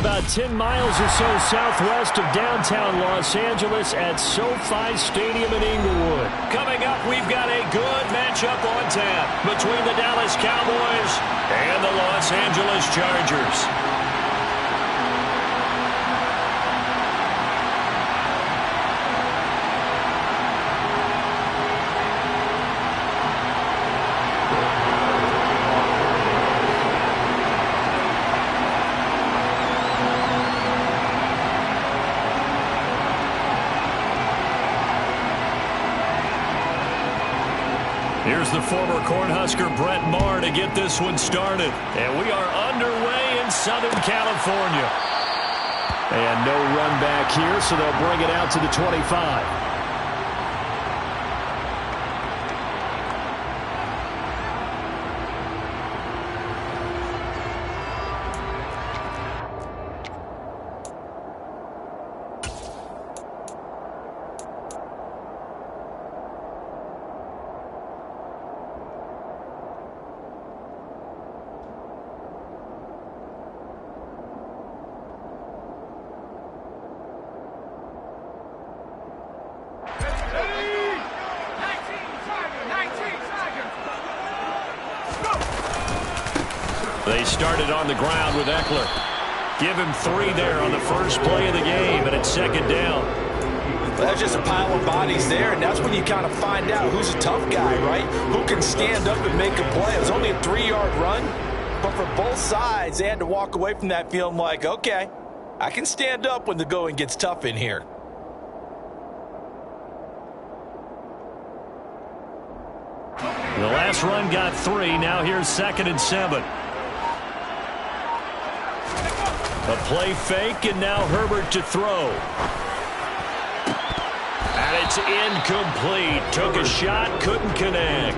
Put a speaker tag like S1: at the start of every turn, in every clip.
S1: about 10 miles or so southwest of downtown Los Angeles at SoFi Stadium in Inglewood. Coming up, we've got a good matchup on tap between the Dallas Cowboys and the Los Angeles Chargers. Here's the former Cornhusker Brett Maher to get this one started. And we are underway in Southern California. And no run back here, so they'll bring it out to the 25. They started on the ground with Eckler. Give him 3 there on the first play of the game, and it's second down.
S2: That's just a pile of bodies there, and that's when you kind of find out who's a tough guy, right? Who can stand up and make a play. It was only a 3-yard run, but for both sides, they had to walk away from that feeling like, okay, I can stand up when the going gets tough in here.
S1: The last run got 3. Now here's 2nd and 7. A play fake, and now Herbert to throw. And it's incomplete. Took a shot, couldn't connect.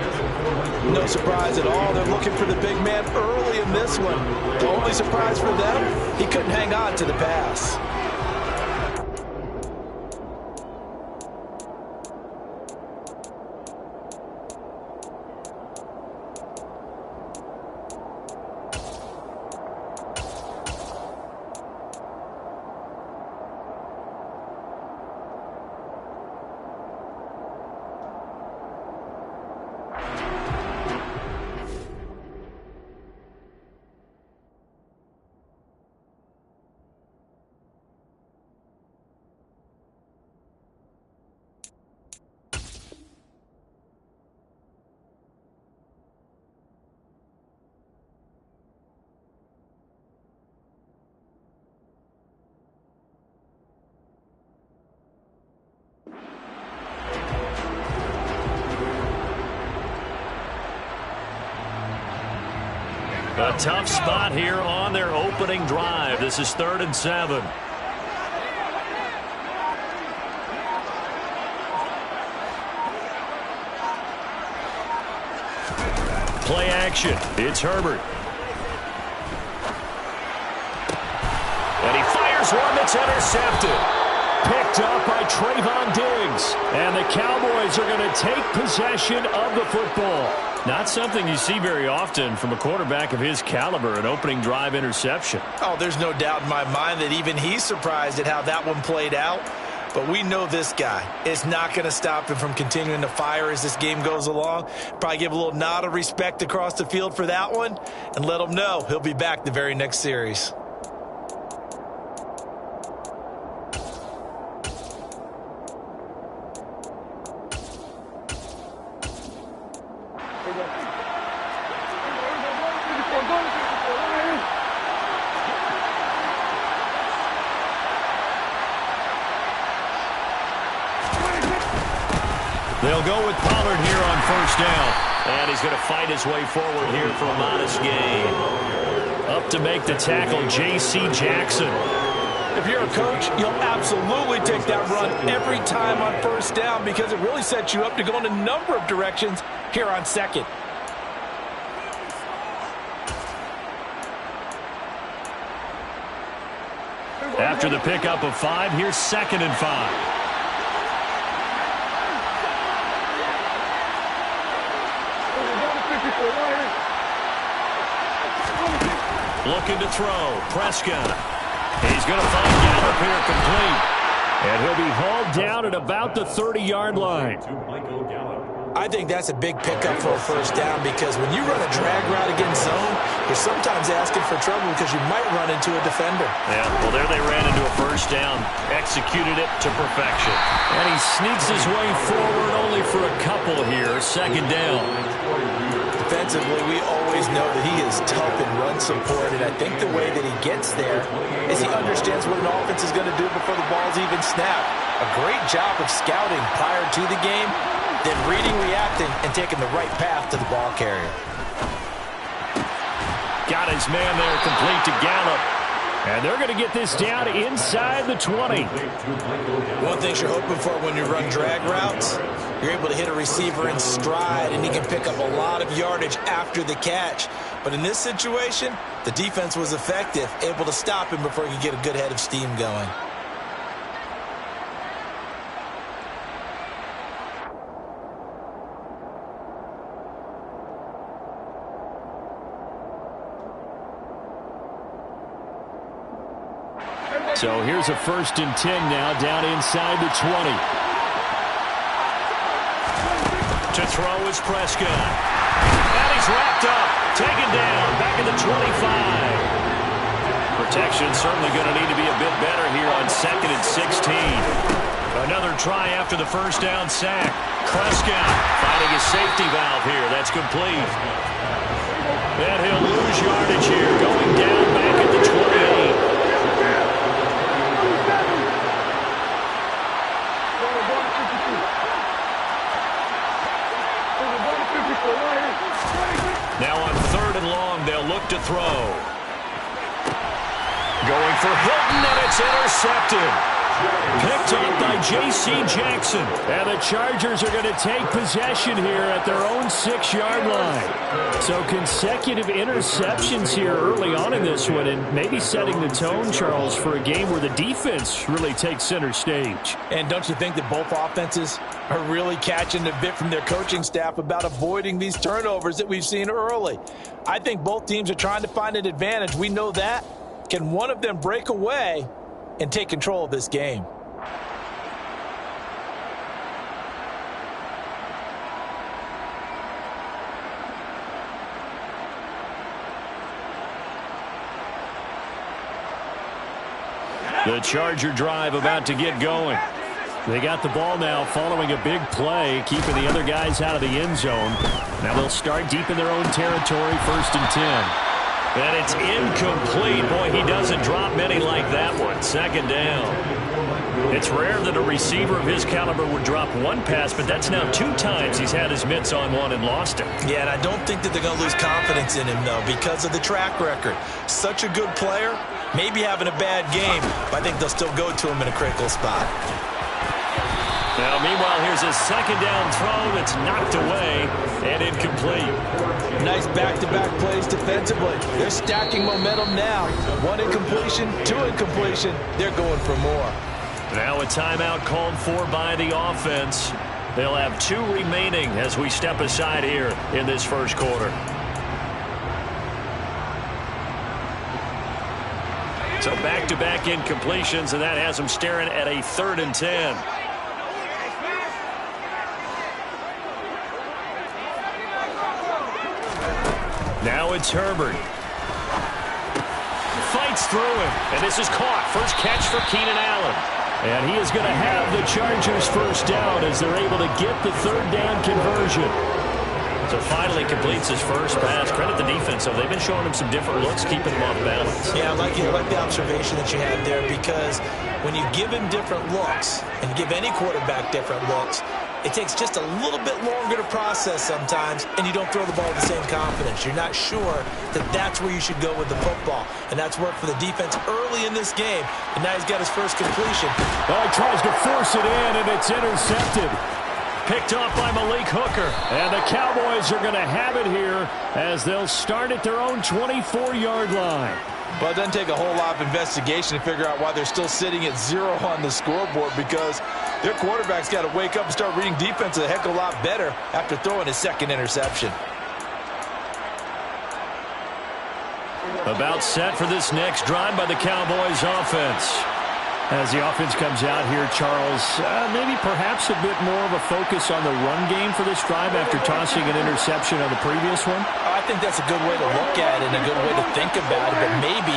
S2: No surprise at all. They're looking for the big man early in this one. The only surprise for them, he couldn't hang on to the pass.
S1: A tough spot here on their opening drive. This is 3rd and 7. Play action. It's Herbert. And he fires one that's intercepted. Picked up by Trayvon Diggs. And the Cowboys are going to take possession of the football. Not something you see very often from a quarterback of his caliber, an opening drive interception.
S2: Oh, there's no doubt in my mind that even he's surprised at how that one played out. But we know this guy is not going to stop him from continuing to fire as this game goes along. Probably give a little nod of respect across the field for that one and let him know he'll be back the very next series.
S1: They'll go with Pollard here on first down. And he's going to fight his way forward here for a modest gain. Up to make the tackle, J.C. Jackson.
S2: If you're a coach, you'll absolutely take that run every time on first down because it really sets you up to go in a number of directions here on second.
S1: After the pickup of 5, here's 2nd and 5. Looking to throw. Prescott. He's going to find Gallup here complete. And he'll be hauled down at about the 30-yard line.
S2: I think that's a big pickup for a first down because when you run a drag route against zone, you're sometimes asking for trouble because you might run into a defender.
S1: Yeah, well, there they ran into a first down, executed it to perfection. And he sneaks his way forward only for a couple here, second down.
S2: Defensively, we always know that he is tough in run support, and I think the way that he gets there is he understands what an offense is going to do before the ball's even snapped. A great job of scouting prior to the game, then reading, reacting, and taking the right path to the ball carrier.
S1: Got his man there complete to Gallup. And they're going to get this down inside the 20.
S2: One thing you're hoping for when you run drag routes, you're able to hit a receiver in stride, and he can pick up a lot of yardage after the catch. But in this situation, the defense was effective, able to stop him before he could get a good head of steam going.
S1: So here's a 1st and 10 now, down inside the 20. To throw is Prescott. And he's wrapped up, taken down, back at the 25. Protection certainly going to need to be a bit better here on 2nd and 16. Another try after the first down sack. Prescott finding a safety valve here. That's complete. And he'll lose yardage here, going down back at the 28. Now on 3rd and long, they'll look to throw. Going for Hilton, and it's intercepted. Picked up by J.C. Jackson. And the Chargers are going to take possession here at their own 6-yard line. So consecutive interceptions here early on in this one, and maybe setting the tone, Charles, for a game where the defense really takes center stage.
S2: And don't you think that both offenses are really catching a bit from their coaching staff about avoiding these turnovers that we've seen early? I think both teams are trying to find an advantage. We know that. Can one of them break away and take control of this game?
S1: The Charger drive about to get going. They got the ball now following a big play, keeping the other guys out of the end zone. Now they'll start deep in their own territory, 1st and 10. And it's incomplete. Boy, he doesn't drop many like that one. 2nd down. It's rare that a receiver of his caliber would drop one pass, but that's now 2 times he's had his mitts on one and lost it.
S2: Yeah, and I don't think that they're going to lose confidence in him, though, because of the track record. Such a good player, maybe having a bad game, but I think they'll still go to him in a critical spot.
S1: Now, meanwhile, here's a 2nd down throw that's knocked away and incomplete.
S2: Nice back-to-back plays defensively. They're stacking momentum now. 1 incompletion, 2 incompletion. They're going for more.
S1: Now a timeout called for by the offense. They'll have 2 remaining as we step aside here in this first quarter. So back-to-back incompletions, and that has them staring at a 3rd and 10. Now it's Herbert. Fights through him, and this is caught. First catch for Keenan Allen. And he is going to have the Chargers first down as they're able to get the 3rd down conversion. So finally completes his first pass. Credit the defense, though. They've been showing him some different looks, keeping him off balance.
S2: Yeah, I like the observation that you had there, because when you give him different looks and give any quarterback different looks, it takes just a little bit longer to process sometimes, and you don't throw the ball with the same confidence. You're not sure that that's where you should go with the football. And that's worked for the defense early in this game. And now he's got his first completion.
S1: Oh, he tries to force it in, and it's intercepted. Picked off by Malik Hooker. And the Cowboys are going to have it here as they'll start at their own 24-yard line.
S2: But it doesn't take a whole lot of investigation to figure out why they're still sitting at 0 on the scoreboard, because their quarterback's got to wake up and start reading defense a heck of a lot better after throwing his 2nd interception.
S1: About set for this next drive by the Cowboys offense. As the offense comes out here, Charles, maybe perhaps a bit more of a focus on the run game for this drive after tossing an interception on the previous one?
S2: I think that's a good way to look at it and a good way to think about it, but maybe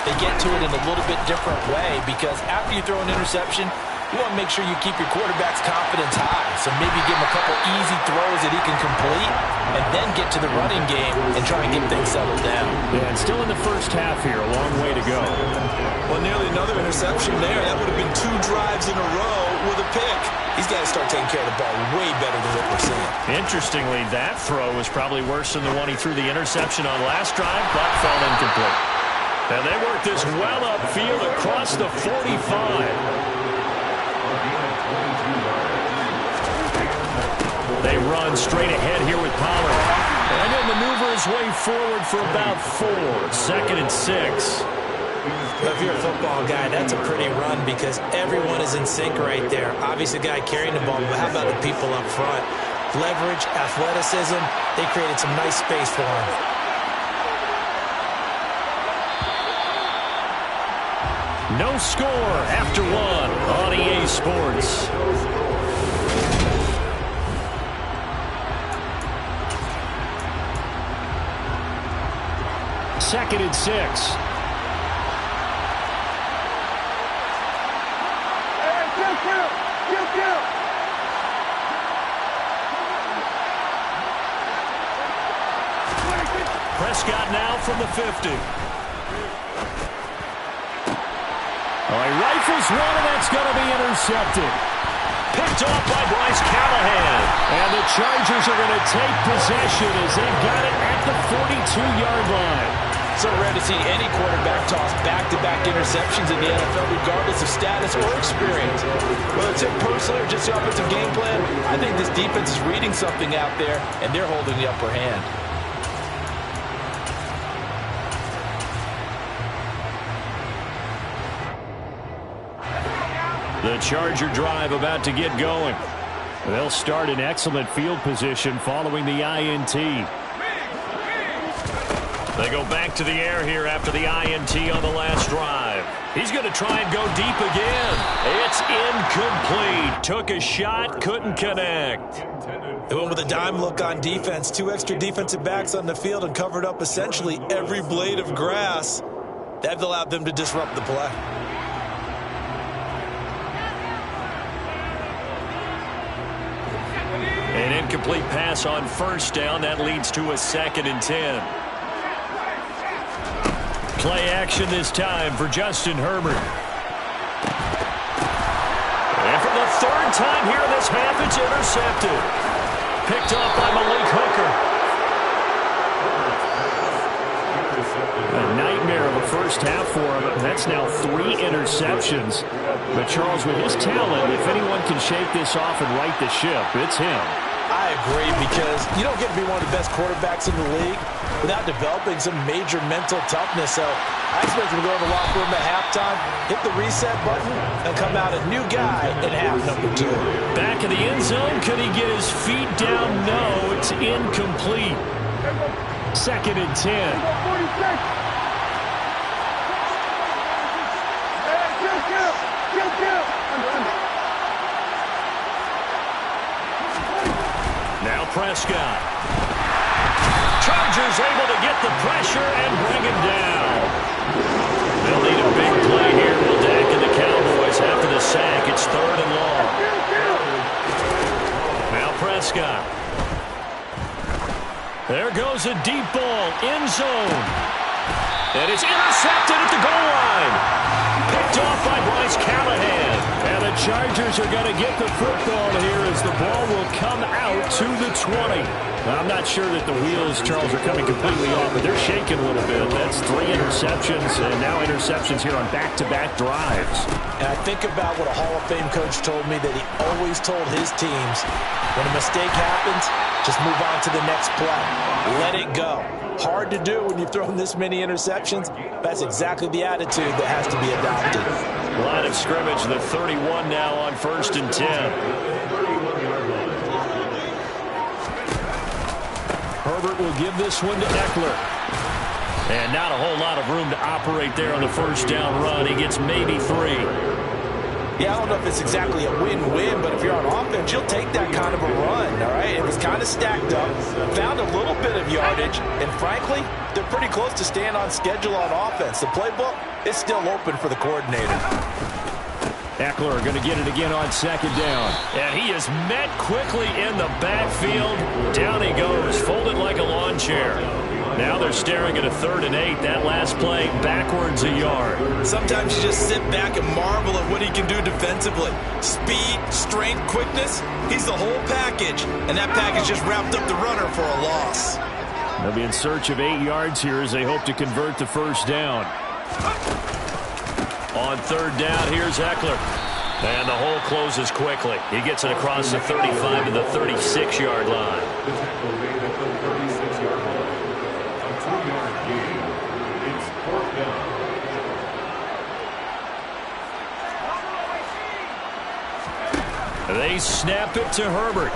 S2: they get to it in a little bit different way, because after you throw an interception, you want to make sure you keep your quarterback's confidence high. So maybe give him a couple easy throws that he can complete and then get to the running game and try and get things settled down.
S1: Yeah, and still in the first half here, a long way to go.
S2: Well, nearly another interception there. That would have been 2 drives in a row with a pick. He's got to start taking care of the ball way better than what we're seeing.
S1: Interestingly, that throw was probably worse than the one he threw the interception on last drive, but fell incomplete. And they work this well upfield across the 45. They run straight ahead here with Pollard. And then maneuver his way forward for about 4. 2nd and 6.
S2: If you're a football guy, that's a pretty run because everyone is in sync right there. Obviously, the guy carrying the ball, but how about the people up front? Leverage, athleticism, they created some nice space for him.
S1: No score after 1 on EA Sports. Second and 6. Prescott now from the 50. Oh, he rifles one, and that's going to be intercepted. Picked off by Bryce Callahan. And the Chargers are going to take possession as they've got it at the 42-yard line.
S2: So rare to see any quarterback toss back-to-back interceptions in the NFL, regardless of status or experience. Whether it's him personally or just the offensive game plan, I think this defense is reading something out there, and they're holding the upper hand.
S1: The Charger drive about to get going. They'll start in excellent field position following the INT. They go back to the air here after the INT on the last drive. He's going to try and go deep again. It's incomplete. Took a shot, couldn't connect.
S2: They went with a dime look on defense. 2 extra defensive backs on the field and covered up essentially every blade of grass. That allowed them to disrupt the play.
S1: An incomplete pass on first down. That leads to a 2nd and 10. Play action this time for Justin Herbert. And for the 3rd time here in this half, it's intercepted. Picked off by Malik Hooker. A nightmare of a first half for him. That's now 3 interceptions. But Charles, with his talent, if anyone can shake this off and right the ship, it's him.
S2: I agree, because you don't get to be one of the best quarterbacks in the league without developing some major mental toughness. So I expect him to go in the locker room at halftime, hit the reset button, and come out a new guy in half number 2.
S1: Back in the end zone. Could he get his feet down? No, it's incomplete. 2nd and 10. Now Prescott. Chargers able to get the pressure and bring him down. They'll need a big play here. Will Dak and the Cowboys after the sack. It's 3rd and long. Now Prescott. There goes a deep ball. End zone. And it's intercepted at the goal line. Picked off by Bryce Callahan. And the Chargers are going to get the football here as the ball will come out to the 20. I'm not sure that the wheels, Charles, are coming completely off, but they're shaking a little bit. That's 3 interceptions, and now interceptions here on back-to-back drives.
S2: And I think about what a Hall of Fame coach told me, that he always told his teams, when a mistake happens, just move on to the next play. Let it go. Hard to do when you've thrown this many interceptions. That's exactly the attitude that has to be adopted.
S1: Line of scrimmage, the 31 now on 1st and 10. Herbert will give this one to Eckler. And And not a whole lot of room to operate there on the first down run. He gets maybe 3.
S2: Yeah, I don't know if it's exactly a win-win, but if you're on offense, you'll take that kind of a run, all right? It was kind of stacked up, found a little bit of yardage, and frankly, they're pretty close to staying on schedule on offense. The playbook is still open for the coordinator.
S1: Ekeler going to get it again on second down. And he is met quickly in the backfield. Down he goes, folded like a lawn chair. Now they're staring at a 3rd and 8. That last play backwards a yard.
S2: Sometimes you just sit back and marvel at what he can do defensively. Speed, strength, quickness, he's the whole package. And that package just wrapped up the runner for a loss.
S1: They'll be in search of 8 yards here as they hope to convert the first down. On 3rd down, here's Ekeler. And the hole closes quickly. He gets it across the 35 to the 36-yard line. They snap it to Herbert.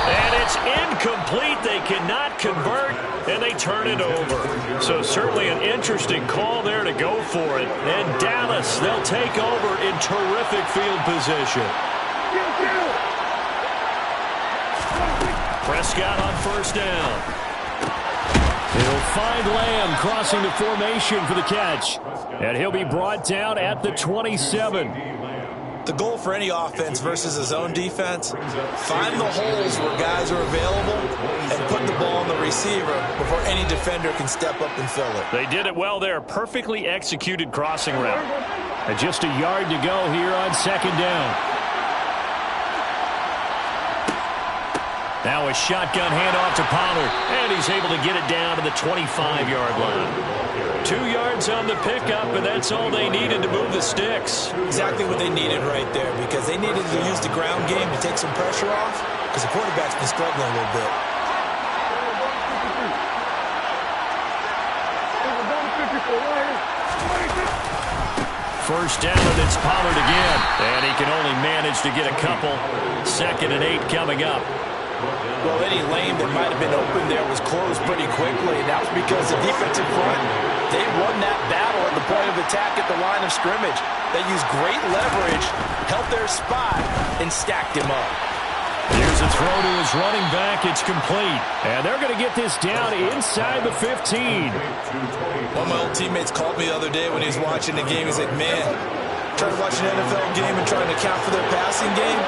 S1: And it's incomplete. They cannot convert, and they turn it over. So certainly an interesting call there to go for it. And Dallas, they'll take over in terrific field position. Prescott on first down. He'll find Lamb crossing the formation for the catch. And he'll be brought down at the 27.
S2: The goal for any offense versus a zone defense, find the holes where guys are available and put the ball on the receiver before any defender can step up and fill it.
S1: They did it well there. Perfectly executed crossing route. And just a yard to go here on second down. Now a shotgun handoff to Pollard, and he's able to get it down to the 25-yard line. 2 yards on the pickup, and that's all they needed to move the sticks.
S2: Exactly what they needed right there, because they needed to use the ground game to take some pressure off, because the quarterback's been struggling a little bit.
S1: First down, and it's Pollard again, and he can only manage to get a couple. 2nd and 8 coming up.
S2: Well, any lane that might have been open there was closed pretty quickly, and that was because the defensive front, they won that battle at the point of attack at the line of scrimmage. They used great leverage, held their spot, and stacked him up.
S1: Here's a throw to his running back. It's complete. And they're going to get this down inside the 15.
S2: One of my old teammates called me the other day when he was watching the game. He's like, man, trying to watch an NFL game and trying to account for their passing game,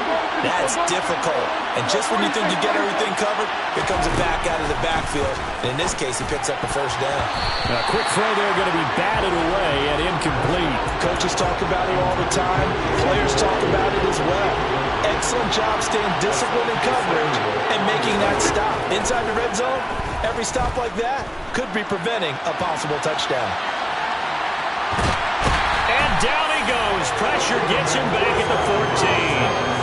S2: that's difficult. And just when you think you get everything covered, here comes a back out of the backfield. And in this case, he picks up the first down.
S1: A quick throw there going to be batted away and incomplete.
S2: Coaches talk about it all the time. Players talk about it as well. Excellent job staying disciplined in coverage and making that stop. Inside the red zone, every stop like that could be preventing a possible touchdown.
S1: And down he goes. Pressure gets him back at the 14.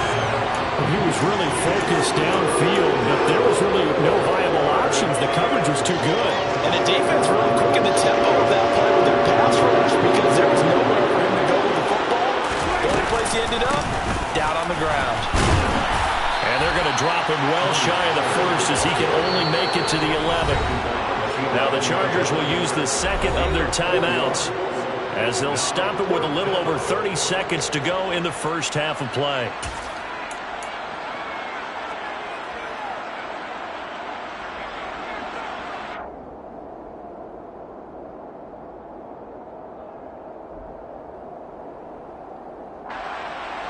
S1: He was really focused downfield, but there was really no viable options. The coverage was too good.
S2: And the defense really quickened the tempo of that play with their pass rush because there was nowhere for him to go with the football. The only place he ended up, down on the ground.
S1: And they're going to drop him well shy of the first as he can only make it to the 11. Now the Chargers will use the second of their timeouts as they'll stop it with a little over 30 seconds to go in the first half of play.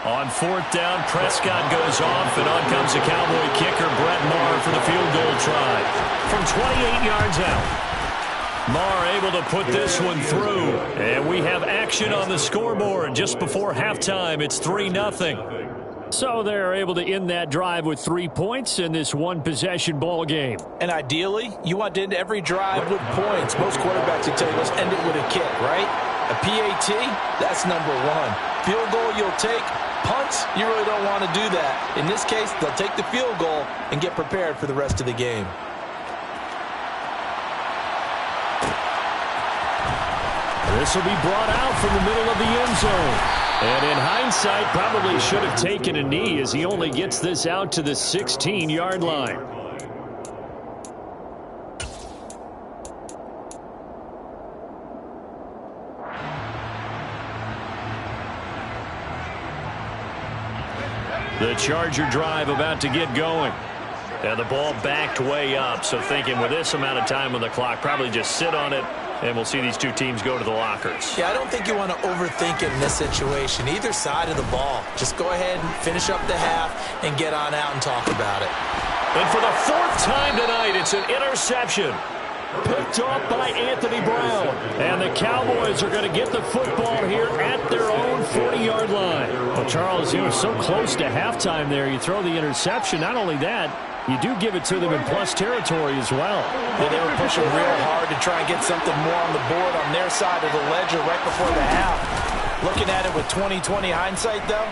S1: On fourth down, Prescott goes off, and on comes the Cowboy kicker, Brett Maher, for the field goal try. From 28 yards out. Maher able to put this one through. And we have action on the scoreboard just before halftime. It's 3-0. So they're able to end that drive with 3 points in this one-possession ball game.
S2: And ideally, you want to end every drive with points. Most quarterbacks will tell you, let's end it with a kick, right? A PAT, that's number one. Field goal you'll take. Punts, you really don't want to do that. In this case, they'll take the field goal and get prepared for the rest of the game.
S1: This will be brought out from the middle of the end zone. And in hindsight, probably should have taken a knee as he only gets this out to the 16-yard line. The Charger drive about to get going. And the ball backed way up, so thinking with this amount of time on the clock, probably just sit on it, and we'll see these two teams go to the lockers.
S2: Yeah, I don't think you want to overthink it in this situation. Either side of the ball. Just go ahead and finish up the half and get on out and talk about it.
S1: And for the fourth time tonight, it's an interception. Picked off by Anthony Brown. And the Cowboys are going to get the football here at their own 40-yard line. Well, Charles, you were so close to halftime there. You throw the interception. Not only that, you do give it to them in plus territory as well.
S2: Yeah, they were pushing real hard to try and get something more on the board on their side of the ledger right before the half. Looking at it with 20/20 hindsight, though,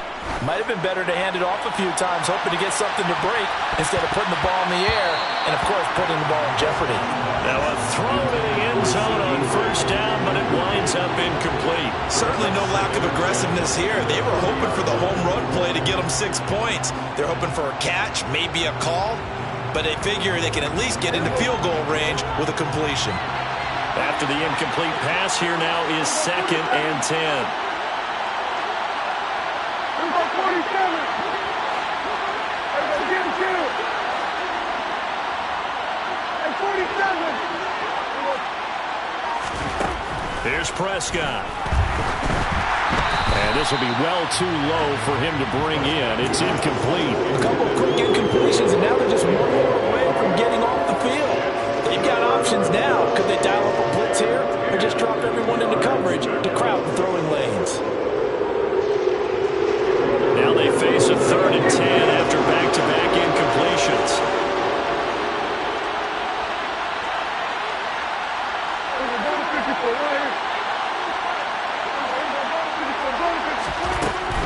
S2: might have been better to hand it off a few times, hoping to get something to break instead of putting the ball in the air and, of course, putting the ball in jeopardy.
S1: Now a throw to the end zone on first down, but it winds up incomplete.
S2: Certainly no lack of aggressiveness here. They were hoping for the home run play to get them 6 points. They're hoping for a catch, maybe a call, but they figure they can at least get into field goal range with a completion.
S1: After the incomplete pass, here now is 2nd and 10. Here's Prescott. And this will be well too low for him to bring in. It's incomplete.
S2: A couple of quick incompletions, and now they're just 1 more away from getting off the field. They've got options now. Could they dial up a blitz here or just drop everyone into coverage to crowd the throwing lanes?
S1: Now they face a 3rd and 10 after back-to-back incompletions.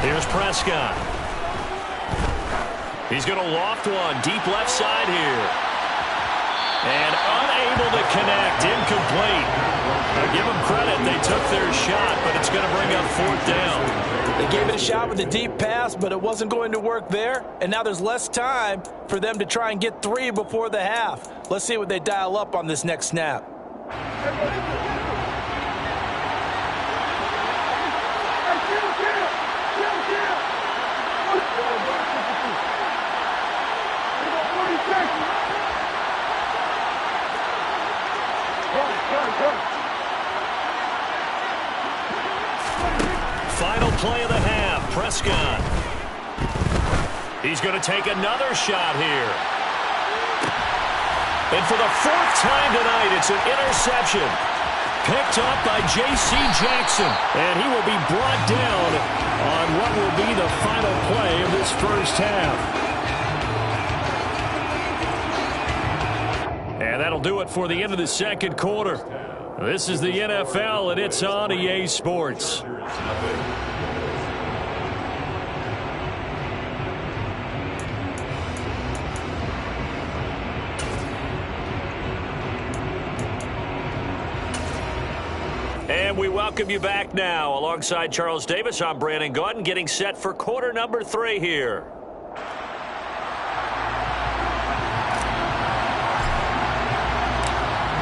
S1: Here's Prescott. He's going to loft one deep left side here. And unable to connect, incomplete. Now give them credit, they took their shot, but it's going to bring up 4th down.
S2: They gave it a shot with a deep pass, but it wasn't going to work there. And now there's less time for them to try and get 3 before the half. Let's see what they dial up on this next snap.
S1: Final play of the half, Prescott. He's going to take another shot here. And for the 4th time tonight, it's an interception. Picked up by J.C. Jackson. And he will be brought down on what will be the final play of this first half. And that'll do it for the end of the second quarter. This is the NFL, and it's on EA Sports. And we welcome you back now. Alongside Charles Davis, I'm Brandon Gaudin, getting set for quarter number 3 here.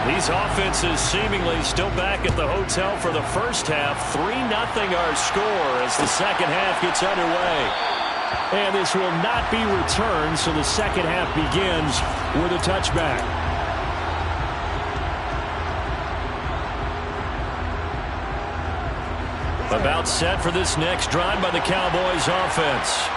S1: These offenses seemingly still back at the hotel for the first half. 3-0 our score as the second half gets underway. And this will not be returned, so the second half begins with a touchback. About set for this next drive by the Cowboys offense.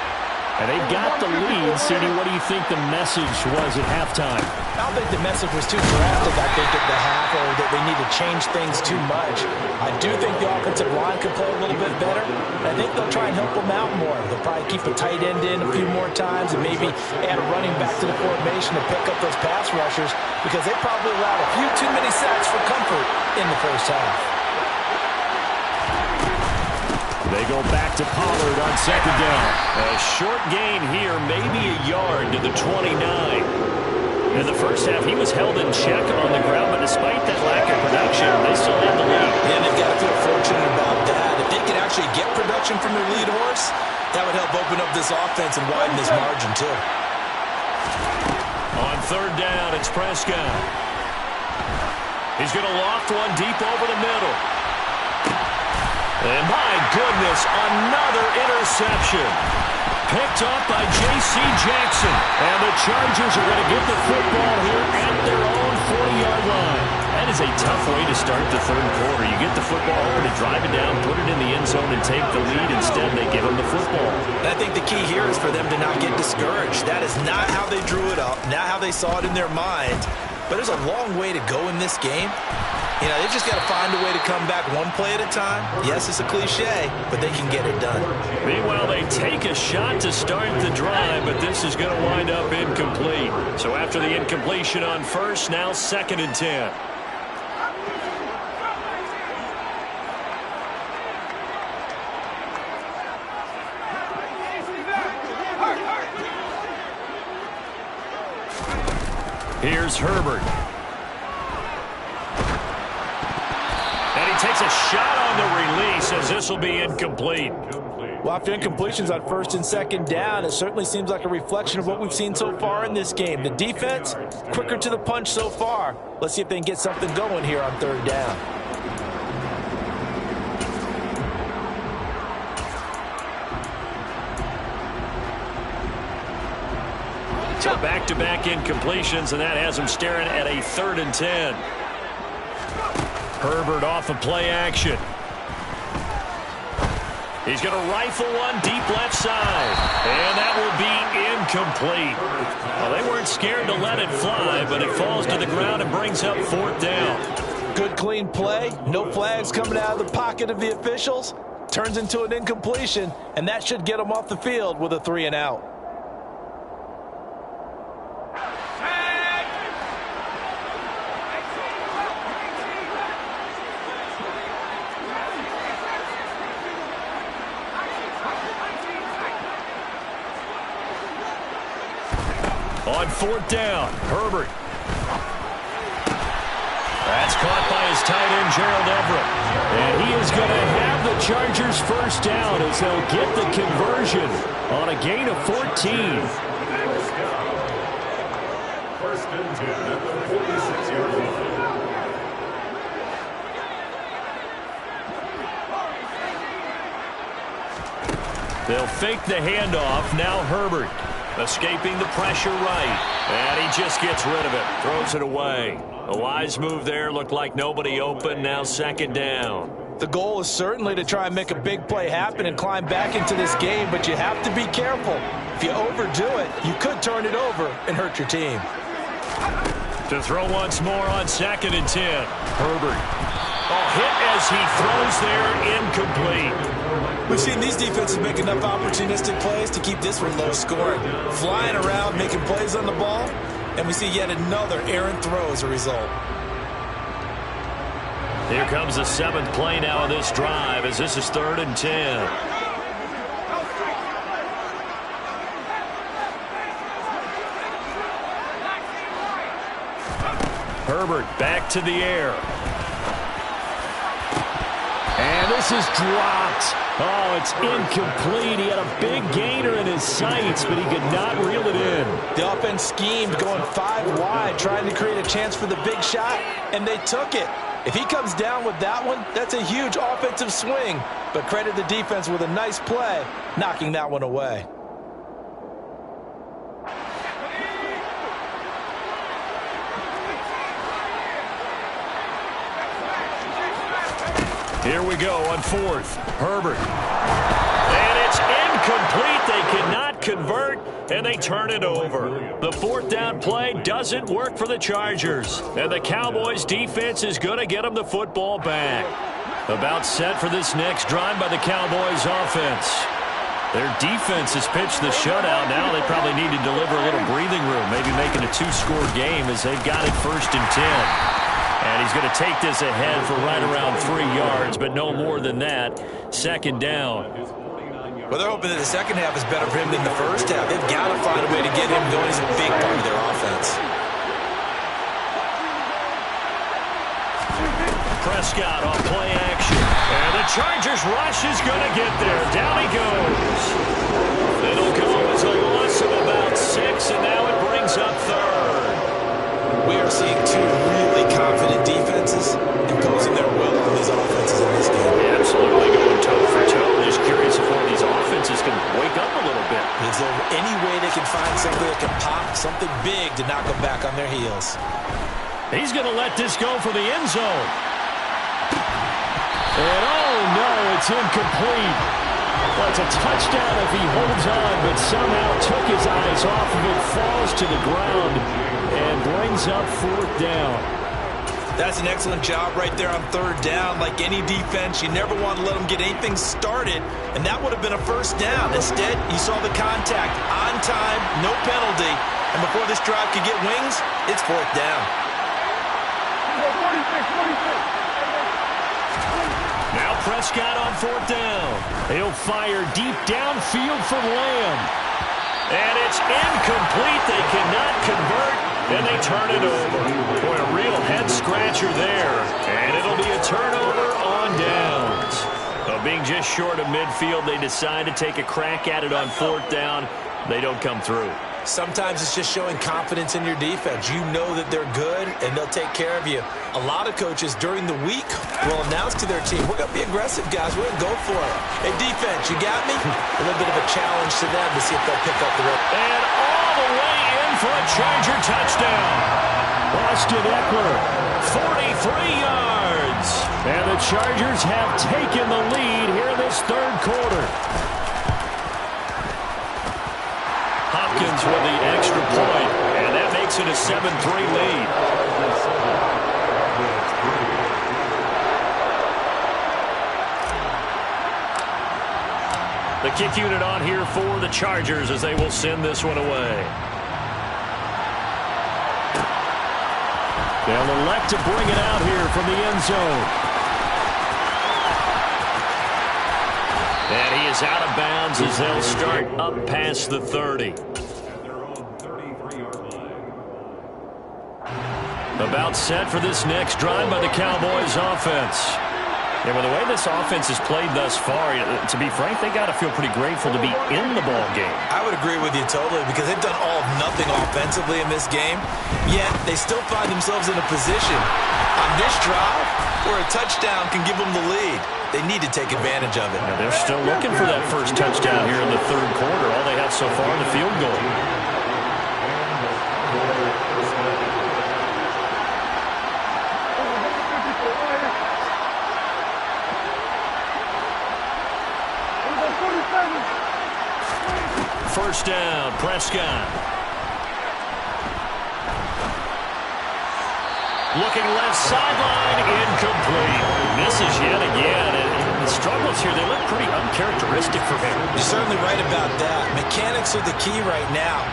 S1: And they've got the lead. CD, what do you think the message was at halftime?
S2: I don't think the message was too drastic, I think, at the half, or that they need to change things too much. I do think the offensive line could play a little bit better. I think they'll try and help them out more. They'll probably keep a tight end in a few more times and maybe add a running back to the formation to pick up those pass rushers, because they probably allowed a few too many sacks for comfort in the first half.
S1: They go back to Pollard on second down. A short gain here, maybe a yard to the 29. In the first half, he was held in check on the ground, but despite that lack of production, they still have the lead.
S2: Yeah, they've got to feel fortunate about that. If they can actually get production from their lead horse, that would help open up this offense and widen this margin, too.
S1: On third down, it's Prescott. He's going to loft one deep over the middle. And my goodness, another interception. picked up by J.C. Jackson. And the Chargers are going to get the football here at their own 40-yard line. That is a tough way to start the third quarter. You get the football over to drive it down, put it in the end zone, and take the lead. Instead, they give them the football.
S2: And I think the key here is for them to not get discouraged. That is not how they drew it up, not how they saw it in their mind. But there's a long way to go in this game. You know, they just got to find a way to come back one play at a time. Yes, it's a cliche, but they can get it done.
S1: Meanwhile, they take a shot to start the drive, but this is going to wind up incomplete. So after the incompletion on first, now 2nd and 10. Here's Herbert. And he takes a shot on the release as this will be incomplete.
S2: Well, after incompletions on 1st and 2nd down, it certainly seems like a reflection of what we've seen so far in this game. The defense, quicker to the punch so far. Let's see if they can get something going here on 3rd down.
S1: So back-to-back incompletions, and that has him staring at a 3rd and 10. Herbert off of play action. He's going to rifle one deep left side. And that will be incomplete. Well, they weren't scared to let it fly, but it falls to the ground and brings up 4th down.
S2: Good, clean play. No flags coming out of the pocket of the officials. Turns into an incompletion, and that should get them off the field with a 3 and out.
S1: On 4th down, Herbert. That's caught by his tight end, Gerald Everett. And he is going to have the Chargers first down as they'll get the conversion on a gain of 14. First and 10 at the 46-yard line. They'll fake the handoff. Now Herbert. Escaping the pressure right. And he just gets rid of it. Throws it away. A wise move there. Looked like nobody open. Now 2nd down.
S2: The goal is certainly to try and make a big play happen and climb back into this game, but you have to be careful. If you overdo it, you could turn it over and hurt your team.
S1: To throw once more on 2nd and 10. Herbert. Hit as he throws there, incomplete.
S2: We've seen these defenses make enough opportunistic plays to keep this one low scoring. Flying around, making plays on the ball, and we see yet another errant throw as a result.
S1: Here comes the 7th play now of this drive as this is 3rd and 10. Herbert back to the air. And this is dropped. Oh, it's incomplete. He had a big gainer in his sights, but he could not reel it in.
S2: The offense schemed, going 5 wide, trying to create a chance for the big shot, and they took it. If he comes down with that one, that's a huge offensive swing. But credit the defense with a nice play, knocking that one away.
S1: Here we go on 4th. Herbert. And it's incomplete. They cannot convert, and they turn it over. The 4th down play doesn't work for the Chargers. And the Cowboys defense is going to get them the football back. About set for this next drive by the Cowboys offense. Their defense has pitched the shutout. Now they probably need to deliver a little breathing room, maybe making a 2-score game as they've got it 1st and 10. And he's going to take this ahead for right around 3 yards, but no more than that. 2nd down.
S2: Well, they're hoping that the second half is better for him than the first half. They've got to find a way to get him going. He's a big part of their offense.
S1: Prescott on play action. And the Chargers rush is going to get there. Down he goes. It'll go as a loss of about 6, and now it brings up 3rd.
S2: We are seeing 2 really confident defenses imposing their will on these offenses in this game.
S1: Yeah, absolutely going toe for toe. Just curious if one of these offenses can wake up a little bit.
S2: something big to knock them back on their heels.
S1: He's going to let this go for the end zone. And oh no, it's incomplete. Well, it's a touchdown if he holds on, but somehow took his eyes off of it, falls to the ground, and brings up 4th down.
S2: That's an excellent job right there on 3rd down. Like any defense, you never want to let them get anything started, and that would have been a 1st down. Instead, you saw the contact on time, no penalty, and before this drive could get wings, it's 4th down.
S1: Now Prescott on 4th down. He'll fire deep downfield for Lamb. And it's incomplete. They cannot convert, and they turn it over. Boy, a real head-scratcher there. And it'll be a turnover on downs. So being just short of midfield, they decide to take a crack at it on 4th down. They don't come through.
S2: Sometimes it's just showing confidence in your defense. You know that they're good, and they'll take care of you. A lot of coaches during the week will announce to their team, we're going to be aggressive, guys. We're going to go for it. Hey, defense, you got me? A little bit of a challenge to them to see if they'll pick up the rep.
S1: And all the way in for a Charger touchdown. Austin Eckler, 43 yards. And the Chargers have taken the lead here in this 3rd quarter. Hopkins with the extra point, and that makes it a 7-3 lead. The kick unit on here for the Chargers as they will send this one away. They'll elect to bring it out here from the end zone. And he is out of bounds as they'll start up past the 30. About set for this next drive by the Cowboys offense. Yeah, well, the way this offense has played thus far, to be frank, they got to feel pretty grateful to be in the ball game.
S2: I would agree with you totally because they've done all of nothing offensively in this game, yet they still find themselves in a position on this drive where a touchdown can give them the lead. They need to take advantage of it.
S1: Yeah, they're still looking for that first touchdown here in the 3rd quarter. All they have so far in the field goal. First down, Prescott. Looking left sideline, incomplete. Misses yet again, and the struggles here, they look pretty uncharacteristic for him.
S2: You're certainly right about that. Mechanics are the key right now.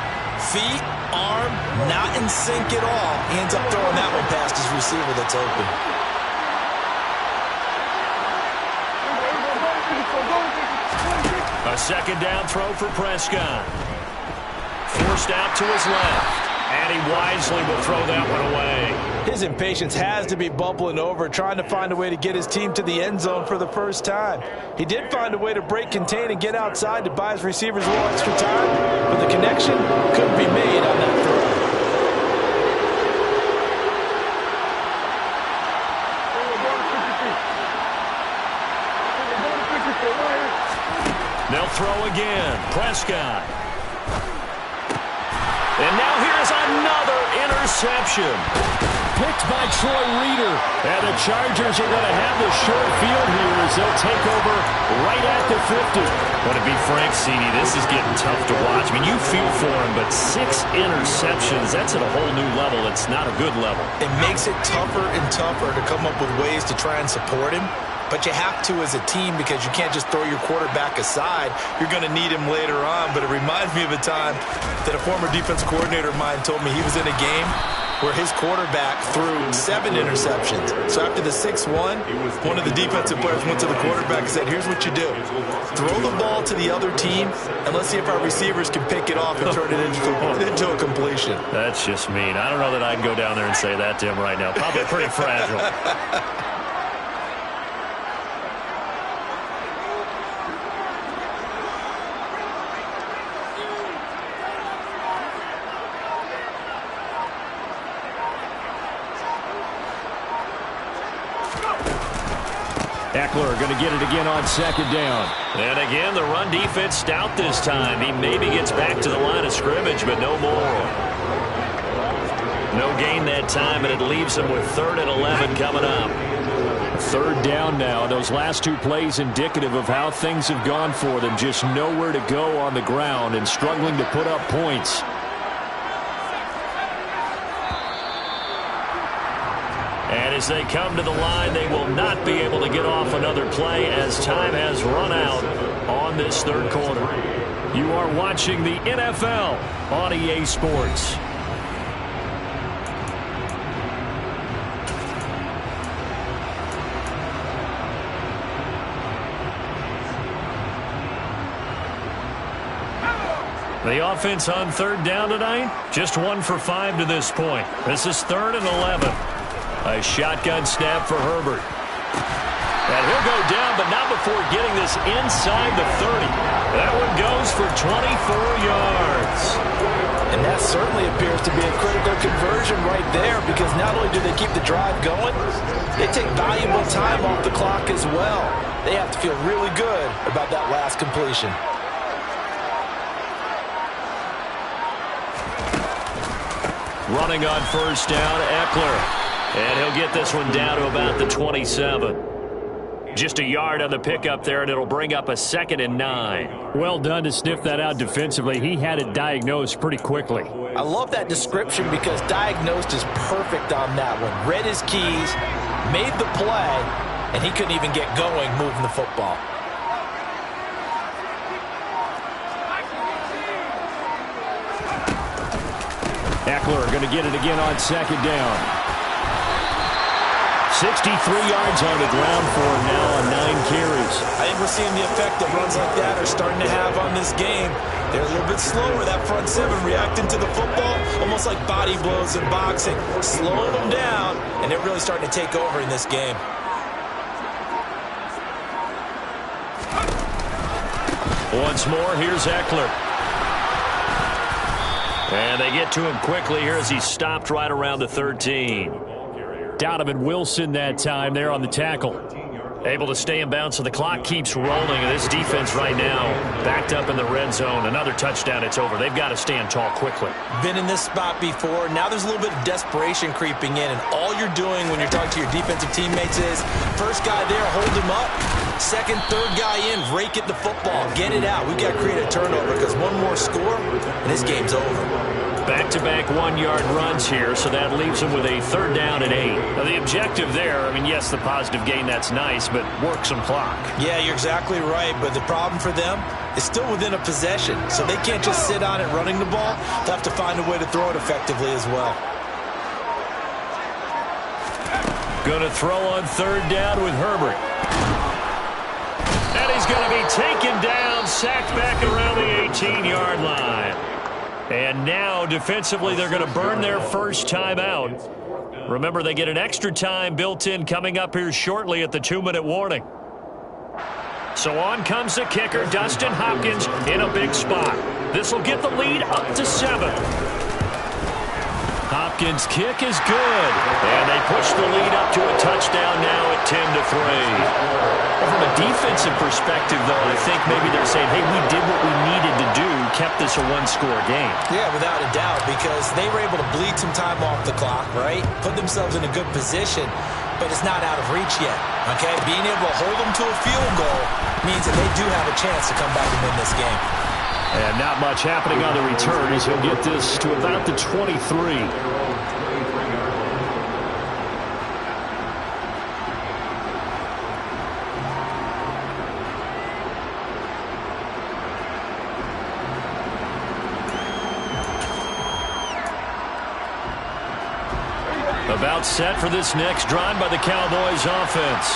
S2: Feet, arm, not in sync at all. He ends up throwing that one past his receiver that's open.
S1: A 2nd down throw for Prescott. Forced out to his left. And he wisely will throw that one away.
S2: His impatience has to be bubbling over, trying to find a way to get his team to the end zone for the first time. He did find a way to break contain and get outside to buy his receivers a little extra time, but the connection couldn't be made on that throw.
S1: They'll throw again. Prescott. And now here's another interception. Picked by Troy Reeder. And the Chargers are going to have the short field here as they'll take over right at the 50. But to be frank, CD, this is getting tough to watch. I mean, you feel for him, but 6 interceptions, that's at a whole new level. It's not a good level.
S2: It makes it tougher and tougher to come up with ways to try and support him. But you have to as a team because you can't just throw your quarterback aside. You're going to need him later on. But it reminds me of a time that a former defensive coordinator of mine told me he was in a game where his quarterback threw 7 interceptions. So after the 6-1, one of the defensive players went to the quarterback and said, here's what you do. Throw the ball to the other team, and let's see if our receivers can pick it off and turn it into a completion.
S1: That's just mean. I don't know that I can go down there and say that to him right now. Probably pretty fragile. Eckler going to get it again on second down. And again, the run defense stout this time. He maybe gets back to the line of scrimmage, but no more. No gain that time, and it leaves him with 3rd and 11 coming up. 3rd down now. Those last 2 plays indicative of how things have gone for them. Just nowhere to go on the ground and struggling to put up points. And as they come to the line, they will not be able to get off another play as time has run out on this 3rd quarter. You are watching the NFL on EA Sports. The offense on 3rd down tonight, just 1 for 5 to this point. This is 3rd and 11. A shotgun snap for Herbert. And he'll go down, but not before getting this inside the 30. That one goes for 24 yards.
S2: And that certainly appears to be a critical conversion right there, because not only do they keep the drive going, they take valuable time off the clock as well. They have to feel really good about that last completion.
S1: Running on 1st down, Eckler. And he'll get this one down to about the 27. Just a yard on the pickup there, and it'll bring up a 2nd and 9. Well done to sniff that out defensively. He had it diagnosed pretty quickly.
S2: I love that description, because diagnosed is perfect on that one. Read his keys, made the play, and he couldn't even get going moving the football.
S1: Eckler going to get it again on 2nd down. 63 yards on the ground for him now on 9 carries.
S2: I think we're seeing the effect that runs like that are starting to have on this game. They're a little bit slower, that front 7 reacting to the football, almost like body blows in boxing, slowing them down, and they're really starting to take over in this game.
S1: Once more, here's Eckler. And they get to him quickly here as he's stopped right around the 13. Donovan Wilson that time there on the tackle. Able to stay in bounds, so the clock keeps rolling. And this defense right now backed up in the red zone. Another touchdown, it's over. They've got to stand tall quickly.
S2: Been in this spot before. Now there's a little bit of desperation creeping in. And all you're doing when you're talking to your defensive teammates is, first guy there, hold him up. Second, third guy in, rake at the football. Get it out. We've got to create a turnover, because one more score, and this game's over.
S1: Back-to-back 1-yard runs here, so that leaves them with a 3rd down and 8. Now, the objective there, I mean, yes, the positive gain, that's nice, but work some clock.
S2: Yeah, you're exactly right, but the problem for them is still within a possession, so they can't just sit on it running the ball. They'll have to find a way to throw it effectively as well.
S1: Going to throw on 3rd down with Herbert. And he's going to be taken down, sacked back around the 18-yard line. And now, defensively, they're going to burn their first time out. Remember, they get an extra time built in coming up here shortly at the 2-minute warning. So on comes the kicker, Dustin Hopkins, in a big spot. This will get the lead up to 7. Hopkins' kick is good. And they push the lead up to a touchdown now at 10-3. Well, from a defensive perspective, though, I think maybe they're saying, hey, we did what we needed to do, kept this a 1-score game.
S2: Yeah, without a doubt, because they were able to bleed some time off the clock, right? Put themselves in a good position, but it's not out of reach yet, okay? Being able to hold them to a field goal means that they do have a chance to come back and win this game.
S1: And not much happening on the return as he'll get this to about the 23. About set for this next drive by the Cowboys offense.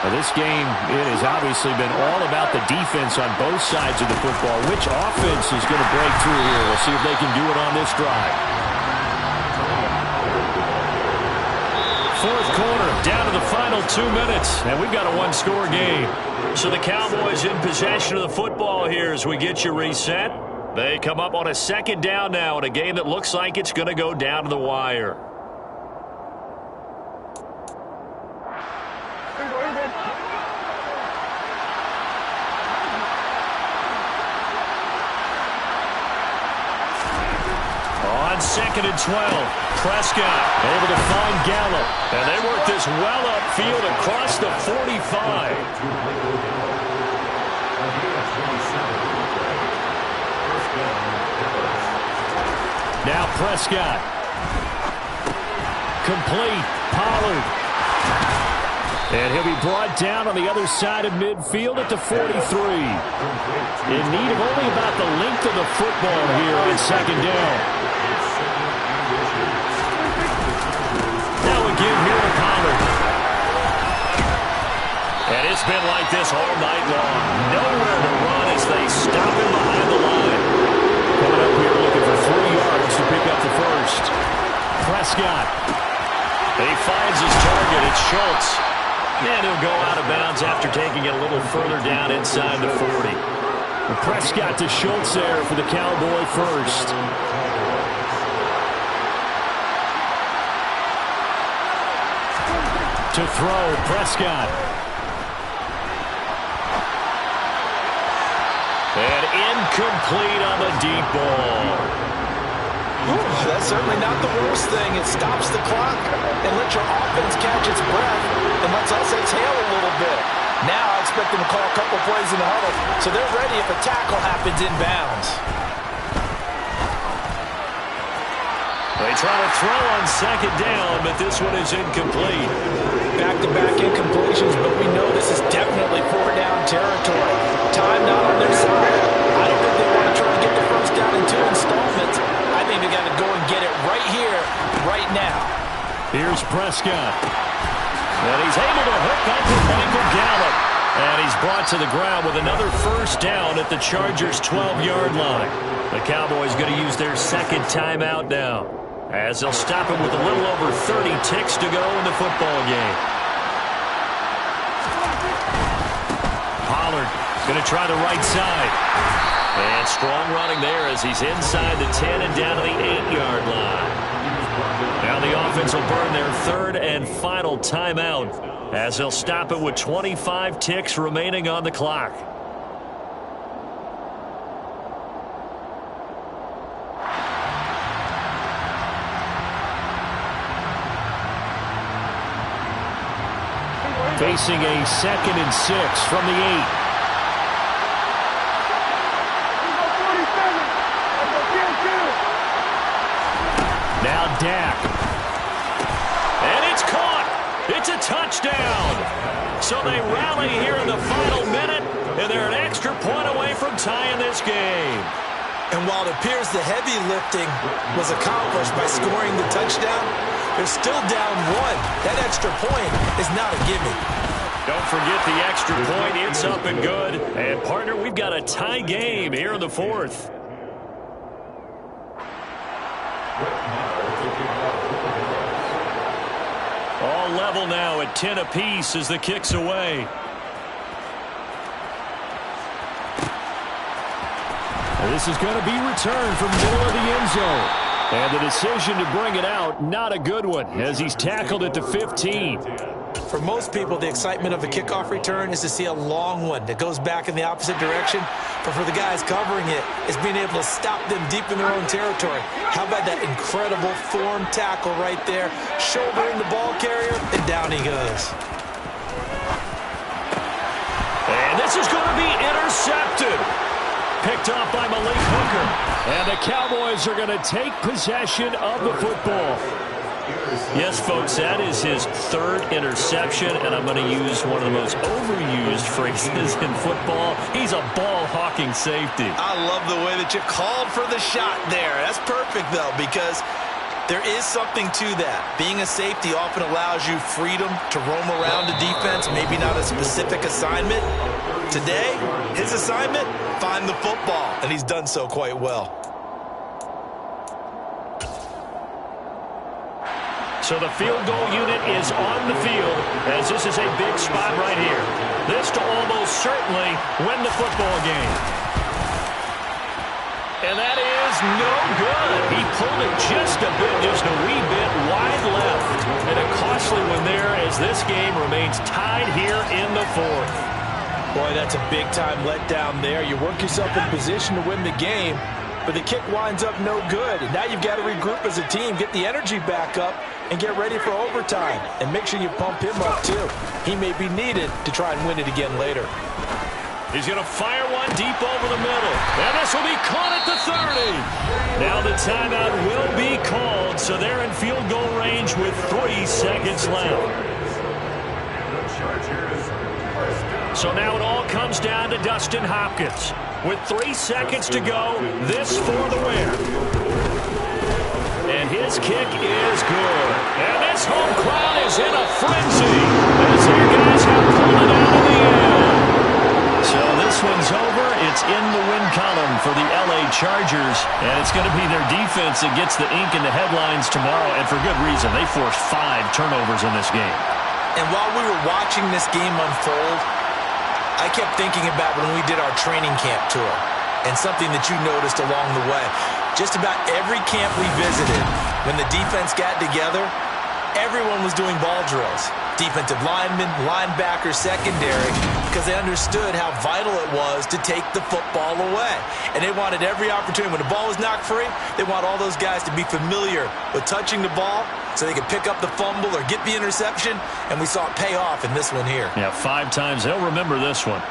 S1: Now this game, it has obviously been all about the defense on both sides of the football. Which offense is going to break through here? We'll see if they can do it on this drive. Fourth quarter, down to the final 2 minutes, and we've got a 1-score game. So the Cowboys in possession of the football here as we get you reset. They come up on a 2nd down now in a game that looks like it's going to go down to the wire. on 2nd and 12. Prescott able to find Gallup. And they work this well upfield across the 45. Now Prescott. Complete. Pollard. And he'll be brought down on the other side of midfield at the 43. In need of only about the length of the football here on 2nd down. Now a give here to Pollard. And it's been like this all night long. Nowhere to run as they stop him behind the line. Coming up here looking for 3 yards to pick up the first. Prescott. And he finds his target. It's Schultz. And he'll go out of bounds after taking it a little further down inside the 40. And Prescott to Schultz there for the Cowboy first. To throw, Prescott. And incomplete on the deep ball.
S2: That's certainly not the worst thing. It stops the clock and lets your offense catch its breath and lets us exhale a little bit. Now I expect them to call a couple plays in the huddle so they're ready if a tackle happens inbounds.
S1: They try to throw on 2nd down, but this one is incomplete.
S2: Back-to-back incompletions, but we know this is definitely 4-down territory. Time not on their side. I don't think they want to try to get the first down in 2 installments. I think they got to go and get it right here, right now.
S1: Here's Prescott. And he's able to hook up with Michael Gallup. And he's brought to the ground with another first down at the Chargers' 12-yard line. The Cowboys going to use their 2nd timeout now, as they'll stop him with a little over 30 ticks to go in the football game. Pollard going to try the right side. And strong running there as he's inside the 10 and down to the 8-yard line. Now the offense will burn their 3rd and final timeout, as they'll stop it with 25 ticks remaining on the clock. Facing a 2nd and 6 from the 8. Now Dak. And it's caught. It's a touchdown. So they rally here in the final minute, and they're an extra point away from tying this game.
S2: And while it appears the heavy lifting was accomplished by scoring the touchdown, they're still down 1. That extra point is not a gimme.
S1: Don't forget the extra point. It's up and good. And, partner, we've got a tie game here in the 4th. All level now at 10 apiece as the kick's away. And this is going to be returned from the middle of the end zone. And the decision to bring it out, not a good one, as he's tackled at the 15.
S2: For most people, the excitement of a kickoff return is to see a long one that goes back in the opposite direction. But for the guys covering it, it's being able to stop them deep in their own territory. How about that incredible form tackle right there, shouldering the ball carrier, and down he goes.
S1: And this is going to be intercepted. Picked off by Malik Hooker. And the Cowboys are going to take possession of the football. Yes, folks, that is his 3rd interception, and I'm going to use one of the most overused phrases in football. He's a ball-hawking safety.
S2: I love the way that you called for the shot there. That's perfect, though, because there is something to that. Being a safety often allows you freedom to roam around the defense, maybe not a specific assignment. Today, his assignment, find the football, and he's done so quite well.
S1: So the field goal unit is on the field, as this is a big spot right here. This to almost certainly win the football game. And that is no good. He pulled it just a wee bit wide left. And a costly one there as this game remains tied here in the 4th.
S2: Boy, that's a big-time letdown there. You work yourself in position to win the game, but the kick winds up no good. And now you've got to regroup as a team, get the energy back up, and get ready for overtime. And make sure you pump him up, too. He may be needed to try and win it again later.
S1: He's going to fire one deep over the middle. And this will be caught at the 30. Now the timeout will be called, so they're in field goal range with 3 seconds left. So now it all comes down to Dustin Hopkins. With 3 seconds to go, this for the win. And his kick is good. And this home crowd is in a frenzy as their guys have pulled it out in the end. So this one's over. It's in the win column for the LA Chargers. And it's going to be their defense that gets the ink in the headlines tomorrow. And for good reason. They forced 5 turnovers in this game.
S2: And while we were watching this game unfold, I kept thinking about when we did our training camp tour and something that you noticed along the way. Just about every camp we visited, when the defense got together, everyone was doing ball drills. Defensive linemen, linebackers, secondary, because they understood how vital it was to take the football away. And they wanted every opportunity. When the ball was knocked free, they want all those guys to be familiar with touching the ball so they could pick up the fumble or get the interception. And we saw it pay off in this one here.
S1: Yeah, 5 times. They'll remember this one.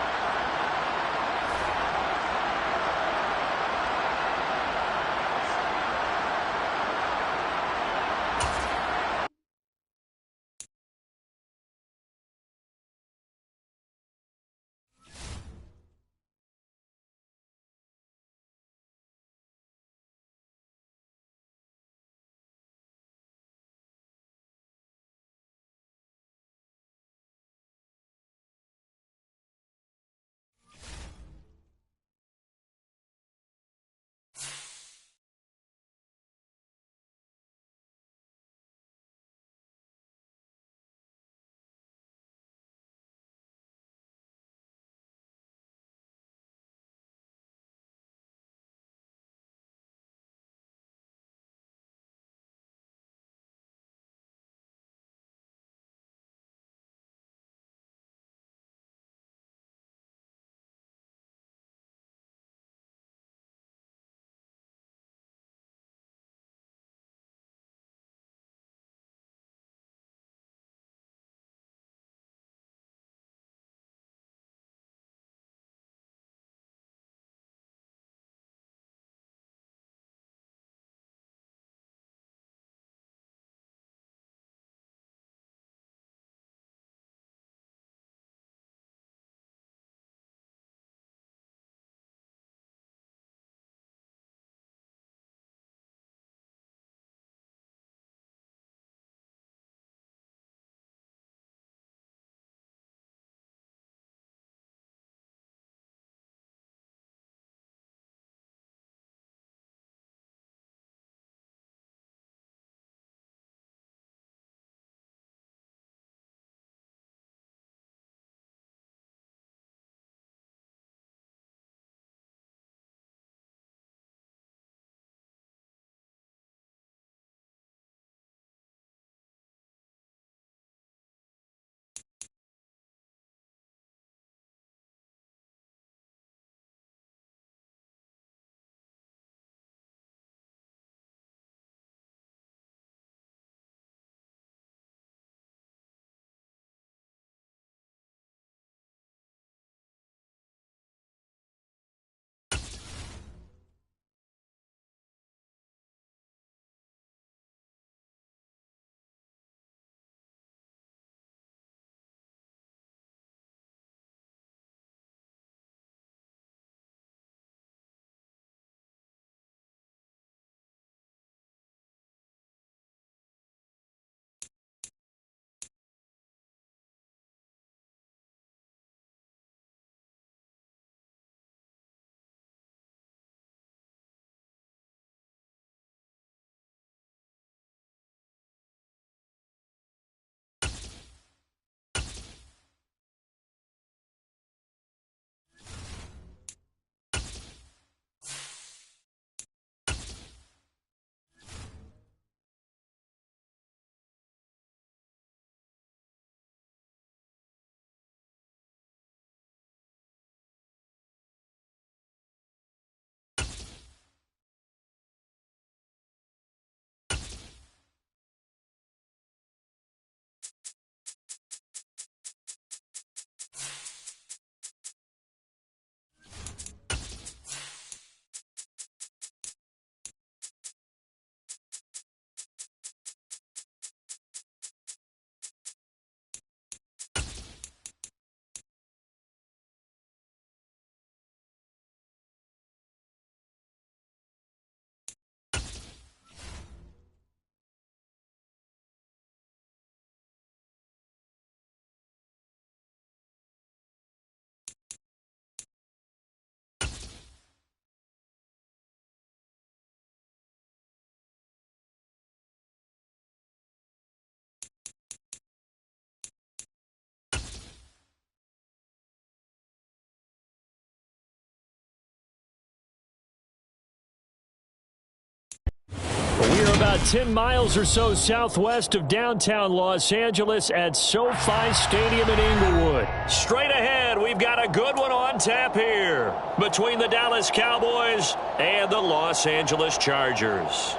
S1: about 10 miles or so southwest of downtown Los Angeles at SoFi Stadium in Inglewood. Straight ahead, we've got a good one on tap here between the Dallas Cowboys and the Los Angeles Chargers.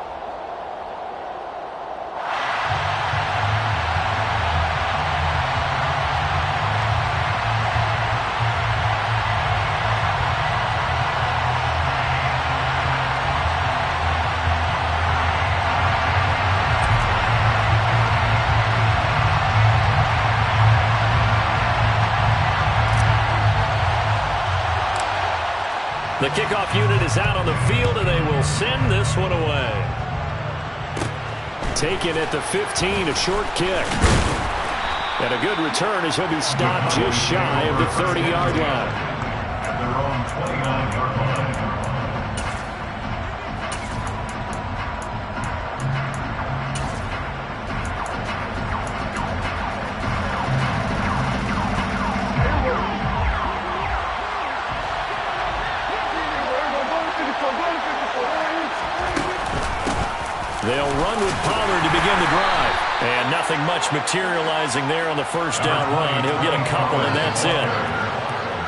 S1: The kickoff unit is out on the field, and they will send this one away. Taken at the 15, a short kick. And a good return as he'll be stopped just shy of the 30-yard line.
S3: At their own 29-yard line.
S1: They'll run with Pollard to begin the drive. And nothing much materializing there on the first down run. He'll get a couple, and that's it.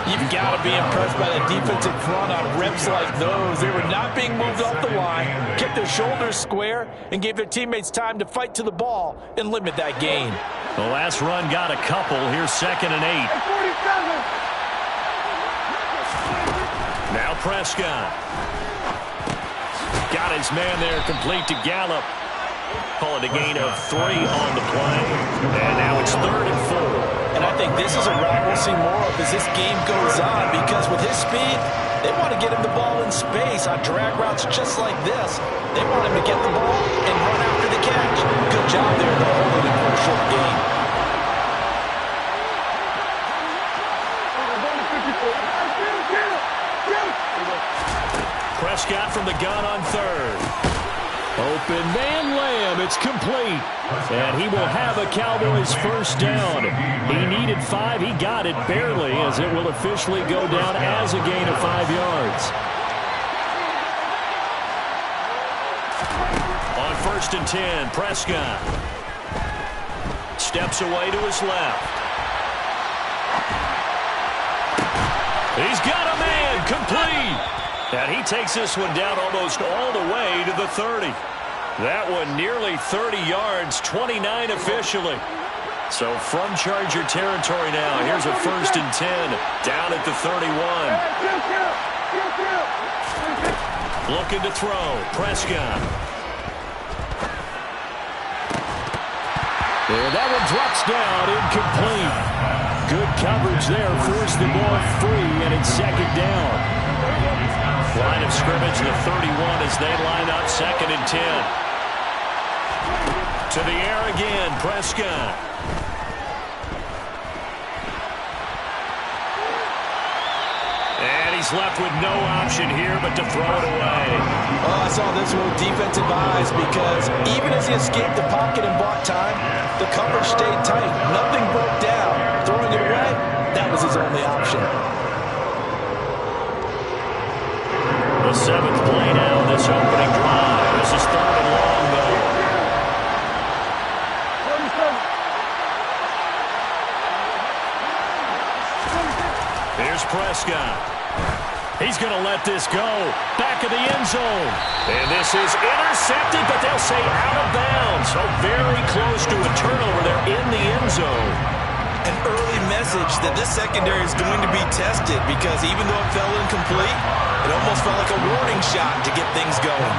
S2: You've got to be impressed by the defensive front on reps like those. They were not being moved off the line, kept their shoulders square, and gave their teammates time to fight to the ball and limit that gain.
S1: The last run got a couple. Here's 2nd and 8. Now Prescott. Got his man there, complete to Gallup. Call it a gain of 3 on the play. And now it's 3rd and 4.
S2: And I think this is a route we'll see more of as this game goes on, because with his speed, they want to get him the ball in space on drag routes just like this. They want him to get the ball and run after the catch. Good job there, though, holding it for a short gain.
S1: Prescott from the gun on 3rd. Open man Lamb. It's complete. And he will have a Cowboys first down. He needed 5. He got it barely, as it will officially go down as a gain of 5 yards. On 1st and 10, Prescott steps away to his left. He's got a man, complete. And he takes this one down almost all the way to the 30. That one nearly 30 yards, 29 officially. So from Charger territory now, here's a 1st and 10 down at the 31. Looking to throw, Prescott. And that one drops down, incomplete. Good coverage there, forced the ball free, and it's 2nd down. Line of scrimmage, the 31 as they line up, 2nd and 10. To the air again, Prescott. And he's left with no option here but to throw it away.
S2: Oh, I saw this one with defensive eyes, because even as he escaped the pocket and bought time, the coverage stayed tight. Nothing broke down. Throwing it away, that was his only option.
S1: The 7th play now, this opening drive. This is 3rd and long, though. Here's Prescott. He's going to let this go. Back of the end zone. And this is intercepted, but they'll say out of bounds. So very close to a turnover there in the end zone.
S2: An early message that this secondary is going to be tested, because even though it fell incomplete, it almost felt like a warning shot to get things going.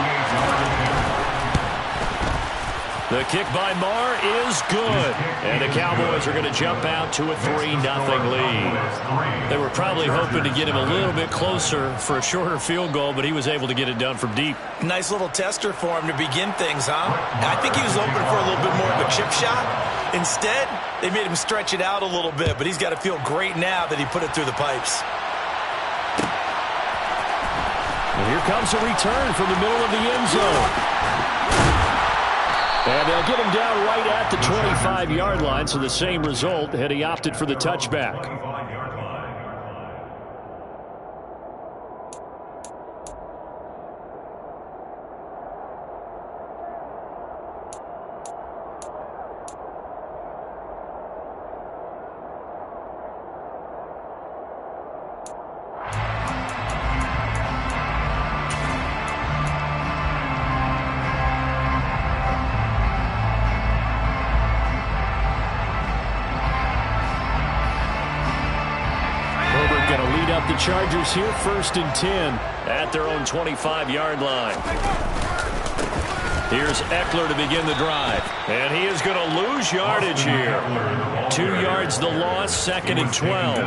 S1: The kick by Marr is good. And the Cowboys are going to jump out to a 3-0 lead. They were probably hoping to get him a little bit closer for a shorter field goal, but he was able to get it done from deep.
S2: Nice little tester for him to begin things, huh? I think he was hoping for a little bit more of a chip shot. Instead, they made him stretch it out a little bit, but he's got to feel great now that he put it through the pipes.
S1: And here comes a return from the middle of the end zone. And they'll get him down right at the 25-yard line, so the same result had he opted for the touchback. And a lead up the Chargers here, 1st and 10 at their own 25-yard line. Here's Eckler to begin the drive. And he is going to lose yardage here. 2 yards the loss, 2nd and 12.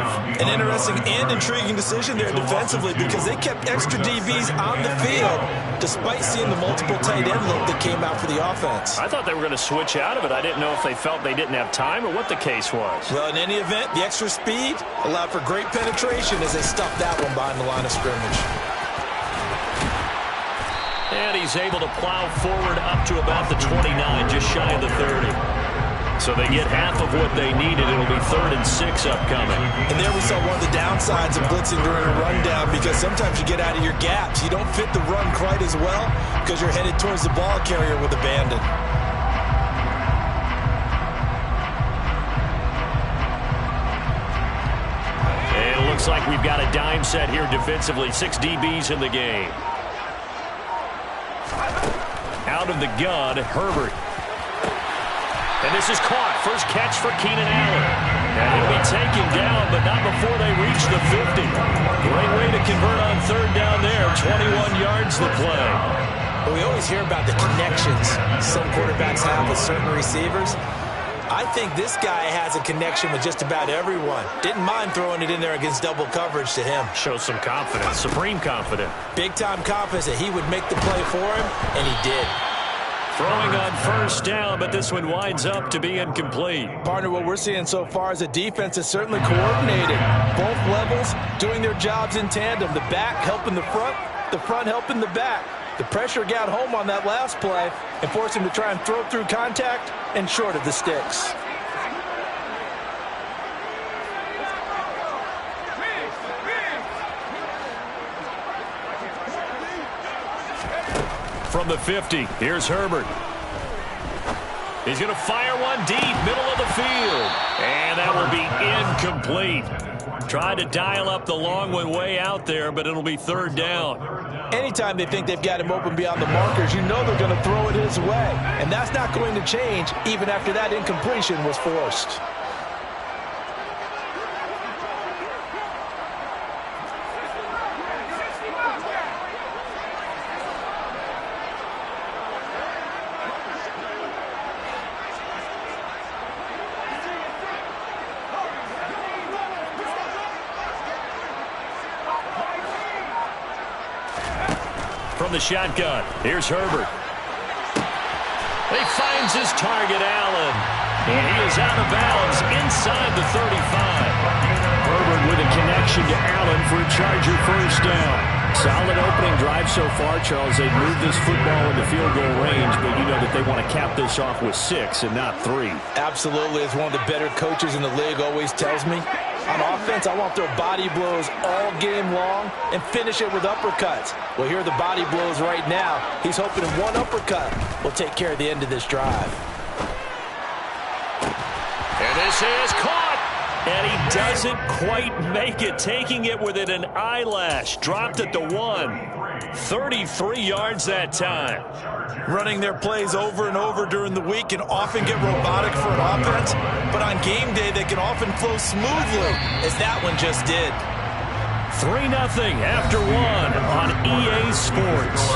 S2: An interesting and intriguing decision there defensively because they kept extra DBs on the field despite seeing the multiple tight end look that came out for the offense.
S1: I thought they were going to switch out of it. I didn't know if they felt they didn't have time or what the case was.
S2: Well, in any event, the extra speed allowed for great penetration as they stuffed that one behind the line of scrimmage.
S1: And he's able to plow forward up to about the 29, just shy of the 30. So they get half of what they needed. It'll be 3rd and 6 upcoming.
S2: And there we saw one of the downsides of blitzing during a rundown because sometimes you get out of your gaps. You don't fit the run quite as well because you're headed towards the ball carrier with abandon.
S1: And it looks like we've got a dime set here defensively. 6 DBs in the game. Out of the gun, Herbert. And this is caught. First catch for Keenan Allen. And he'll be taken down, but not before they reach the 50. Great way to convert on 3rd down there. 21 yards the play.
S2: Well, we always hear about the connections some quarterbacks have with certain receivers. I think this guy has a connection with just about everyone. Didn't mind throwing it in there against double coverage to him.
S1: Shows some confidence, supreme confidence.
S2: Big-time confidence that he would make the play for him, and he did.
S1: Throwing on 1st down, but this one winds up to be incomplete.
S2: Partner, what we're seeing so far is the defense is certainly coordinated. Both levels doing their jobs in tandem. The back helping the front helping the back. The pressure got home on that last play and forced him to try and throw through contact and short of the sticks.
S1: From the 50, here's Herbert. He's going to fire one deep, middle of the field. And that will be incomplete. Tried to dial up the long one way out there, but it'll be 3rd down.
S2: Anytime they think they've got him open beyond the markers, you know they're going to throw it his way. And that's not going to change even after that incompletion was forced.
S1: From the shotgun, here's Herbert. He finds his target, Allen. And he is out of bounds inside the 35. Herbert with a connection to Allen for a Charger 1st down. Solid opening drive so far, Charles. They've moved this football into field goal range, but you know that they want to cap this off with 6 and not 3.
S2: Absolutely. As one of the better coaches in the league always tells me, on offense, I want to throw body blows all game long and finish it with uppercuts. Well, here are the body blows right now. He's hoping one uppercut will take care of the end of this drive.
S1: And this is caught. And he doesn't quite make it, taking it within an eyelash. Dropped at the 1. 33 yards that time.
S2: Running their plays over and over during the week can often get robotic for an offense, but on game day they can often flow smoothly, as that one just did.
S1: 3-0 after 1 on EA Sports.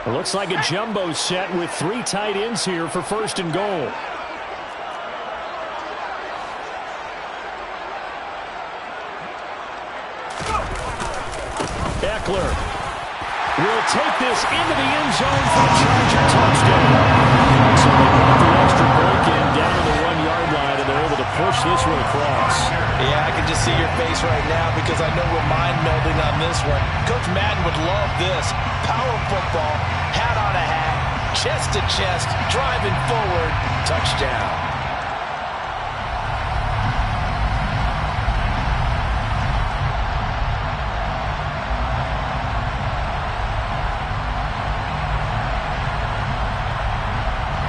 S1: It looks like a jumbo set with 3 tight ends here for 1st and goal. Eckler will take this into the end zone for a Charger touchdown. So they put the extra break in down to the 1-yard line, and they're able to push this one across.
S2: Yeah, I can just see your face right now because I know we're mind melding on this one. Coach Madden would love this. Power football, hat on a hat, chest to chest, driving forward, touchdown.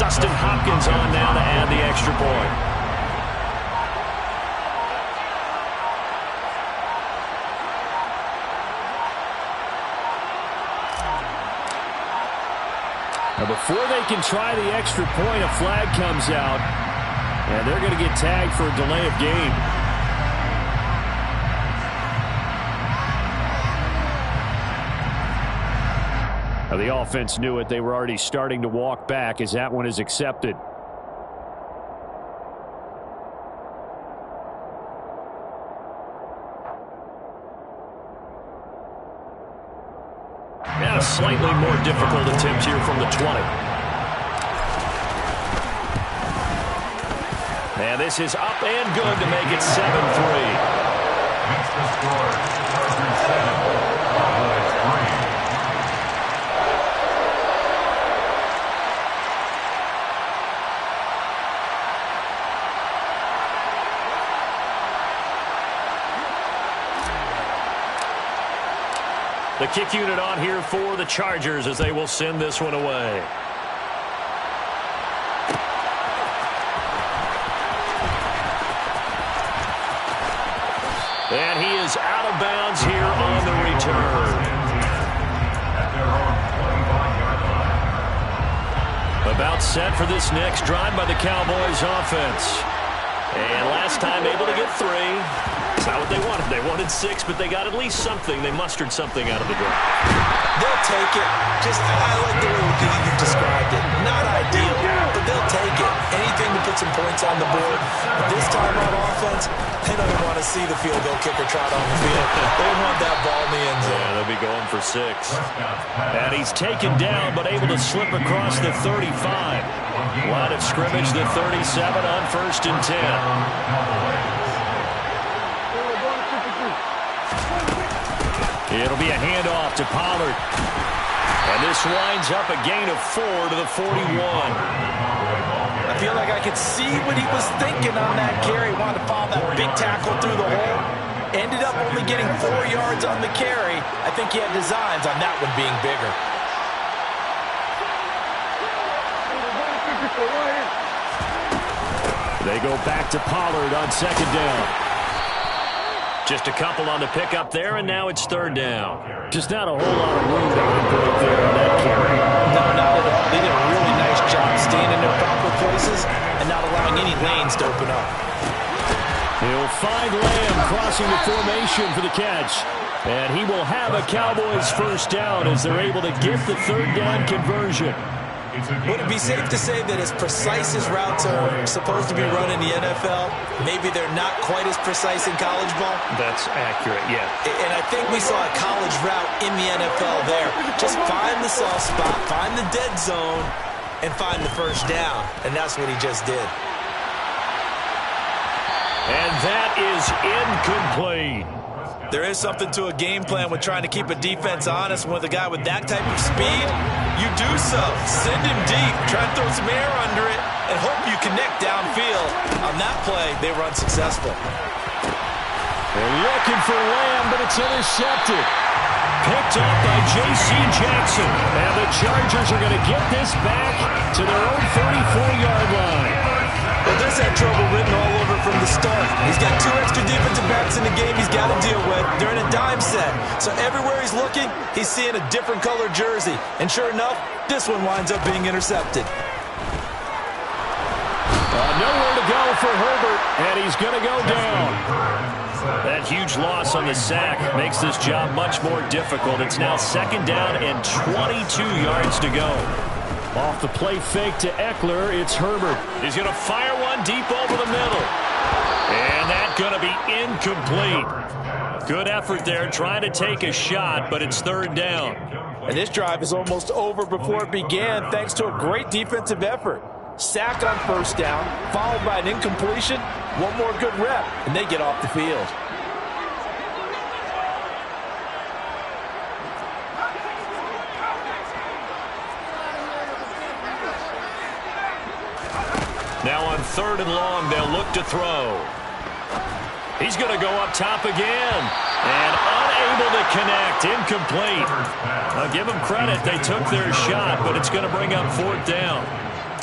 S1: Dustin Hopkins on now to add the extra point. Now before they can try the extra point, a flag comes out, and they're going to get tagged for a delay of game. Now the offense knew it. They were already starting to walk back as that one is accepted. Yeah, a slightly more difficult attempt here from the 20. And this is up and good to make it 7-3.
S3: Makes the score. Chargers 7, Cowboys 3.
S1: The kick unit on here for the Chargers as they will send this one away. And he is out of bounds here on the return.
S3: At their own 25-yard line.
S1: About set for this next drive by the Cowboys offense. And last time able to get 3. It's not what they wanted. They wanted 6, but they got at least something. They mustered something out of the drive.
S2: They'll take it. I like the way you described it. Not ideal, but they'll take it. Anything to put some points on the board. But this time on offense, they don't even want to see the field goal kicker trot on the field. They want that ball in the end zone.
S1: Yeah, they'll be going for 6. And he's taken down, but able to slip across the 35. Line of scrimmage, the 37 on 1st and 10. It'll be a handoff to Pollard. And this winds up a gain of 4 to the 41.
S2: I feel like I could see what he was thinking on that carry. Wanted to follow that big tackle through the hole. Ended up only getting 4 yards on the carry. I think he had designs on that one being bigger.
S1: They go back to Pollard on 2nd down. Just a couple on the pickup there, and now it's 3rd down. Just not a whole lot of room to operate there on that carry.
S2: No, not at all. They did a really nice job staying in their proper places and not allowing any lanes to open up.
S1: He'll find Lamb crossing the formation for the catch. And he will have a Cowboys 1st down as they're able to get the 3rd down conversion.
S2: Would it be safe to say that as precise as routes are supposed to be run in the NFL, maybe they're not quite as precise in college ball?
S1: That's accurate, yeah.
S2: And I think we saw a college route in the NFL there. Just find the soft spot, find the dead zone, and find the 1st down. And that's what he just did.
S1: And that is incomplete.
S2: There is something to a game plan with trying to keep a defense honest. With a guy with that type of speed, you do so. Send him deep, try to throw some air under it, and hope you connect downfield. On that play, they were unsuccessful.
S1: They're looking for Lamb, but it's intercepted. Picked up by J.C. Jackson. And the Chargers are going to get this back to their own 34-yard line.
S2: Well, this had trouble written all over from the start. He's got 2 extra defensive backs in the game he's got to deal with. They're in a dime set. So everywhere he's looking, he's seeing a different color jersey. And sure enough, this one winds up being intercepted.
S1: Nowhere to go for Herbert, and he's going to go down. That huge loss on the sack makes this job much more difficult. It's now 2nd down and 22 yards to go. Off the play fake to Eckler, it's Herbert. He's going to fire one deep over the middle. And that's going to be incomplete. Good effort there, trying to take a shot, but it's 3rd down.
S2: And this drive is almost over before it began, thanks to a great defensive effort. Sack on 1st down, followed by an incompletion. One more good rep, and they get off the field.
S1: Now on 3rd and long, they'll look to throw. He's going to go up top again. And unable to connect. Incomplete. I'll give them credit. They took their shot, but it's going to bring up 4th down.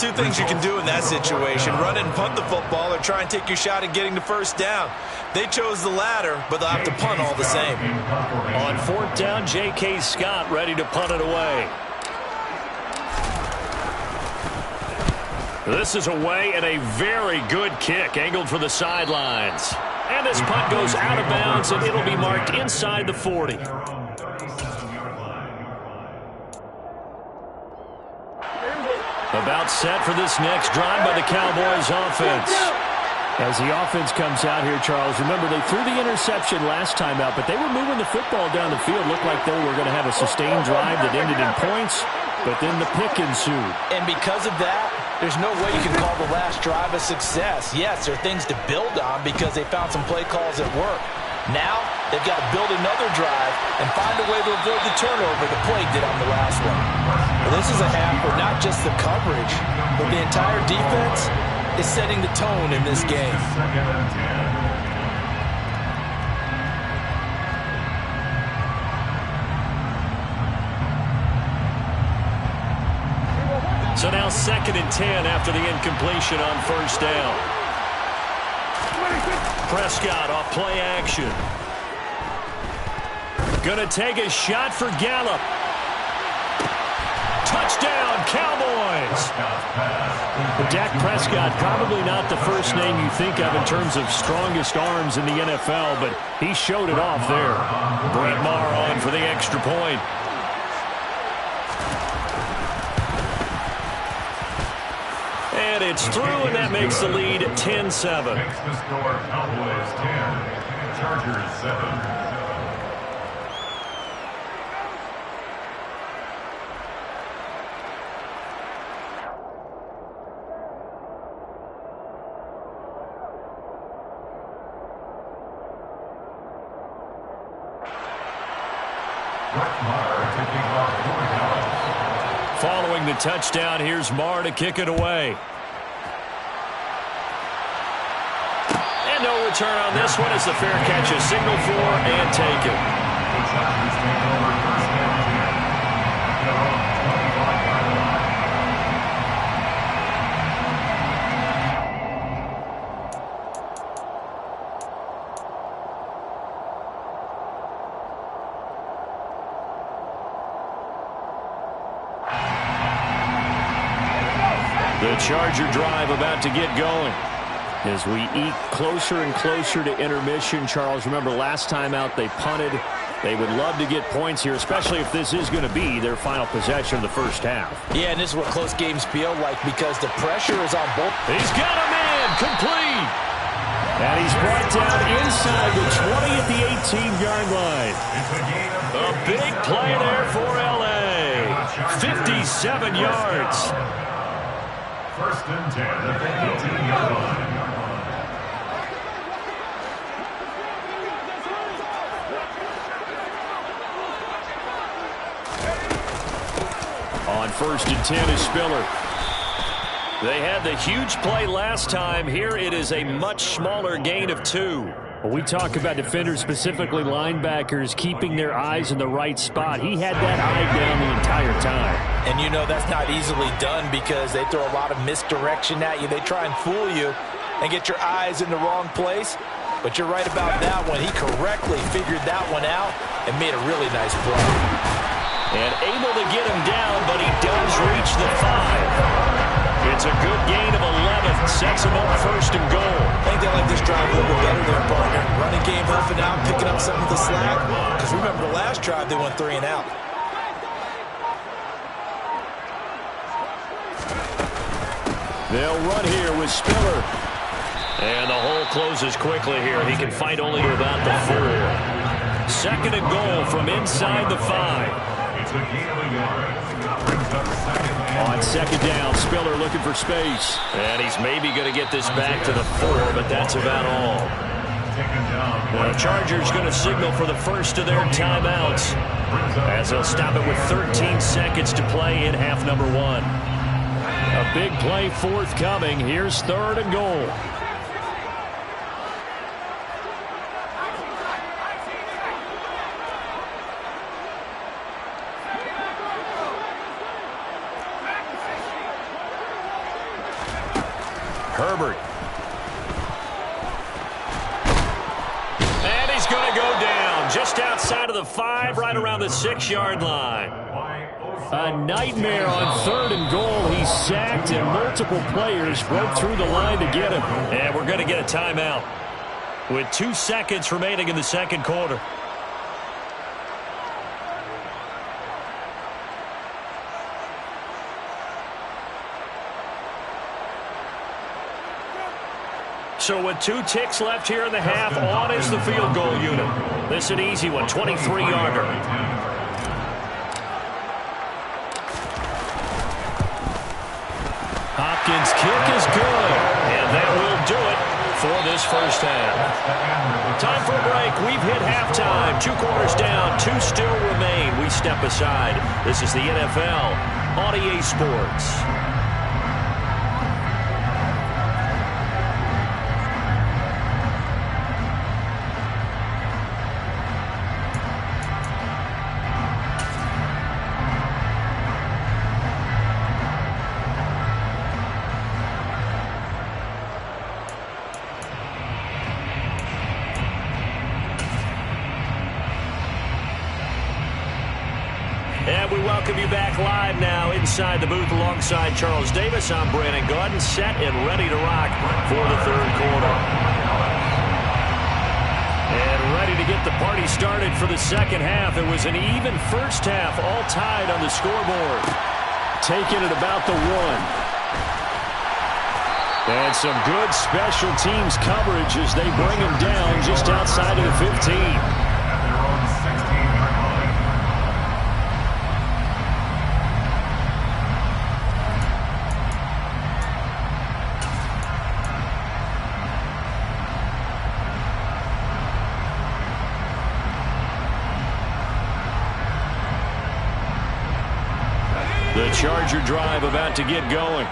S2: two things you can do in that situation: run and punt the football, or try and take your shot at getting the first down. They chose the latter, but they'll have to punt all the same.
S1: On 4th down, J.K. Scott ready to punt it away. This is away, and a very good kick angled for the sidelines. And this punt goes out of bounds, and it'll be marked inside the 40. About set for this next drive by the Cowboys offense. As the offense comes out here, Charles, remember they threw the interception last time out, but they were moving the football down the field. Looked like they were going to have a sustained drive that ended in points, but then the pick ensued.
S2: And because of that, there's no way you can call the last drive a success. Yes, there are things to build on because they found some play calls that work. Now, they've got to build another drive and find a way to avoid the turnover the Plague did on the last one. Well, this is a half where not just the coverage, but the entire defense is setting the tone in this game.
S1: So now 2nd and 10 after the incompletion on 1st down. Prescott off play action. Gonna take a shot for Gallup. Touchdown, Cowboys! Dak Prescott, probably not the first name you think of in terms of strongest arms in the NFL, but he showed it off there. Brett Maher on for the extra point. And it's through, and that makes the lead 10-7.
S3: Makes the score Cowboys 10, Chargers 7.
S1: Following the touchdown, here's Maher to kick it away. And no return on this one as the fair catch is signaled for and taken.
S3: The Chargers take over 1st and 10 at their own 25-yard line.
S1: The Charger drive about to get going. As we eke closer and closer to intermission, Charles, remember last time out they punted. They would love to get points here, especially if this is going to be their final possession of the first half.
S2: Yeah, and this is what close games feel like because the pressure is on both.
S1: He's got a man, complete. And he's brought down inside the 20 at the 18-yard line. A big play there for L.A. 57 yards.
S3: 1st and 10 at the 18-yard line.
S1: On 1st and 10 is Spiller. They had the huge play last time. Here it is a much smaller gain of 2. When we talk about defenders, specifically linebackers, keeping their eyes in the right spot, he had that eye down the entire time.
S2: And you know that's not easily done because they throw a lot of misdirection at you. They try and fool you and get your eyes in the wrong place. But you're right about that one. He correctly figured that one out and made a really nice play.
S1: And able to get him down, but he does reach the 5. It's a good gain of 11. Sets him up 1st and goal.
S2: I think they like this drive a little bit better than their partner. Running game helping out, picking up some of the slack. Because remember the last drive they went 3 and out.
S1: They'll run here with Spiller. And the hole closes quickly here. He can fight only to about the 4. 2nd and goal from inside the 5.
S3: It's a gain of a yard. Brings up 2nd and
S1: On 2nd down, Spiller looking for space. And he's maybe going to get this back to the 4, but that's about all. The Chargers going to signal for the first of their timeouts as they'll stop it with 13 seconds to play in half number 1. A big play forthcoming. Here's 3rd and goal. Herbert. And he's going to go down just outside of the 5, right around the 6-yard line. A nightmare on 3rd and goal. He's sacked, and multiple players broke through the line to get him. And we're going to get a timeout with 2 seconds remaining in the second quarter. So with 2 ticks left here in the half, on is the field goal unit. This is an easy one, 23-yarder. Hopkins' kick is good, and that will do it for this first half. Time for a break. We've hit halftime. 2 quarters down, 2 still remain. We step aside. This is the NFL on EA Sports. And we welcome you back live now inside the booth alongside Charles Davis. I'm Brandon Gaudin, set and ready to rock for the third quarter. And ready to get the party started for the second half. It was an even first half, all tied on the scoreboard. Taking it about the 1. And some good special teams coverage as they bring him down just outside of the 15. The Charger drive about to get going.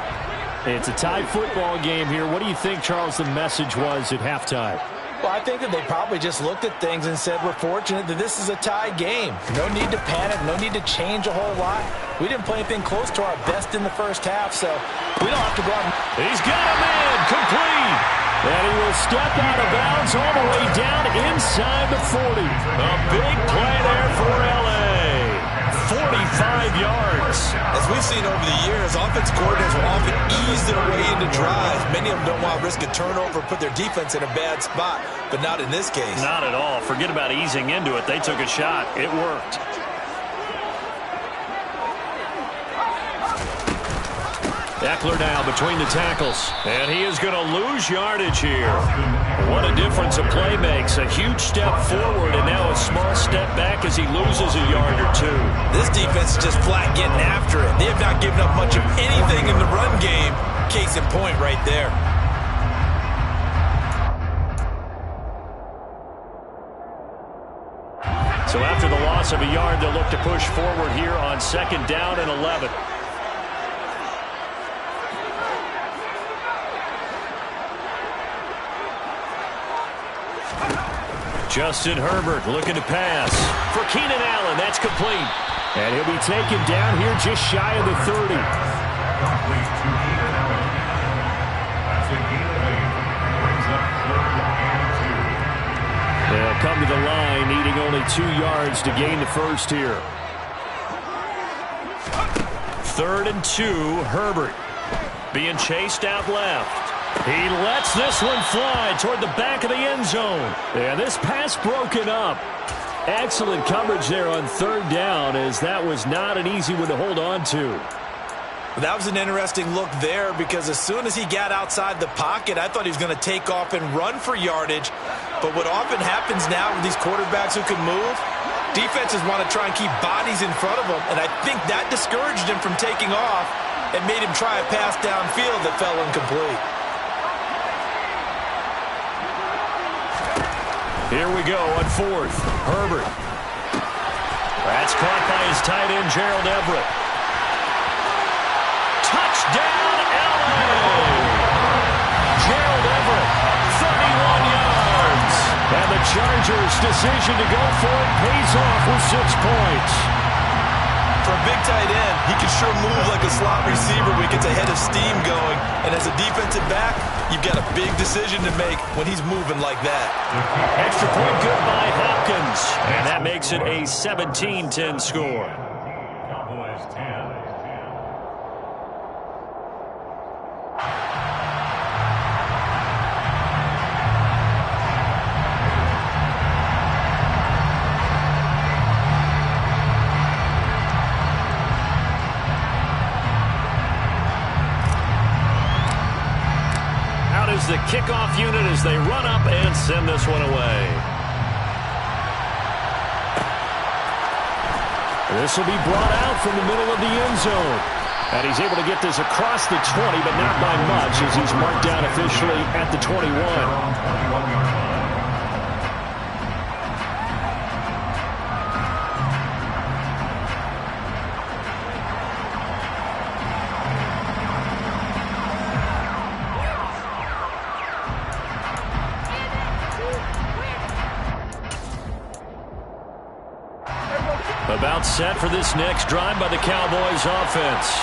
S1: It's a tie football game here. What do you think, Charles, the message was at halftime?
S2: Well, I think that they probably just looked at things and said, we're fortunate that this is a tie game. No need to panic, no need to change a whole lot. We didn't play anything close to our best in the first half, so we don't have to go out.
S1: He's got a man, complete. And he will step out of bounds all the way down inside the 40. A big play there for L.A. 45 yards.
S2: As we've seen over the years, offensive coordinators will often ease their way into drives. Many of them don't want to risk a turnover, put their defense in a bad spot, but not in this case.
S1: Not at all. Forget about easing into it. They took a shot. It worked. Eckler now between the tackles, and he is going to lose yardage here. What a difference a play makes. A huge step forward and now a small step back as he loses a yard or 2.
S2: This defense is just flat getting after it. They have not given up much of anything in the run game. Case in point right there.
S1: So after the loss of a yard, they'll look to push forward here on 2nd down and 11. Justin Herbert looking to pass for Keenan Allen. That's complete. And he'll be taken down here just shy of the 30. They'll come to the line, needing only 2 yards to gain the first here. 3rd and 2, Herbert being chased out left. He lets this one fly toward the back of the end zone. And this pass broken up. Excellent coverage there on 3rd down, as that was not an easy one to hold on to.
S2: That was an interesting look there, because as soon as he got outside the pocket, I thought he was going to take off and run for yardage. But what often happens now with these quarterbacks who can move, defenses want to try and keep bodies in front of them, and I think that discouraged him from taking off and made him try a pass downfield that fell incomplete.
S1: Here we go on 4th. Herbert. That's caught by his tight end, Gerald Everett. Touchdown, L.A. Gerald Everett, 31 yards. And the Chargers' decision to go for it pays off with 6 points.
S2: For a big tight end, he can sure move like a slot receiver when he gets a head of steam going. And as a defensive back, you've got a big decision to make when he's moving like that.
S1: Extra point good by Hopkins. And that makes it a 17-10 score.
S3: Cowboys 10.
S1: The kickoff unit as they run up and send this one away. This will be brought out from the middle of the end zone. And he's able to get this across the 20, but not by much as he's marked down officially at the 21. About set for this next drive by the Cowboys offense.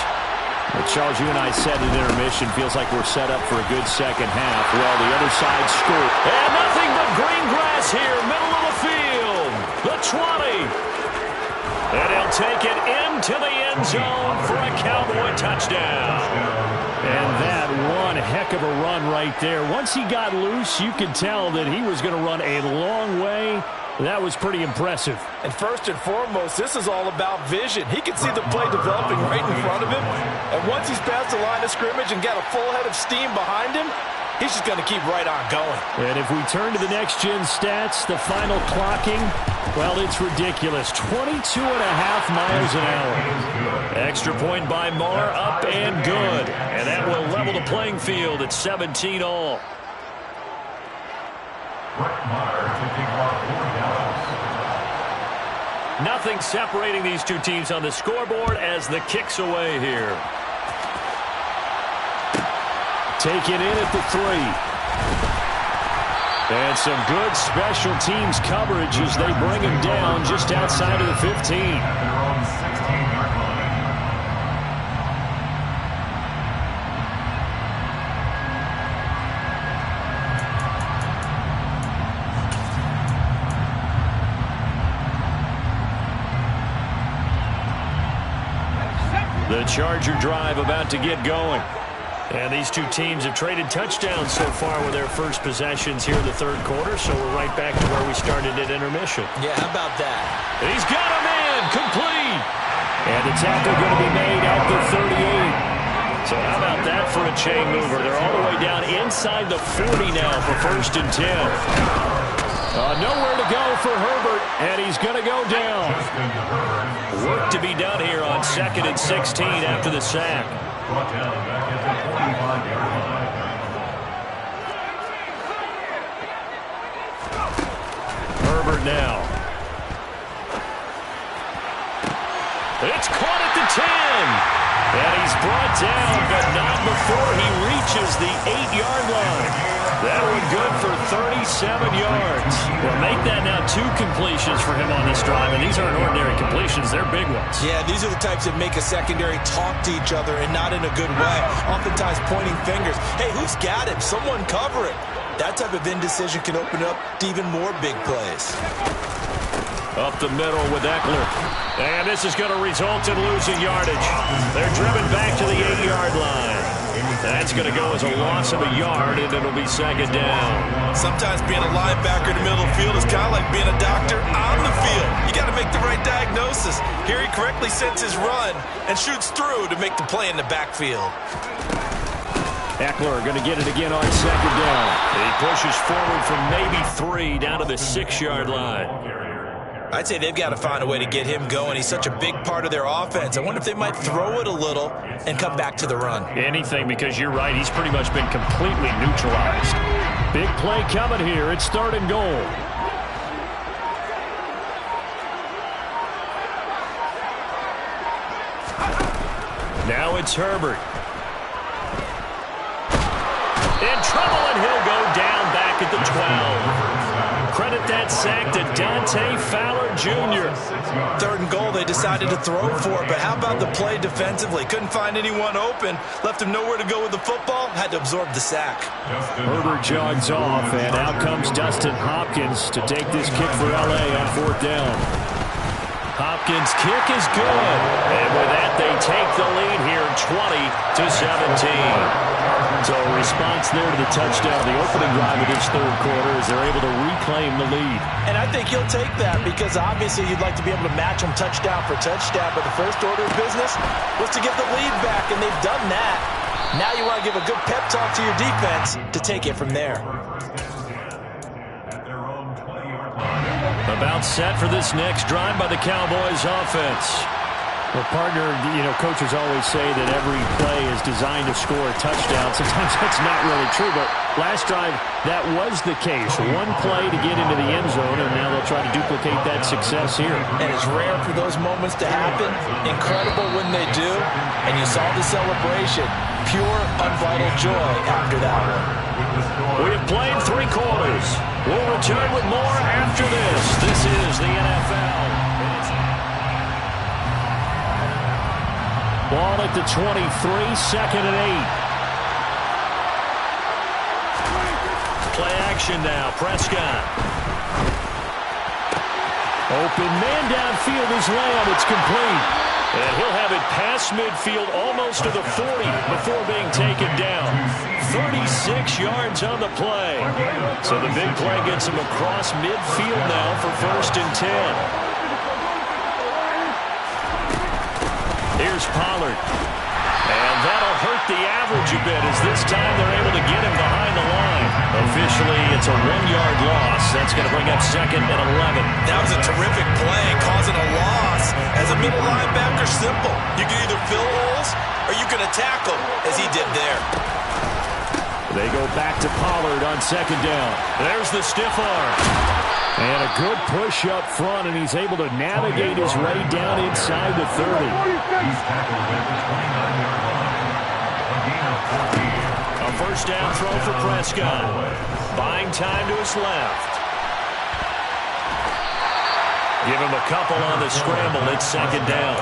S1: Well, Charles, you and I said at intermission, feels like we're set up for a good second half. Well, the other side scored. And nothing but green grass here, middle of the field. The 20. And he'll take it into the end zone for a Cowboy touchdown. And that one heck of a run right there. Once he got loose, you could tell that he was going to run a long way. That was pretty impressive.
S2: And first and foremost, this is all about vision. He can see the play developing right in front of him. And once he's past the line of scrimmage and got a full head of steam behind him, he's just going to keep right on going.
S1: And if we turn to the next-gen stats, the final clocking, well, it's ridiculous. 22.5 miles an hour. Extra point by Marr, up and good. And that will level the playing field at 17 all. Nothing separating these two teams on the scoreboard as the kick's away here. Take it in at the 3. And some good special teams coverage as they bring him down just outside of the 15. The Charger drive about to get going. And these two teams have traded touchdowns so far with their first possessions here in the third quarter, so we're right back to where we started at intermission.
S2: Yeah, how about that?
S1: He's got him in, complete. And the tackle going to be made at the 38. So how about that for a chain mover? They're all the way down inside the 40 now for 1st and 10. Nowhere to go for Herbert, and he's going to go down. Work to be done here on 2nd and 16 after the sack. Herbert now. It's caught at the 10. And he's brought down, but not before he reaches the 8-yard line. That one good for 37 yards. Well, make that now 2 completions for him on this drive, and these aren't ordinary completions. They're big ones.
S2: Yeah, these are the types that make a secondary talk to each other and not in a good way. Oftentimes pointing fingers. Hey, who's got him? Someone cover it. That type of indecision can open up to even more big plays.
S1: Up the middle with Eckler. And this is going to result in losing yardage. They're driven back to the 8-yard line. That's going to go as a loss of a yard, and it'll be 2nd down.
S2: Sometimes being a linebacker in the middle of the field is kind of like being a doctor on the field. You got to make the right diagnosis. Here he correctly sets his run and shoots through to make the play in the backfield.
S1: Eckler going to get it again on 2nd down. He pushes forward from maybe 3 down to the 6-yard line.
S2: I'd say they've got to find a way to get him going. He's such a big part of their offense. I wonder if they might throw it a little and come back to the run.
S1: Anything, because you're right. He's pretty much been completely neutralized. Big play coming here. It's 3rd and goal. Now it's Herbert. In trouble, and he'll go down back at the 12. Credit that that sack to Dante Fowler Jr.
S2: 3rd and goal, they decided to throw for it, but how about the play defensively? Couldn't find anyone open, left him nowhere to go with the football, had to absorb the sack.
S1: Herbert jogs off, and out comes Dustin Hopkins to take this kick for L.A. on 4th down. Hopkins' kick is good, and with that, they take the lead here, 20-17. So a response there to the touchdown, the opening drive of this 3rd quarter, as they're able to reclaim the lead.
S2: And I think he'll take that because obviously you'd like to be able to match them touchdown for touchdown, but the first order of business was to get the lead back, and they've done that. Now you want to give a good pep talk to your defense to take it from there.
S1: About set for this next drive by the Cowboys offense. Well, partner, coaches always say that every play is designed to score a touchdown. Sometimes that's not really true, but last drive, that was the case. One play to get into the end zone, and now they'll try to duplicate that success here.
S2: And it's rare for those moments to happen. Incredible when they do. And you saw the celebration. Pure, unbridled joy after that one.
S1: We have played 3 quarters. We'll return with more after this. This is the NFL. Ball at the 23, 2nd and 8. Play action now. Prescott. Open man downfield is Lamb. It's complete. And he'll have it past midfield almost to the 40 before being taken down. 36 yards on the play. So the big play gets him across midfield now for 1st and 10. Here's Pollard. And that'll hurt the average a bit as this time they're able to get him behind the line. Officially, it's a 1-yard loss. That's going to bring up 2nd and 11.
S2: That was a terrific play, causing a loss. As a middle linebacker, simple. You can either fill holes or you can attack them, as he did there.
S1: They go back to Pollard on 2nd down. There's the stiff arm. And a good push up front, and he's able to navigate his way down inside the 30. A 1st down throw for Prescott. Buying time to his left. Give him a couple on the scramble. It's 2nd down.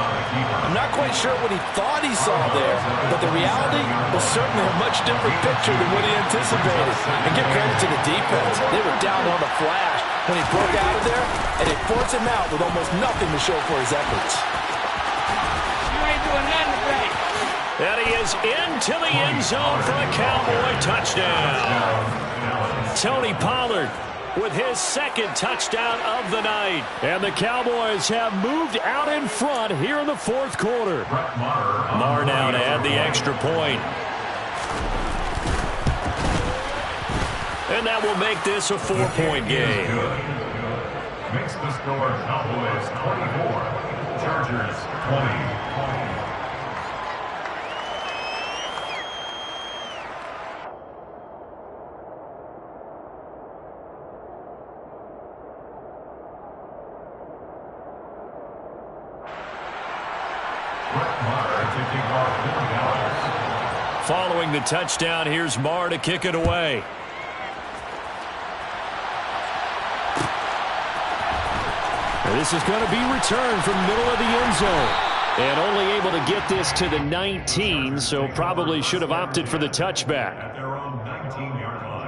S2: I'm not quite sure what he thought he saw there, but the reality was certainly a much different picture than what he anticipated. And give credit to the defense. They were down on the flash when he broke out of there, and they forced him out with almost nothing to show for his efforts.
S4: You ain't doing nothing today.
S1: And he is into the end zone for a Cowboy touchdown. Tony Pollard with his 2nd touchdown of the night. And the Cowboys have moved out in front here in the 4th quarter. Maher now to add the extra point. And that will make this a 4-point game.
S3: Makes the score Cowboys 24, Chargers 20.
S1: Following the touchdown, here's Maher to kick it away. This is going to be returned from the middle of the end zone. And only able to get this to the 19, so probably should have opted for the touchback.
S3: At their own 19-yard line.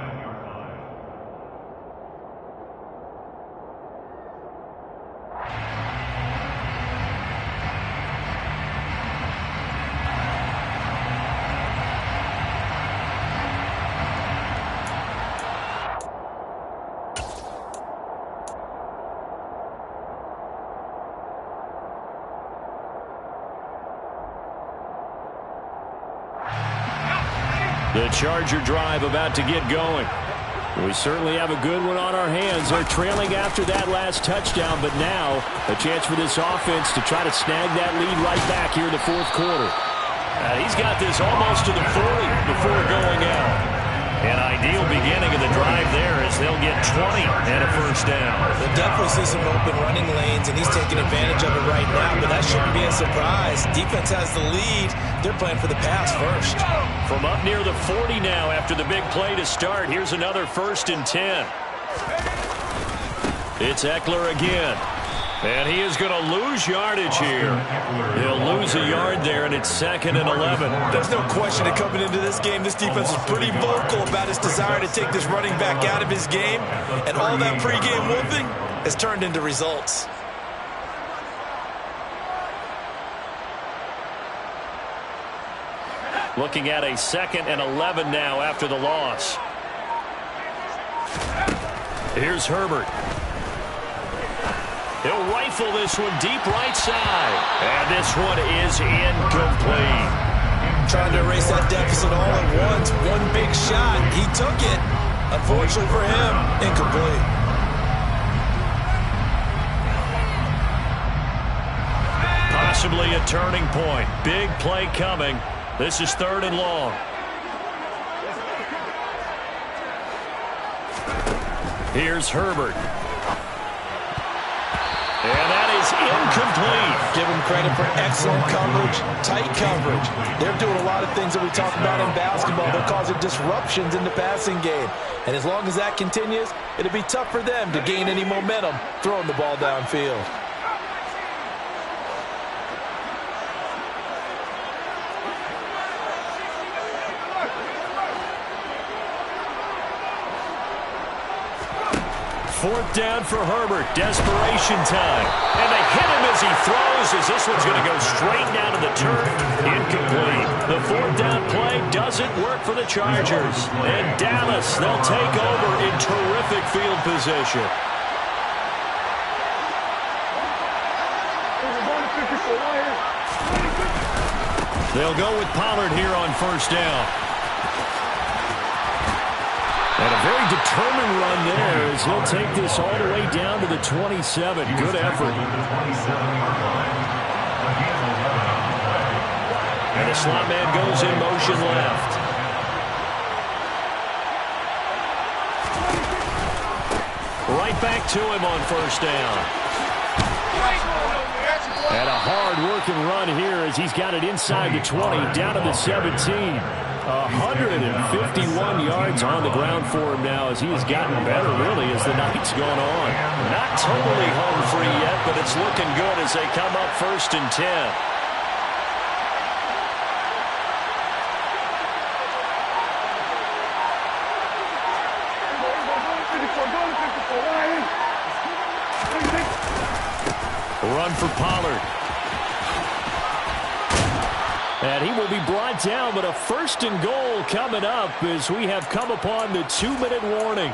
S1: The Charger drive about to get going. We certainly have a good one on our hands. They're trailing after that last touchdown, but now a chance for this offense to try to snag that lead right back here in the 4th quarter. He's got this almost to the 40 before going out. An ideal beginning of the drive there as they'll get 20 and a 1st down.
S2: They'll definitely see some open running lanes, and he's taking advantage of it right now, but that shouldn't be a surprise. Defense has the lead. They're playing for the pass first.
S1: From up near the 40 now after the big play to start, here's another 1st and 10. It's Ekeler again. And he is going to lose yardage here. He'll lose a yard there, and it's 2nd and 11.
S2: There's no question that coming into this game, this defense is pretty vocal about its desire to take this running back out of his game. And all that pregame whooping has turned into results.
S1: Looking at a 2nd and 11 now after the loss. Here's Herbert. He'll rifle this one deep right side. And this one is incomplete.
S2: Trying to erase that deficit all at once. One big shot. He took it. Unfortunately for him, incomplete.
S1: Possibly a turning point. Big play coming. This is 3rd and long. Here's Herbert. And that is incomplete.
S2: Give him credit for excellent coverage, tight coverage. They're doing a lot of things that we talk about in basketball. They're causing disruptions in the passing game. And as long as that continues, it'll be tough for them to gain any momentum throwing the ball downfield.
S1: Fourth down for Herbert. Desperation time. And they hit him as he throws, as this one's going to go straight down to the turf. Incomplete. The 4th down play doesn't work for the Chargers. And Dallas, they'll take over in terrific field position. They'll go with Pollard here on 1st down. And a very determined run there as he'll take this all the way down to the 27. Good effort. And the slot man goes in motion left. Right back to him on 1st down. And a hard-working run here as he's got it inside the 20, down to the 17. 151 yards on the ground for him now as he has gotten better, really, as the night's gone on. Not totally home free yet, but it's looking good as they come up 1st and 10. Run for Pollard. And he will be brought down, but a 1st and goal coming up as we have come upon the 2-minute warning.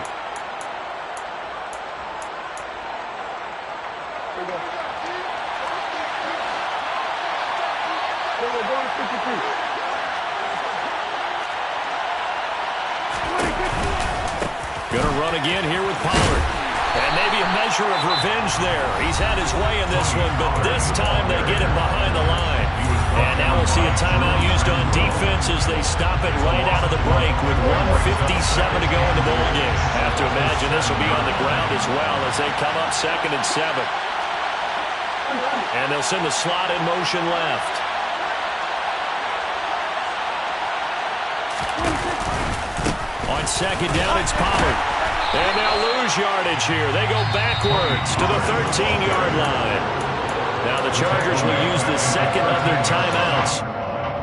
S1: Going to run again here with Pollard. And maybe a measure of revenge there. He's had his way in this one, but this time they get him behind the line. And now we'll see a timeout used on defense as they stop it right out of the break with 1:57 to go in the ball game. Have to imagine this will be on the ground as well as they come up 2nd and 7. And they'll send the slot in motion left. On 2nd down, it's Pollard. And they'll lose yardage here. They go backwards to the 13-yard line. Now the Chargers will use the 2nd of their timeouts.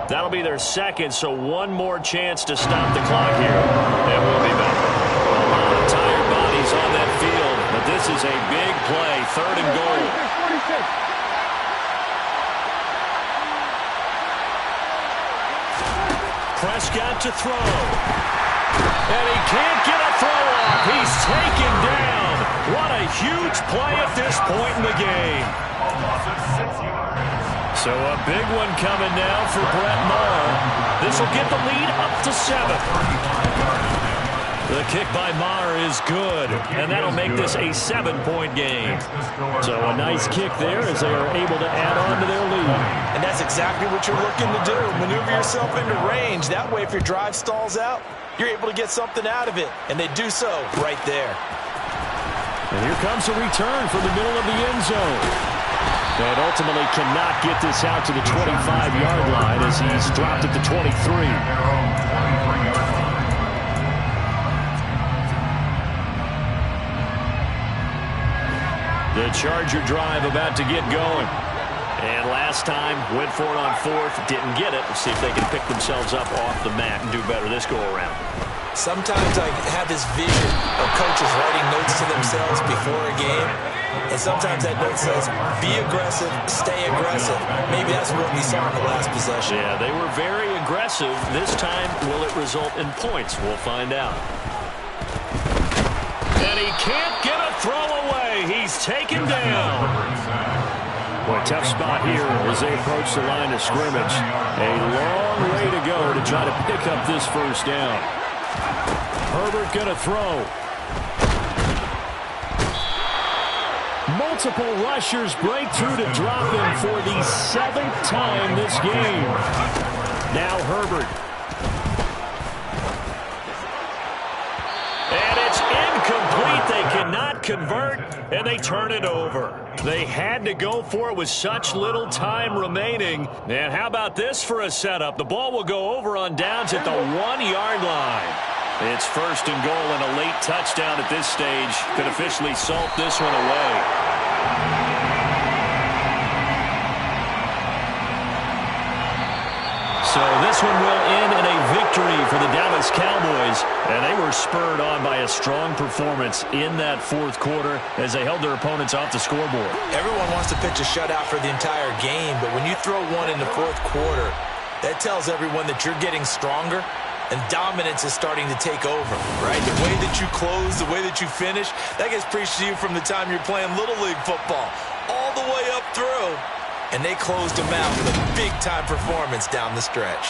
S1: That'll be their 2nd, so one more chance to stop the clock here. And we'll be back. A lot of tired bodies on that field, but this is a big play, 3rd and goal. Prescott to throw. And he can't get a throw off. He's taken down. What a huge play at this point in the game. So a big one coming now for Brett Maher. This will get the lead up to 7. The kick by Maher is good, and that'll make this a 7-point game. So a nice kick there as they are able to add on to their lead.
S2: And that's exactly what you're looking to do. Maneuver yourself into range. That way, if your drive stalls out, you're able to get something out of it. And they do so right there.
S1: And here comes a return from the middle of the end zone. And ultimately cannot get this out to the 25-yard line as he's dropped at the 23. The Charger drive about to get going. And last time, went for it on fourth, didn't get it. Let's see if they can pick themselves up off the mat and do better this go-around.
S2: Sometimes I have this vision of coaches writing notes to themselves before a game, and sometimes that note says, be aggressive, stay aggressive. Maybe that's what we saw in the last possession.
S1: Yeah, they were very aggressive. This time, will it result in points? We'll find out. And he can't get a throw away. He's taken down. Boy, tough spot here as they approach the line of scrimmage. A long way to go to try to pick up this first down. Herbert going to throw. Multiple rushers break through to drop him for the 7th time this game. Now Herbert. And it's incomplete. They cannot convert, and they turn it over. They had to go for it with such little time remaining. And how about this for a setup? The ball will go over on downs at the 1-yard line. It's first and goal and a late touchdown at this stage could officially salt this one away. So this one will end in a victory for the Dallas Cowboys. And they were spurred on by a strong performance in that fourth quarter as they held their opponents off the scoreboard.
S2: Everyone wants to pitch a shutout for the entire game, but when you throw one in the fourth quarter, that tells everyone that you're getting stronger and dominance is starting to take over, right? The way that you close, the way that you finish, that gets preached to you from the time you're playing Little League football all the way up through. And they closed them out with a big-time performance down the stretch.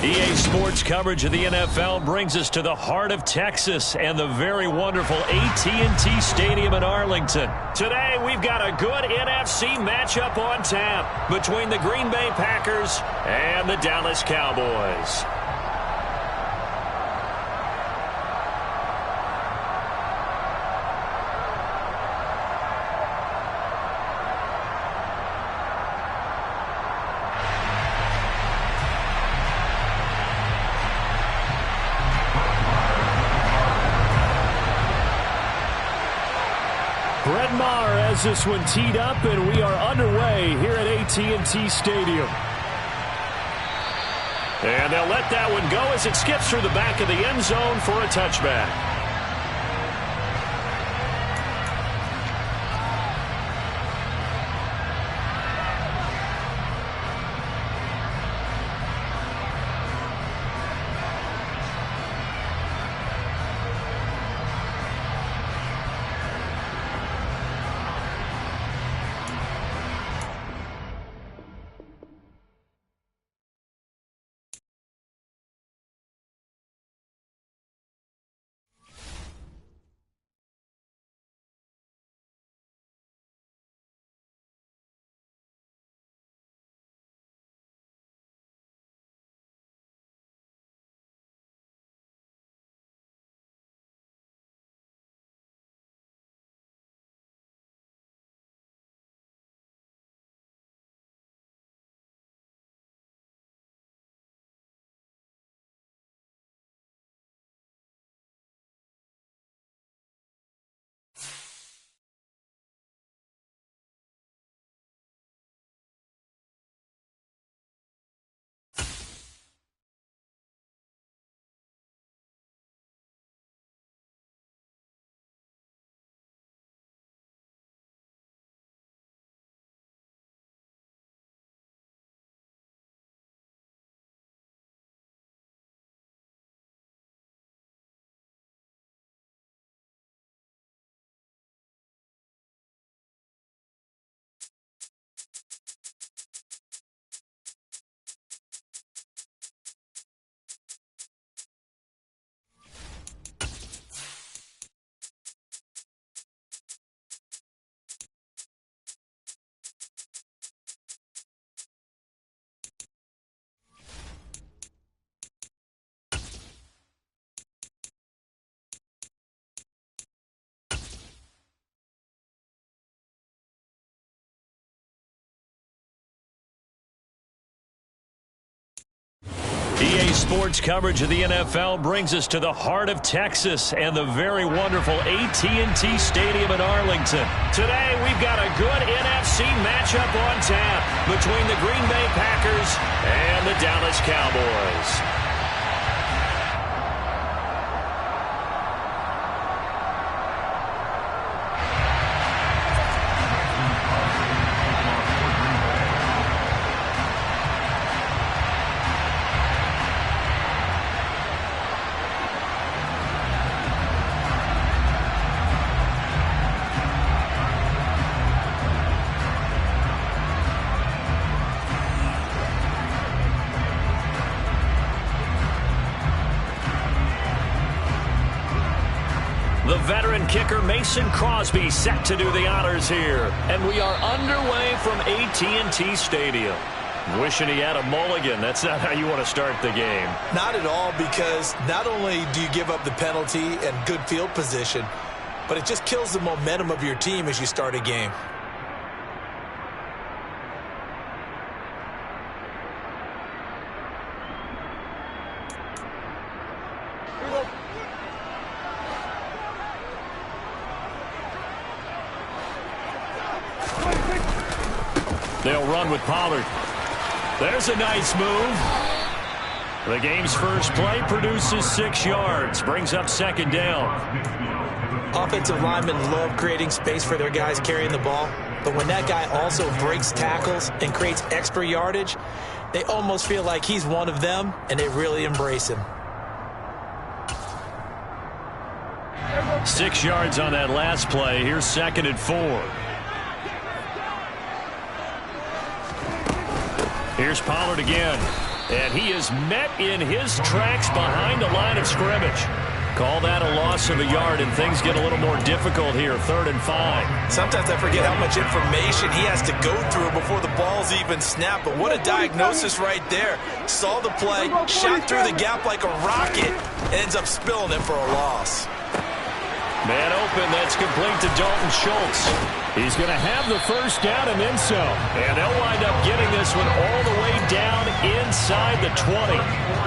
S1: EA Sports coverage of the NFL brings us to the heart of Texas and the very wonderful AT&T Stadium in Arlington. Today, we've got a good NFC matchup on tap between the Green Bay Packers and the Dallas Cowboys. Brett Maher has this one teed up, and we are underway here at AT&T Stadium. And they'll let that one go as it skips through the back of the end zone for a touchback. EA Sports coverage of the NFL brings us to the heart of Texas and the very wonderful AT&T Stadium in Arlington. Today, we've got a good NFC matchup on tap between the Green Bay Packers and the Dallas Cowboys. The veteran kicker Mason Crosby set to do the honors here. And we are underway from AT&T Stadium. Wishing he had a mulligan. That's not how you want to start the game.
S2: Not at all, because not only do you give up the penalty and good field position, but it just kills the momentum of your team as you start a game.
S1: They'll run with Pollard. There's a nice move. The game's first play produces 6 yards. Brings up second down.
S2: Offensive linemen love creating space for their guys carrying the ball. But when that guy also breaks tackles and creates extra yardage, they almost feel like he's one of them, and they really embrace him.
S1: 6 yards on that last play. Here's 2nd and 4. Here's Pollard again. And he is met in his tracks behind the line of scrimmage. Call that a loss of a yard, and things get a little more difficult here, 3rd and 5.
S2: Sometimes I forget how much information he has to go through before the ball's even snapped. But what a diagnosis right there. Saw the play, shot through the gap like a rocket, ends up spilling it for a loss.
S1: Man open, that's complete to Dalton Schultz. He's going to have the first down and then some. And they'll wind up getting this one all the way down inside the 20.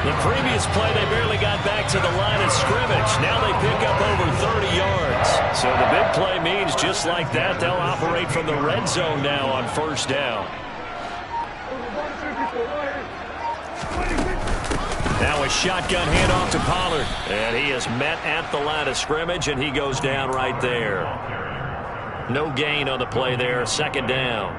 S1: The previous play, they barely got back to the line of scrimmage. Now they pick up over 30 yards. So the big play means just like that, they'll operate from the red zone now on first down. Now a shotgun handoff to Pollard. And he is met at the line of scrimmage, and he goes down right there. No gain on the play there. 2nd down.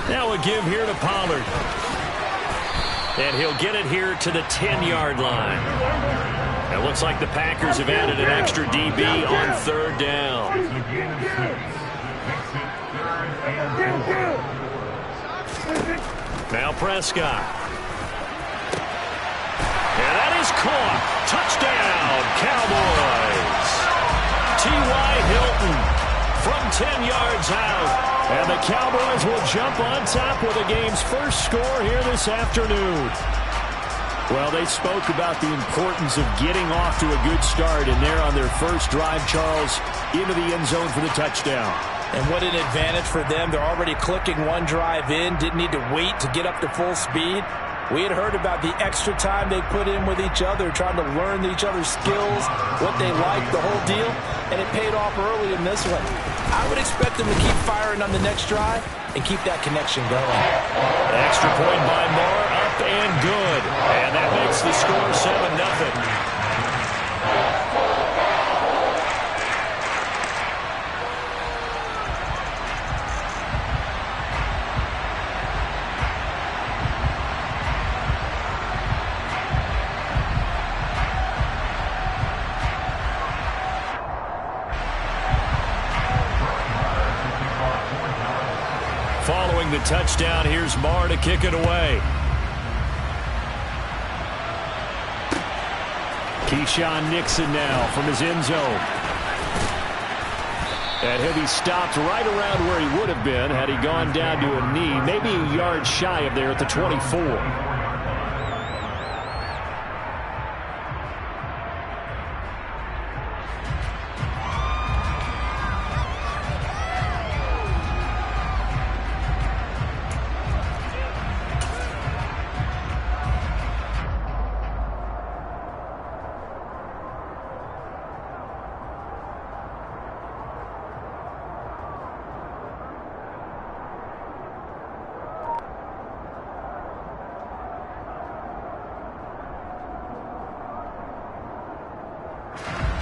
S1: Now a give here to Pollard. And he'll get it here to the 10-yard line. It looks like the Packers have added an extra DB on 3rd down. Now Prescott. And that is caught. Touchdown, Cowboys. T.Y. Hilton from 10 yards out. And the Cowboys will jump on top with the game's first score here this afternoon. Well, they spoke about the importance of getting off to a good start, and they're on their first drive, Charles, into the end zone for the touchdown.
S2: And what an advantage for them. They're already clicking one drive in, didn't need to wait to get up to full speed. We had heard about the extra time they put in with each other, trying to learn each other's skills, what they like, the whole deal, and it paid off early in this one. I would expect them to keep firing on the next drive and keep that connection going.
S1: Extra point by Moore, up and good. And that makes the score 7-0. Following the touchdown, here's Marr to kick it away. Keyshawn Nixon now from his end zone. And he'll be stopped right around where he would have been had he gone down to a knee, maybe a yard shy of there at the 24.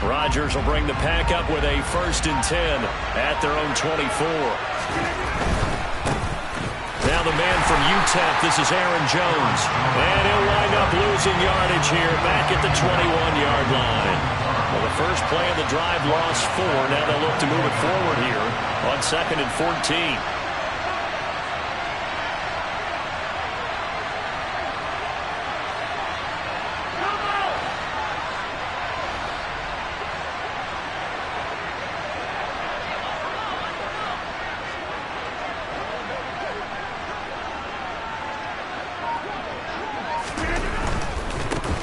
S1: Rodgers will bring the pack up with a 1st and 10 at their own 24. Now the man from UTEP, this is Aaron Jones. And he'll wind up losing yardage here back at the 21-yard line. Well, the first play of the drive lost 4. Now they'll look to move it forward here on 2nd and 14.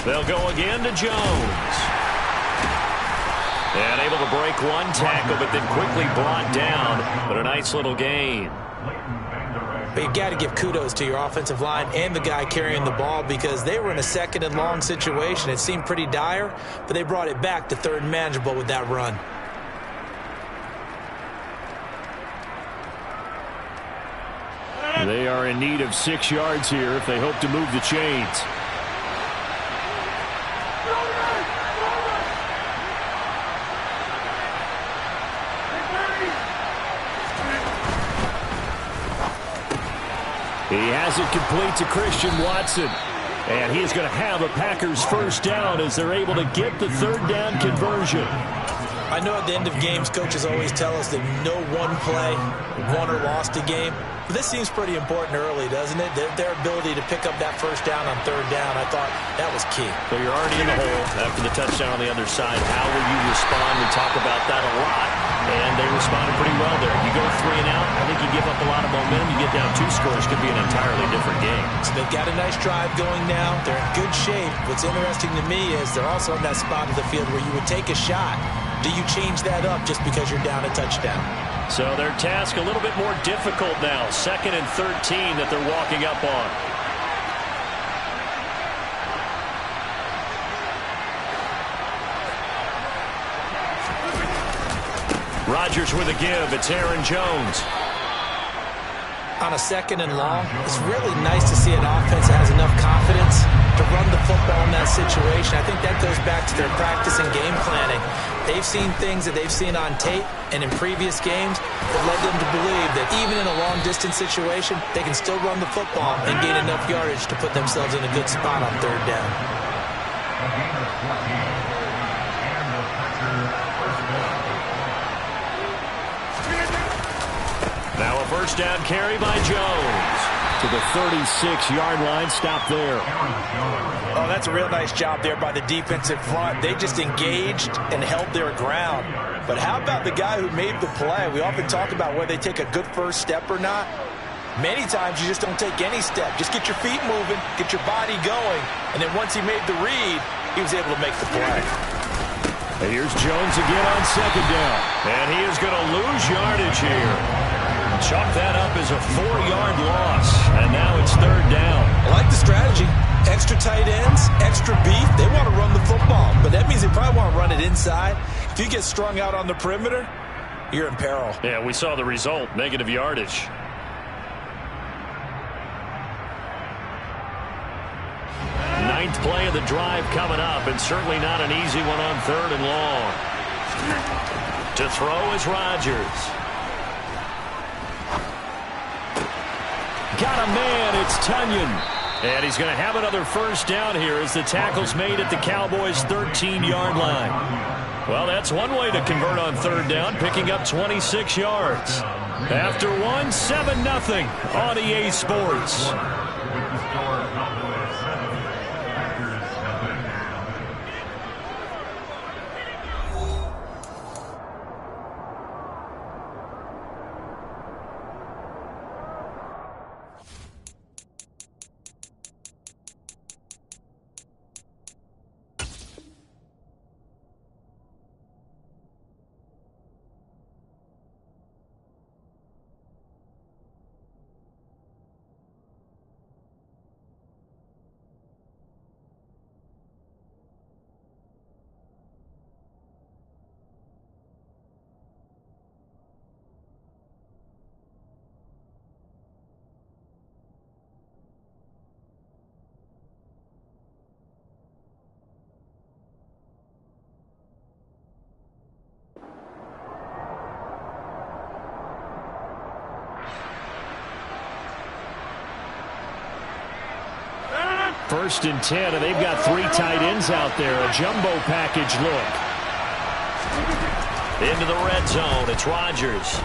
S1: They'll go again to Jones. And able to break one tackle, but then quickly brought down. But a nice little gain.
S2: But you've got to give kudos to your offensive line and the guy carrying the ball, because they were in a 2nd and long situation. It seemed pretty dire, but they brought it back to 3rd and manageable with that run.
S1: They are in need of 6 yards here if they hope to move the chains. He has it complete to Christian Watson. And he is going to have a Packers first down as they're able to get the third down conversion.
S2: I know at the end of games, coaches always tell us that no one play won or lost a game. But this seems pretty important early, doesn't it? Their ability to pick up that first down on third down, I thought that was key.
S1: So you're already in the hole after the touchdown on the other side. How will you respond? We talk about that a lot, and they responded pretty well there. You go 3 and out, I think you give up a lot of momentum. You get down 2 scores, could be an entirely different game.
S2: So they've got a nice drive going now. They're in good shape. What's interesting to me is they're also in that spot of the field where you would take a shot. Do you change that up just because you're down a touchdown?
S1: So their task a little bit more difficult now. 2nd and 13 that they're walking up on. Rodgers with a give. It's Aaron Jones.
S2: On a 2nd and long, it's really nice to see an offense that has enough confidence to run the football in that situation. I think that goes back to their practice and game planning. They've seen things that they've seen on tape and in previous games that led them to believe that even in a long-distance situation, they can still run the football and gain enough yardage to put themselves in a good spot on third down.
S3: A gain of 14, and the Packers first down.
S1: Now a first down carry by Jones to the 36-yard line. Stop there.
S2: Oh, that's a real nice job there by the defensive front. They just engaged and held their ground. But how about the guy who made the play? We often talk about whether they take a good first step or not. Many times you just don't take any step. Just get your feet moving, get your body going, and then once he made the read, he was able to make the play.
S1: And here's Jones again on 2nd down. And he is going to lose yardage here. Chalk that up as a 4-yard loss. And now it's 3rd down.
S2: I like the strategy. Extra tight ends, extra beef. They want to run the football, but that means they probably want to run it inside. If you get strung out on the perimeter, you're in peril.
S1: Yeah, we saw the result. Negative yardage. Ninth play of the drive coming up, and certainly not an easy one on 3rd and long. To throw is Rodgers. Got a man, it's Tunyon. And he's going to have another first down here as the tackle's made at the Cowboys' 13-yard line. Well, that's one way to convert on 3rd down, picking up 26 yards. After one, 7-0 on EA Sports.
S3: With the score, Cowboys 7, Packers 7.
S1: First and 10, and they've got 3 tight ends out there. A jumbo package look. Into the red zone. It's Rodgers.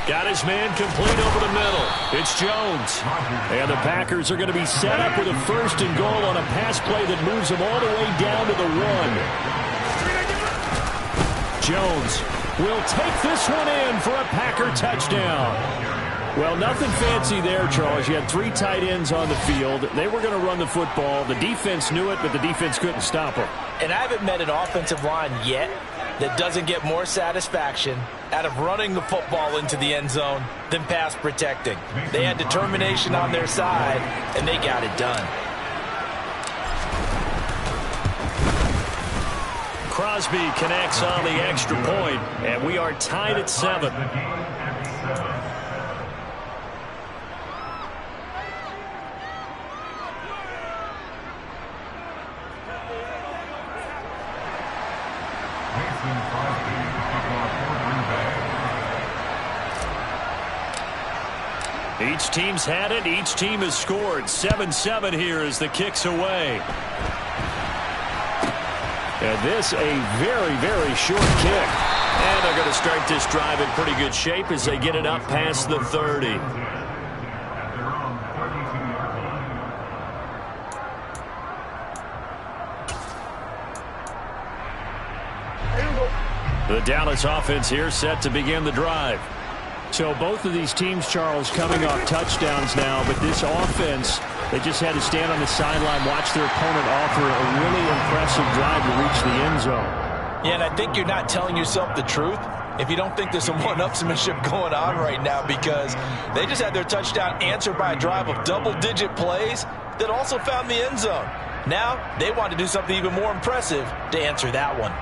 S1: Got his man complete over the middle. It's Jones. And the Packers are going to be set up with a 1st and goal on a pass play that moves them all the way down to the 1. Jones will take this one in for a Packer touchdown. Well, nothing fancy there, Charles. You had 3 tight ends on the field. They were going to run the football. The defense knew it, but the defense couldn't stop them.
S2: And I haven't met an offensive line yet that doesn't get more satisfaction out of running the football into the end zone than pass protecting. They had determination on their side, and they got it done.
S1: Crosby connects on the extra point, and we are tied at 7. Each team's had it. Each team has scored. 7-7 here as the kick's away. And this a very, very short kick. And they're going to start this drive in pretty good shape as they get it up past the 30. The Dallas offense here set to begin the drive. So both of these teams, Charles, coming off touchdowns now, but this offense, they just had to stand on the sideline, watch their opponent offer a really impressive drive to reach the end zone.
S2: Yeah, and I think you're not telling yourself the truth if you don't think there's some one-upsmanship going on right now, because they just had their touchdown answered by a drive of double-digit plays that also found the end zone. Now they want to do something even more impressive to answer that one.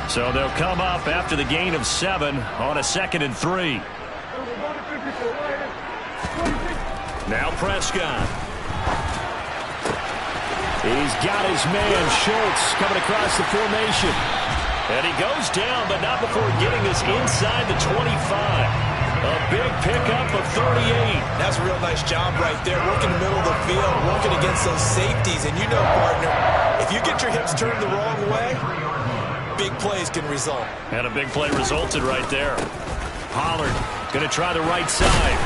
S1: So they'll come up after the gain of 7 on a 2nd and 3. Now Prescott. He's got his man, Schultz, coming across the formation. And he goes down, but not before getting us inside the 25. A big pickup of 38.
S2: That's a real nice job right there, working the middle of the field, working against those safeties. And you know, partner, if you get your hips turned the wrong way, big plays can result.
S1: And a big play resulted right there. Pollard going to try the right side.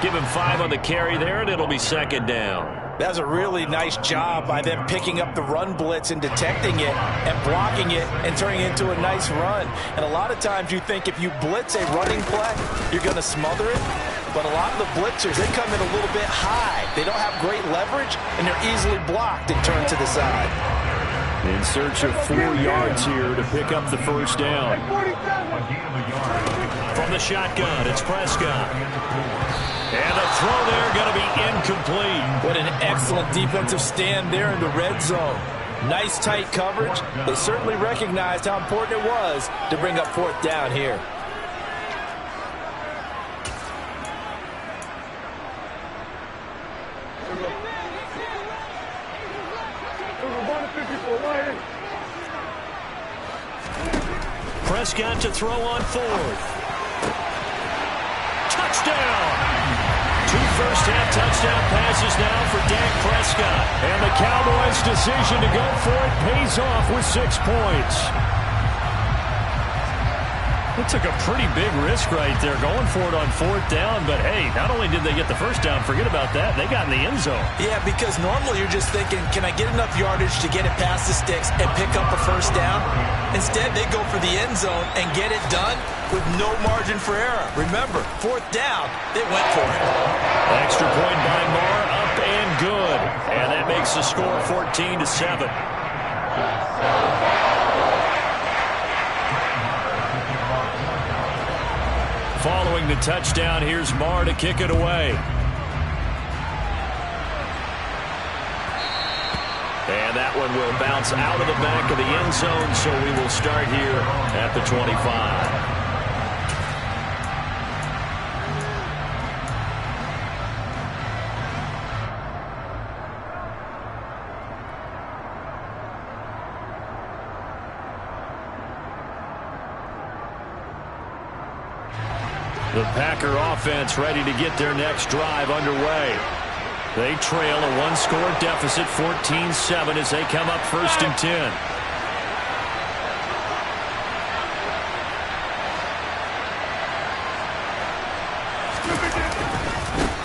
S1: Give him 5 on the carry there, and it'll be 2nd down.
S2: That's a really nice job by them picking up the run blitz and detecting it and blocking it and turning it into a nice run. And a lot of times you think if you blitz a running play, you're going to smother it. But a lot of the blitzers, they come in a little bit high. They don't have great leverage, and they're easily blocked and turned to the side.
S1: In search of 4 yards here to pick up the 1st down. From the shotgun, it's Prescott. And the throw there going to be incomplete.
S2: What an excellent defensive stand there in the red zone. Nice tight coverage. They certainly recognized how important it was to bring up 4th down here.
S1: Prescott to throw on 4th. Touchdown! 2 first-half touchdown passes now for Dak Prescott. And the Cowboys' decision to go for it pays off with 6 points. They took a pretty big risk right there going for it on 4th down. But, hey, not only did they get the 1st down, forget about that, they got in the end zone.
S2: Yeah, because normally you're just thinking, can I get enough yardage to get it past the sticks and pick up a 1st down? Instead, they go for the end zone and get it done with no margin for error. Remember, 4th down, they went for it.
S1: Extra point by Moore, up and good. And that makes the score 14-7. Following the touchdown, here's Moore to kick it away. And that one will bounce out of the back of the end zone, so we will start here at the 25. The Packer offense ready to get their next drive underway. They trail a 1-score deficit, 14-7, as they come up 1st and 10.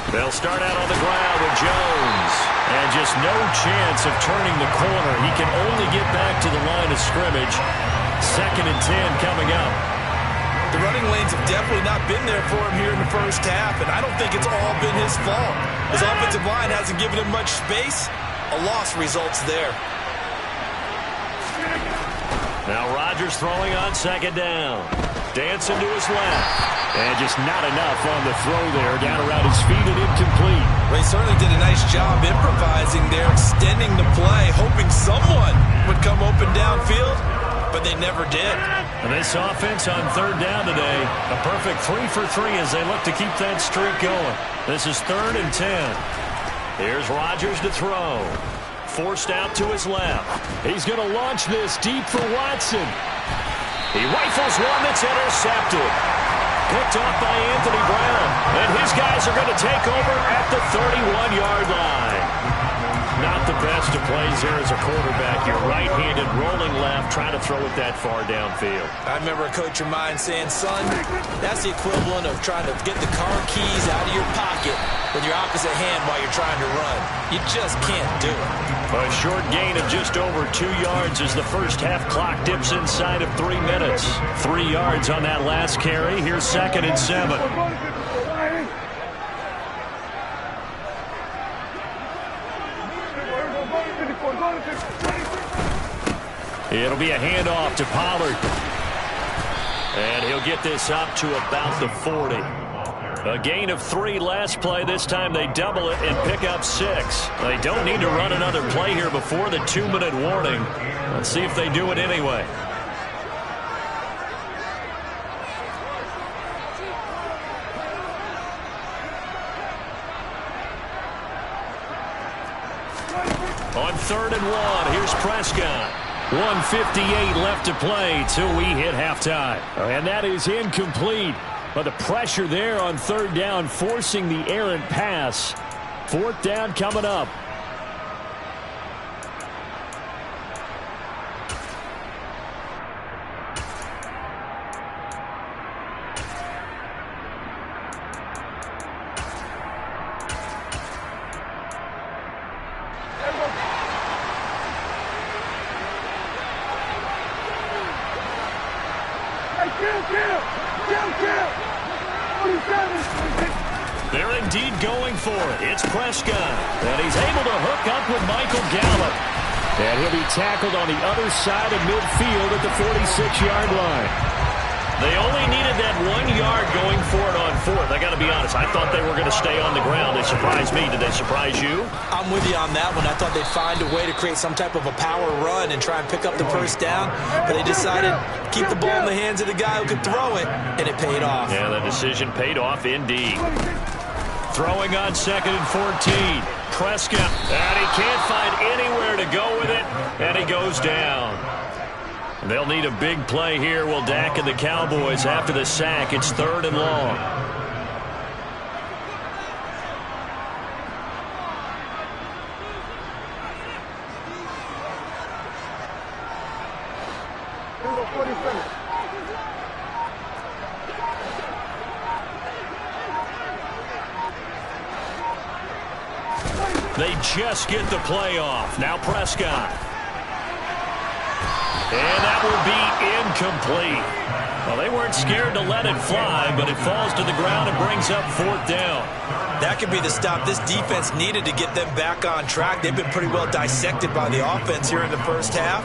S1: They'll start out on the ground with Jones. And just no chance of turning the corner. He can only get back to the line of scrimmage. 2nd and 10 coming up.
S2: The running lanes have definitely not been there for him here in the 1st half, and I don't think it's all been his fault. His offensive line hasn't given him much space. A loss results there.
S1: Now Rodgers throwing on 2nd down. Dancing to his left. And just not enough on the throw there. Down around his feet and incomplete.
S2: Well, he certainly did a nice job improvising there, extending the play, hoping someone would come open downfield, but they never did.
S1: And this offense on 3rd down today, a perfect 3 for 3 as they look to keep that streak going. This is 3rd and 10. Here's Rodgers to throw. Forced out to his left. He's going to launch this deep for Watson. He rifles one that's intercepted. Picked up by Anthony Brown. And his guys are going to take over at the 31-yard line. Not the best of plays there as a quarterback. You're right-handed, rolling left, trying to throw it that far downfield.
S2: I remember a coach of mine saying, son, that's the equivalent of trying to get the car keys out of your pocket with your opposite hand while you're trying to run. You just can't do it.
S1: A short gain of just over 2 yards as the first half clock dips inside of 3 minutes. 3 yards on that last carry. Here's 2nd and 7. It'll be a handoff to Pollard. And he'll get this up to about the 40. A gain of 3 last play. This time they double it and pick up 6. They don't need to run another play here before the 2-minute warning. Let's see if they do it anyway. On 3rd and 1, here's Prescott. 1:58 left to play till we hit halftime. And that is incomplete. But the pressure there on 3rd down, forcing the errant pass. 4th down coming up. They're indeed going for it. It's Prescott. And he's able to hook up with Michael Gallup. And he'll be tackled on the other side of midfield at the 46-yard line. They only needed that 1 yard going for it on 4th. I got to be honest, I thought they were going to stay on the ground. They surprised me. Did they surprise you?
S2: I'm with you on that one. I thought they'd find a way to create some type of a power run and try and pick up the first down. But they decided to keep the ball in the hands of the guy who could throw it, and it paid off.
S1: Yeah, the decision paid off indeed. Throwing on 2nd and 14. Prescott, and he can't find anywhere to go with it, and he goes down. They'll need a big play here, will Dak and the Cowboys after the sack. It's 3rd and long. They just get the play off. Now Prescott. And that will be incomplete. Well, they weren't scared to let it fly, but it falls to the ground and brings up 4th down.
S2: That could be the stop this defense needed to get them back on track. They've been pretty well dissected by the offense here in the first half.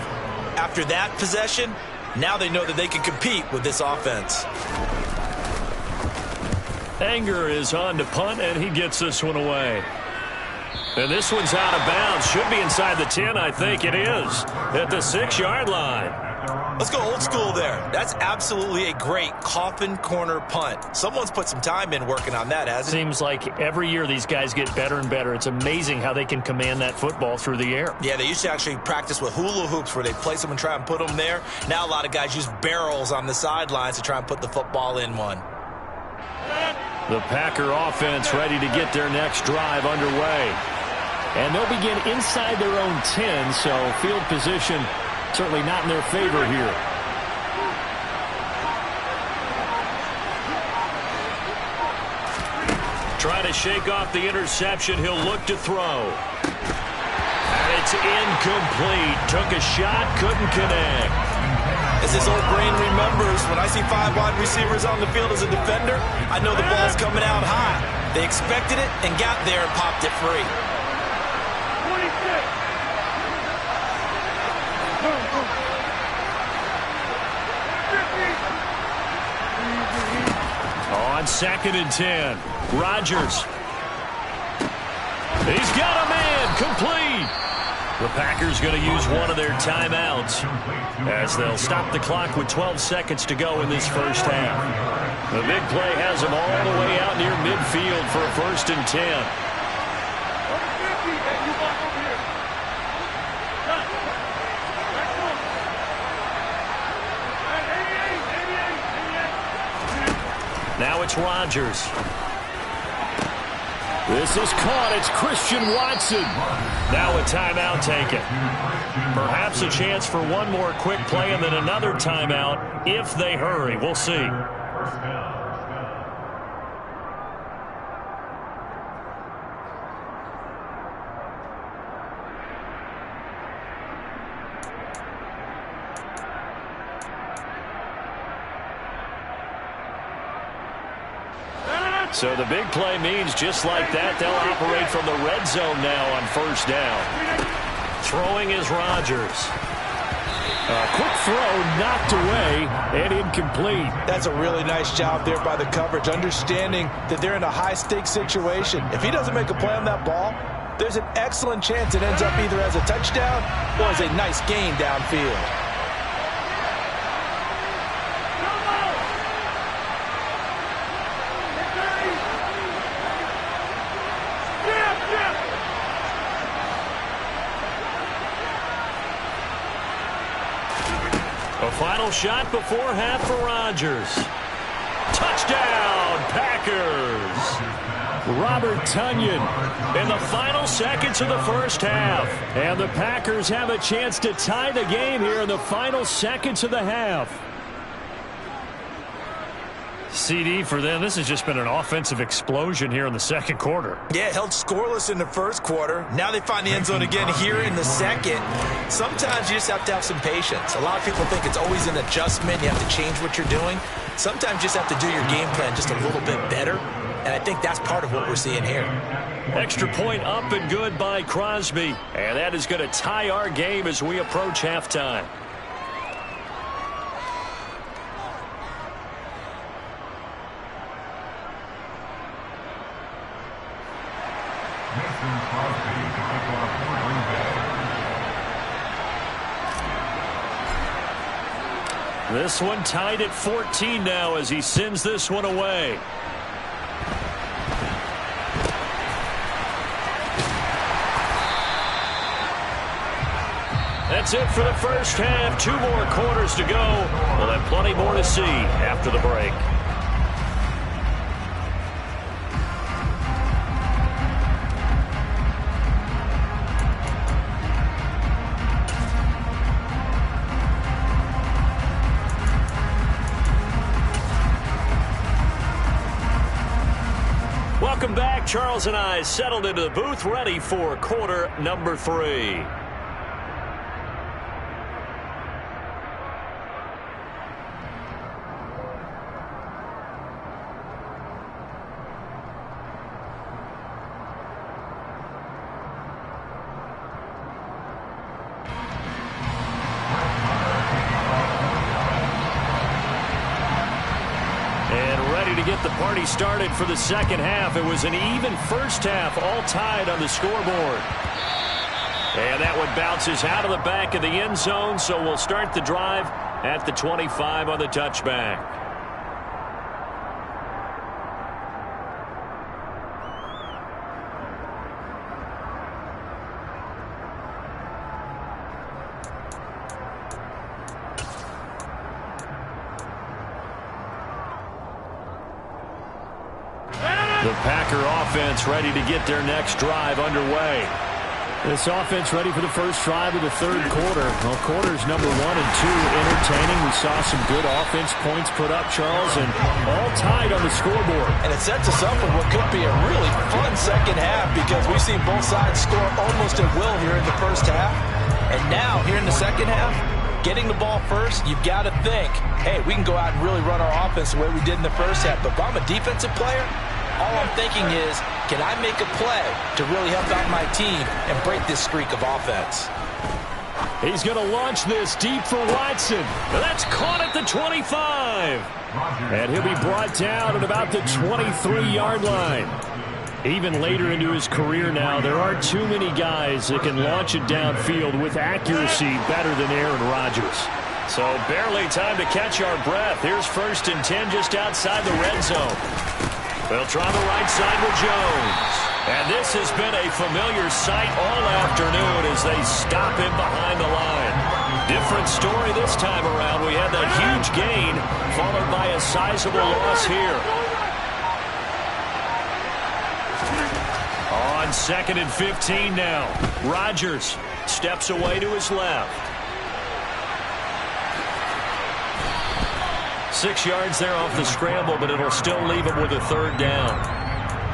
S2: After that possession, now they know that they can compete with this offense.
S1: Anger is on to punt, and he gets this one away. And this one's out of bounds. Should be inside the 10, I think it is. At the 6-yard line.
S2: Let's go old school there. That's absolutely a great coffin corner punt. Someone's put some time in working on that, hasn't it?
S1: Seems like every year these guys get better and better. It's amazing how they can command that football through the air.
S2: Yeah, they used to actually practice with hula hoops where they place them and try and put them there. Now a lot of guys use barrels on the sidelines to try and put the football in one.
S1: The Packer offense ready to get their next drive underway. And they'll begin inside their own 10, so field position certainly not in their favor here. Trying to shake off the interception. He'll look to throw. And it's incomplete. Took a shot, couldn't connect.
S2: As his old brain remembers, when I see 5 wide receivers on the field as a defender, I know the ball's coming out high. They expected it and got there and popped it free.
S1: On 2nd and 10, Rodgers. He's got a man, complete. The Packers going to use one of their timeouts as they'll stop the clock with 12 seconds to go in this first half. The big play has them all the way out near midfield for a 1st and 10. it's Rodgers. This is caught. It's Christian Watson. Now a timeout taken. Perhaps a chance for one more quick play and then another timeout if they hurry. We'll see. So the big play means just like that, they'll operate from the red zone now on first down. Throwing is Rodgers. A quick throw knocked away and incomplete.
S2: That's a really nice job there by the coverage, understanding that they're in a high-stakes situation. If he doesn't make a play on that ball, there's an excellent chance it ends up either as a touchdown or as a nice gain downfield.
S1: A final shot before half for Rodgers. Touchdown, Packers. Robert Tonyan in the final seconds of the first half. And the Packers have a chance to tie the game here in the final seconds of the half. CD for them, this has just been an offensive explosion here in the second quarter.
S2: Yeah, held scoreless in the first quarter. Now they find the end zone again here in the second. Sometimes you just have to have some patience. A lot of people think it's always an adjustment. You have to change what you're doing. Sometimes you just have to do your game plan just a little bit better. And I think that's part of what we're seeing here.
S1: Extra point up and good by Crosby. And that is going to tie our game as we approach halftime. This one tied at 14 now as he sends this one away. That's it for the first half. 2 more quarters to go. We'll have plenty more to see after the break. Welcome back. Charles and I settled into the booth, ready for quarter number 3. Get the party started for the second half. It was an even first half, all tied on the scoreboard. And that one bounces out of the back of the end zone, so we'll start the drive at the 25 on the touchback. The Packer offense ready to get their next drive underway. This offense ready for the first drive of the third quarter. Well, quarters number 1 and 2 entertaining. We saw some good offense points put up, Charles, and all tied on the scoreboard.
S2: And it sets us up for what could be a really fun second half because we've seen both sides score almost at will here in the first half. And now, here in the second half, getting the ball first, you've got to think, hey, we can go out and really run our offense the way we did in the first half. But if I'm a defensive player, all I'm thinking is, can I make a play to really help out my team and break this streak of offense?
S1: He's going to launch this deep for Watson. That's caught at the 25. And he'll be brought down at about the 23-yard line. Even later into his career now, there aren't too many guys that can launch it downfield with accuracy better than Aaron Rodgers. So barely time to catch our breath. Here's 1st and 10 just outside the red zone. They'll try the right side with Jones. And this has been a familiar sight all afternoon as they stop him behind the line. Different story this time around. We had that huge gain followed by a sizable loss here. It's 2nd and 15 now. Rodgers steps away to his left. 6 yards there off the scramble, but it'll still leave him with a 3rd down.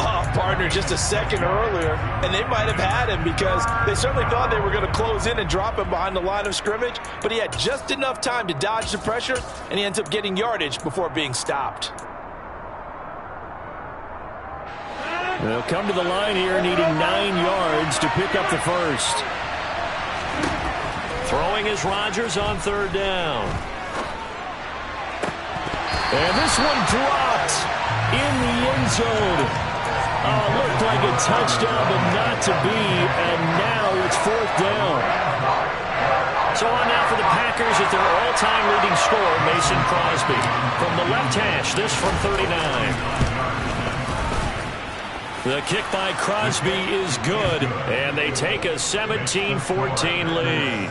S2: Oh, partner, just a second earlier, and they might have had him because they certainly thought they were going to close in and drop him behind the line of scrimmage, but he had just enough time to dodge the pressure, and he ends up getting yardage before being stopped.
S1: They'll come to the line here needing 9 yards to pick up the first. Throwing is Rodgers on 3rd down. And this one dropped in the end zone. Looked like a touchdown, but not to be, and now it's 4th down. So on now for the Packers at their all-time leading scorer, Mason Crosby. From the left hash, this from 39. The kick by Crosby is good, and they take a 17-14 lead.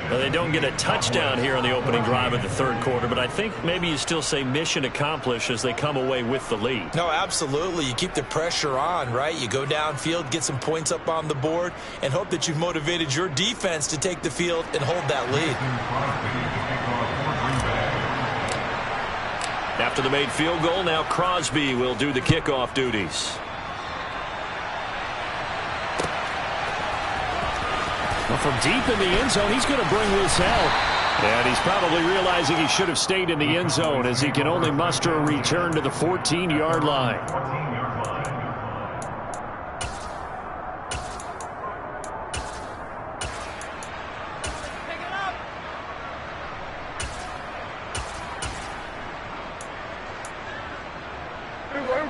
S1: Well, they don't get a touchdown here on the opening drive of the 3rd quarter, but I think maybe you still say mission accomplished as they come away with the lead.
S2: No, absolutely. You keep the pressure on, right? You go downfield, get some points up on the board, and hope that you've motivated your defense to take the field and hold that lead.
S1: After the made field goal, now Crosby will do the kickoff duties. Well, from deep in the end zone, he's going to bring this out. And he's probably realizing he should have stayed in the end zone as he can only muster a return to the 14-yard line.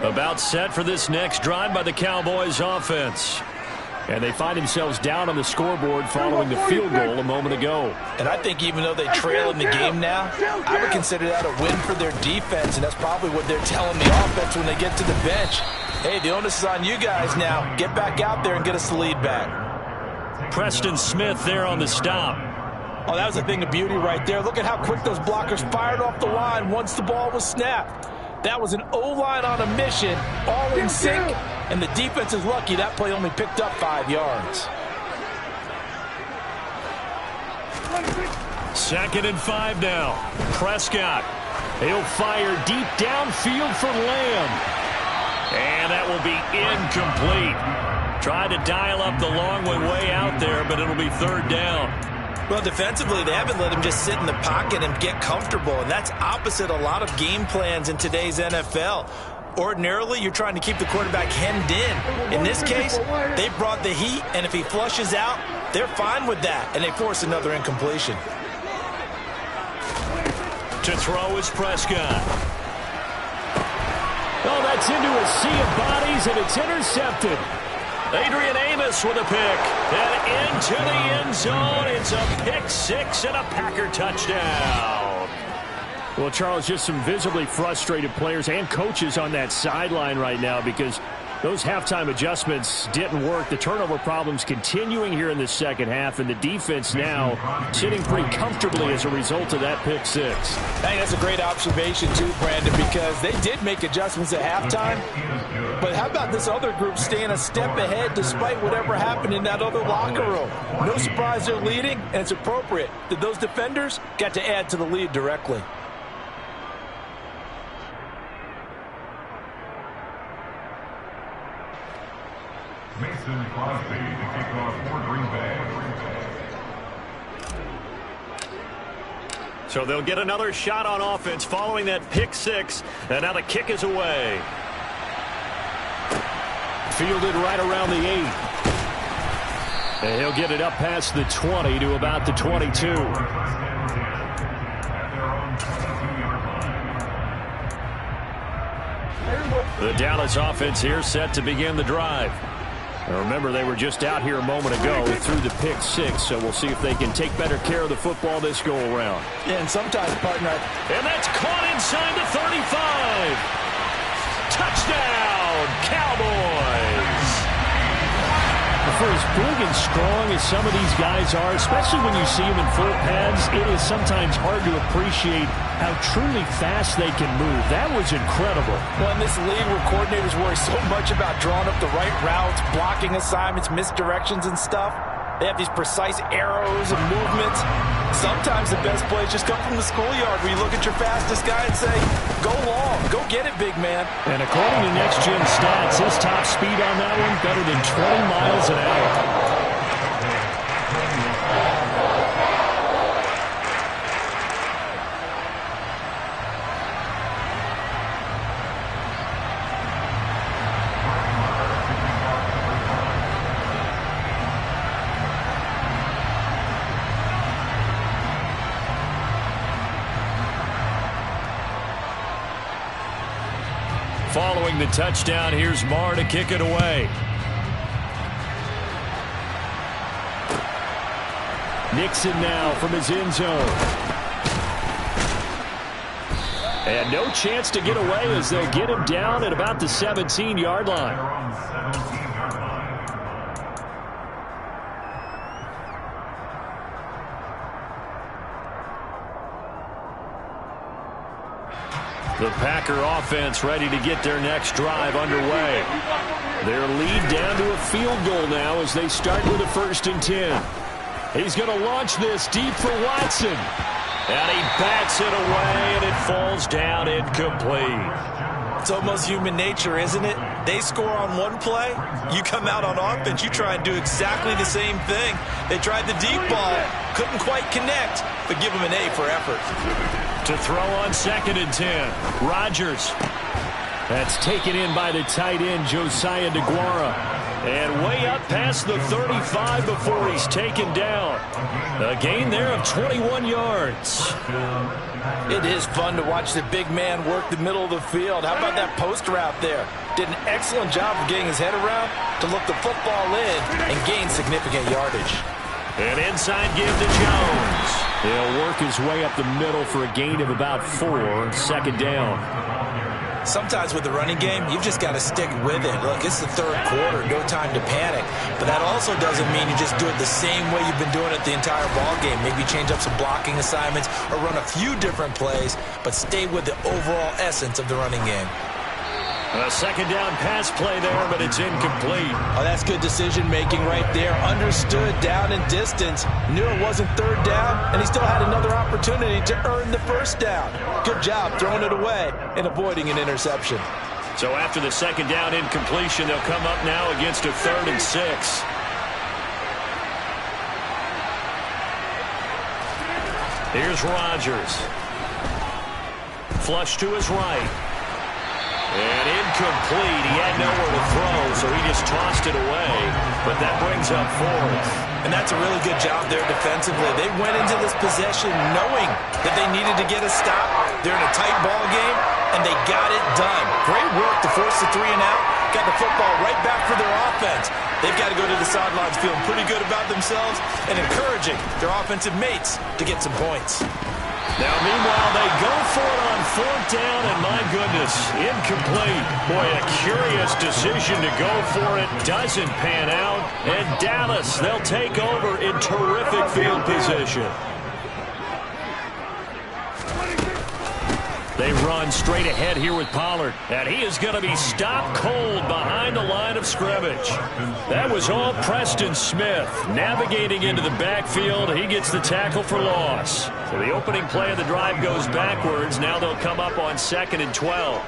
S1: About set for this next drive by the Cowboys offense. And they find themselves down on the scoreboard following the field goal a moment ago.
S2: And I think even though they trail in the game now, I would consider that a win for their defense, and that's probably what they're telling the offense when they get to the bench. Hey, the onus is on you guys now. Get back out there and get us the lead back.
S1: Preston Smith there on the stop.
S2: Oh, that was a thing of beauty right there. Look at how quick those blockers fired off the line once the ball was snapped. That was an O-line on a mission, all in sync, and the defense is lucky that play only picked up 5 yards.
S1: 2nd and 5 now. Prescott. He'll fire deep downfield for Lamb. And that will be incomplete. Tried to dial up the long one way out there, but it'll be 3rd down.
S2: Well, defensively, they haven't let him just sit in the pocket and get comfortable, and that's opposite a lot of game plans in today's NFL. Ordinarily, you're trying to keep the quarterback hemmed in. In this case, they brought the heat, and if he flushes out, they're fine with that, and they force another incompletion.
S1: To throw is Prescott. Oh, that's into a sea of bodies, and it's intercepted. Adrian Amos with a pick. And into the end zone. It's a pick 6 and a Packer touchdown. Well, Charles, just some visibly frustrated players and coaches on that sideline right now because those halftime adjustments didn't work. The turnover problems continuing here in the second half, and the defense now sitting pretty comfortably as a result of that pick 6.
S2: I think that's a great observation too, Brandon, because they did make adjustments at halftime. But how about this other group staying a step ahead despite whatever happened in that other locker room? No surprise they're leading, and it's appropriate that those defenders got to add to the lead directly.
S3: Mason Crosby to kick off for Green Bay.
S1: So they'll get another shot on offense following that pick 6, and now the kick is away. Fielded right around the 8. And he'll get it up past the 20 to about the 22. The Dallas offense here set to begin the drive. Now remember, they were just out here a moment ago through the pick 6, so we'll see if they can take better care of the football this go-around.
S2: Yeah, and sometimes, partner.
S1: And that's caught inside the 35. Touchdown, Cowboys. for as big and strong as some of these guys are, especially when you see them in full pads, it is sometimes hard to appreciate how truly fast they can move. That was incredible.
S2: Well, in this league where coordinators worry so much about drawing up the right routes, blocking assignments, misdirections and stuff, they have these precise arrows and movements. Sometimes the best plays just come from the schoolyard where you look at your fastest guy and say, go long, go get it, big man.
S1: And according to Next Gen Stats, his top speed on that one better than 20 miles an hour. Following the touchdown, here's Marr to kick it away. Nixon now from his end zone. And no chance to get away as they'll get him down at about the 17-yard line.
S3: They're on the 17-yard line.
S1: The Packer offense ready to get their next drive underway. Their lead down to a field goal now as they start with a 1st and 10. He's going to launch this deep for Watson. And he bats it away, and it falls down incomplete.
S2: It's almost human nature, isn't it? They score on one play, you come out on offense, you try and do exactly the same thing. They tried the deep ball, couldn't quite connect, but give them an A for effort.
S1: To throw on 2nd and 10. Rodgers. That's taken in by the tight end, Josiah DeGuara. And way up past the 35 before he's taken down. A gain there of 21 yards.
S2: It is fun to watch the big man work the middle of the field. How about that post route there? Did an excellent job of getting his head around to look the football in and gain significant yardage.
S1: An inside give to Jones. He'll work his way up the middle for a gain of about 4. 2nd down.
S2: Sometimes with the running game, you've just got to stick with it. Look, it's the 3rd quarter, no time to panic. But that also doesn't mean you just do it the same way you've been doing it the entire ball game. Maybe change up some blocking assignments or run a few different plays, but stay with the overall essence of the running game.
S1: A 2nd down pass play there, but it's incomplete.
S2: Oh, that's good decision-making right there. Understood down and distance. Knew it wasn't 3rd down, and he still had another opportunity to earn the 1st down. Good job throwing it away and avoiding an interception.
S1: So after the 2nd down incompletion, they'll come up now against a 3rd and 6. Here's Rodgers. Flush to his right. And incomplete. He had nowhere to throw, so he just tossed it away. But that brings up 4th.
S2: And that's a really good job there defensively. They went into this possession knowing that they needed to get a stop. They're in a tight ball game, and they got it done. Great work to force the 3 and out. Got the football right back for their offense. They've got to go to the sidelines feeling pretty good about themselves and encouraging their offensive mates to get some points.
S1: Now, meanwhile, they go for it on 4th down, and my goodness, incomplete. Boy, a curious decision to go for it. Doesn't pan out. And Dallas, they'll take over in terrific field position. They run straight ahead here with Pollard. And he is going to be stopped cold behind the line of scrimmage. That was all Preston Smith. Navigating into the backfield, he gets the tackle for loss. So the opening play of the drive goes backwards. Now they'll come up on 2nd and 12.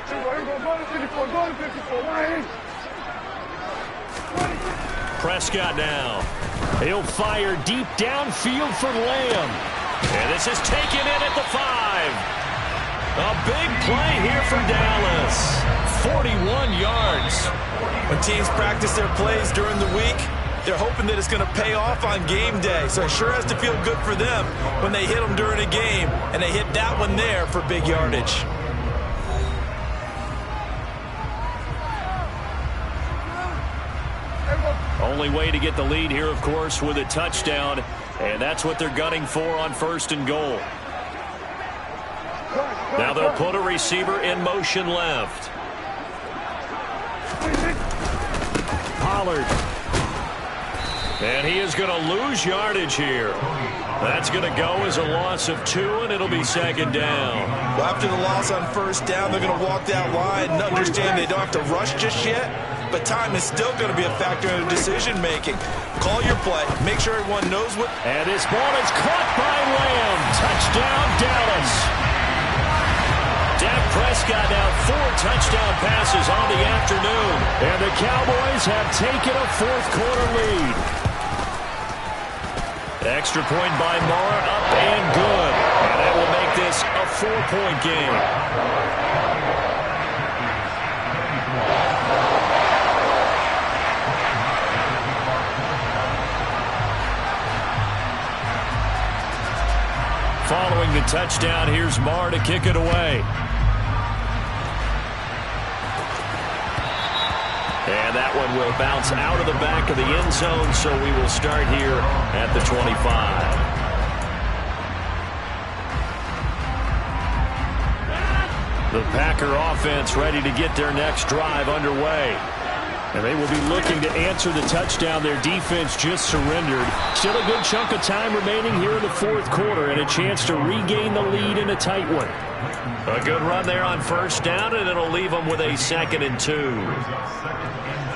S1: Prescott now. He'll fire deep downfield for Lamb. And this is taken in at the 5. A big play here for Dallas. 41 yards.
S2: When teams practice their plays during the week, they're hoping that it's going to pay off on game day. So it sure has to feel good for them when they hit them during a game. And they hit that one there for big yardage.
S1: Only way to get the lead here, of course, with a touchdown. And that's what they're gunning for on 1st and goal. Now they'll put a receiver in motion left. Pollard And he is going to lose yardage here. That's going to go as a loss of 2, and it'll be second down.
S2: Well, after the loss on first down, they're going to walk that line and understand they don't have to rush just yet, but time is still going to be a factor in decision-making. Call your play. Make sure everyone knows what...
S1: And this ball is caught by Lamb. Touchdown, Dallas. Dak Prescott now 4 touchdown passes on the afternoon. And the Cowboys have taken a fourth-quarter lead. Extra point by Moore, up and good. And that will make this a 4-point game. Following the touchdown, here's Moore to kick it away. And that one will bounce out of the back of the end zone, so we will start here at the 25. The Packer offense ready to get their next drive underway. And they will be looking to answer the touchdown their defense just surrendered. Still a good chunk of time remaining here in the fourth quarter and a chance to regain the lead in a tight one. A good run there on first down, and it'll leave them with a 2nd and 2.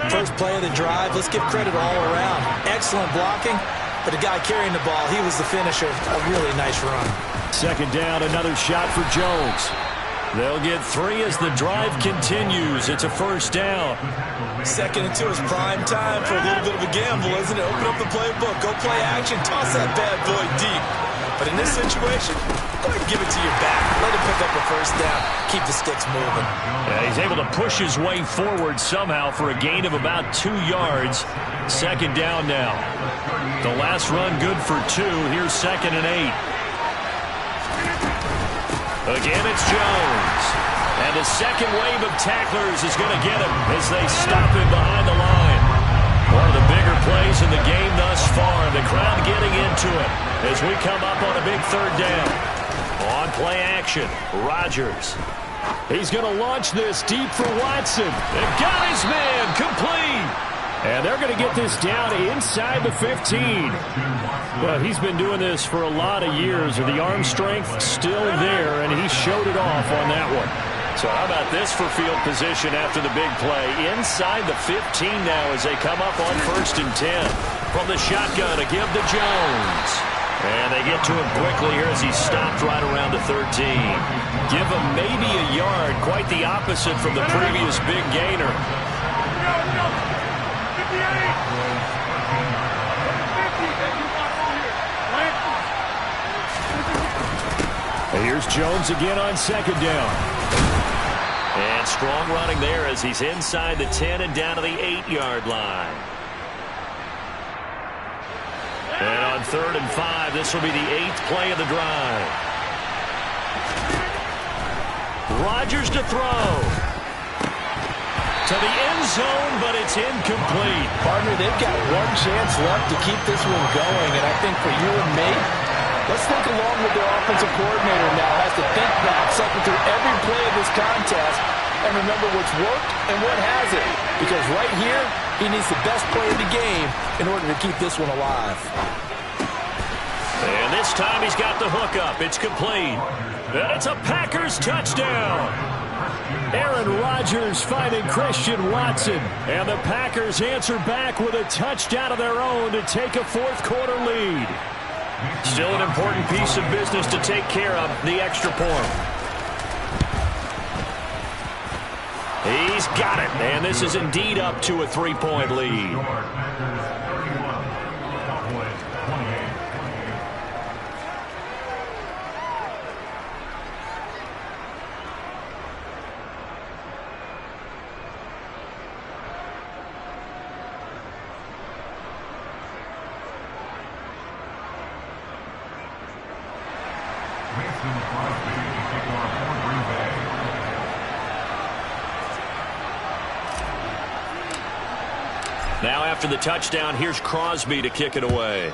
S2: First play of the drive, let's give credit all around. Excellent blocking, but the guy carrying the ball, he was the finisher. A really nice run.
S1: Second down, another shot for Jones. They'll get 3 as the drive continues. It's a first down.
S2: 2nd and 2 is prime time for a little bit of a gamble, isn't it? Open up the playbook, go play action, toss that bad boy deep. But in this situation, go ahead and give it to your back. Let him pick up a first down. Keep the sticks moving.
S1: Yeah, he's able to push his way forward somehow for a gain of about 2 yards. Second down now. The last run good for 2. Here's 2nd and 8. Again, it's Jones. And the second wave of tacklers is going to get him as they stop him behind the line. One of the bigger plays in the game thus far. The crowd getting into it as we come up on a big third down. On play action, Rodgers. He's going to launch this deep for Watson. And got his man complete. And they're going to get this down inside the 15. Well, he's been doing this for a lot of years. The arm strength still there, and he showed it off on that one. So how about this for field position after the big play? Inside the 15 now as they come up on 1st and 10. From the shotgun, a give to Jones. And they get to him quickly here as he stopped right around the 13. Give him maybe a yard, quite the opposite from the previous big gainer. And here's Jones again on 2nd down. And strong running there as he's inside the 10 and down to the 8-yard line. And on 3rd and 5, this will be the 8th play of the drive. Rodgers to throw. To the end zone, but it's incomplete.
S2: Partner, they've got one chance left to keep this one going, and I think for you and me, let's think along with their offensive coordinator now. Has to think back, cycle through every play of this contest, and remember what's worked and what hasn't. Because right here, he needs the best play of the game in order to keep this one alive.
S1: And this time he's got the hook up. It's complete. And it's a Packers touchdown. Aaron Rodgers finding Christian Watson. And the Packers answer back with a touchdown of their own to take a fourth-quarter lead. Still an important piece of business to take care of, the extra point. He's got it, and this is indeed up to a 3-point lead. Now after the touchdown, here's Crosby to kick it away.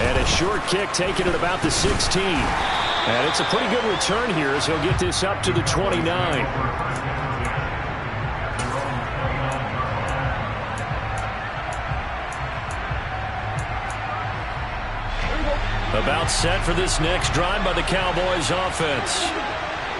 S1: And a short kick taken at about the 16. And it's a pretty good return here as he'll get this up to the 29. About set for this next drive by the Cowboys offense.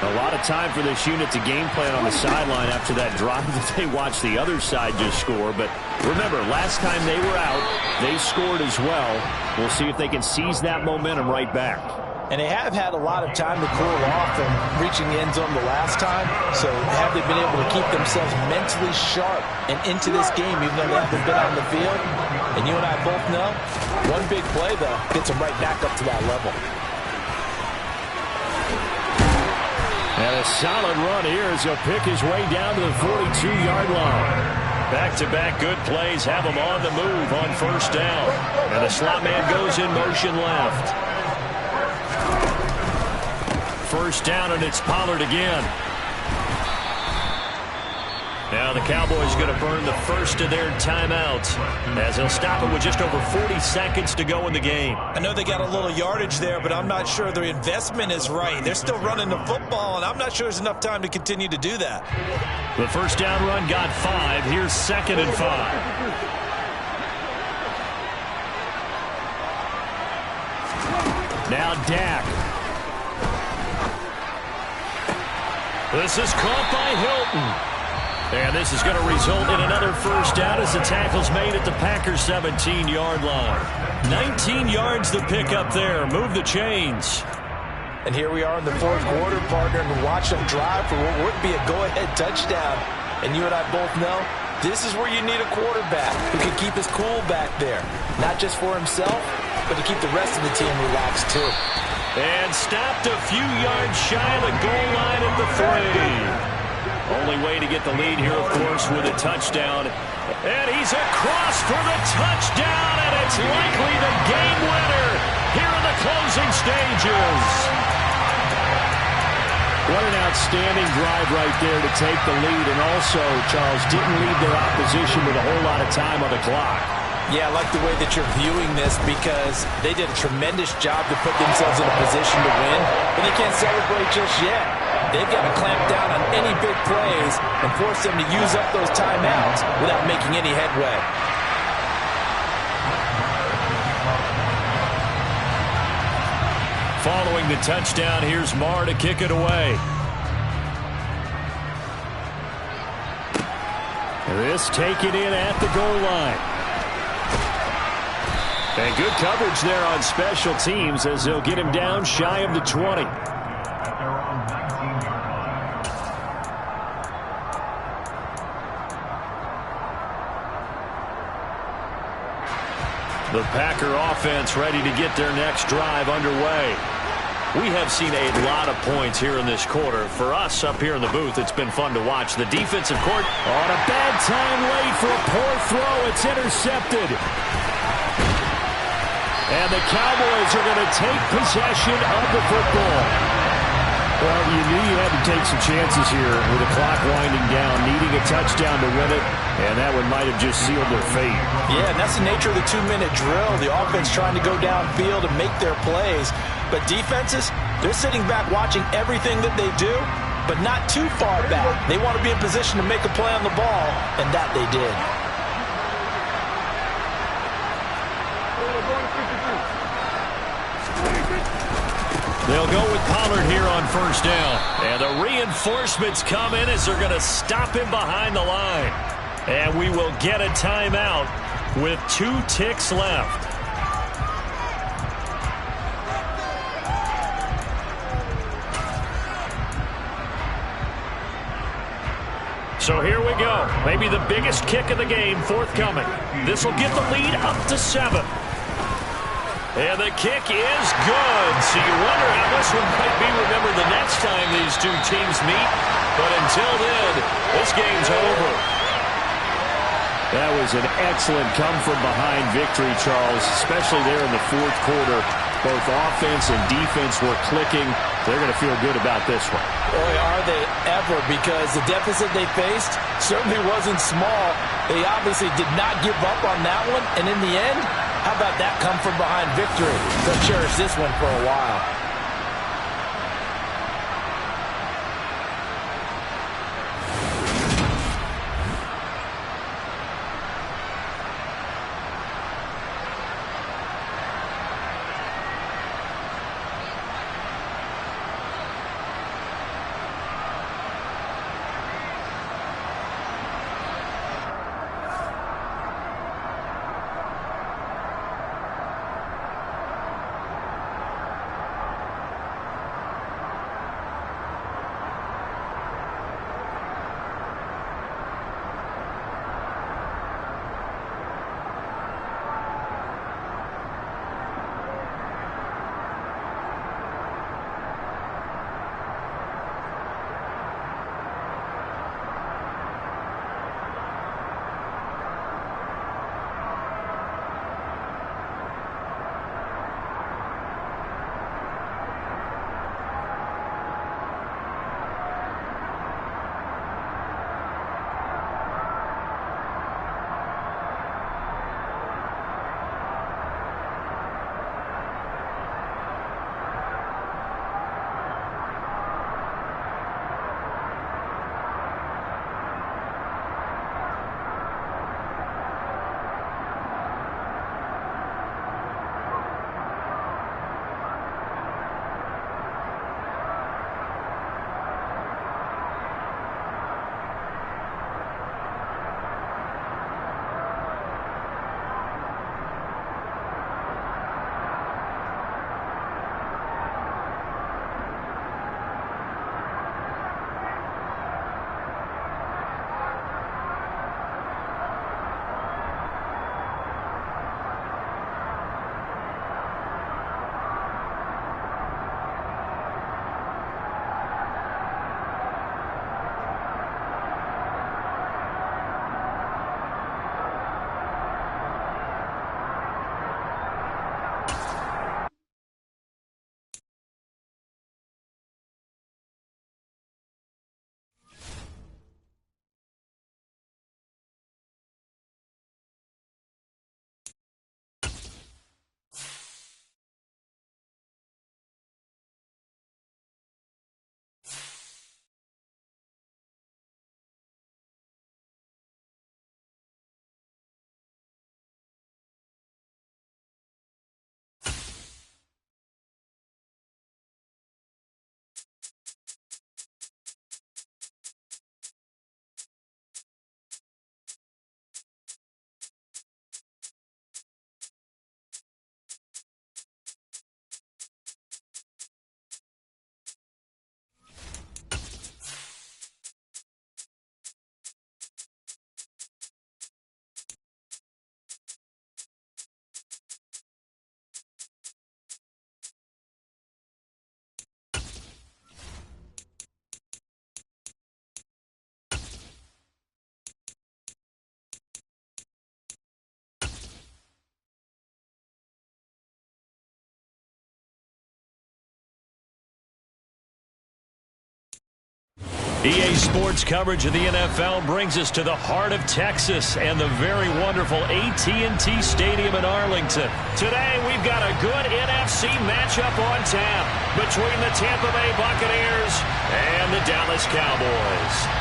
S1: A lot of time for this unit to game plan on the sideline after that drive that they watched the other side just score. But remember, last time they were out, they scored as well. We'll see if they can seize that momentum right back.
S2: And they have had a lot of time to cool off from reaching the end zone the last time. So have they been able to keep themselves mentally sharp and into this game, even though they haven't been on the field? And you and I both know, one big play, though, gets them right back up to that level.
S1: And a solid run here as he'll pick his way down to the 42-yard line. Back-to-back good plays have him on the move on first down. And the slot man goes in motion left. First down, and it's Pollard again. Now the Cowboys going to burn the first of their timeouts as they'll stop it with just over 40 seconds to go in the game.
S2: I know they got a little yardage there, but I'm not sure their investment is right. They're still running the football, and I'm not sure there's enough time to continue to do that.
S1: The first down run got 5. Here's 2nd and 5. Now Dak. This is caught by Hilton. And this is going to result in another first down as the tackle's made at the Packers' 17-yard line. 19 yards to pick up there. Move the chains.
S2: And here we are in the fourth quarter, partner, and watch them drive for what would be a go-ahead touchdown. And you and I both know this is where you need a quarterback who can keep his cool back there. Not just for himself, but to keep the rest of the team relaxed too.
S1: And stopped a few yards shy of the goal line at the 3. Only way to get the lead here, of course, with a touchdown. And he's across for the touchdown, and it's likely the game winner here in the closing stages. What an outstanding drive right there to take the lead, and also, Charles, didn't leave their opposition with a whole lot of time on the clock.
S2: Yeah, I like the way that you're viewing this because they did a tremendous job to put themselves in a position to win, but they can't celebrate just yet. They've got to clamp down on any big plays and force them to use up those timeouts without making any headway.
S1: Following the touchdown, here's Marr to kick it away. This taken in at the goal line. And good coverage there on special teams as they'll get him down shy of the 20. The Packer offense ready to get their next drive underway. We have seen a lot of points here in this quarter. For us up here in the booth, it's been fun to watch. The defensive court on a bad time late for a poor throw. It's intercepted. And the Cowboys are going to take possession of the football. Well, you knew you had to take some chances here with the clock winding down, needing a touchdown to win it, and that one might have just sealed their fate.
S2: Yeah, and that's the nature of the 2-minute drill. The offense trying to go downfield and make their plays. But defenses, they're sitting back watching everything that they do, but not too far back. They want to be in position to make a play on the ball, and that they did.
S1: They'll go with Pollard here on first down. And the reinforcements come in as they're going to stop him behind the line. And we will get a timeout with 2 ticks left. So here we go. Maybe the biggest kick of the game forthcoming. This will get the lead up to 7. And the kick is good. So you wonder how this one might be remembered the next time these two teams meet. But until then, this game's over. That was an excellent come-from-behind victory, Charles, especially there in the fourth quarter. Both offense and defense were clicking. They're going to feel good about this one.
S2: Boy, are they ever, because the deficit they faced certainly wasn't small. They obviously did not give up on that one, and in the end, how about that come-from-behind victory? They'll cherish this one for a while.
S1: EA Sports coverage of the NFL brings us to the heart of Texas and the very wonderful AT&T Stadium in Arlington. Today, we've got a good NFC matchup on tap between the Tampa Bay Buccaneers and the Dallas Cowboys.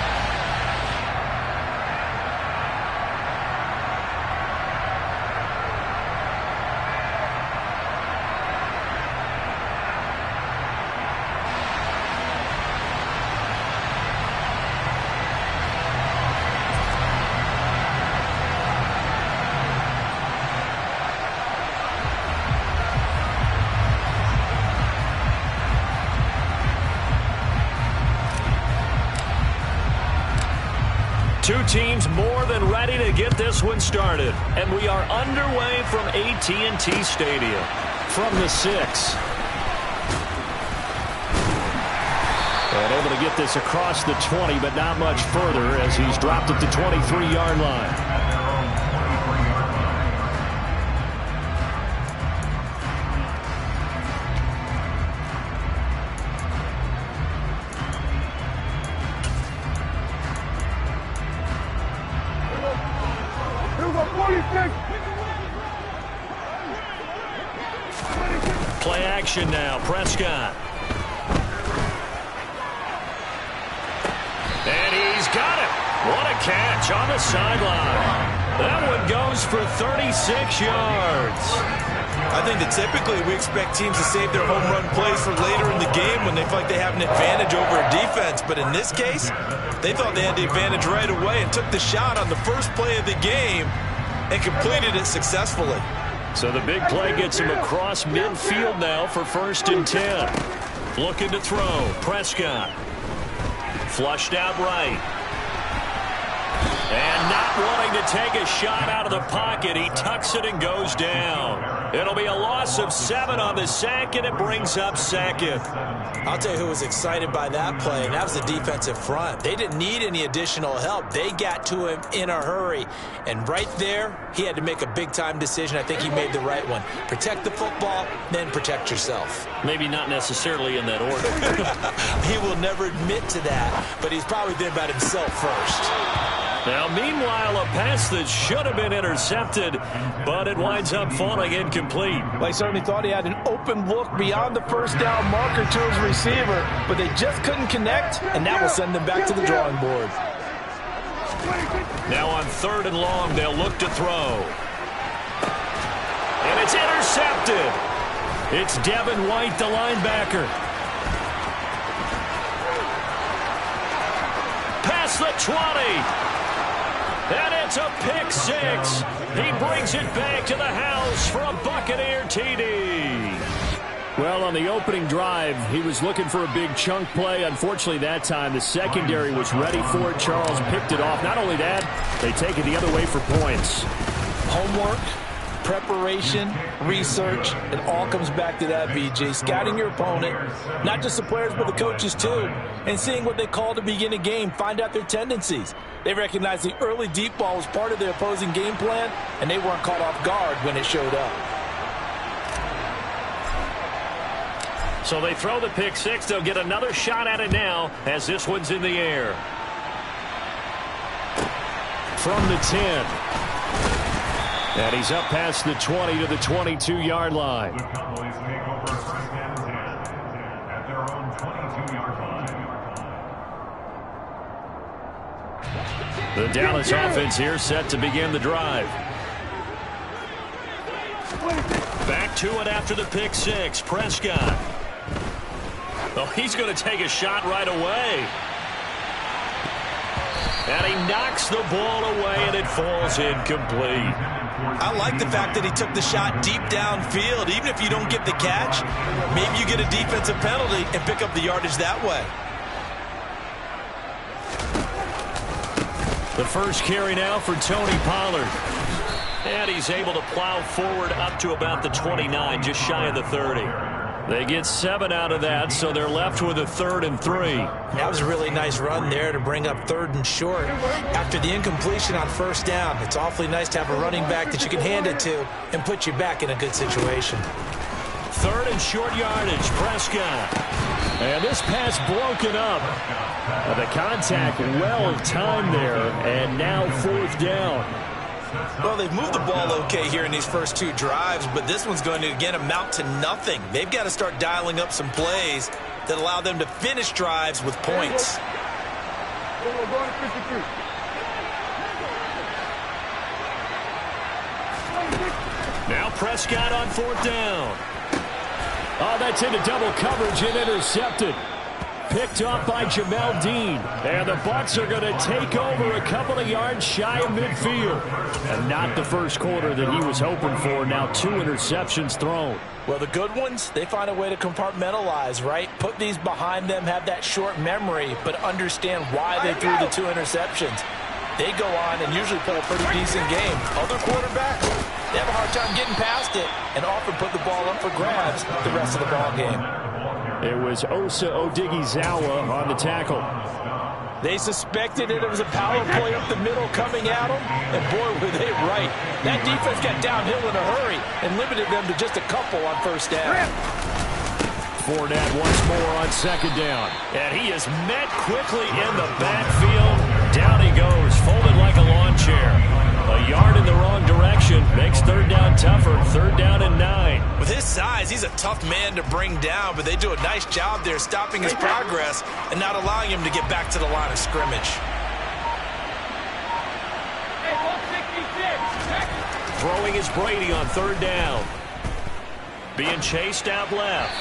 S1: Two teams more than ready to get this one started. And we are underway from AT&T Stadium. From the 6. And able to get this across the 20, but not much further as he's dropped at the 23-yard line. Play action now. Prescott. And he's got it. What a catch on the sideline. That one goes for 36 yards.
S2: I think that typically we expect teams to save their home run plays for later in the game when they feel like they have an advantage over a defense. But in this case, they thought they had the advantage right away and took the shot on the first play of the game and completed it successfully.
S1: So the big play gets him across midfield now for 1st and 10. Looking to throw. Prescott. Flushed out right. And not wanting to take a shot out of the pocket, he tucks it and goes down. It'll be a loss of 7 on the sack, and it brings up 2nd.
S2: I'll tell you who was excited by that play, and that was the defensive front. They didn't need any additional help. They got to him in a hurry. And right there, he had to make a big-time decision. I think he made the right one. Protect the football, then protect yourself.
S1: Maybe not necessarily in that order.
S2: He will never admit to that, but he's probably thinking about himself first.
S1: Now, meanwhile, a pass that should have been intercepted, but it winds up falling incomplete.
S5: Well, he certainly thought he had an open look beyond the first down marker to his receiver, but they just couldn't connect, and that will send them back to the drawing board.
S1: Now on 3rd and long, they'll look to throw. And it's intercepted. It's Devin White, the linebacker. Past the 20. And it's a pick 6. He brings it back to the house for a Buccaneer TD. Well, on the opening drive, he was looking for a big chunk play. Unfortunately, that time, the secondary was ready for it. Charles picked it off. Not only that, they take it the other way for points.
S5: Homework, preparation, research, it all comes back to that, BJ. Scouting your opponent, not just the players, but the coaches too, and seeing what they call to begin a game, find out their tendencies. They recognized the early deep ball was part of their opposing game plan, and they weren't caught off guard when it showed up.
S1: So they throw the pick 6. They'll get another shot at it now as this one's in the air. From the 10. And he's up past the 20 to the 22-yard line.
S3: The Cowboys make over 1st and 10 at their own 22-yard line.
S1: The Dallas offense here set to begin the drive. Back to it after the pick 6. Prescott. Oh, he's going to take a shot right away. And he knocks the ball away, and it falls incomplete.
S2: I like the fact that he took the shot deep downfield. Even if you don't get the catch, maybe you get a defensive penalty and pick up the yardage that way.
S1: The first carry now for Tony Pollard. And he's able to plow forward up to about the 29, just shy of the 30. They get 7 out of that, so they're left with a 3rd and 3.
S2: That was a really nice run there to bring up 3rd and short. After the incompletion on 1st down, it's awfully nice to have a running back that you can hand it to and put you back in a good situation.
S1: 3rd and short yardage, Prescott. And this pass broken up. The contact well timed there, and now 4th down.
S2: Well, they've moved the ball okay here in these first 2 drives, but this one's going to, again, amount to nothing. They've got to start dialing up some plays that allow them to finish drives with points.
S1: Now Prescott on 4th down. Oh, that's into double coverage and intercepted. Picked off by Jamel Dean. And the Bucs are going to take over a couple of yards shy of midfield. And not the first quarter that he was hoping for. Now 2 interceptions thrown.
S5: Well, the good ones, they find a way to compartmentalize, right? Put these behind them, have that short memory, but understand why they threw the 2 interceptions. They go on and usually play a pretty decent game. Other quarterbacks, they have a hard time getting past it and often put the ball up for grabs the rest of the ball game.
S1: It was Osa Odighizuwa on the tackle.
S5: They suspected it was a power play up the middle coming at them, and boy, were they right. That defense got downhill in a hurry and limited them to just a couple on 1st down.
S1: Fournette once more on 2nd down. And he is met quickly in the backfield. Down he goes, folded like a lawn chair. A yard in the wrong direction makes 3rd down tougher. 3rd down and 9.
S2: With his size, he's a tough man to bring down, but they do a nice job there stopping his progress and not allowing him to get back to the line of scrimmage.
S1: Throwing is Brady on 3rd down. Being chased out left.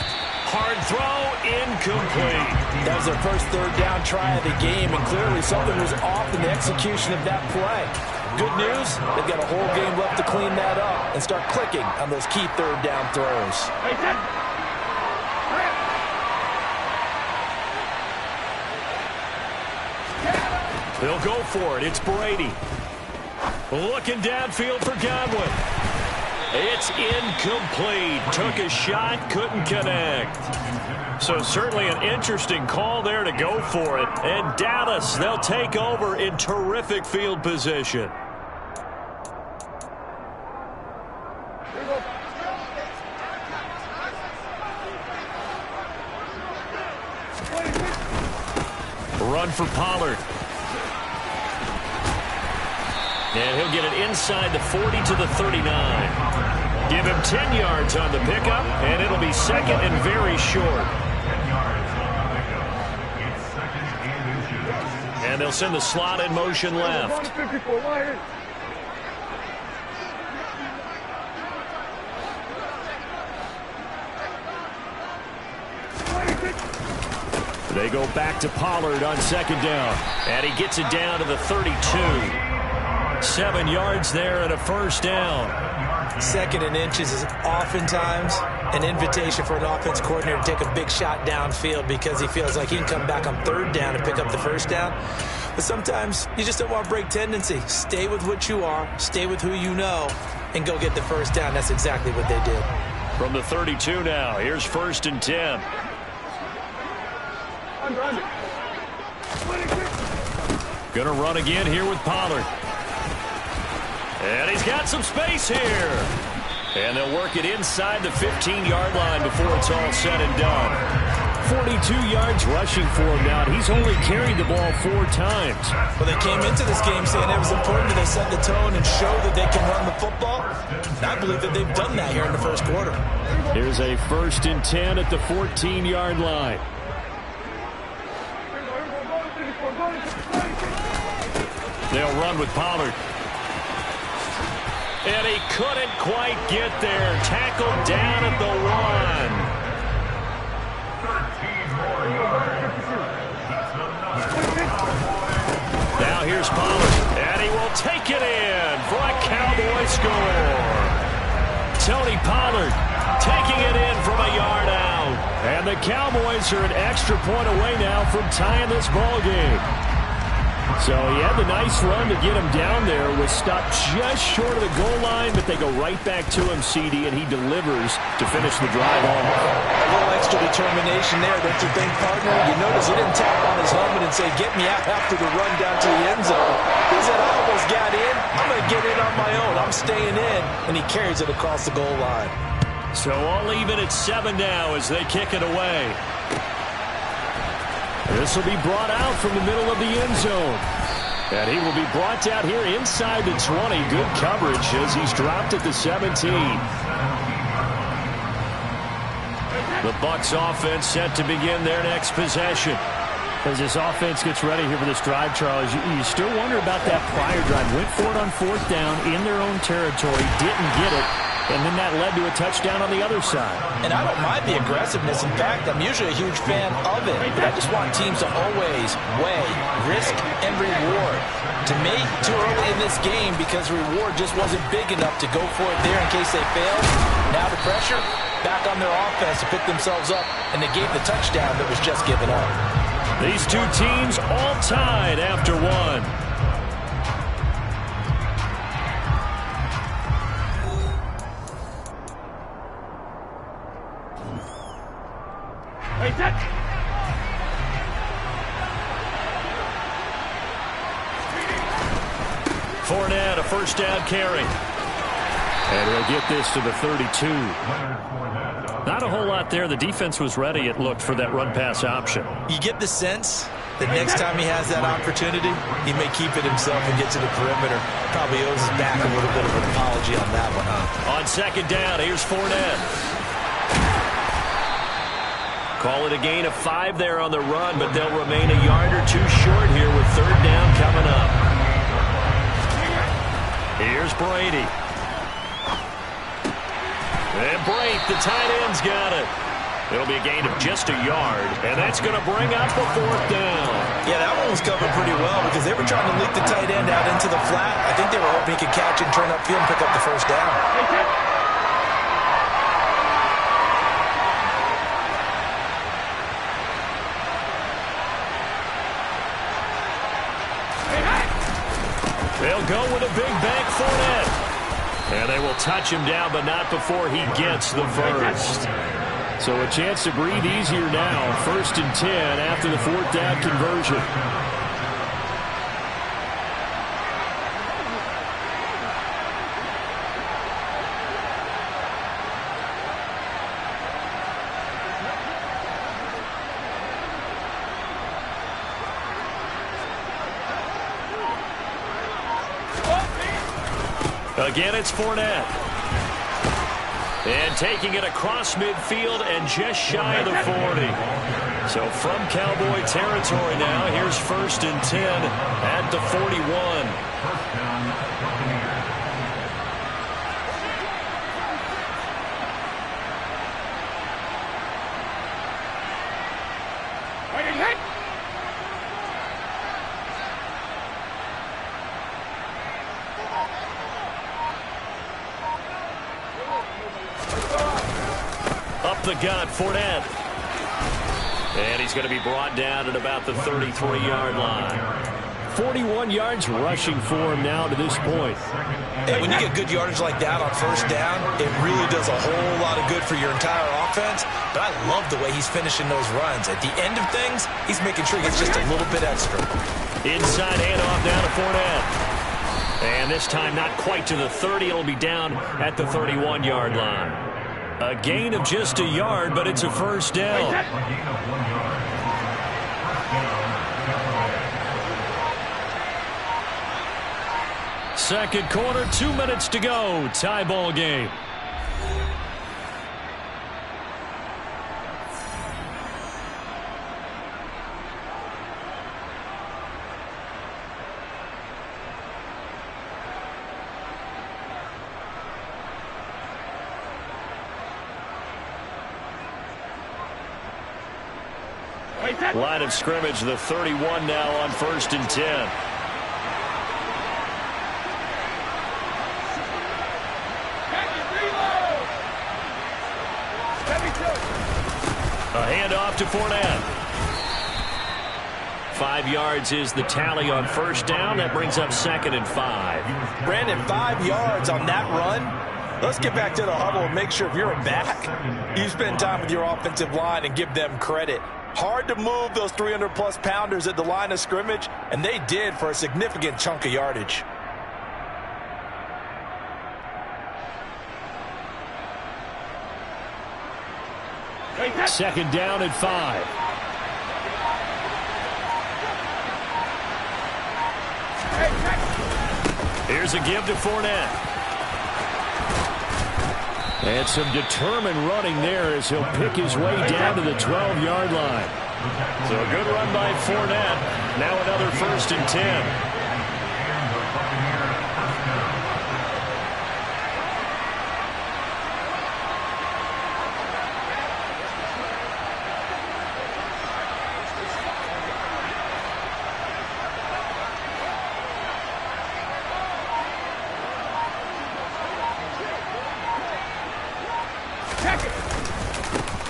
S1: Hard throw, incomplete.
S5: That was their first 3rd down try of the game, and clearly something was off in the execution of that play. Good news, they've got a whole game left to clean that up and start clicking on those key 3rd down throws.
S1: They'll go for it. It's Brady. Looking downfield for Godwin. It's incomplete. Took a shot, couldn't connect. So certainly an interesting call there to go for it. And Dallas, they'll take over in terrific field position. Run for Pollard. And he'll get it inside the 40 to the 39. Give him 10 yards on the pickup, and it'll be 2nd and very short. And they'll send the slot in motion left. They go back to Pollard on 2nd down, and he gets it down to the 32. 7 yards there and a 1st down.
S2: 2nd and inches is oftentimes an invitation for an offense coordinator to take a big shot downfield because he feels like he can come back on 3rd down and pick up the 1st down. But sometimes you just don't want to break tendency. Stay with what you are, stay with who you know, and go get the 1st down. That's exactly what they did.
S1: From the 32 now, here's 1st and 10. Gonna run again here with Pollard. And he's got some space here. And they'll work it inside the 15-yard line before it's all said and done. 42 yards rushing for him now. He's only carried the ball 4 times.
S2: Well, they came into this game saying it was important that they set the tone and show that they can run the football. And I believe that they've done that here in the 1st quarter.
S1: Here's a 1st and 10 at the 14-yard line. They'll run with Pollard. And he couldn't quite get there. Tackled down at the 1. Now here's Pollard. And he will take it in for a Cowboy score. Tony Pollard taking it in from a yard out. And the Cowboys are an extra point away now from tying this ball game. So he had the nice run to get him down there, was stopped just short of the goal line, but they go right back to him, CD, and he delivers to finish the drive off.
S5: A little extra determination there, don't you think, partner? You notice he didn't tap on his helmet and say, get me out after the run down to the end zone. He said, I almost got in. I'm going to get in on my own. I'm staying in. And he carries it across the goal line.
S1: So all even at 7 now as they kick it away. This will be brought out from the middle of the end zone. And he will be brought down here inside the 20. Good coverage as he's dropped at the 17. The Bucs offense set to begin their next possession.
S6: As this offense gets ready here for this drive, Charles, you still wonder about that prior drive. Went for it on 4th down in their own territory, didn't get it, and then that led to a touchdown on the other side.
S5: And I don't mind the aggressiveness. In fact, I'm usually a huge fan of it. But I just want teams to always weigh risk and reward. To me, too early in this game because reward just wasn't big enough to go for it there in case they failed. Now the pressure back on their offense to pick themselves up, and they gave the touchdown that was just given up.
S1: These two teams all tied after one. Fournette, a first down carry. And he'll get this to the 32. Not a whole lot there. The defense was ready, it looked, for that run-pass option.
S2: You get the sense that next time he has that opportunity, he may keep it himself and get to the perimeter. Probably owes his back a little bit of an apology on that one, huh?
S1: On second down, here's Fournette. Call it a gain of 5 there on the run, but they'll remain a yard or two short here with third down coming up. Here's Brady. And Brate, the tight end's got it. It'll be a gain of just a yard, and that's going to bring up a 4th down.
S2: Yeah, that one was covered pretty well because they were trying to leak the tight end out into the flat. I think they were hoping he could catch and turn upfield and pick up the first down.
S1: They'll go with a big bank Fournette. And they will touch him down, but not before he gets the first. So a chance to breathe easier now. 1st and 10 after the 4th down conversion. Again, it's Fournette. And taking it across midfield and just shy of the 40. So from Cowboy territory now, here's 1st and 10 at the 41. Up the gut, Fournette. And he's going to be brought down at about the 33-yard line. 41 yards rushing for him now to this point.
S2: And when you get good yardage like that on 1st down, it really does a whole lot of good for your entire offense. But I love the way he's finishing those runs. At the end of things, he's making sure he gets just a little bit extra.
S1: Inside handoff down to Fournette. And this time not quite to the 30. It'll be down at the 31-yard line. A gain of just a yard, but it's a first down. Second quarter, 2 minutes to go. Tie ball game. Line of scrimmage, the 31 now on 1st and 10. A handoff to Fournette. 5 yards is the tally on 1st down. That brings up 2nd and 5.
S5: Brandon, 5 yards on that run. Let's get back to the huddle and make sure if you're a back, you spend time with your offensive line and give them credit. Hard to move those 300-plus pounders at the line of scrimmage, and they did for a significant chunk of yardage.
S1: Second down and 5. Here's a give to Fournette. And some determined running there as he'll pick his way down to the 12-yard line. So a good run by Fournette. Now another 1st and 10.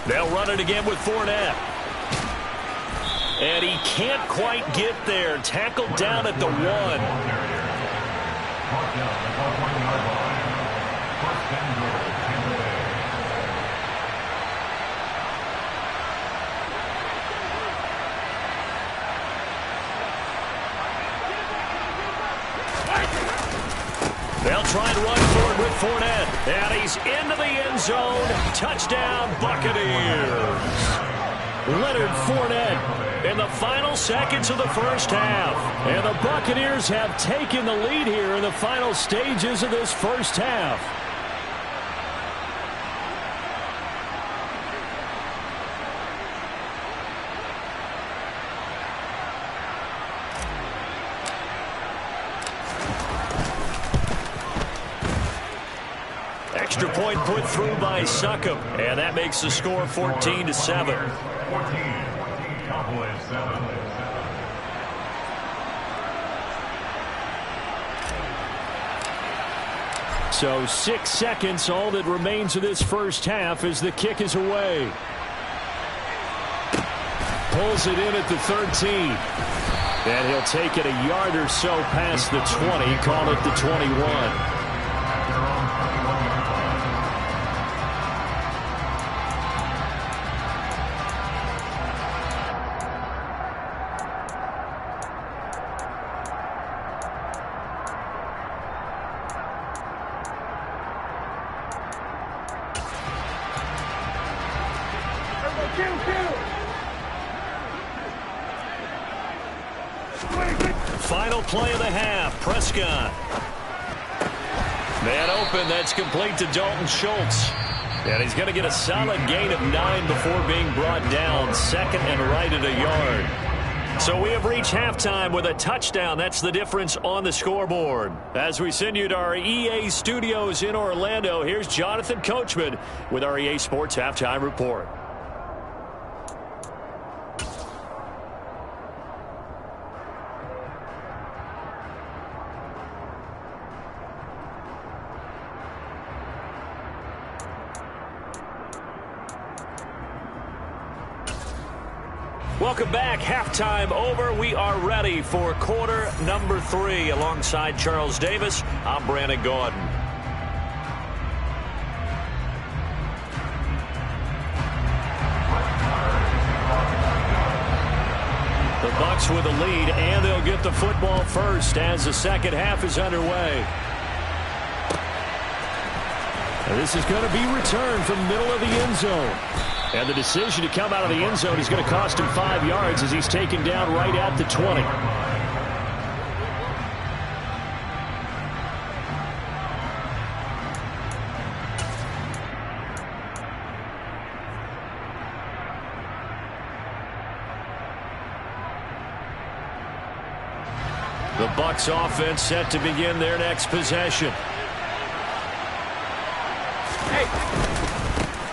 S1: They'll run it again with Fournette. And he can't quite get there. Tackled down at the 1. They'll try and run for it with Fournette. And he's into the end zone. Touchdown, Buccaneers. Leonard Fournette in the final seconds of the first half. And the Buccaneers have taken the lead here in the final stages of this first half. Extra point put through by Succop, and that makes the score 14-7.
S3: Cowboys 7.
S1: So 6 seconds, all that remains of this first half as the kick is away. Pulls it in at the 13. And he'll take it a yard or so past the 20, call it the 21. Final play of the half. Prescott. Man open. That's complete to Dalton Schultz. And he's going to get a solid gain of 9 before being brought down. Second and right at a yard. So we have reached halftime with a touchdown. That's the difference on the scoreboard. As we send you to our EA studios in Orlando, here's Jonathan Coachman with our EA Sports Halftime Report. Welcome back. Halftime over. We are ready for quarter number 3. Alongside Charles Davis, I'm Brandon Gaudin. The Bucs with the lead, and they'll get the football first as the second half is underway. And this is going to be returned from the middle of the end zone. And the decision to come out of the end zone is going to cost him 5 yards as he's taken down right at the 20. The Bucs offense set to begin their next possession.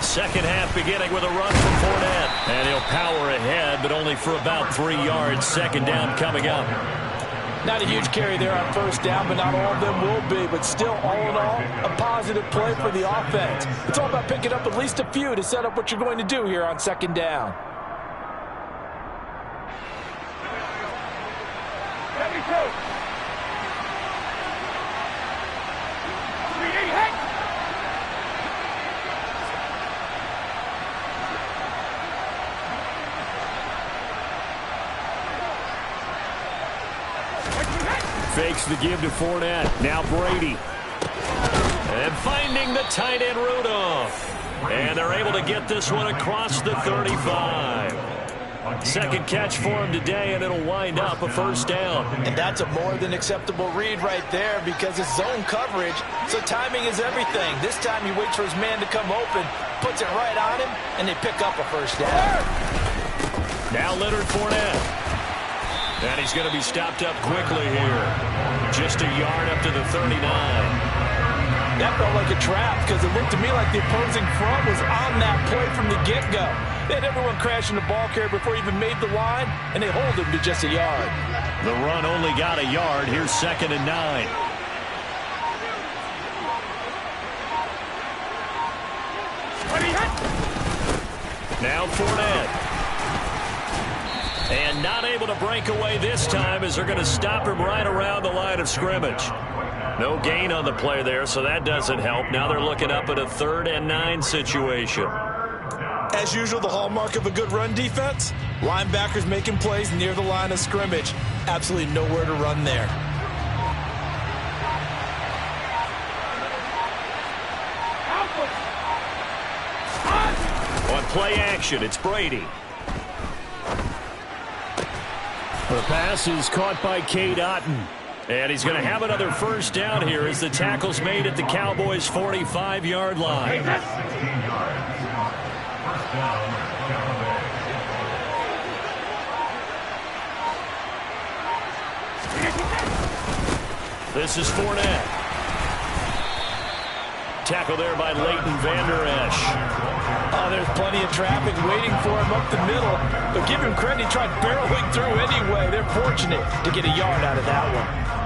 S1: Second half beginning with a run from Fournette. And he'll power ahead, but only for about 3 yards. Second down coming up.
S5: Not a huge carry there on first down, but not all of them will be. But still, all in all, a positive play for the offense. It's all about picking up at least a few to set up what you're going to do here on second down.
S1: Fakes the give to Fournette. Now Brady. And finding the tight end Rudolph. And they're able to get this one across the 35. Second catch for him today, and it'll wind up a first down.
S2: And that's a more than acceptable read right there because it's zone coverage, so timing is everything. This time he waits for his man to come open, puts it right on him, and they pick up a first down.
S1: Now Leonard Fournette. And he's going to be stopped up quickly here. Just a yard up to the 39.
S2: That felt like a trap because it looked to me like the opposing front was on that play from the get-go. They had everyone crashing the ball carrier before he even made the line, and they hold him to just a yard.
S1: The run only got a yard. Here's 2nd and 9. Now Fournette. And not able to break away this time as they're going to stop him right around the line of scrimmage. No gain on the play there, so that doesn't help. Now they're looking up at a 3rd and 9 situation.
S2: As usual, the hallmark of a good run defense, linebackers making plays near the line of scrimmage. Absolutely nowhere to run there.
S1: On play action, it's Brady. The pass is caught by Cade Otton. And he's going to have another first down here as the tackle's made at the Cowboys' 45-yard line. This is Fournette. Tackle there by Leighton Vander Esch.
S2: Oh, there's plenty of traffic waiting for him up the middle. But give him credit, he tried barreling through anyway. They're fortunate to get a yard out of that one.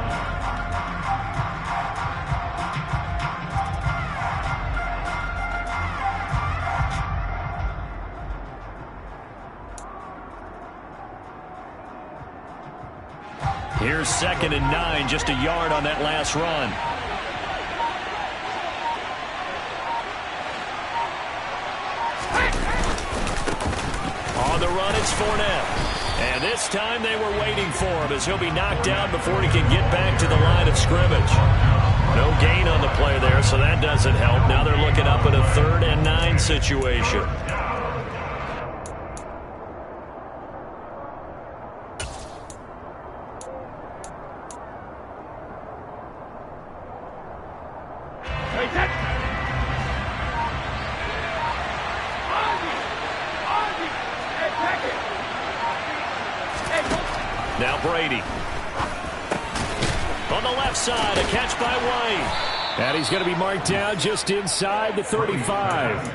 S1: Here's 2nd and 9, just a yard on that last run. On the run, it's Fournette. And this time they were waiting for him as he'll be knocked down before he can get back to the line of scrimmage. No gain on the play there, so that doesn't help. Now they're looking up at a 3rd and 9 situation. Now Brady. On the left side, a catch by White. And he's going to be marked down just inside the 35.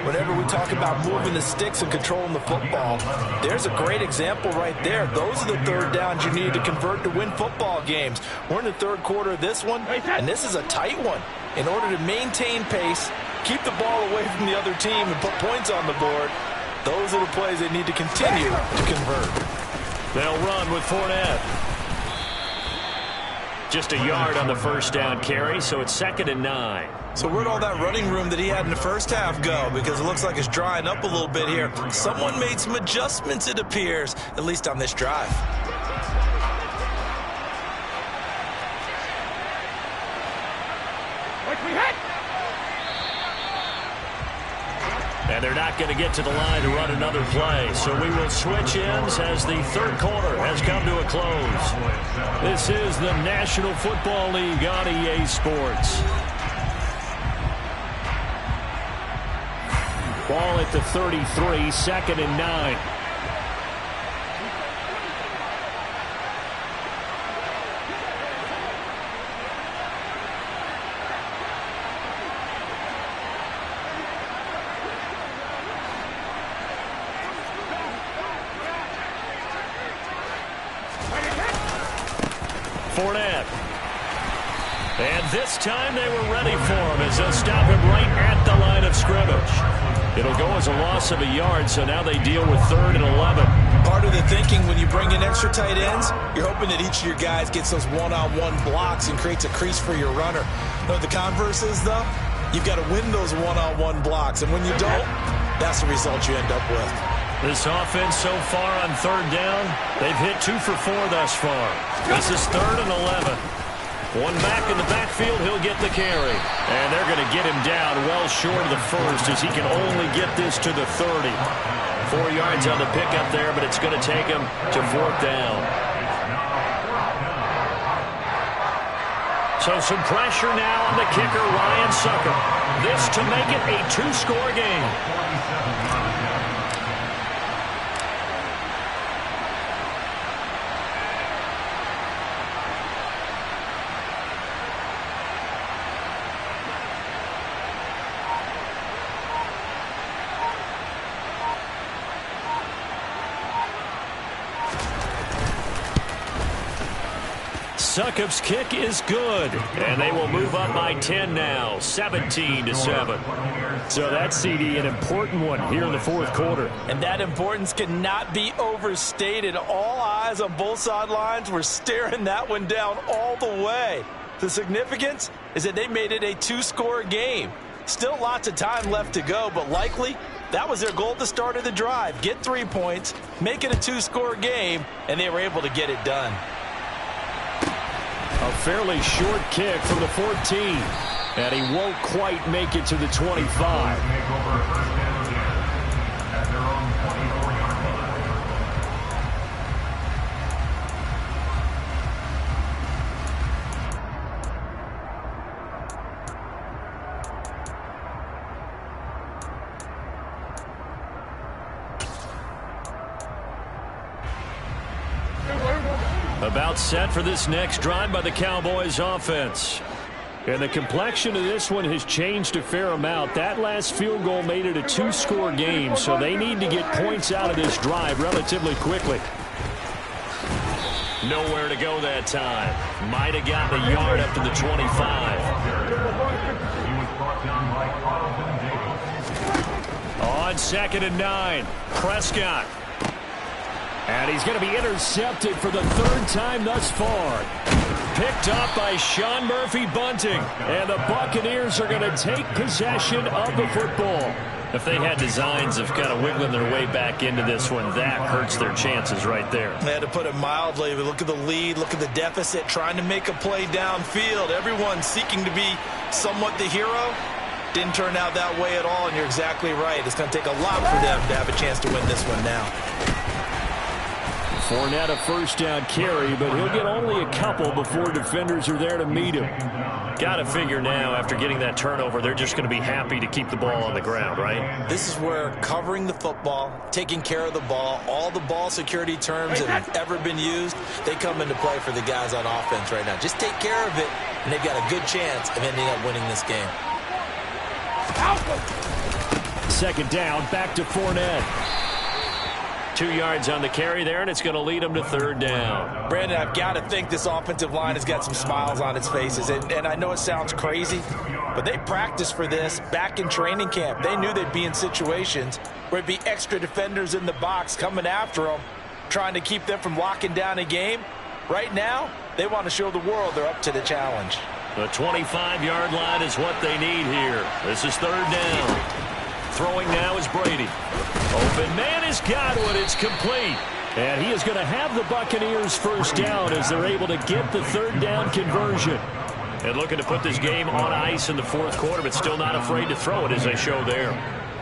S2: Whenever we talk about moving the sticks and controlling the football, there's a great example right there. Those are the 3rd downs you need to convert to win football games. We're in the 3rd quarter of this one, and this is a tight one. In order to maintain pace, keep the ball away from the other team, and put points on the board, those are the plays they need to continue to convert.
S1: They'll run with Fournette. Just a yard on the first down carry, so it's 2nd and 9.
S2: So where'd all that running room that he had in the first half go? Because it looks like it's drying up a little bit here. Someone made some adjustments, it appears, at least on this drive.
S1: And they're not going to get to the line to run another play. So we will switch ends as the 3rd quarter has come to a close. This is the National Football League on EA Sports. Ball at the 33, 2nd and 9. Fournette. And this time they were ready for him as they'll stop him right at the line of scrimmage. It'll go as a loss of a yard, so now they deal with 3rd and 11.
S2: Part of the thinking when you bring in extra tight ends, you're hoping that each of your guys gets those one-on-one blocks and creates a crease for your runner. You know what the converse is, though? You've got to win those one-on-one blocks, and when you don't, that's the result you end up with.
S1: This offense so far on 3rd down, they've hit 2 for 4 thus far. This is 3rd and 11. One back in the backfield, he'll get the carry. And they're going to get him down well short of the first as he can only get this to the 30. 4 yards on the pickup there, but it's going to take him to 4th down. So some pressure now on the kicker, Ryan Succop. This to make it a 2-score game. Succop's kick is good, and they will move up by 10 now, 17-7. So that's, CD, an important one here in the 4th quarter.
S5: And that importance cannot be overstated. All eyes on both sidelines were staring that one down all the way. The significance is that they made it a 2-score game. Still lots of time left to go, but likely that was their goal at the start of the drive. Get 3 points, make it a 2-score game, and they were able to get it done.
S1: A fairly short kick from the 14. And he won't quite make it to the 25. About set for this next drive by the Cowboys offense. And the complexion of this one has changed a fair amount. That last field goal made it a 2-score game, so they need to get points out of this drive relatively quickly. Nowhere to go that time. Might have gotten a yard up to the 25. On 2nd and 9, Prescott. And he's going to be intercepted for the 3rd time thus far. Picked up by Sean Murphy-Bunting. And the Buccaneers are going to take possession of the football. If they had designs of kind of wiggling their way back into this one, that hurts their chances right there.
S2: They had to put it mildly. Look at the lead, look at the deficit, trying to make a play downfield. Everyone seeking to be somewhat the hero. Didn't turn out that way at all, and you're exactly right. It's going to take a lot for them to have a chance to win this one now.
S1: Fournette a 1st down carry, but he'll get only a couple before defenders are there to meet him. Got to figure now, after getting that turnover, they're just going to be happy to keep the ball on the ground, right?
S2: This is where covering the football, taking care of the ball, all the ball security terms that have ever been used, they come into play for the guys on offense right now. Just take care of it, and they've got a good chance of ending up winning this game.
S1: 2nd down, back to Fournette. 2 yards on the carry there, and it's going to lead them to 3rd down.
S5: Brandon, I've got to think this offensive line has got some smiles on its faces. And I know it sounds crazy, but they practiced for this back in training camp. They knew they'd be in situations where it'd be extra defenders in the box coming after them, trying to keep them from locking down a game. Right now, they want to show the world they're up to the challenge.
S1: The 25-yard line is what they need here. This is 3rd down. Throwing now is Brady. Open man has got one. It's complete. And he is going to have the Buccaneers 1st down as they're able to get the 3rd down conversion. And looking to put this game on ice in the 4th quarter, but still not afraid to throw it as they show there.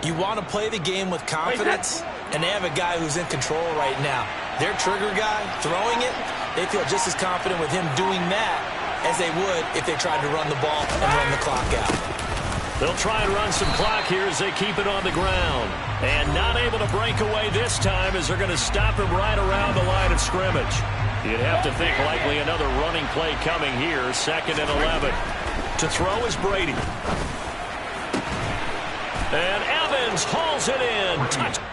S2: You want to play the game with confidence, and they have a guy who's in control right now. Their trigger guy, throwing it, they feel just as confident with him doing that as they would if they tried to run the ball and run the clock out.
S1: They'll try and run some clock here as they keep it on the ground. And not able to break away this time as they're going to stop him right around the line of scrimmage. You'd have to think likely another running play coming here. 2nd and 11. To throw is Brady. And Evans hauls it in. Touchdown.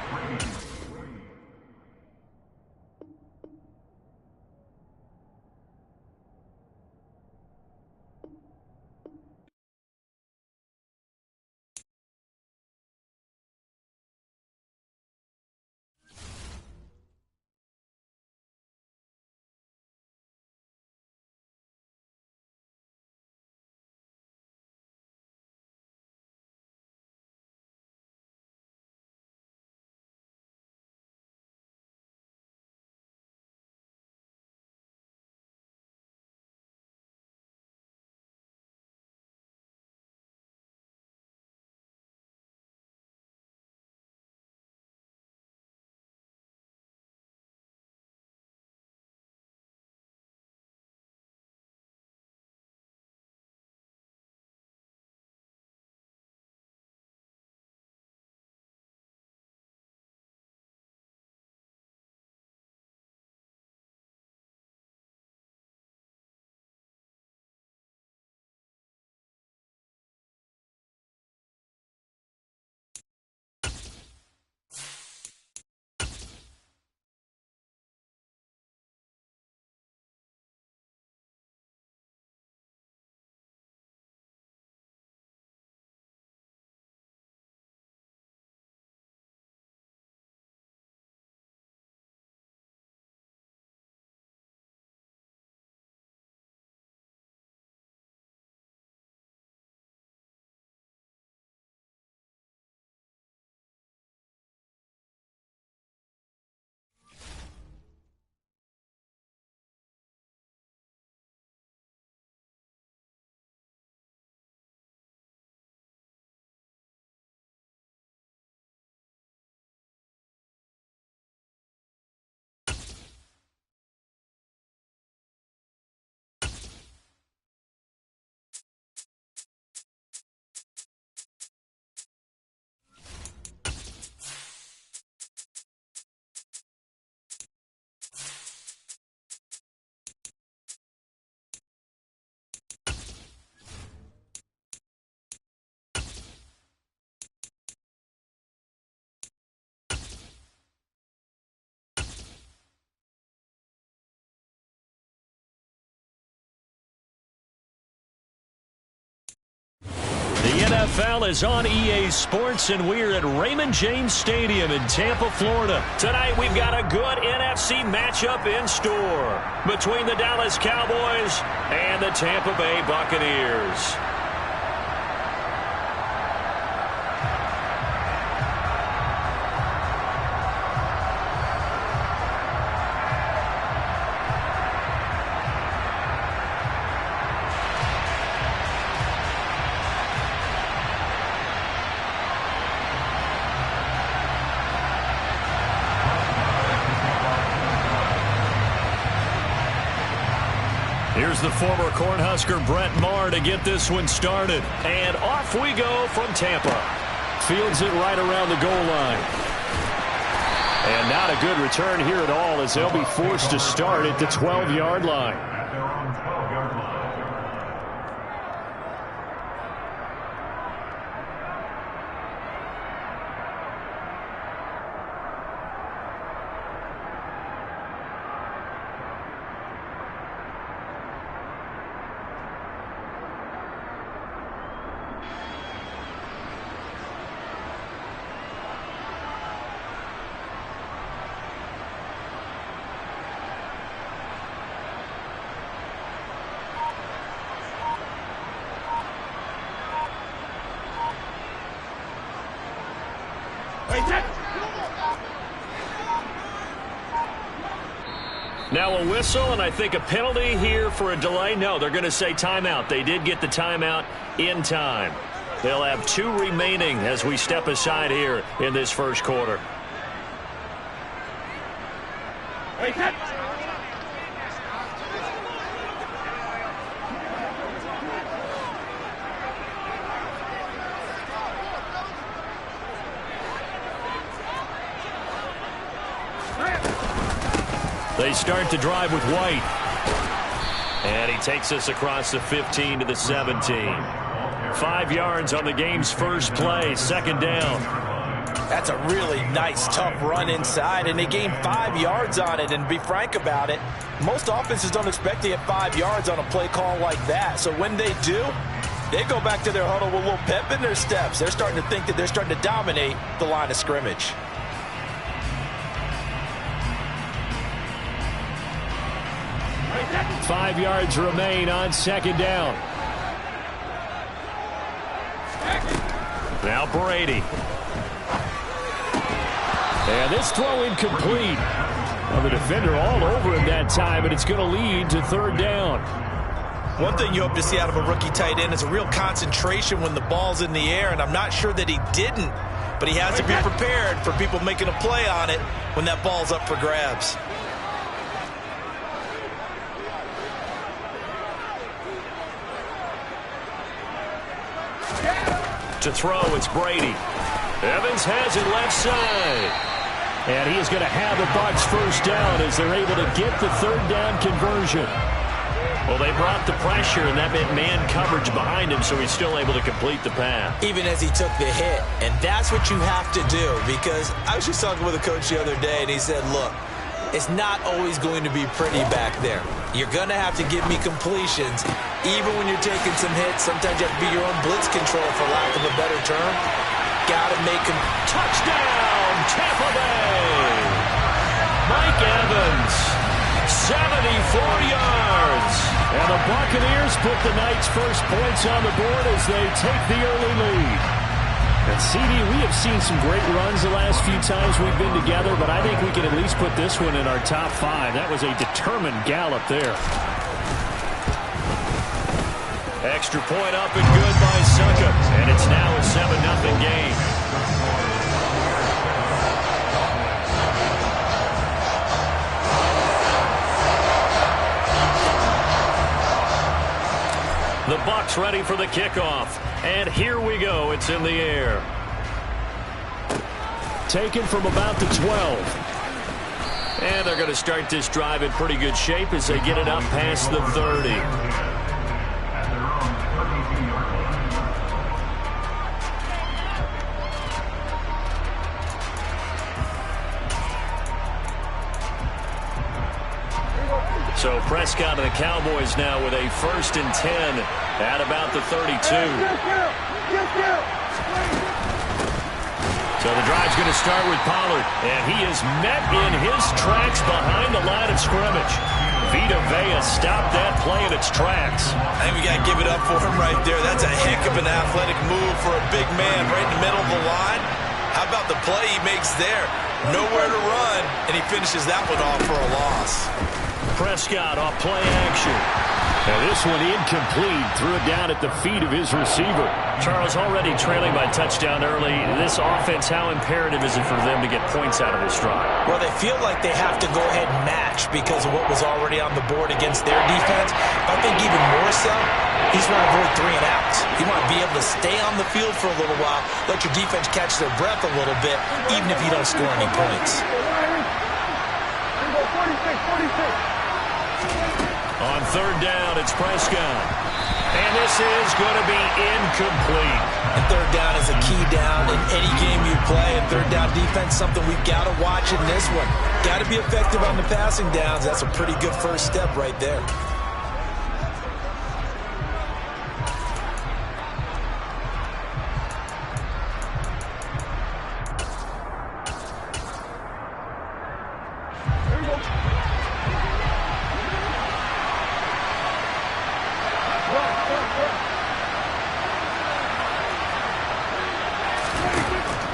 S1: NFL is on EA Sports, and we're at Raymond James Stadium in Tampa, Florida. Tonight, we've got a good NFC matchup in store between the Dallas Cowboys and the Tampa Bay Buccaneers. Here's the former Cornhusker Brett Maher to get this one started. And off we go from Tampa. Fields it right around the goal line. And not a good return here at all as they'll be forced to start at the 12-yard line.
S3: At their own 12-yard line.
S1: Now a whistle, and I think a penalty here for a delay. No, they're going to say timeout. They did get the timeout in time. They'll have 2 remaining as we step aside here in this first quarter. They start to drive with White. And he takes us across the 15 to the 17. 5 yards on the game's first play, second down.
S5: That's a really nice, tough run inside, and they gained 5 yards on it. And to be frank about it, most offenses don't expect to get 5 yards on a play call like that. So when they do, they go back to their huddle with a little pep in their steps. They're starting to think that they're starting to dominate the line of scrimmage.
S1: Five yards remain on second down. Now Brady. And this throw incomplete. Well, the defender all over him that time, but it's going to lead to third down.
S2: One thing you hope to see out of a rookie tight end is a real concentration when the ball's in the air, and I'm not sure that he didn't, but he has to be prepared for people making a play on it when that ball's up for grabs.
S1: To throw, it's Brady. Evans has it left side. And he is going to have the Bucs first down as they're able to get the third down conversion. Well, they brought the pressure, and that meant man coverage behind him, so he's still able to complete the pass.
S5: Even as he took the hit, and that's what you have to do, because I was just talking with a coach the other day, and he said, look, it's not always going to be pretty back there. You're going to have to give me completions. Even when you're taking some hits, sometimes you have to be your own blitz control, for lack of a better term. Got to make him.
S1: Touchdown, Tampa Bay! Mike Evans, 74 yards. And the Buccaneers put the night's first points on the board as they take the early lead. And CD, we have seen some great runs the last few times we've been together, but I think we can at least put this one in our top 5. That was a determined gallop there. Extra point up and good by Succop, and it's now a 7-0 game. The Bucs ready for the kickoff. And here we go. It's in the air. Taken from about the 12. And they're going to start this drive in pretty good shape as they get it up past the 30. So Prescott and the Cowboys now with a 1st and 10 at about the 32. So the drive's going to start with Pollard, and he is met in his tracks behind the line of scrimmage. Vita Vea stopped that play in its tracks.
S2: I think we got to give it up for him right there. That's a heck of an athletic move for a big man right in the middle of the line. How about the play he makes there? Nowhere to run, and he finishes that one off for a loss.
S1: Prescott off play action. And this one incomplete. Threw it down at the feet of his receiver.
S6: Charles, already trailing by touchdown early. This offense, how imperative is it for them to get points out of this drive?
S5: Well, they feel like they have to go ahead and match because of what was already on the board against their defense. But I think even more so, he's want to avoid 3 and outs. You want to be able to stay on the field for a little while, let your defense catch their breath a little bit, even if you don't score any points.
S1: On third down, it's Prescott. And this is going to be incomplete.
S5: And third down is a key down in any game you play. And third down defense, something we've got to watch in this one. Got to be effective on the passing downs. That's a pretty good first step right there.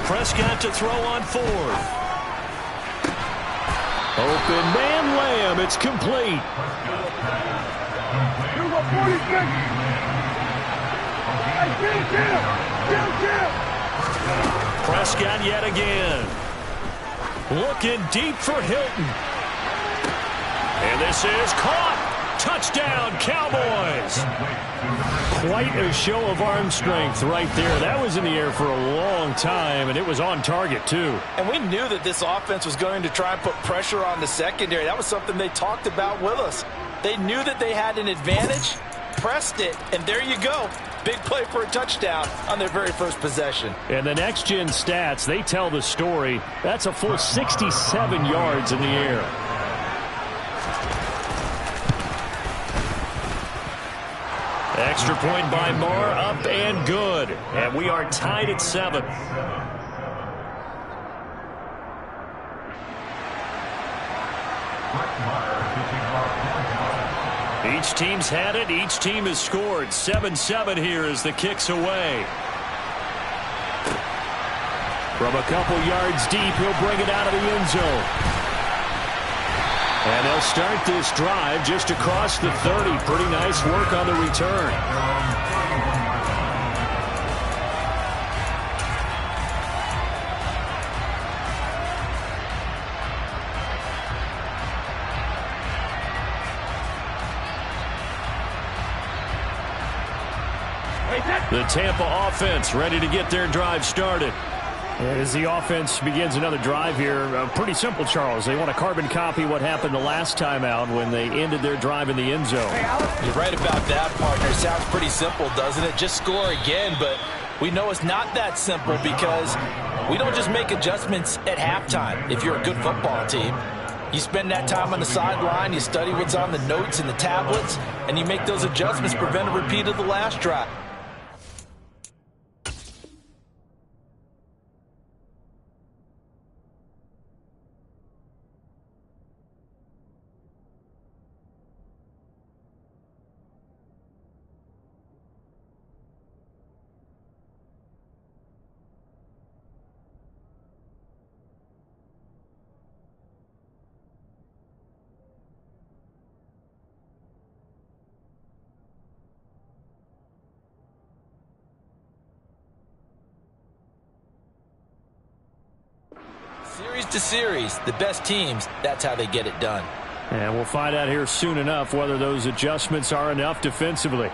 S1: Prescott to throw on 4th. Open man Lamb. It's complete. Prescott yet again. Looking deep for Hilton. And this is caught. Touchdown, Cowboys. Quite a show of arm strength right there. That was in the air for a long time, and it was on target, too.
S5: And we knew that this offense was going to try and put pressure on the secondary. That was something they talked about with us. They knew that they had an advantage, pressed it, and there you go. Big play for a touchdown on their very first possession.
S1: And the next-gen stats, they tell the story. That's a full 67 yards in the air. Extra point by Moore, up and good. And we are tied at 7. Each team's had it. Each team has scored. 7-7 here as the kick's away. From a couple yards deep, he'll bring it out of the end zone. And they'll start this drive just across the 30. Pretty nice work on the return. The Tampa offense ready to get their drive started.
S6: As the offense begins another drive here, pretty simple, Charles. They want to carbon copy what happened the last time out when they ended their drive in the end zone.
S5: You're right about that, partner. Sounds pretty simple, doesn't it? Just score again, but we know it's not that simple because we don't just make adjustments at halftime if you're a good football team. You spend that time on the sideline, you study what's on the notes and the tablets, and you make those adjustments, prevent a repeat of the last drive. Series to series, the best teams, that's how they get it done.
S6: And we'll find out here soon enough whether those adjustments are enough defensively.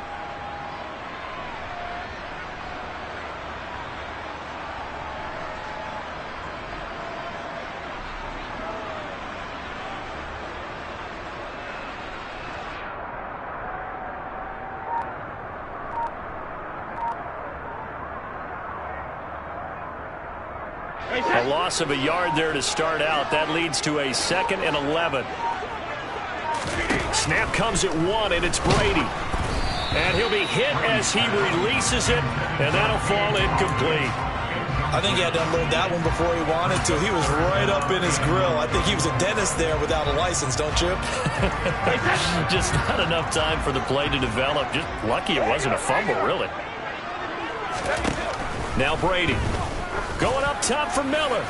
S1: A loss of a yard there to start out. That leads to a 2nd and 11. Snap comes at 1, and it's Brady. And he'll be hit as he releases it, and that'll fall incomplete.
S2: I think he had to unload that one before he wanted to. He was right up in his grill. I think he was a dentist there without a license, don't you?
S6: Just not enough time for the play to develop. Just lucky it wasn't a fumble, really. Now Brady. Going up top for Miller.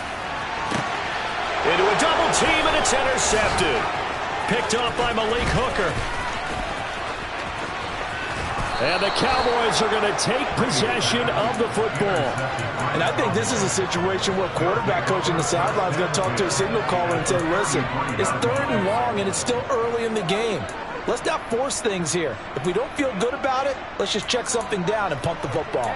S6: Into a double team, and it's intercepted. Picked off by Malik Hooker. And the Cowboys are going to take possession of the football.
S5: And I think this is a situation where quarterback coach in the sideline is going to talk to a signal caller and say, listen, it's 3rd and long, and it's still early in the game. Let's not force things here. If we don't feel good about it, let's just check something down and pump the football.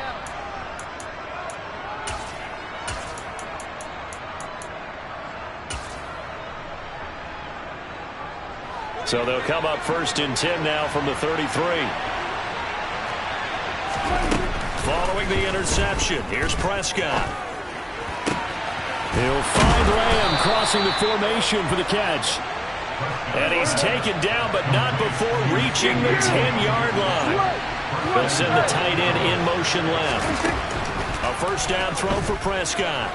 S6: So they'll come up 1st and 10 now from the 33. Following the interception, here's Prescott. He'll find Lamb crossing the formation for the catch. And he's taken down, but not before reaching the 10-yard line. They'll send the tight end in motion left. A 1st down throw for Prescott.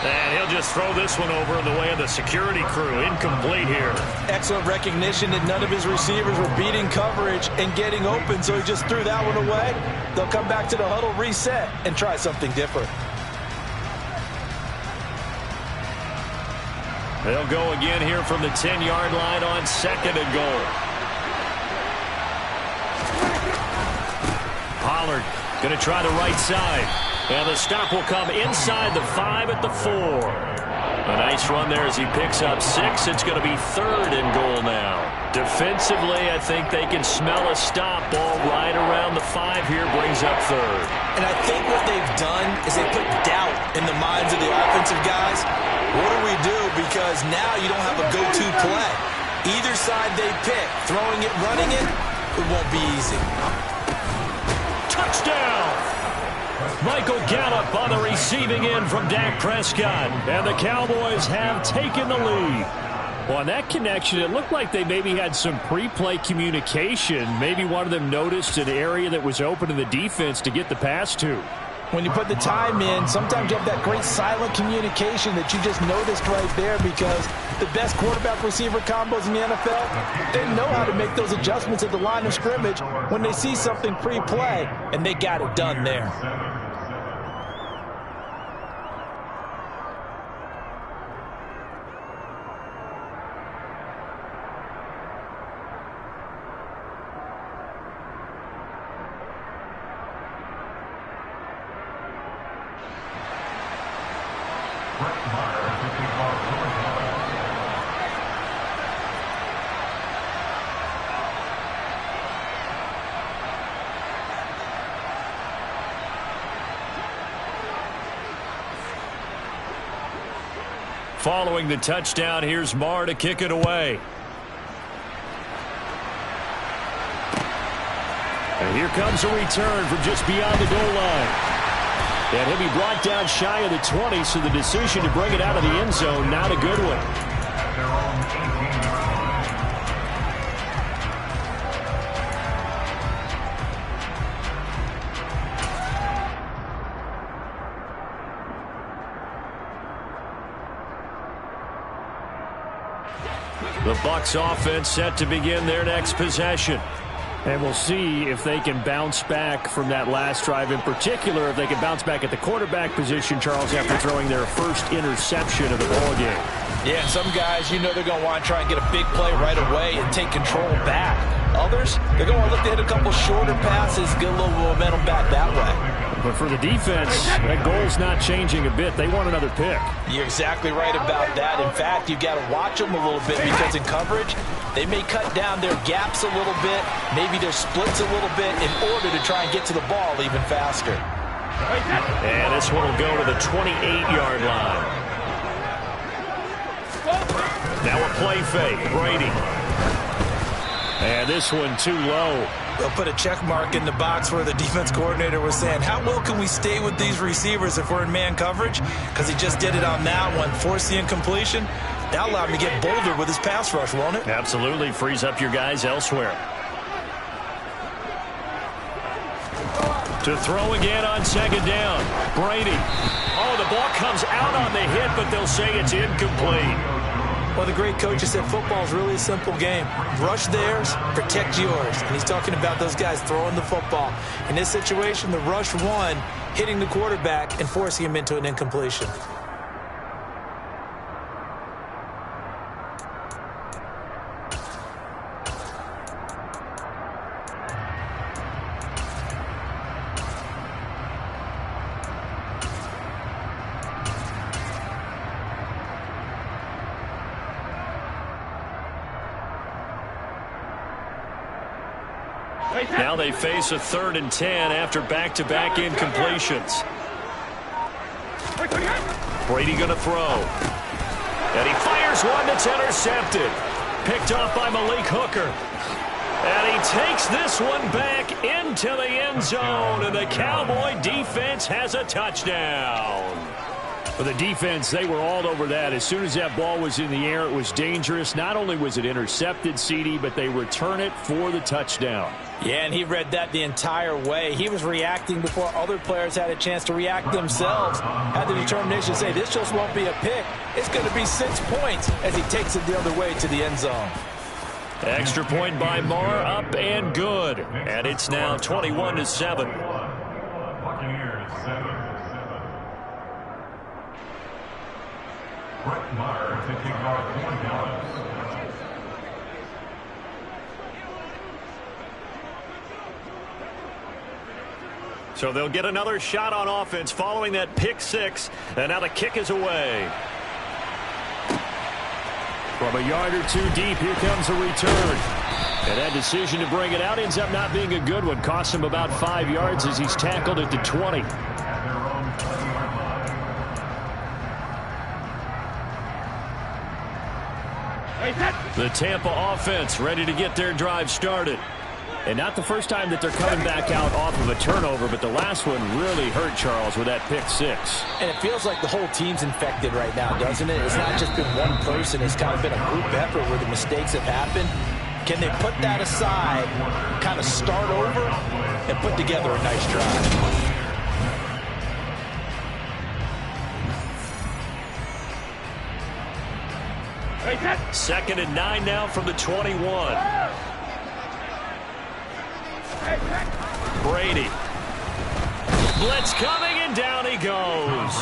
S6: And he'll just throw this one over in the way of the security crew. Incomplete here.
S2: Excellent recognition that none of his receivers were beating coverage and getting open, so he just threw that one away. They'll come back to the huddle, reset, and try something different.
S6: They'll go again here from the 10-yard line on 2nd and goal. Pollard going to try the right side. And the stop will come inside the 5 at the 4. A nice run there as he picks up 6. It's going to be 3rd and goal now. Defensively, I think they can smell a stop. Ball right around the 5 here, brings up 3rd.
S2: And I think what they've done is they put doubt in the minds of the offensive guys. What do we do? Because now you don't have a go-to play. Either side they pick, throwing it, running it, it won't be easy.
S6: Touchdown! Michael Gallup on the receiving end from Dak Prescott. And the Cowboys have taken the lead. Well, on that connection, it looked like they maybe had some pre-play communication. Maybe one of them noticed an area that was open in the defense to get the pass to.
S5: When you put the time in, sometimes you have that great silent communication that you just noticed right there, because the best quarterback-receiver combos in the NFL, they know how to make those adjustments at the line of scrimmage when they see something pre-play, and they got it done there.
S6: Following the touchdown, here's Marr to kick it away. And here comes a return from just beyond the goal line. And he'll be brought down shy of the 20, so the decision to bring it out of the end zone, not a good one. The Bucs offense set to begin their next possession. And we'll see if they can bounce back from that last drive, in particular if they can bounce back at the quarterback position, Charles, after throwing their first interception of the ballgame.
S5: Yeah, and some guys, you know they're going to want to try and get a big play right away and take control back. Others, they're going to look to hit a couple shorter passes, get a little momentum back that way.
S6: But for the defense, that goal's not changing a bit. They want another pick.
S5: You're exactly right about that. In fact, you've got to watch them a little bit, because in coverage, they may cut down their gaps a little bit, maybe their splits a little bit, in order to try and get to the ball even faster.
S6: And this one will go to the 28-yard line. Now a play fake. Brady. And this one too low.
S2: They'll put a check mark in the box where the defense coordinator was saying, how well can we stay with these receivers if we're in man coverage? Because he just did it on that one, forced the incompletion. That'll allow him to get bolder with his pass rush, won't it?
S6: Absolutely. Frees up your guys elsewhere. To throw again on second down. Brady. Oh, the ball comes out on the hit, but they'll say it's incomplete.
S5: Well, the great coach has said football is really a simple game. Rush theirs, protect yours. And he's talking about those guys throwing the football. In this situation, the rush won, hitting the quarterback and forcing him into an incompletion.
S6: Now they face a 3rd and 10 after back-to-back incompletions. Brady going to throw. And he fires one that's intercepted. Picked off by Malik Hooker. And he takes this one back into the end zone. And the Cowboy defense has a touchdown.
S1: For the defense, they were all over that. As soon as that ball was in the air, it was dangerous. Not only was it intercepted, CD, but they return it for the touchdown.
S5: Yeah, and he read that the entire way. He was reacting before other players had a chance to react themselves. Had the determination to say, this just won't be a pick. It's going to be 6 points as he takes it the other way to the end zone.
S6: Extra point by Marr, up and good. And it's now 21-7.
S3: Buccaneers 7-7. Brett Maher to kick off $1.
S6: So they'll get another shot on offense following that pick 6. And now the kick is away.
S1: From a yard or two deep, here comes a return. And that decision to bring it out ends up not being a good one. Costs him about 5 yards as he's tackled at the 20.
S6: The Tampa offense ready to get their drive started.
S1: And not the first time that they're coming back out off of a turnover, but the last one really hurt Charles with that pick 6.
S5: And it feels like the whole team's infected right now, doesn't it? It's not just been one person. It's kind of been a group effort where the mistakes have happened. Can they put that aside, kind of start over, and put together a nice drive?
S6: 2nd and 9 now from the 21. Brady. Blitz coming, and down he goes.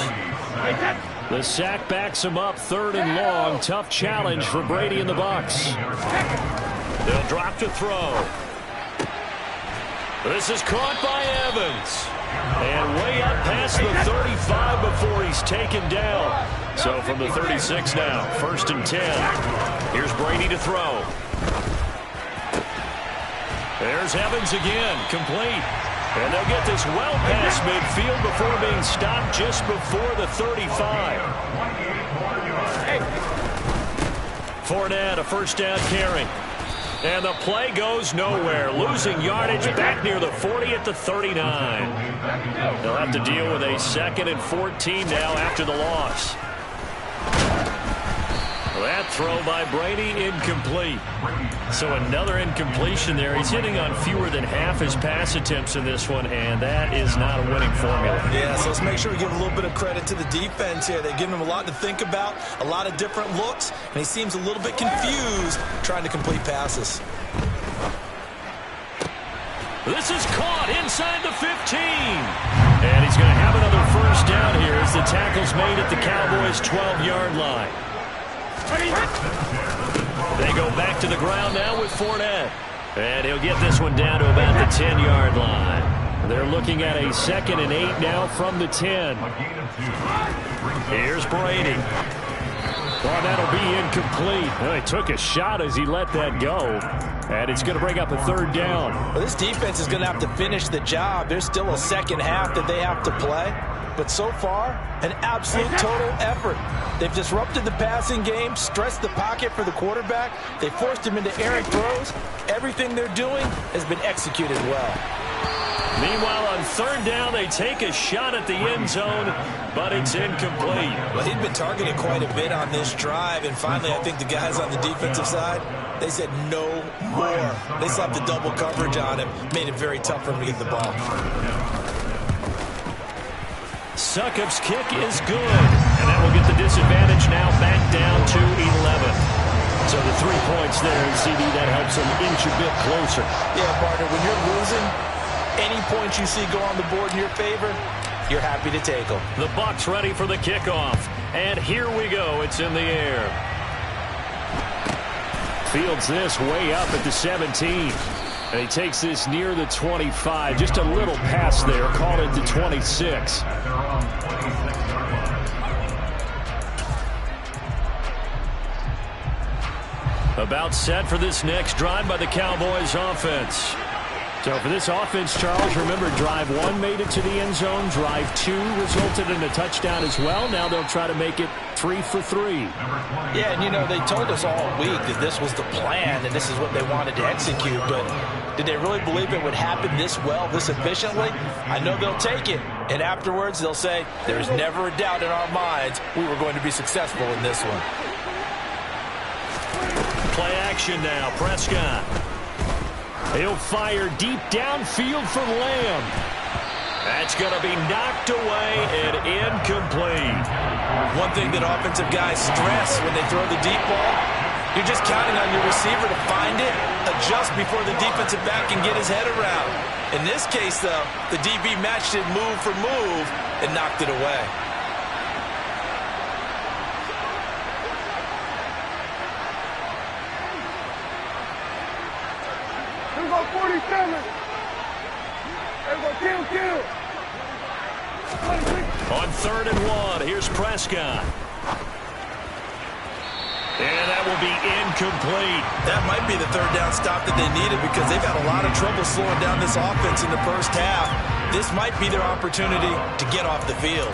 S1: The sack backs him up, 3rd and long. Tough challenge for Brady and the Bucs.
S6: They'll drop to throw. This is caught by Evans. And way up past the 35 before he's taken down. So from the 36 now, 1st and 10. Here's Brady to throw. There's Evans again, complete. And they'll get this well past midfield before being stopped just before the 35. Fournette, a 1st down carry. And the play goes nowhere, losing yardage back near the 40 at the 39. They'll have to deal with a 2nd and 14 now after the loss. That throw by Brady, incomplete. So another incompletion there. He's hitting on fewer than half his pass attempts in this one, and that is not a winning formula.
S2: Yeah, so let's make sure we give a little bit of credit to the defense here. They're giving him a lot to think about, a lot of different looks, and he seems a little bit confused trying to complete passes.
S6: This is caught inside the 15. And he's going to have another 1st down here as the tackle's made at the Cowboys' 12-yard line. They go back to the ground now with Fournette. And he'll get this one down to about the 10-yard line. They're looking at a 2nd and 8 now from the 10. Here's Brady.
S1: Well, that'll be incomplete. Well, he took a shot as he let that go. And it's going to bring up a 3rd down.
S5: Well, this defense is going to have to finish the job. There's still a 2nd half that they have to play. But so far, an absolute total effort. They've disrupted the passing game, stressed the pocket for the quarterback. They forced him into errant throws. Everything they're doing has been executed well.
S6: Meanwhile, on third down, they take a shot at the end zone, but it's incomplete.
S2: Well, he'd been targeted quite a bit on this drive, and finally I think the guys on the defensive side, they said no more. They slapped the double coverage on him, made it very tough for him to get the ball.
S6: Succop's kick is good, and that will get the disadvantage now back down to 11. So the 3 points there, CD, that helps them inch a bit closer.
S2: Yeah, partner, when you're losing, any points you see go on the board in your favor, you're happy to take them.
S6: The Bucs ready for the kickoff, and here we go. It's in the air. Fields this way up at the 17. And he takes this near the 25. Just a little pass there. Called it the 26. About set for this next drive by the Cowboys offense. So for this offense, Charles, remember drive 1 made it to the end zone. Drive 2 resulted in a touchdown as well. Now they'll try to make it 3 for 3.
S5: Yeah, and you know, they told us all week that this was the plan and this is what they wanted to execute, but did they really believe it would happen this well, this efficiently? I know they'll take it, and afterwards they'll say, there's never a doubt in our minds we were going to be successful in this one.
S6: Play action now, Prescott. He'll fire deep downfield for Lamb. That's going to be knocked away and incomplete.
S2: One thing that offensive guys stress when they throw the deep ball, you're just counting on your receiver to find it, adjust before the defensive back can get his head around. In this case, though, the DB matched it move for move and knocked it away.
S4: Here we go, 47. Here we go, kill.
S6: On 3rd and 1, here's Prescott. And that will be incomplete.
S2: That might be the third down stop that they needed because they've had a lot of trouble slowing down this offense in the first half. This might be their opportunity to get off the field.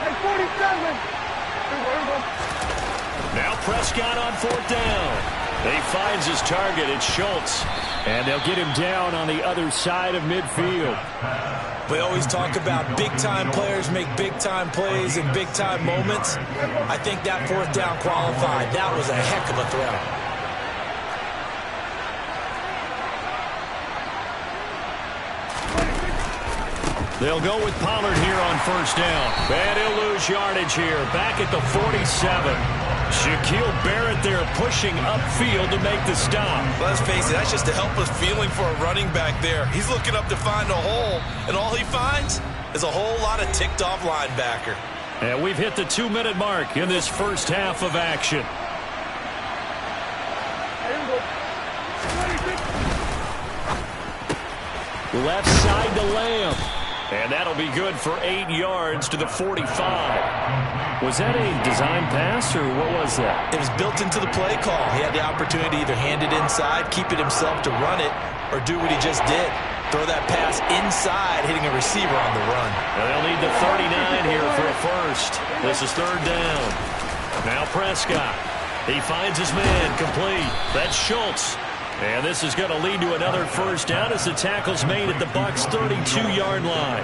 S4: Hey, 47.
S6: Now Prescott on 4th down. He finds his target. It's Schultz. And they'll get him down on the other side of midfield.
S2: We always talk about big-time players make big-time plays in big-time moments. I think that 4th down qualified. That was a heck of a throw.
S6: They'll go with Pollard here on 1st down. And he'll lose yardage here. Back at the 47. Shaquille Barrett there pushing upfield to make the stop.
S2: Let's face it, that's just a helpless feeling for a running back there. He's looking up to find a hole, and all he finds is a whole lot of ticked-off linebacker.
S6: And we've hit the 2-minute mark in this first half of action. Left side to Lamb. And that'll be good for 8 yards to the 45. Was that a design pass, or what was that?
S2: It was built into the play call. He had the opportunity to either hand it inside, keep it himself to run it, or do what he just did. Throw that pass inside, hitting a receiver on the run.
S6: Now they'll need the 39 here for a first. This is 3rd down. Now Prescott. He finds his man complete. That's Schultz. And this is going to lead to another 1st down as the tackle's made at the Bucs' 32-yard line.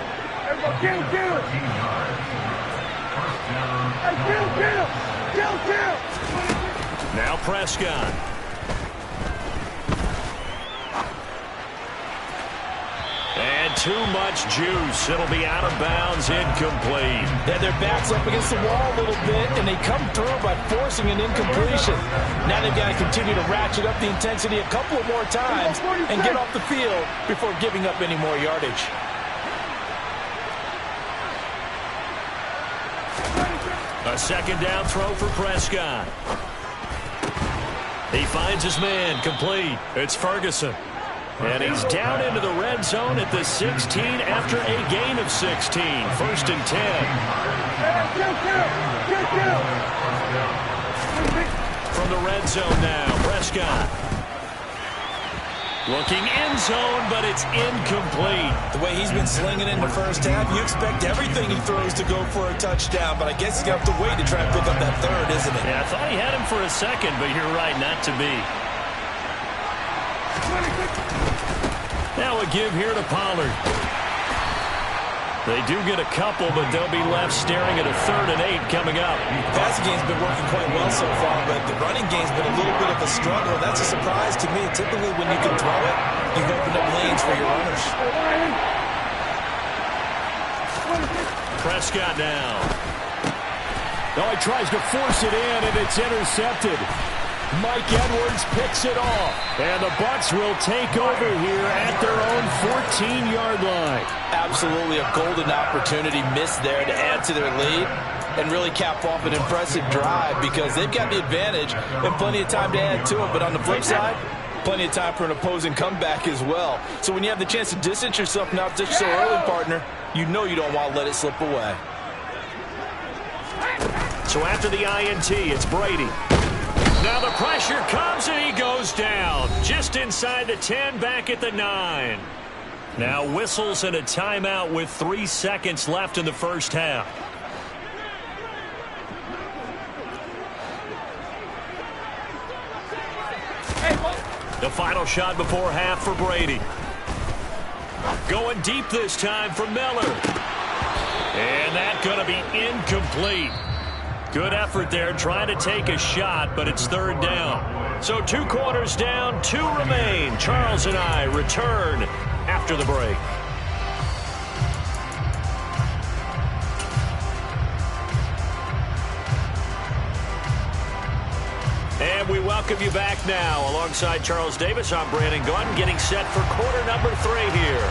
S6: Now Prescott. And too much juice. It'll be out of bounds, incomplete.
S5: Yeah, their back's up against the wall a little bit, and they come through by forcing an incompletion. Now they've got to continue to ratchet up the intensity a couple of more times and get off the field before giving up any more yardage.
S6: A 2nd down throw for Prescott. He finds his man complete. It's Ferguson. And he's down into the red zone at the 16 after a gain of 16. 1st and 10. From the red zone now, Prescott.
S1: Looking end zone, but it's incomplete.
S5: The way he's been slinging in the first half, you expect everything he throws to go for a touchdown, but I guess he's going to have to wait to try and pick up that third, isn't it?
S1: Yeah, I thought he had him for a second, but you're right, not to be. Now a give here to Pollard. They do get a couple, but they'll be left staring at a 3rd and 8 coming up.
S5: The passing game's been working quite well so far, but the running game's been a little bit of a struggle. That's a surprise to me. Typically, when you can throw it, you've opened up lanes for your runners.
S1: Prescott now. Oh, he tries to force it in, and it's intercepted. Mike Edwards picks it off. And the Bucs will take over here at their own 14-yard line.
S5: Absolutely a golden opportunity missed there to add to their lead and really cap off an impressive drive because they've got the advantage and plenty of time to add to it. But on the flip side, plenty of time for an opposing comeback as well. So when you have the chance to distance yourself not just so early, partner, you know you don't want to let it slip away.
S1: So after the INT, it's Brady. Now the pressure comes and he goes down. Just inside the 10, back at the 9. Now whistles and a timeout with 3 seconds left in the first half. The final shot before half for Brady. Going deep this time for Miller. And that's going to be incomplete. Good effort there trying to take a shot, but it's 3rd down. So 2 quarters down, 2 remain. Charles and I return after the break. And we welcome you back now. Alongside Charles Davis, I'm Brandon Gaudin, getting set for quarter number 3 here.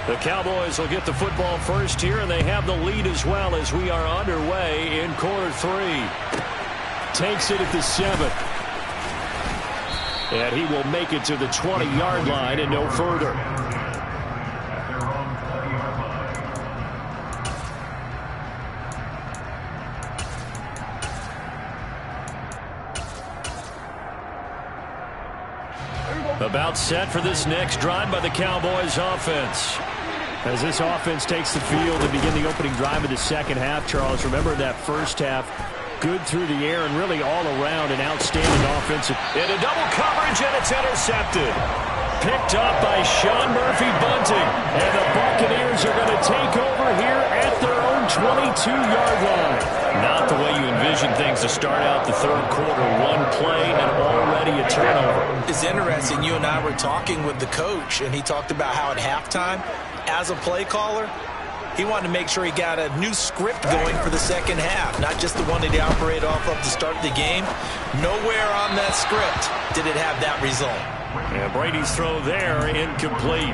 S1: The Cowboys will get the football first here, and they have the lead as well as we are underway in quarter 3. Takes it at the 7. And he will make it to the 20-yard line and no further. About set for this next drive by the Cowboys offense. As this offense takes the field to begin the opening drive of the second half, Charles, remember that first half, good through the air and really all around an outstanding offensive. Into double coverage, and it's intercepted. Picked up by Sean Murphy-Bunting. And the Buccaneers are going to take over here at their own 22-yard line. Not the way you envision things to start out the third quarter. One play and already a turnover.
S5: It's interesting. You and I were talking with the coach, and he talked about how at halftime, as a play caller, he wanted to make sure he got a new script going for the second half, not just the one that he operated off of to start the game. Nowhere on that script did it have that result.
S1: Yeah, Brady's throw there, incomplete.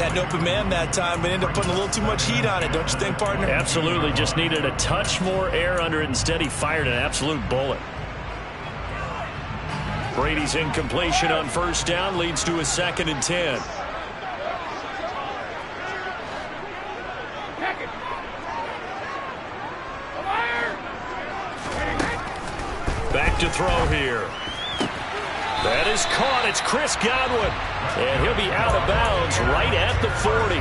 S5: Had an open man that time, but ended up putting a little too much heat on it, don't you think, partner?
S1: Absolutely. Just needed a touch more air under it. Instead, he fired an absolute bullet. Brady's incompletion on first down leads to a 2nd and 10. Back to throw here. That is caught. It's Chris Godwin. And he'll be out of bounds right at the 40.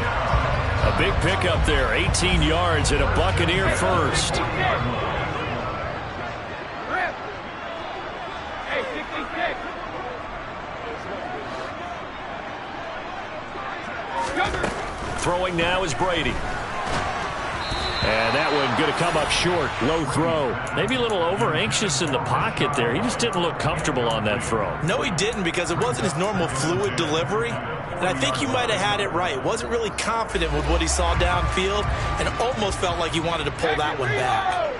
S1: A big pickup there. 18 yards and a Buccaneer first. Throwing now is Brady. And that one going to come up short. Low throw. Maybe a little over-anxious in the pocket there. He just didn't look comfortable on that throw.
S5: No, he didn't, because it wasn't his normal fluid delivery. And I think you might have had it right. Wasn't really confident with what he saw downfield and almost felt like he wanted to pull that one back.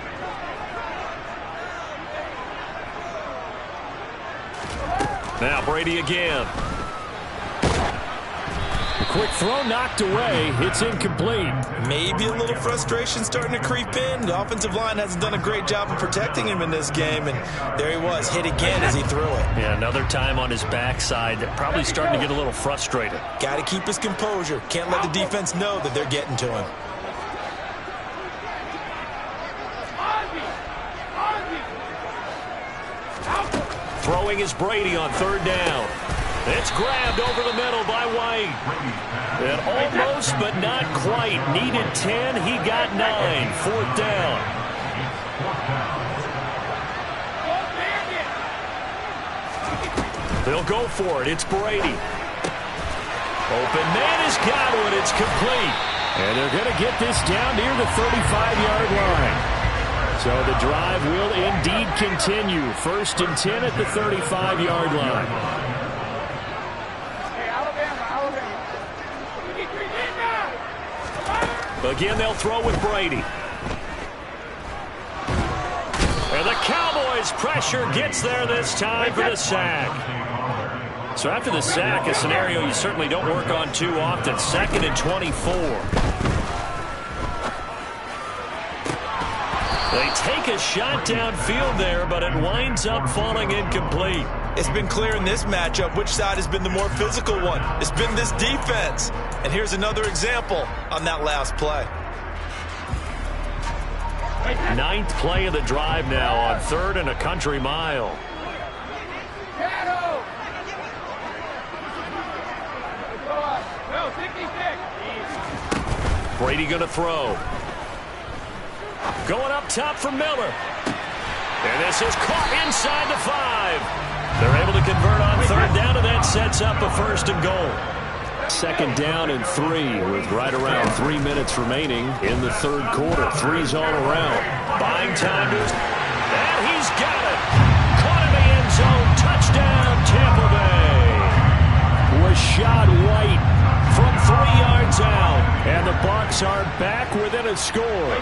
S1: Now Brady again. The quick throw knocked away. It's incomplete.
S5: Maybe a little frustration starting to creep in. The offensive line hasn't done a great job of protecting him in this game. And there he was, hit again as he threw it.
S1: Yeah, another time on his backside. Probably starting to get a little frustrated.
S5: Got to keep his composure. Can't let the defense know that they're getting to him.
S6: Throwing is Brady on third down. It's grabbed over the middle by White. And almost, but not quite. Needed 10. He got 9. Fourth down. They'll go for it. It's Brady. Open man has got one. It's complete. And they're going to get this down near the 35-yard line. So the drive will indeed continue. First and 10 at the 35-yard line. Again, they'll throw with Brady. And the Cowboys' pressure gets there this time for the sack. So after the sack, a scenario you certainly don't work on too often. Second and 24. They take a shot downfield there, but it winds up falling incomplete.
S2: It's been clear in this matchup which side has been the more physical one. It's been this defense. And here's another example on that last play.
S6: Ninth play of the drive now on third and a country mile. Brady going to throw. Going up top for Miller. And this is caught inside the 5. They're able to convert on third down, and that sets up a first and goal. Second down and 3 with right around 3 minutes remaining in the third quarter. 3's all around. Buying time to... And he's got it. Caught in the end zone. Touchdown, Tampa Bay. Rashad White from 3 yards out. And the Bucs are back within a score.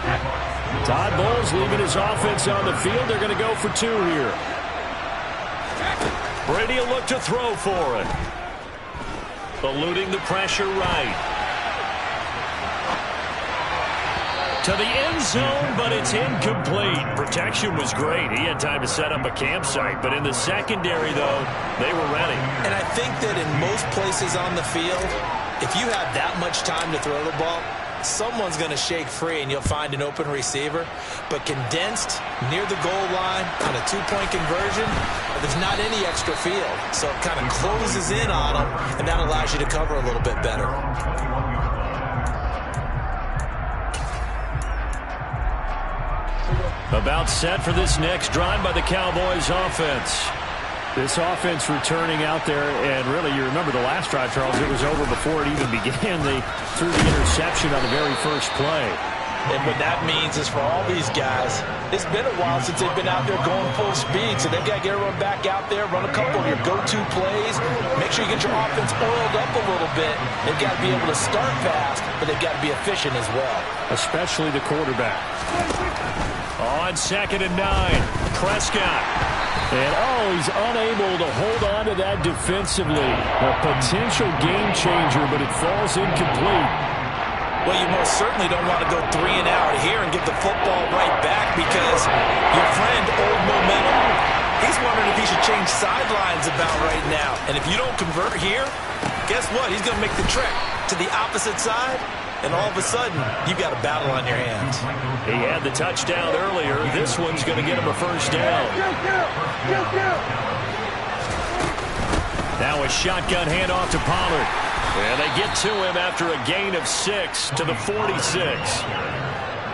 S6: Todd Bowles leaving his offense on the field. They're going to go for 2 here. Brady will look to throw for it. Eluding the pressure right. To the end zone, but it's incomplete. Protection was great. He had time to set up a campsite, but in the secondary, though, they were ready.
S5: And I think that in most places on the field, if you have that much time to throw the ball, someone's going to shake free and you'll find an open receiver. But condensed near the goal line on a 2-point conversion, there's not any extra field. So it kind of closes in on them, and that allows you to cover a little bit better.
S6: About set for this next drive by the Cowboys offense. This offense returning out there, and really, you remember the last drive, Charles, it was over before it even began. They threw the interception on the very first play.
S5: And what that means is for all these guys, it's been a while since they've been out there going full speed, so they've got to get everyone back out there, run a couple of your go-to plays, make sure you get your offense oiled up a little bit. They've got to be able to start fast, but they've got to be efficient as well.
S6: Especially the quarterback. On second and 9, Prescott. And, he's unable to hold on to that defensively. A potential game changer, but it falls incomplete.
S2: Well, you most certainly don't want to go 3 and out here and get the football right back because your friend, Old Momentum, he's wondering if he should change sidelines about right now. And if you don't convert here, guess what? He's going to make the trek to the opposite side, and all of a sudden, you've got a battle on your hands.
S6: He had the touchdown earlier. This one's going to get him a first down. Now a shotgun handoff to Pollard. And they get to him after a gain of 6 to the 46.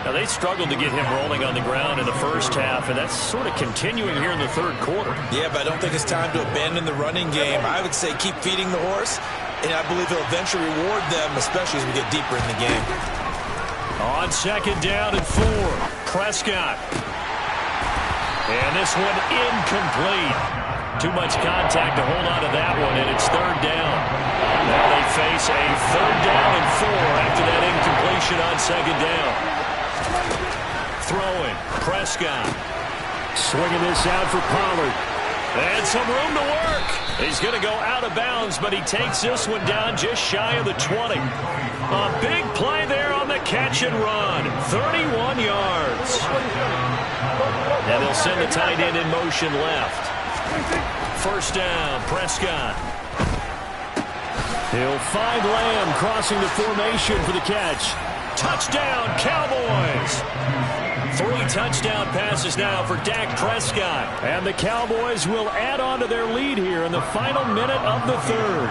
S6: Now, they struggled to get him rolling on the ground in the first half, and that's sort of continuing here in the third quarter.
S2: Yeah, but I don't think it's time to abandon the running game. I would say keep feeding the horse, and I believe he'll eventually reward them, especially as we get deeper in the game.
S6: On second down and 4, Prescott. And this one incomplete. Too much contact to hold on to that one, and it's third down. Now they face a third down and 4 after that incompletion on second down. Throwing, Prescott. Swinging this out for Pollard. And some room to work. He's going to go out of bounds, but he takes this one down just shy of the 20. A big play there on the catch and run. 31 yards. And they'll send the tight end in motion left. First down, Prescott. He'll find Lamb crossing the formation for the catch. Touchdown, Cowboys. 3 3 touchdown passes now for Dak Prescott.
S1: And the Cowboys will add on to their lead here in the final minute of the third.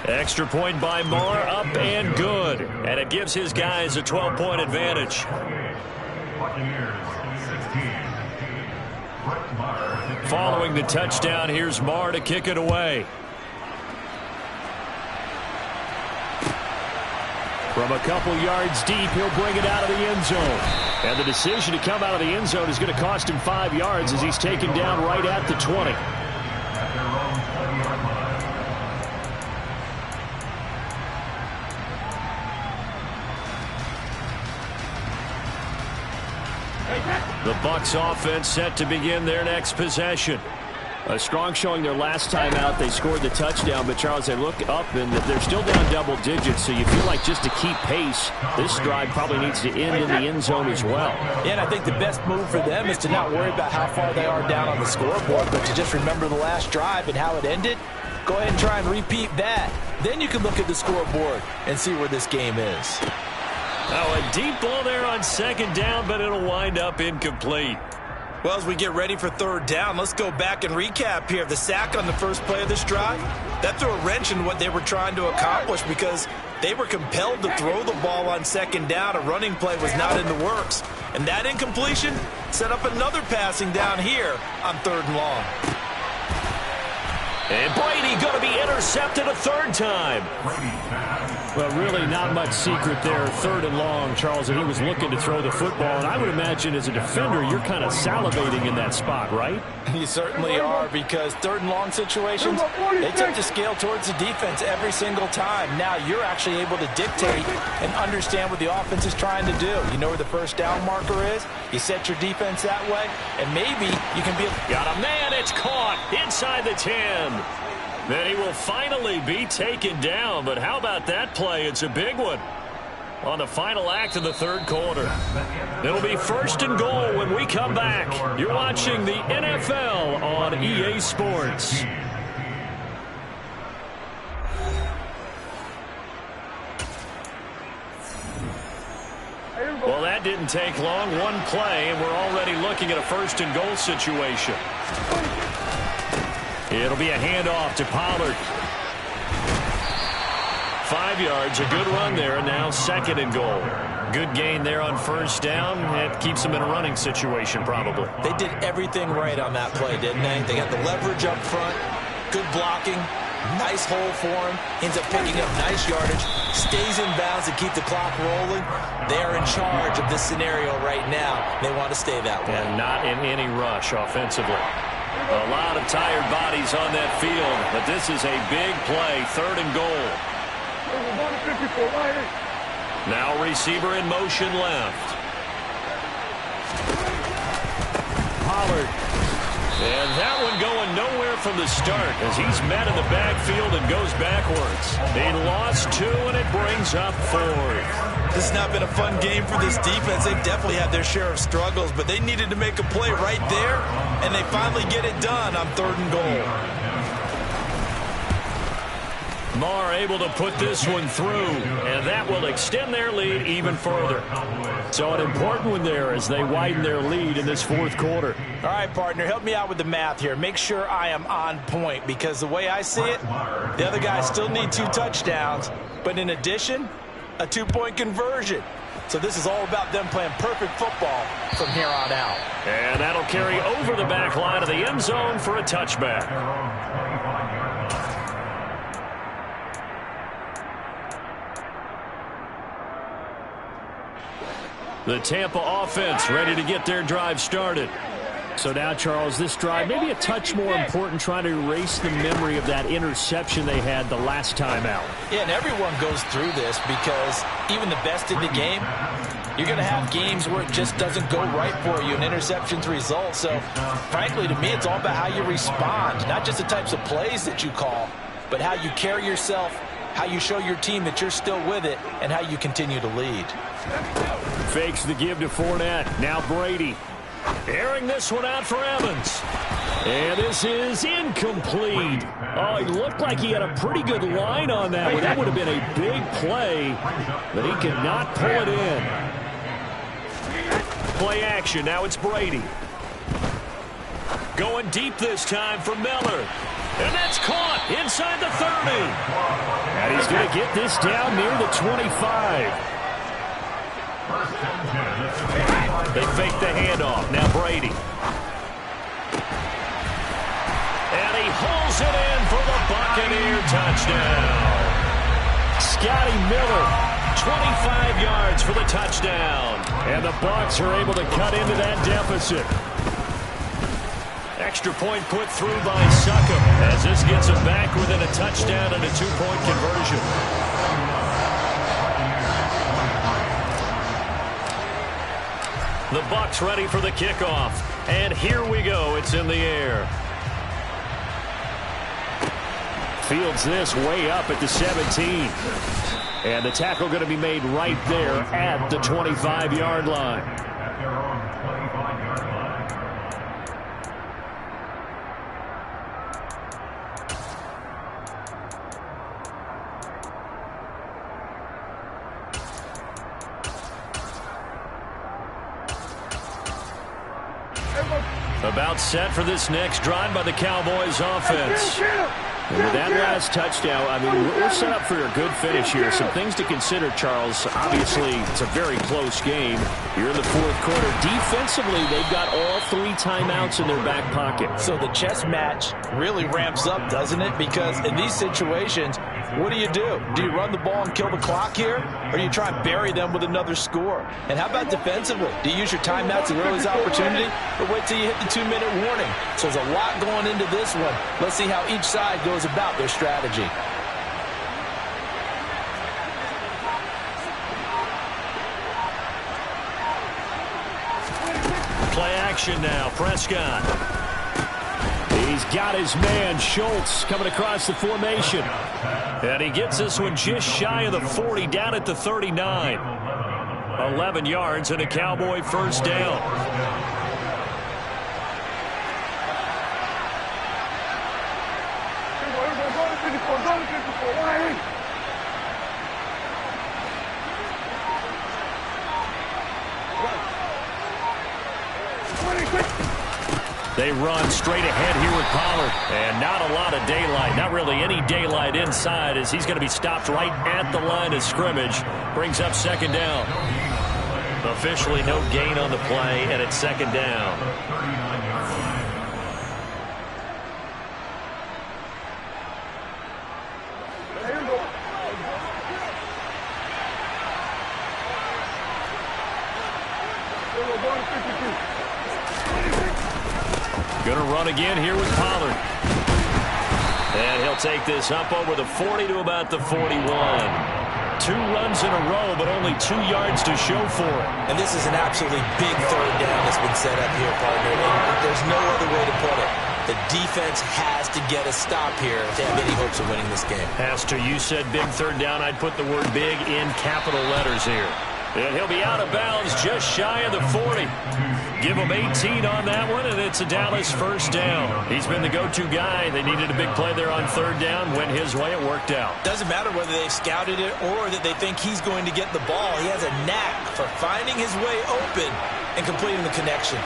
S6: Extra point by Marr, up and good. And it gives his guys a 12-point advantage. Following the touchdown, here's Marr to kick it away.
S1: From a couple yards deep, he'll bring it out of the end zone. And the decision to come out of the end zone is going to cost him 5 yards as he's taken down right at the 20. The Bucs offense set to begin their next possession. A strong showing their last time out. They scored the touchdown, but Charles, they look up and they're still down double digits, so you feel like just to keep pace, this drive probably needs to end in the end zone as well.
S5: Yeah, and I think the best move for them is to not worry about how far they are down on the scoreboard, but to just remember the last drive and how it ended. Go ahead and try and repeat that. Then you can look at the scoreboard and see where this game is.
S6: Oh, a deep ball there on second down, but it'll wind up incomplete.
S2: Well, as we get ready for third down, let's go back and recap here. The sack on the first play of this drive, that threw a wrench in what they were trying to accomplish because they were compelled to throw the ball on second down. A running play was not in the works. And that incompletion set up another passing down here on third and long.
S6: And Brady going to be intercepted a third time.
S1: Well, really not much secret there. Third and long, Charles, and he was looking to throw the football. And I would imagine as a defender, you're kind of salivating in that spot, right?
S5: You certainly are, because third and long situations, they tip the scale towards the defense every single time. Now you're actually able to dictate and understand what the offense is trying to do. You know where the first down marker is. You set your defense that way, and maybe you can be...
S6: Got a man, it's caught inside the 10. Then he will finally be taken down, but how about that play? It's a big one on the final act of the third quarter. It'll be first and goal when we come back. You're watching the NFL on EA Sports. Well, that didn't take long. One play, and we're already looking at a first and goal situation. It'll be a handoff to Pollard. 5 yards, a good run there, and now second and goal. Good gain there on first down. It keeps them in a running situation, probably.
S5: They did everything right on that play, didn't they? They got the leverage up front, good blocking, nice hole for him, ends up picking up nice yardage, stays in bounds to keep the clock rolling. They're in charge of this scenario right now. They want to stay that way.
S6: And not in any rush offensively. A lot of tired bodies on that field, but this is a big play, third and goal. Now receiver in motion left. Pollard. And that one going nowhere from the start as he's met in the backfield and goes backwards. He lost 2, and it brings up 4th.
S2: This has not been a fun game for this defense. They've definitely had their share of struggles, but they needed to make a play right there, and they finally get it done on third and goal.
S6: Marr able to put this one through, and that will extend their lead even further. So an important one there as they widen their lead in this fourth quarter.
S5: All right, partner, help me out with the math here. Make sure I am on point, because the way I see it, the other guys still need 2 touchdowns, but in addition, a 2-point conversion. So this is all about them playing perfect football from here on out.
S6: And that'll carry over the back line of the end zone for a touchback. The Tampa offense ready to get their drive started.
S1: So now, Charles, this drive maybe a touch more important, trying to erase the memory of that interception they had the last time out.
S5: Yeah, and everyone goes through this because even the best in the game, you're going to have games where it just doesn't go right for you, and interceptions result. So, frankly, to me, it's all about how you respond, not just the types of plays that you call, but how you carry yourself, how you show your team that you're still with it, and how you continue to lead.
S1: Fakes the give to Fournette. Now Brady.
S6: Airing this one out for Evans.
S1: And this is incomplete. Oh, he looked like he had a pretty good line on that one. That would have been a big play, but he could not pull it in. Play action. Now it's Brady. Going deep this time for Miller. And that's caught inside the 30. And he's going to get this down near the 25. They fake the handoff. Now Brady. And he hauls it in for the Buccaneer touchdown. Scotty Miller, 25 yards for the touchdown. And the Bucs are able to cut into that deficit. Extra point put through by Succop as this gets him back within a touchdown and a 2-point conversion. The Bucs ready for the kickoff. And here we go. It's in the air. Fields this way up at the 17. And the tackle going to be made right there at the 25-yard line. About set for this next drive by the Cowboys offense. And with that last touchdown, I mean, we're set up for a good finish here. Some things to consider, Charles. Obviously, it's a very close game. You're in the fourth quarter. Defensively, they've got all 3 timeouts in their back pocket.
S5: So the chess match really ramps up, doesn't it? Because in these situations, what do? Do you run the ball and kill the clock here? Or do you try and bury them with another score? And how about defensively? Do you use your timeouts as early as opportunity? Or wait till you hit the 2-minute warning? So there's a lot going into this one. Let's see how each side goes about their strategy.
S1: Play action now. Prescott. He's got his man, Schultz, coming across the formation. And he gets this one just shy of the 40, down at the 39. 11 yards and a Cowboy first down. They run straight ahead here with Pollard. And not a lot of daylight. Not really any daylight inside as he's going to be stopped right at the line of scrimmage. Brings up second down. Officially no gain on the play, and it's second down. Going to run again here with Pollard. And he'll take this up over the 40 to about the 41. 2 runs in a row, but only 2 yards to show for it.
S5: And this is an absolutely big third down that's been set up here, partner. And there's no other way to put it. The defense has to get a stop here to have any hopes of winning this game.
S1: Has to. You said big third down. I'd put the word big in capital letters here. And he'll be out of bounds just shy of the 40. Give him 18 on that one, and it's a Dallas first down. He's been the go-to guy. They needed a big play there on third down. Went his way. It worked out.
S5: Doesn't matter whether they scouted it or that they think he's going to get the ball. He has a knack for finding his way open and completing the connection.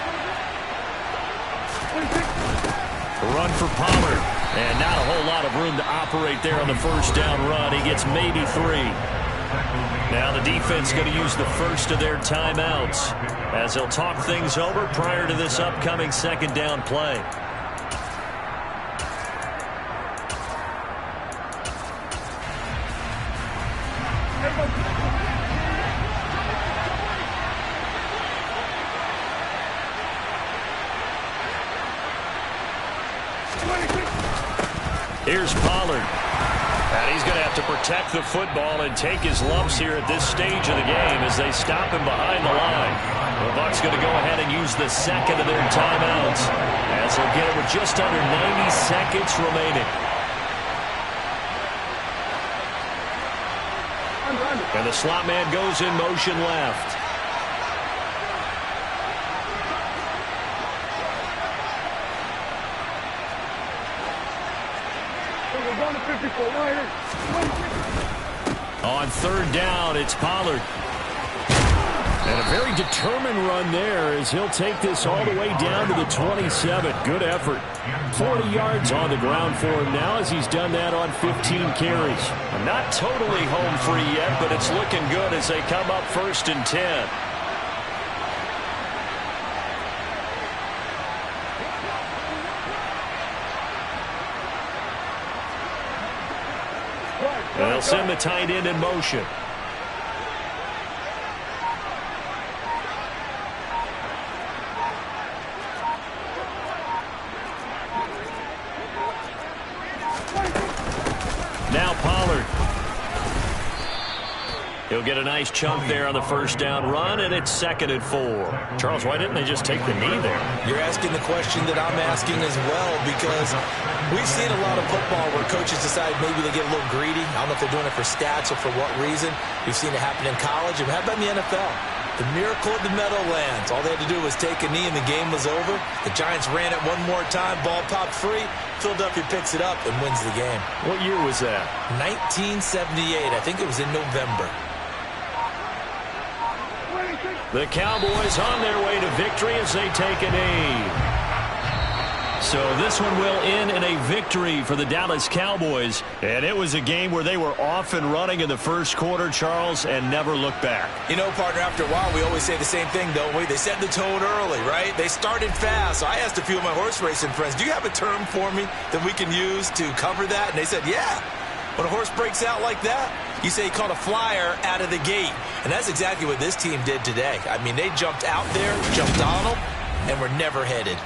S1: Run for Pollard. And not a whole lot of room to operate there on the first down run. He gets maybe 3. Now the defense going to use the first of their timeouts as they'll talk things over prior to this upcoming second down play. Here's Pollard. And he's going to have to protect the football and take his lumps here at this stage of the game as they stop him behind the line. The Bucs going to go ahead and use the second of their timeouts as they'll get it with just under 90 seconds remaining. And the slot man goes in motion left. On third down, it's Pollard. And a very determined run there as he'll take this all the way down to the 27. Good effort. 40 yards on the ground for him now as he's done that on 15 carries. Not totally home free yet, but it's looking good as they come up 1st and 10. They'll send the tight end in motion. Now Pollard. He'll get a nice chunk there on the first down run, and it's 2nd and 4. Charles, why didn't they just take the knee there?
S2: You're asking the question that I'm asking as well, because we've seen a lot of football where coaches decide maybe they get a little greedy. I don't know if they're doing it for stats or for what reason. We've seen it happen in college. And how about in the NFL? The miracle of the Meadowlands. All they had to do was take a knee and the game was over. The Giants ran it one more time. Ball popped free. Philadelphia picks it up and wins the game.
S1: What year was that?
S2: 1978. I think it was in November.
S1: The Cowboys on their way to victory as they take a knee. So this one will end in a victory for the Dallas Cowboys. And it was a game where they were off and running in the first quarter, Charles, and never looked back.
S2: You know, partner, after a while, we always say the same thing, don't we? They set the tone early, right? They started fast. So I asked a few of my horse racing friends, do you have a term for me that we can use to cover that? And they said, yeah. When a horse breaks out like that, you say he caught a flyer out of the gate. And that's exactly what this team did today. I mean, they jumped out there, jumped on them, and were never headed.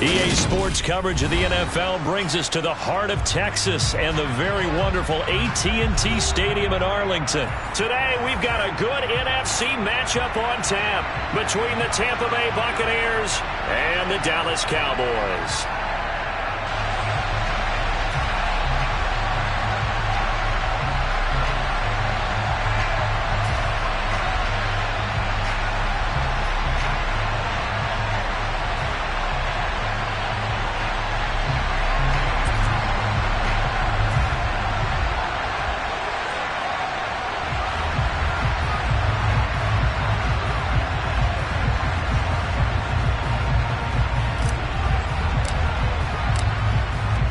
S1: EA Sports coverage of the NFL brings us to the heart of Texas and the very wonderful AT&T Stadium in Arlington. Today, we've got a good NFC matchup on tap between the Tampa Bay Buccaneers and the Dallas Cowboys.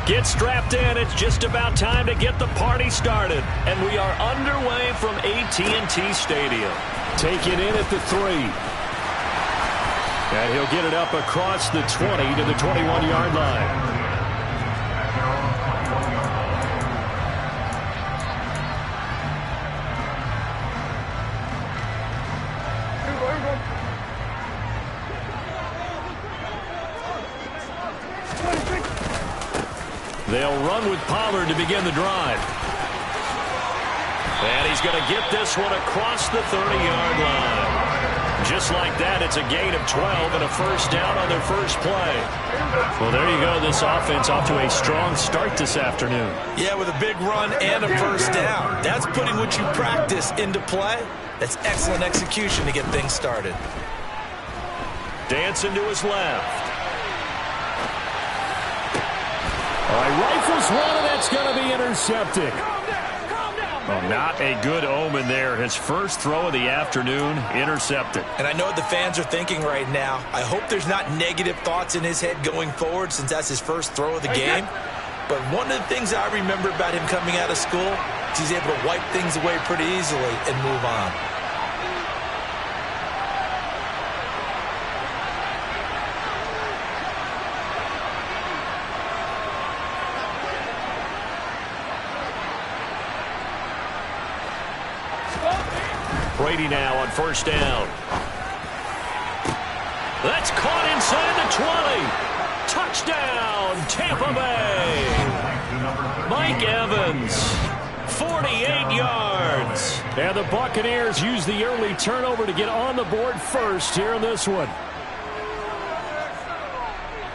S1: Get strapped in. It's just about time to get the party started. And we are underway from AT&T Stadium. Taken in at the 3. And he'll get it up across the 20 to the 21-yard line. They'll run with Pollard to begin the drive. And he's going to get this one across the 30-yard line. Just like that, it's a gain of 12 and a first down on their first play. Well, there you go. This offense off to a strong start this afternoon.
S2: Yeah, with a big run and a first down. That's putting what you practice into play. That's excellent execution to get things started.
S1: Dancing to his left. All right, rifles one, and that's going to be intercepted. Well, not a good omen there. His first throw of the afternoon, intercepted.
S2: And I know what the fans are thinking right now. I hope there's not negative thoughts in his head going forward since that's his first throw of the game. But one of the things I remember about him coming out of school is he's able to wipe things away pretty easily and move on.
S1: Brady now on first down. That's caught inside the 20. Touchdown, Tampa Bay. Mike Evans, 48 yards. And the Buccaneers use the early turnover to get on the board first here in this one.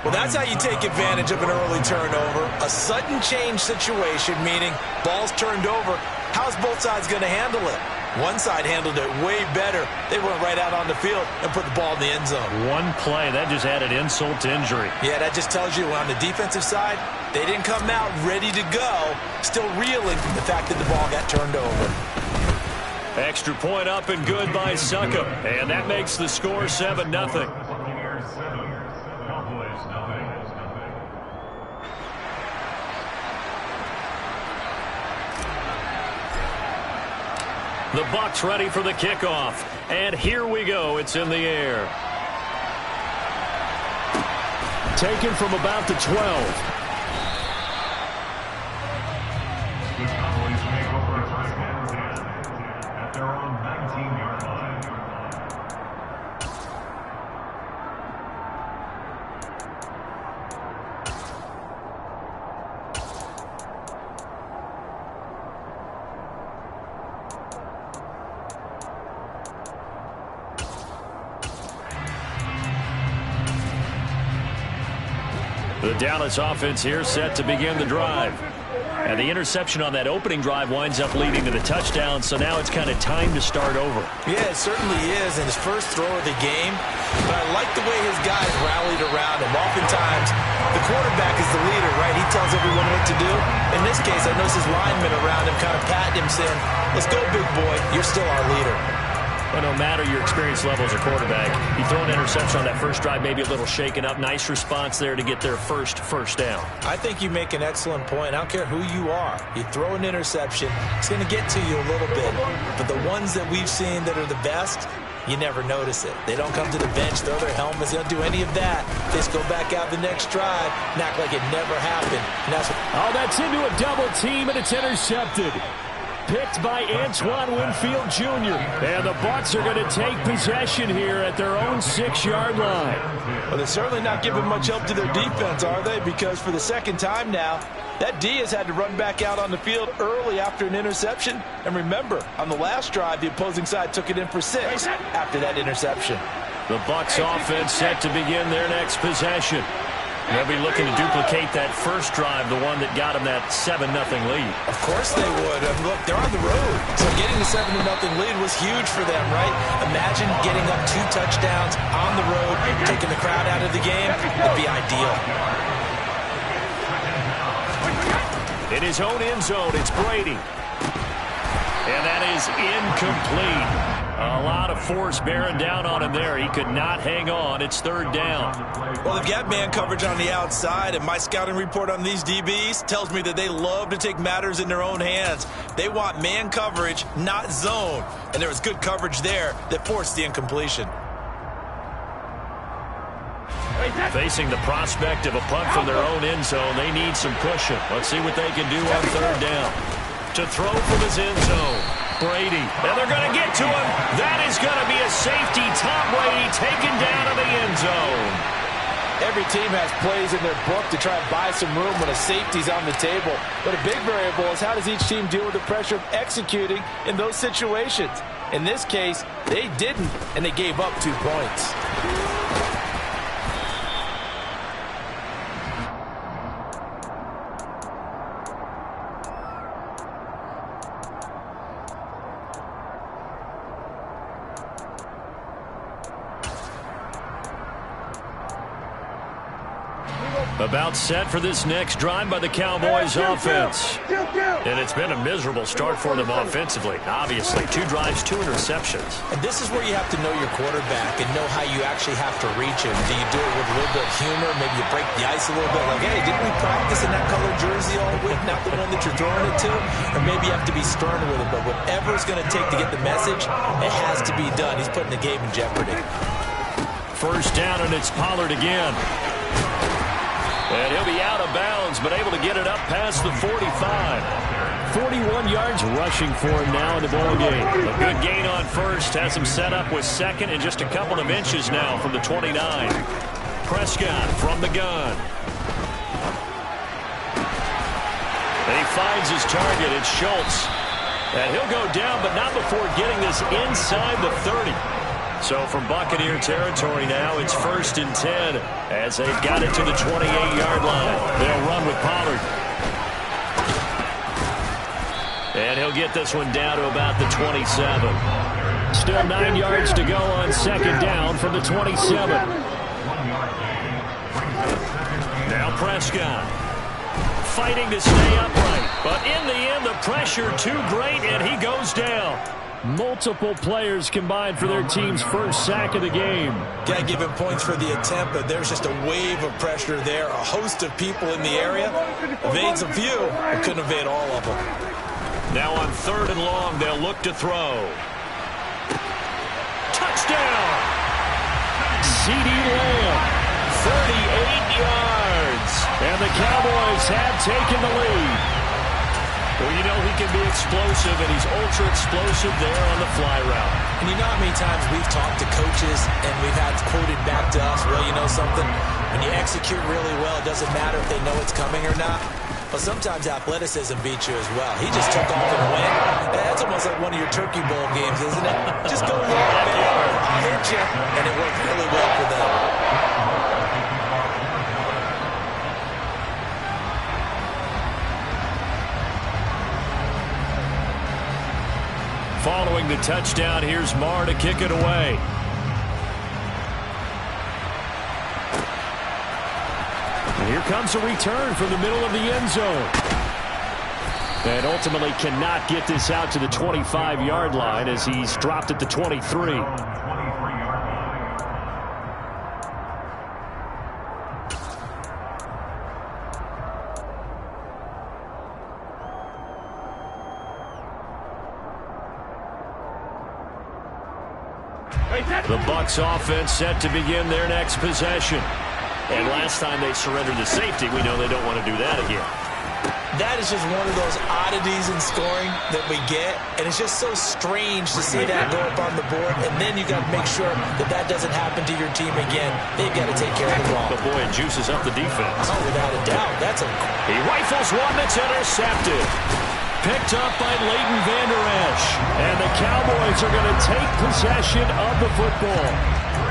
S2: Well, that's how you take advantage of an early turnover. A sudden change situation, meaning ball's turned over. How's both sides going to handle it? One side handled it way better. They went right out on the field and put the ball in the end zone.
S1: One play, that just added insult to injury.
S2: Yeah, that just tells you on the defensive side, they didn't come out ready to go, still reeling from the fact that the ball got turned over.
S1: Extra point up and good by Succop. And that makes the score 7-0. The Bucs ready for the kickoff. And here we go. It's in the air. Taken from about the 12.
S3: The Cowboys make over a touchdown at their own 19-yard line.
S1: The Dallas offense here set to begin the drive. And the interception on that opening drive winds up leading to the touchdown, so now it's kind of time to start over.
S2: Yeah, it certainly is in his first throw of the game. But I like the way his guys rallied around him. Oftentimes, the quarterback is the leader, right? He tells everyone what to do. In this case, I noticed his linemen around him kind of patting him, saying, "Let's go, big boy. You're still our leader."
S1: But no matter your experience level as a quarterback, you throw an interception on that first drive, maybe a little shaken up. Nice response there to get their first down.
S2: I think you make an excellent point. I don't care who you are. You throw an interception, it's going to get to you a little bit. But the ones that we've seen that are the best, you never notice it. They don't come to the bench, throw their helmets. They don't do any of that. They just go back out the next drive and act like it never happened. And
S1: that's into a double team, and it's intercepted. Picked by Antoine Winfield Jr. And the Bucs are going to take possession here at their own 6-yard line.
S2: Well, they're certainly not giving much help to their defense, are they? Because for the second time now, that D has had to run back out on the field early after an interception. And remember, on the last drive, the opposing side took it in for 6 after that interception.
S1: The Bucs offense set to begin their next possession. They'll be looking to duplicate that first drive, the one that got them that 7-0 lead.
S2: Of course they would. I mean, look, they're on the road. So getting the 7-0 lead was huge for them, right? Imagine getting up 2 touchdowns on the road, taking the crowd out of the game. It'd be ideal.
S1: In his own end zone, it's Brady. And that is incomplete.
S6: A lot of force bearing down on him there. He could not hang on. It's third down.
S2: Well, they've got man coverage on the outside, and my scouting report on these DBs tells me that they love to take matters in their own hands. They want man coverage, not zone. And there was good coverage there that forced the incompletion.
S6: Facing the prospect of a punt from their own end zone, they need some pushing. Let's see what they can do on third down. To throw from his end zone, Brady. And they're going to get to him. That is going to be a safety. Tom Brady taken down to the end zone.
S5: Every team has plays in their book to try and buy some room when a safety's on the table. But a big variable is how does each team deal with the pressure of executing in those situations. In this case, they didn't, and they gave up 2 points.
S6: About set for this next drive by the Cowboys offense. And it's been a miserable start for them offensively. Obviously, 2 drives, 2 interceptions.
S2: And this is where you have to know your quarterback and know how you actually have to reach him. Do you do it with a little bit of humor? Maybe you break the ice a little bit. Like, hey, didn't we practice in that colored jersey all week? Not the one that you're throwing it to? Or maybe you have to be stern with him. But whatever it's going to take to get the message, it has to be done. He's putting the game in jeopardy.
S6: First down, and it's Pollard again. And he'll be out of bounds, but able to get it up past the 45. 41 yards rushing for him now in the ballgame. A good gain on first. Has him set up with second and just a couple of inches now from the 29. Prescott from the gun. And he finds his target. It's Schultz. And he'll go down, but not before getting this inside the 30. So from Buccaneer territory now, it's 1st and 10 as they've got it to the 28-yard line. They'll run with Pollard. And he'll get this one down to about the 27. Still 9 yards to go on second down from the 27. Now Prescott fighting to stay upright. But in the end, the pressure too great, and he goes down. Multiple players combined for their team's first sack of the game.
S2: Got to give him points for the attempt, but there's just a wave of pressure there. A host of people in the area. Evades a few, but couldn't evade all of them.
S6: Now on 3rd and long, they'll look to throw. Touchdown! CeeDee Lamb, 38 yards. And the Cowboys have taken the lead. Well, you know he can be explosive, and he's ultra-explosive there on the fly route.
S2: And you know how many times we've talked to coaches and we've had quoted back to us, well, you know something? When you execute really well, it doesn't matter if they know it's coming or not. But sometimes athleticism beats you as well. He just took off and went. That's almost like one of your Turkey Bowl games, isn't it? Just go low, man. I'll hit you. And it worked really well for them.
S6: Following the touchdown, here's Marr to kick it away. And here comes a return from the middle of the end zone. And ultimately cannot get this out to the 25-yard line as he's dropped at the 23. The Bucs offense set to begin their next possession. And last time they surrendered the safety, we know they don't want to do that again.
S2: That is just one of those oddities in scoring that we get. And it's just so strange to see that go up on the board. And then you got to make sure that that doesn't happen to your team again. They've got to take care of the ball.
S6: But boy, it juices up the defense.
S2: Oh, without a doubt.
S6: He rifles one that's intercepted. Picked up by Leighton Vander Esch. And the Cowboys are going to take possession of the football.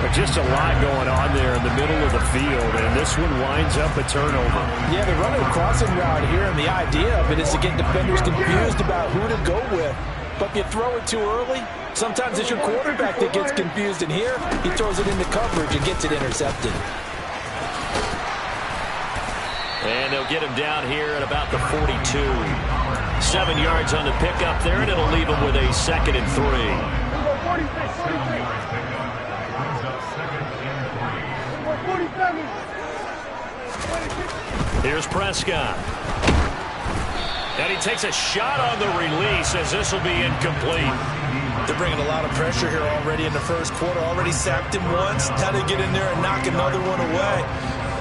S6: But just a lot going on there in the middle of the field, and this one winds up a turnover.
S5: Yeah, they're running a crossing route here, and the idea of it is to get defenders confused about who to go with. But if you throw it too early, sometimes it's your quarterback that gets confused, and here he throws it into coverage and gets it intercepted.
S6: And they'll get him down here at about the 42. 7 yards on the pickup there, and it'll leave him with a 2nd and 3. Here's Prescott. And he takes a shot on the release as this will be incomplete.
S2: They're bringing a lot of pressure here already in the first quarter. Already sacked him once. Now they get in there and knock another one away.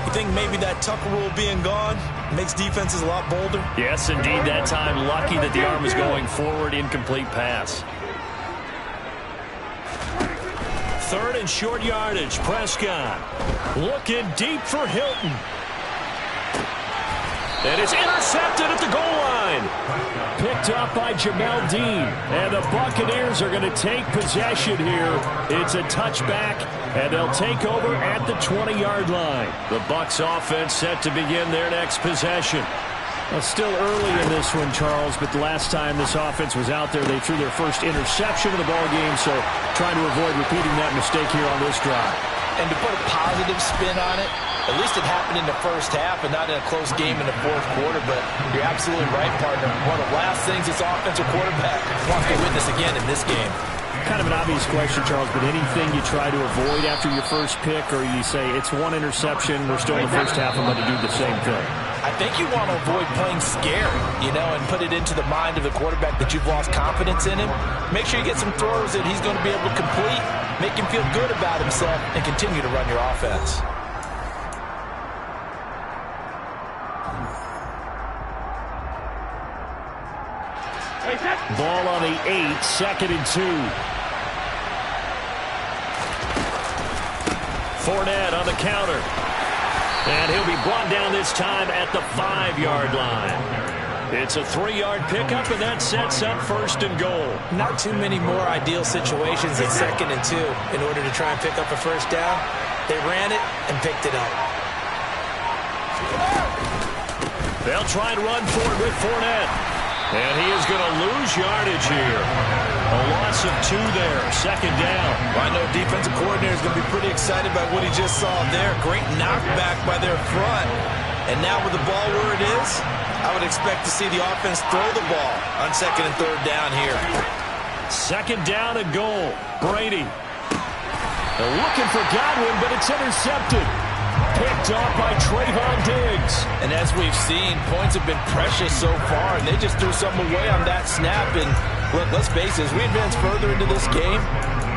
S2: You think maybe that Tucker rule being gone makes defenses a lot bolder?
S6: Yes, indeed. That time, lucky that the arm is going forward. Incomplete pass. Third and short yardage. Prescott looking deep for Hilton. And it's intercepted at the goal line. Picked up by Jamel Dean. And the Buccaneers are going to take possession here. It's a touchback, and they'll take over at the 20-yard line. The Bucs offense set to begin their next possession. Well, still early in this one, Charles, but the last time this offense was out there, they threw their first interception of the ball game, so trying to avoid repeating that mistake here on this drive.
S5: And to put a positive spin on it, at least it happened in the first half and not in a close game in the fourth quarter. But you're absolutely right, partner. One of the last things this offensive quarterback wants to witness again in this game.
S6: Kind of an obvious question, Charles, but anything you try to avoid after your first pick, or you say it's one interception, we're still in the first half, I'm going to do the same thing?
S5: I think you want to avoid playing scared, and put it into the mind of the quarterback that you've lost confidence in him. Make sure you get some throws that he's going to be able to complete, make him feel good about himself, and continue to run your offense.
S6: Ball on the 8, 2nd and 2. Fournette on the counter. And he'll be brought down this time at the 5-yard line. It's a 3-yard pickup, and that sets up 1st and goal.
S5: Not too many more ideal situations at 2nd and 2 in order to try and pick up a first down. They ran it and picked it up.
S6: They'll try and run for it with Fournette. And he is going to lose yardage here. A loss of 2 there, 2nd down.
S2: Well, I know defensive coordinator is going to be pretty excited by what he just saw there. Great knockback by their front. And now with the ball where it is, I would expect to see the offense throw the ball on 2nd and 3rd down here.
S6: 2nd down and goal. Brady. They're looking for Godwin, but it's intercepted. Picked up by Trayvon Diggs.
S5: And as we've seen, points have been precious so far, and they just threw something away on that snap. And look, let's face it, as we advance further into this game,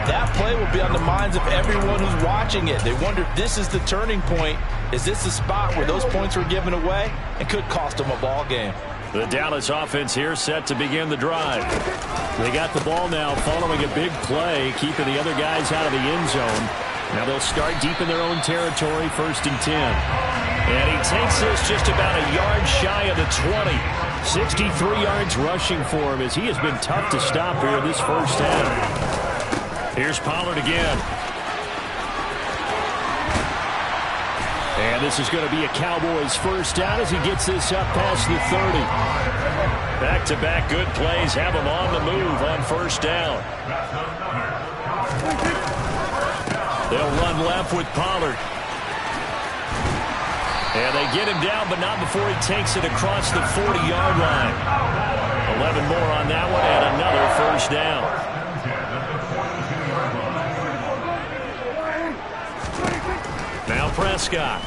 S5: that play will be on the minds of everyone who's watching it. They wonder if this is the turning point. Is this the spot where those points were given away and could cost them a ball game?
S6: The Dallas offense here set to begin the drive. They got the ball now following a big play, keeping the other guys out of the end zone. Now they'll start deep in their own territory, 1st and 10. And he takes this just about a yard shy of the 20. 63 yards rushing for him as he has been tough to stop here this first half. Here's Pollard again. And this is going to be a Cowboys first down as he gets this up past the 30. Back-to-back good plays have him on the move on 1st down. They'll run left with Pollard. And they get him down, but not before he takes it across the 40-yard line. 11 more on that one, and another 1st down. Now Prescott.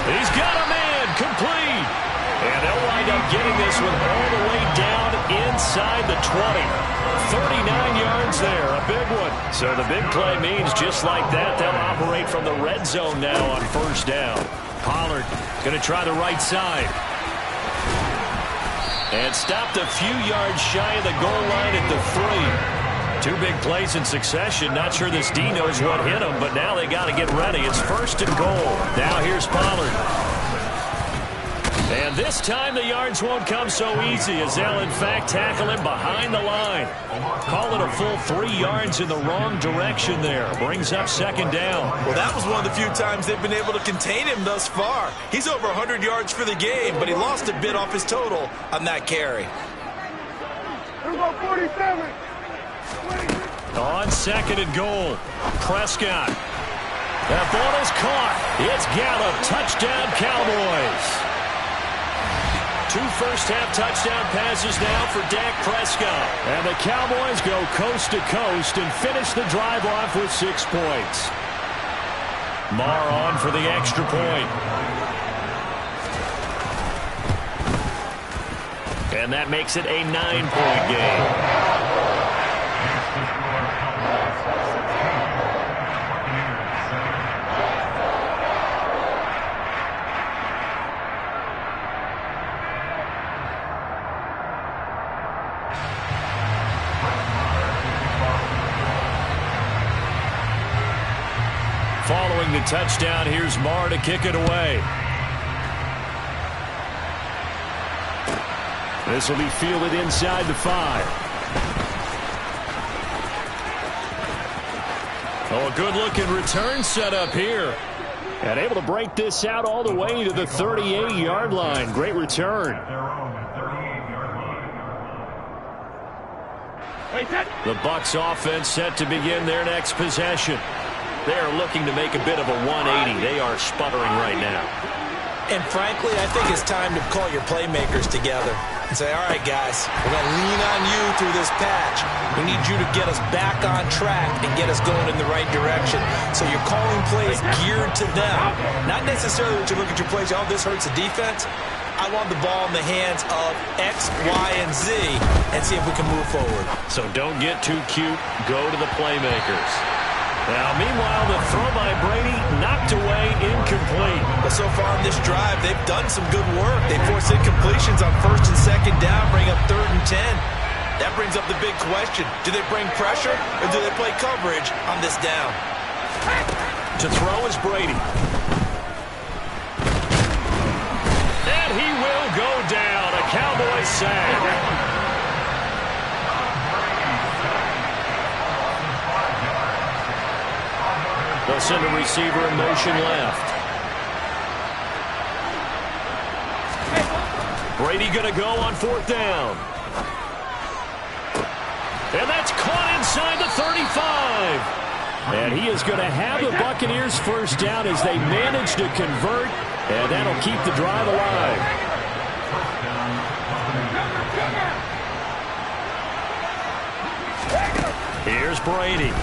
S6: He's got a man, complete. And they'll wind up getting this one all the way down inside the 20. 39 yards there, a big one. So the big play means just like that, they'll operate from the red zone now on 1st down. Pollard going to try the right side. And stopped a few yards shy of the goal line at the 3. 2 big plays in succession. Not sure this D knows what hit him, but now they got to get ready. It's 1st and goal. Now here's Pollard. And this time the yards won't come so easy as they'll, in fact, tackle him behind the line. Call it a full 3 yards in the wrong direction there. Brings up 2nd down.
S2: Well, that was one of the few times they've been able to contain him thus far. He's over 100 yards for the game, but he lost a bit off his total on that carry.
S4: Here we go, 47.
S6: On 2nd and goal, Prescott. That ball is caught. It's Gallup. Touchdown, Cowboys. 2 first-half touchdown passes now for Dak Prescott. And the Cowboys go coast to coast and finish the drive off with 6 points. Marr on for the extra point. And that makes it a 9-point game. Following the touchdown, here's Marr to kick it away. This will be fielded inside the 5. Oh, a good-looking return set up here. And able to break this out all the way to the 38-yard line. Great return. The Bucs offense set to begin their next possession. They're looking to make a bit of a 180. They are sputtering right now.
S2: And frankly, I think it's time to call your playmakers together and say, all right, guys, we're going to lean on you through this patch. We need you to get us back on track and get us going in the right direction. So you're calling plays geared to them. Not necessarily that you look at your plays, oh, this hurts the defense. I want the ball in the hands of X, Y, and Z and see if we can move forward.
S6: So don't get too cute. Go to the playmakers. Now, meanwhile, the throw by Brady knocked away, incomplete.
S2: But so far in this drive, they've done some good work. They forced incompletions on 1st and 2nd down, bring up 3rd and 10. That brings up the big question. Do they bring pressure or do they play coverage on this down?
S6: To throw is Brady. And he will go down. A Cowboys sack. They'll send a receiver in motion left. Brady going to go on 4th down. And that's caught inside the 35. And he is going to have the Buccaneers first down as they manage to convert. And that'll keep the drive alive. Here's Brady.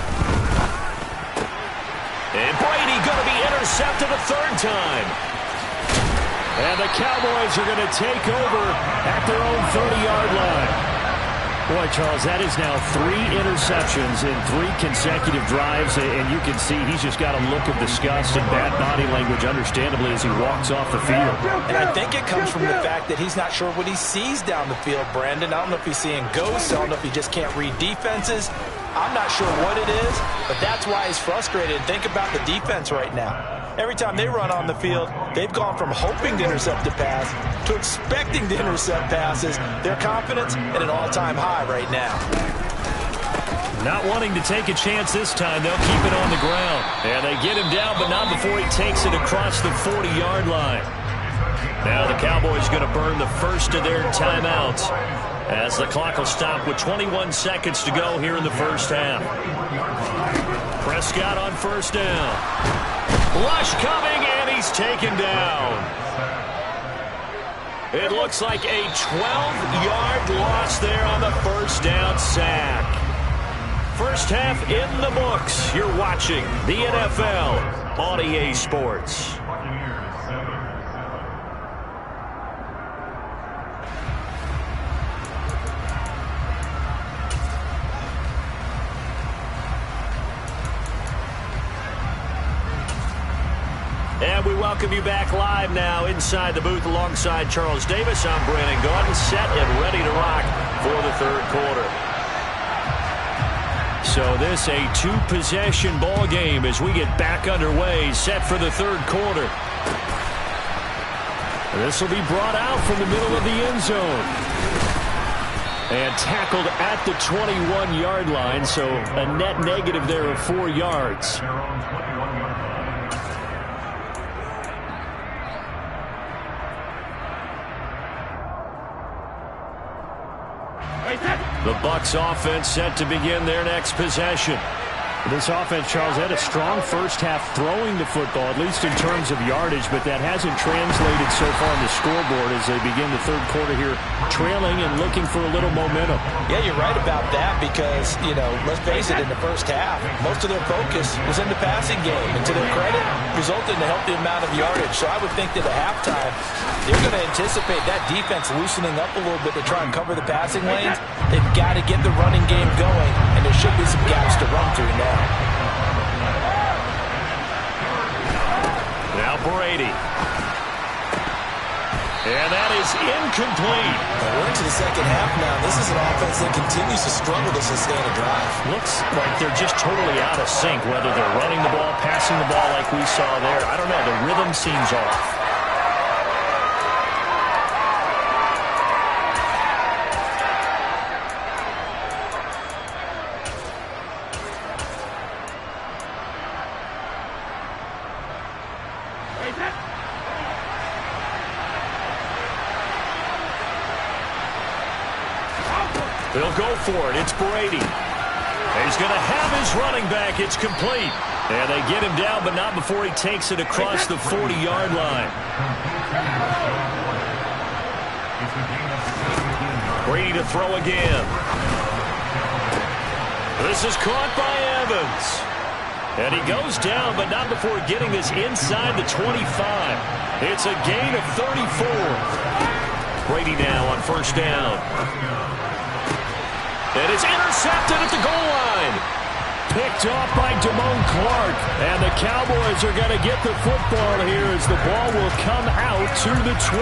S6: And Brady going to be intercepted a 3rd time. And the Cowboys are going to take over at their own 30-yard line. Boy, Charles, that is now 3 interceptions in 3 consecutive drives, and you can see he's just got a look of disgust and bad body language, understandably, as he walks off the field.
S2: And I think it comes from the fact that he's not sure what he sees down the field, Brandon. I don't know if he's seeing ghosts. I don't know if he just can't read defenses. I'm not sure what it is, but that's why he's frustrated. Think about the defense right now. Every time they run on the field, they've gone from hoping to intercept a pass to expecting to intercept passes. Their confidence at an all-time high right now.
S6: Not wanting to take a chance this time, they'll keep it on the ground. And they get him down, but not before he takes it across the 40-yard line. Now the Cowboys going to burn the first of their timeouts as the clock will stop with 21 seconds to go here in the first half. Prescott on 1st down. Rush coming, and he's taken down. It looks like a 12-yard loss there on the 1st down sack. First half in the books. You're watching the NFL on EA Sports. And we welcome you back live now inside the booth alongside Charles Davis. I'm Brandon Gaudin, set and ready to rock for the 3rd quarter. So this a 2-possession ball game as we get back underway, set for the 3rd quarter. This will be brought out from the middle of the end zone. And tackled at the 21-yard line, so a net negative there of 4 yards. The Bucs offense set to begin their next possession.
S1: This offense, Charles, had a strong first half throwing the football, at least in terms of yardage, but that hasn't translated so far on the scoreboard as they begin the 3rd quarter here, trailing and looking for a little momentum.
S2: Yeah, you're right about that because, let's face it, in the first half, most of their focus was in the passing game. And to their credit,
S5: resulted in a healthy amount of yardage. So I would think that at halftime, they're going to anticipate that defense loosening up a little bit to try and cover the passing lanes. They've got to get the running game going, and there should be some gaps to run through now.
S6: Now Brady. And that is incomplete.
S2: We're into the second half now. This is an offense that continues to struggle to sustain a drive.
S6: Looks like they're just totally out of sync, whether they're running the ball, passing the ball like we saw there. I don't know. The rhythm seems off. They'll go for it. It's Brady. He's going to have his running back. It's complete. And they get him down, but not before he takes it across the 40-yard line. Brady to throw again. This is caught by Evans. And he goes down, but not before getting this inside the 25. It's a gain of 34. Brady now on first down. And it's intercepted at the goal line. Picked off by Damone Clark. And the Cowboys are going to get the football here as the ball will come out to the 20.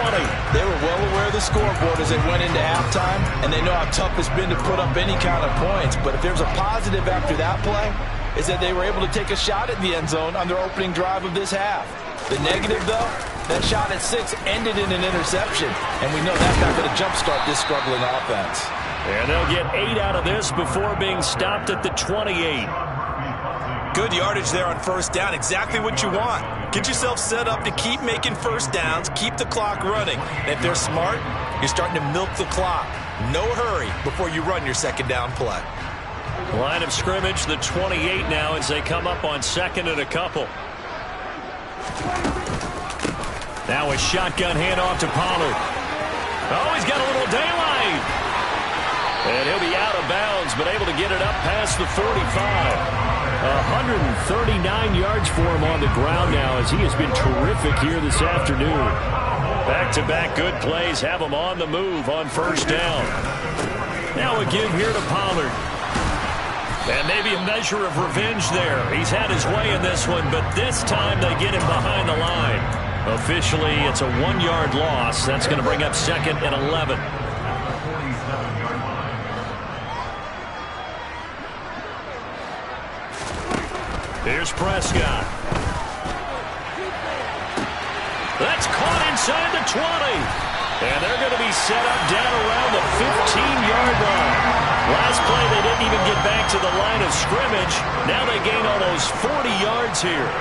S5: They were well aware of the scoreboard as they went into halftime, and they know how tough it's been to put up any kind of points. But if there's a positive after that play, is that they were able to take a shot at the end zone on their opening drive of this half. The negative, though, that shot at 6 ended in an interception. And we know that's not going to jumpstart this struggling offense.
S6: And they'll get 8 out of this before being stopped at the 28.
S2: Good yardage there on first down. Exactly what you want. Get yourself set up to keep making first downs, keep the clock running. And if they're smart, you're starting to milk the clock. No hurry before you run your second down play.
S6: Line of scrimmage, the 28 now as they come up on second and a couple. Now a shotgun handoff to Pollard. Oh, he's got a little daylight. And he'll be out of bounds, but able to get it up past the 45. 139 yards for him on the ground now as he has been terrific here this afternoon. Back-to-back good plays have him on the move on first down. Now a give here to Pollard. And maybe a measure of revenge there. He's had his way in this one, but this time they get him behind the line. Officially, it's a 1-yard loss. That's going to bring up second and 11. Here's Prescott. That's caught inside the 20. And they're going to be set up down around the 15-yard line. Last play, they didn't even get back to the line of scrimmage. Now they gain almost 40 yards here.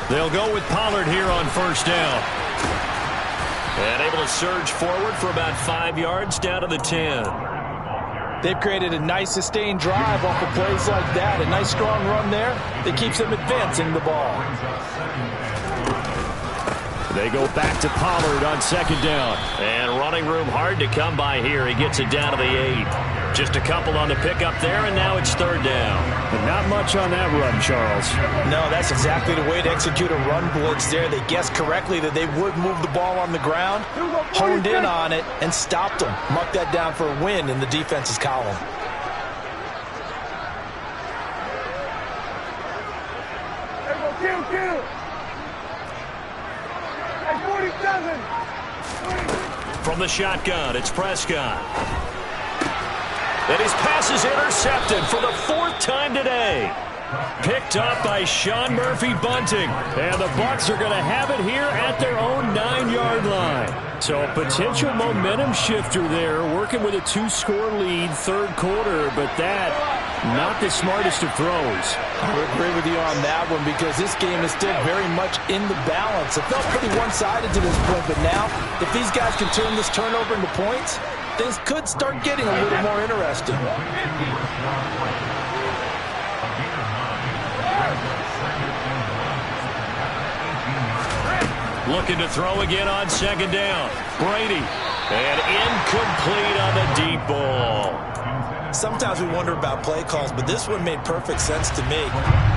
S6: They'll go with Pollard here on first down. And able to surge forward for about 5 yards down to the 10.
S5: They've created a nice sustained drive off of plays like that. A nice strong run there that keeps them advancing the ball.
S6: They go back to Pollard on second down. And running room hard to come by here. He gets it down to the 8. Just a couple on the pickup there, and now it's third down.
S1: But not much on that run, Charles.
S5: No, that's exactly the way to execute a run blitz there. They guessed correctly that they would move the ball on the ground, honed in on it, and stopped them. Marked that down for a win in the defense's column.
S4: Hey, go kill. Hey, 47.
S6: From the shotgun, it's Prescott. And his pass is intercepted for the 4th time today. Picked up by Sean Murphy-Bunting. And the Bucs are going to have it here at their own 9-yard line. So a potential momentum shifter there, working with a 2-score lead, third quarter, but that, not the smartest of throws.
S5: I would agree with you on that one because this game is still very much in the balance. It felt pretty one-sided to this point, but now, if these guys can turn this turnover into points, things could start getting a little more interesting.
S6: Looking to throw again on second down. Brady. And incomplete on the deep ball.
S2: Sometimes we wonder about play calls, but this one made perfect sense to me.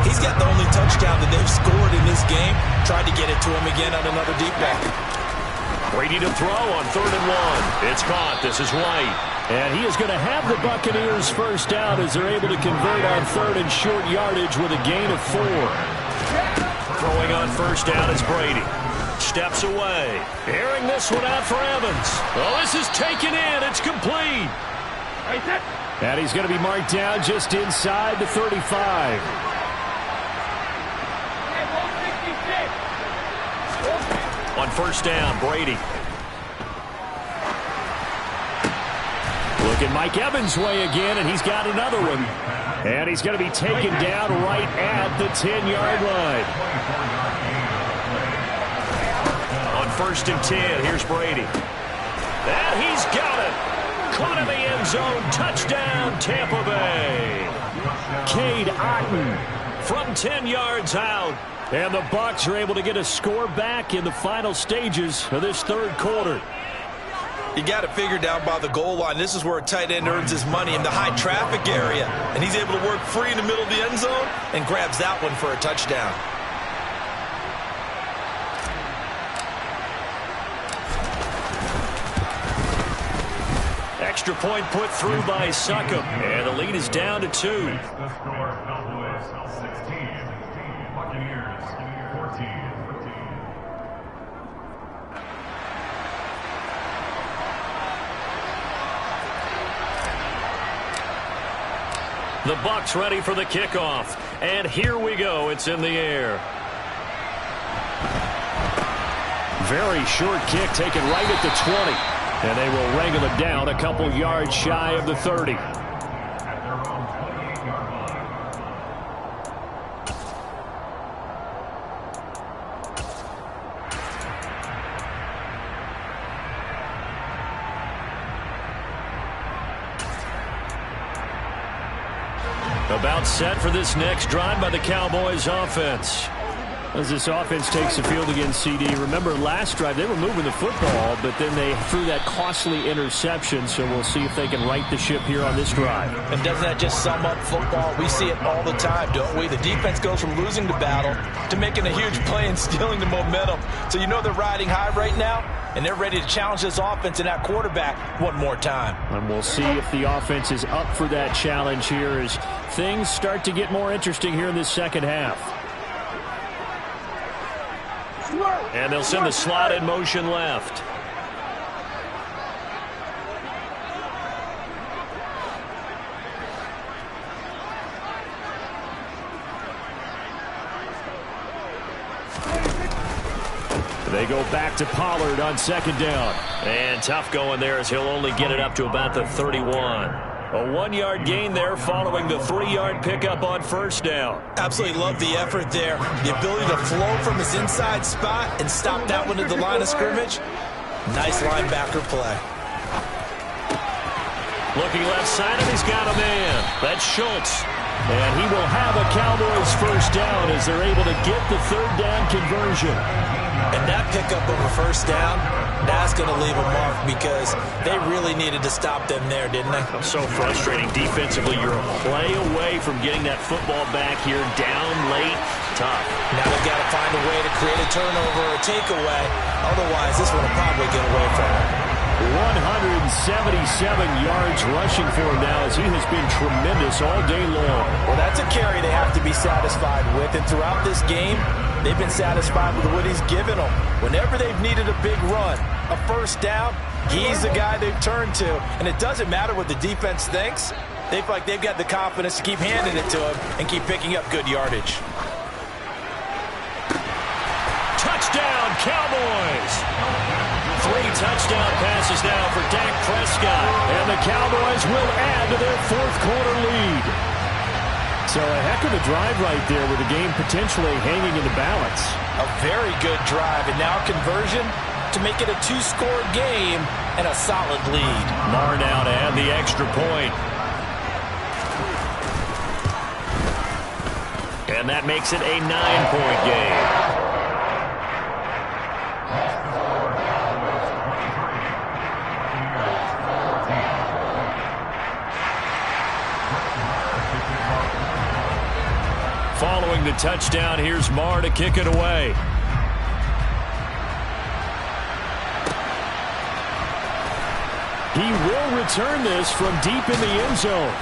S2: He's got the only touchdown that they've scored in this game. Tried to get it to him again on another deep ball.
S6: Brady to throw on 3rd and 1. It's caught. This is White.
S1: And he is going to have the Buccaneers first down as they're able to convert on 3rd and short yardage with a gain of 4.
S6: Throwing on 1st down is Brady. Steps away. Airing this one out for Evans. Oh, this is taken in. It's complete.
S1: And he's going to be marked down just inside the 35.
S6: On 1st down, Brady.
S1: Looking Mike Evans' way again, and he's got another one. And he's going to be taken down right at the 10-yard line.
S6: On 1st and 10, here's Brady. And he's got it. Caught in the end zone. Touchdown, Tampa Bay.
S1: Cade Otton
S6: from 10 yards out.
S1: And the Bucs are able to get a score back in the final stages of this 3rd quarter.
S2: You got it figured down by the goal line. This is where a tight end earns his money in the high traffic area. And he's able to work free in the middle of the end zone and grabs that one for a touchdown.
S6: Extra point put through by Succop. And the lead is down to 2.
S3: The score, Cowboys 16, Buccaneers 14.
S6: The Bucs ready for the kickoff. And here we go. It's in the air.
S1: Very short kick taken right at the 20. And they will wrangle it down a couple yards shy of the 30.
S3: At their own 28-yard line.
S1: About set for this next drive by the Cowboys offense. As this offense takes the field against CD. Remember last drive they were moving the football, but then they threw that costly interception. So we'll see if they can right the ship here on this drive.
S5: And doesn't that just sum up football? We see it all the time, don't we? The defense goes from losing the battle to making a huge play and stealing the momentum. So you know they're riding high right now, and they're ready to challenge this offense and that quarterback one more time.
S1: And we'll see if the offense is up for that challenge here as things start to get more interesting here in this second half.
S6: And they'll send the slot in motion left.
S1: They go back to Pollard on 2nd down.
S6: And tough going there as he'll only get it up to about the 31. A 1-yard gain there following the 3-yard pickup on 1st down.
S2: Absolutely love the effort there. The ability to flow from his inside spot and stop that one at the line of scrimmage. Nice linebacker play.
S6: Looking left side, and he's got a man. That's Schultz.
S1: And he will have a Cowboys first down as they're able to get the 3rd down conversion.
S2: And that pickup of a first down, that's going to leave a mark because they really needed to stop them there, didn't they?
S6: So frustrating. Defensively, you're a play away from getting that football back here down late. Tough.
S2: Now they've got to find a way to create a turnover or a takeaway. Otherwise, this one will probably get away from them.
S1: 177 yards rushing for him now as he has been tremendous all day long.
S5: Well, that's a carry they have to be satisfied with. And throughout this game, they've been satisfied with what he's given them. Whenever they've needed a big run, a first down, he's the guy they've turned to. And it doesn't matter what the defense thinks. They feel like they've got the confidence to keep handing it to him and keep picking up good yardage.
S6: Touchdown, Cowboys! 3 touchdown passes now for Dak Prescott.
S1: And the Cowboys will add to their 4th quarter lead. So a heck of a drive right there with the game potentially hanging in the balance.
S5: A very good drive, and now conversion to make it a 2-score game and a solid lead.
S6: Marr now to add the extra point. And that makes it a 9-point game. following the touchdown, here's Marr to kick it away. He will return this from deep in the end zone.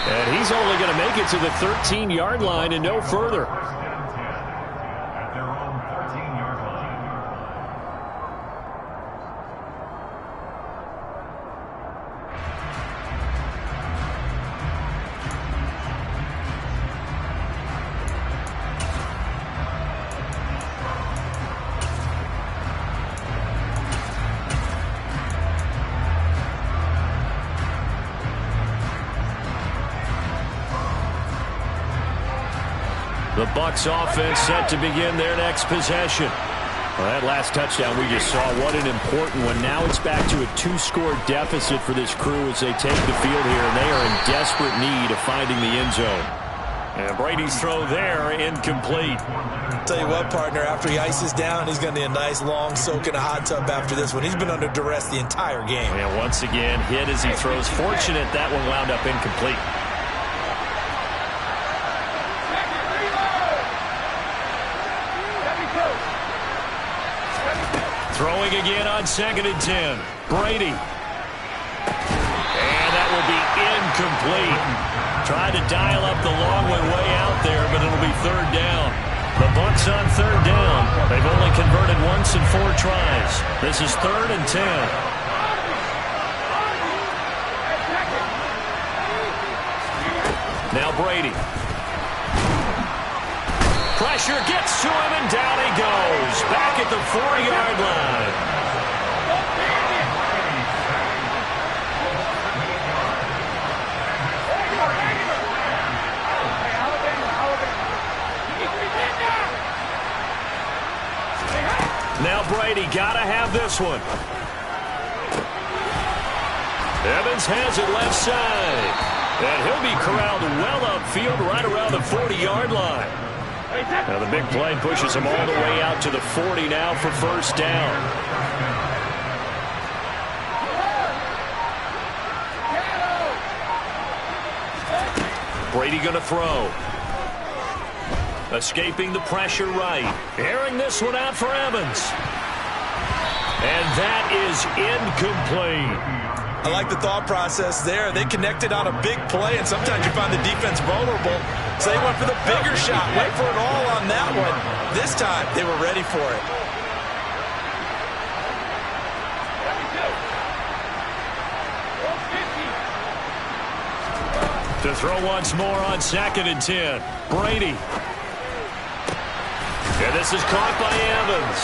S6: And he's only going to make it to the 13-yard line and no further.
S3: At their own 13-yard line.
S6: The Bucs offense set to begin their next possession. Well, that last touchdown we just saw, what an important one. Now it's back to a 2-score deficit for this crew as they take the field here, and they are in desperate need of finding the end zone. And Brady's throw there, incomplete.
S2: Tell you what, partner, after he ices down, he's going to need a nice long soak in a hot tub after this one. He's been under duress the entire game.
S6: And once again, hit as he throws. Fortunate that one wound up incomplete. Throwing again on 2nd and 10. Brady. And that will be incomplete. Tried to dial up the long way out there, but it'll be 3rd down. The Bucs on 3rd down. They've only converted once in 4 tries. This is 3rd and 10. Now Brady. Pressure gets to him, and down he goes. Back at the 4-yard line. Now Brady, gotta have this one. Evans has it left side. And he'll be corralled well upfield right around the 40-yard line. Now the big play pushes him all the way out to the 40 now for 1st down. Brady going to throw. Escaping the pressure right. Airing this one out for Evans. And that is incomplete.
S2: I like the thought process there. They connected on a big play, and sometimes you find the defense vulnerable. So they went for the bigger shot. Went for it all on that one. This time, they were ready for it.
S6: To throw once more on 2nd and 10. Brady. And this is caught by Evans.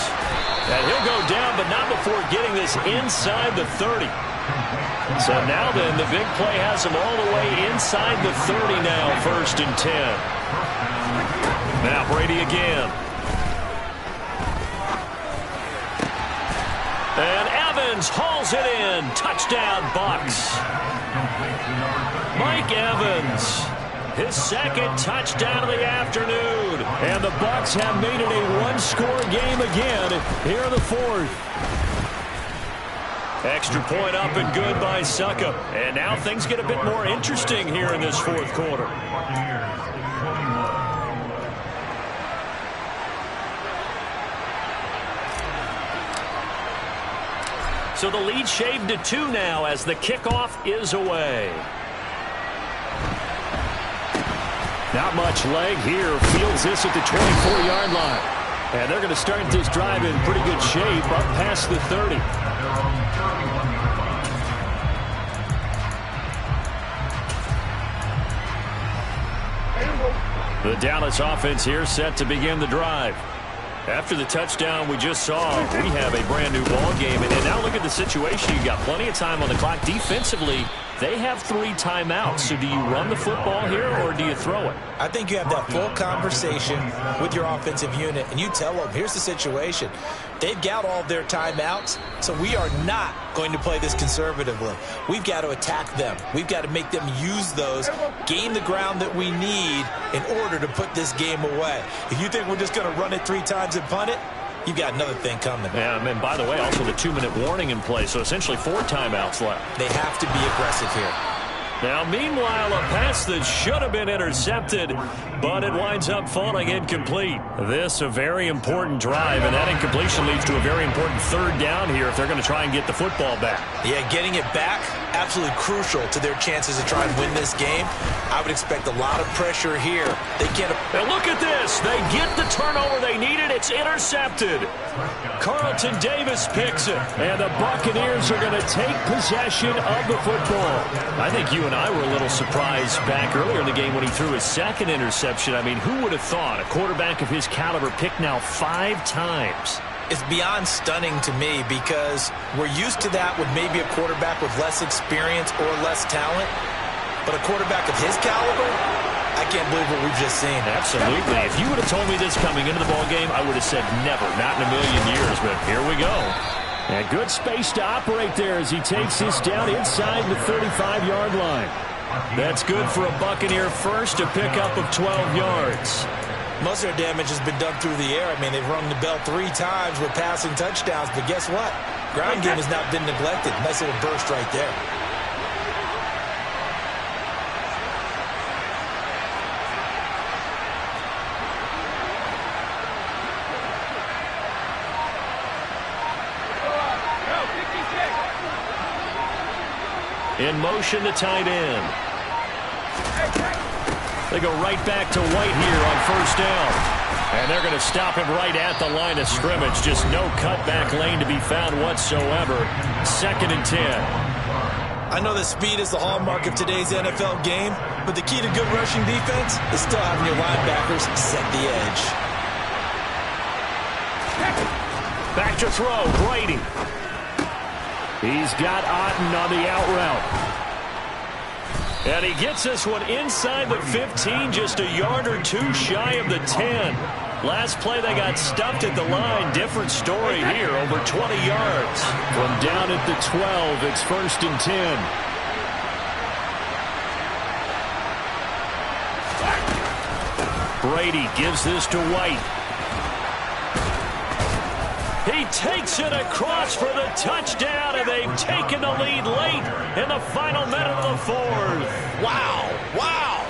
S6: And he'll go down, but not before getting this inside the 30. So now then, the big play has him all the way inside the 30 now, 1st and 10. Now Brady again. And Evans hauls it in. Touchdown, Bucs. Mike Evans, his 2nd touchdown of the afternoon. And the Bucs have made it a 1-score game again here in the 4th. Extra point up and good by Succop. And now things get a bit more interesting here in this 4th quarter. So the lead shaved to 2 now as the kickoff is away. Not much leg here. Fields this at the 24-yard line. And they're going to start this drive in pretty good shape up past the 30. The Dallas offense here set to begin the drive. After the touchdown we just saw, we have a brand new ball game. And now look at the situation. You've got plenty of time on the clock. Defensively, they have 3 timeouts. So do you run the football here or do you throw it?
S2: I think you have that full conversation with your offensive unit, and you tell them, here's the situation. They've got all of their timeouts, so we are not going to play this conservatively. We've got to attack them. We've got to make them use those, gain the ground that we need in order to put this game away. If you think we're just going to run it 3 times and punt it, you've got another thing coming.
S6: Yeah, and by the way, also the 2-minute warning in play, so essentially 4 timeouts left.
S2: They have to be aggressive here.
S6: Now, meanwhile, a pass that should have been intercepted, but it winds up falling incomplete. This a very important drive, and that incompletion leads to a very important third down here if they're going to try and get the football back.
S2: Yeah, getting it back, absolutely crucial to their chances to try and win this game. I would expect a lot of pressure here. They can't.
S6: And look at this. They get the turnover they needed. It's intercepted. Carlton Davis picks it, and the Buccaneers are going to take possession of the football. I think you and I were a little surprised back earlier in the game when he threw his second interception. I mean, who would have thought a quarterback of his caliber picked now 5 times?
S2: It's beyond stunning to me because we're used to that with maybe a quarterback with less experience or less talent. But a quarterback of his caliber, I can't believe what we've just seen.
S6: Absolutely. If you would have told me this coming into the ballgame, I would have said never, not in a million years. But here we go. And good space to operate there as he takes this down inside the 35-yard line. That's good for a Buccaneer first, to pick up of 12 yards.
S2: Most of their damage has been done through the air. I mean, they've rung the bell 3 times with passing touchdowns. But guess what? Ground game has not been neglected. Nice little burst right there.
S6: In motion, the tight end. They go right back to White here on first down. And they're going to stop him right at the line of scrimmage. Just no cutback lane to be found whatsoever. 2nd and 10.
S2: I know that speed is the hallmark of today's NFL game, but the key to good rushing defense is still having your linebackers set the edge.
S6: Back to throw, Brady. He's got Otten on the out route. And he gets this one inside the 15, just a yard or 2 shy of the 10. Last play, they got stuffed at the line. Different story here, over 20 yards. From down at the 12, it's 1st and 10. Brady gives this to White. He takes it across for the touchdown, and they've taken the lead late in the final minute of the 4th.
S2: Wow, wow.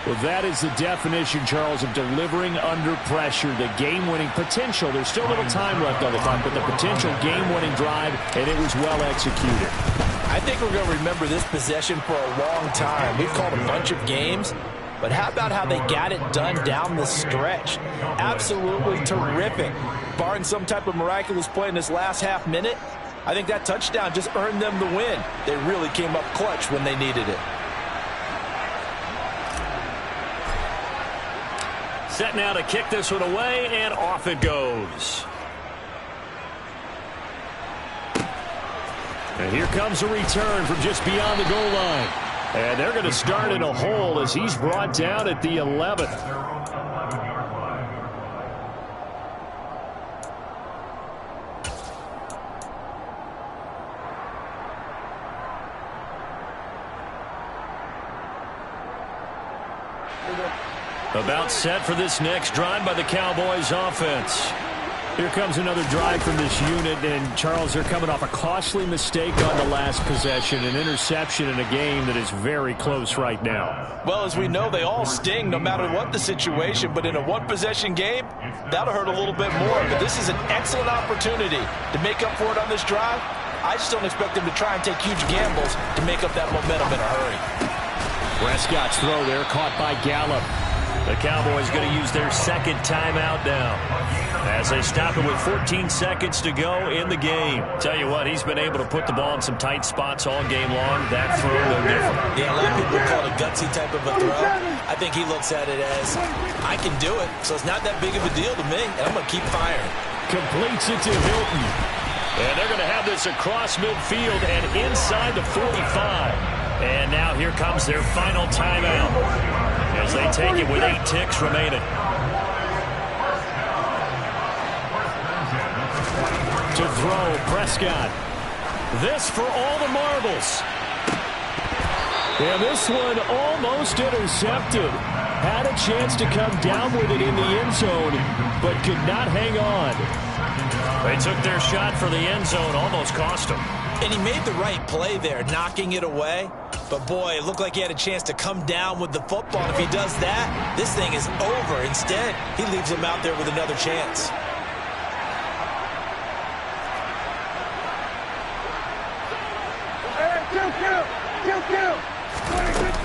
S1: Well, that is the definition, Charles, of delivering under pressure. The game-winning potential. There's still a little time left on the clock, but the potential game-winning drive, and it was well executed.
S5: I think we're going to remember this possession for a long time. We've called a bunch of games, but how about how they got it done down the stretch? Absolutely terrific. Barring some type of miraculous play in this last half minute, I think that touchdown just earned them the win. They really came up clutch when they needed it.
S6: Set now to kick this one away, and off it goes. And here comes a return from just beyond the goal line. And they're going to start in a hole as he's brought down at the 11th. About set for this next drive by the Cowboys offense.
S1: Here comes another drive from this unit, and Charles, they're coming off a costly mistake on the last possession, an interception in a game that is very close right now.
S5: Well, as we know, they all sting no matter what the situation, but in a one-possession game, that'll hurt a little bit more. But this is an excellent opportunity to make up for it on this drive. I just don't expect them to try and take huge gambles to make up that momentum in a hurry.
S1: Prescott's throw there caught by Gallup.
S6: The Cowboys going to use their 2nd timeout now as they stop it with 14 seconds to go in the game. Tell you what, he's been able to put the ball in some tight spots all game long. That throw, no different.
S2: Yeah, a lot of people call it a gutsy type of a throw. I think he looks at it as, I can do it, so it's not that big of a deal to me, and I'm going to keep firing.
S1: Completes it to Hilton.
S6: And they're going to have this across midfield and inside the 45. And now here comes their final timeout as they take it with 8 ticks remaining.
S1: To throw, Prescott.
S6: This for all the marbles.
S1: And this one almost intercepted. Had a chance to come down with it in the end zone, but could not hang on.
S6: They took their shot for the end zone, almost cost them.
S2: And he made the right play there, knocking it away. But, boy, it looked like he had a chance to come down with the football. And if he does that, this thing is over. Instead, he leaves him out there with another chance.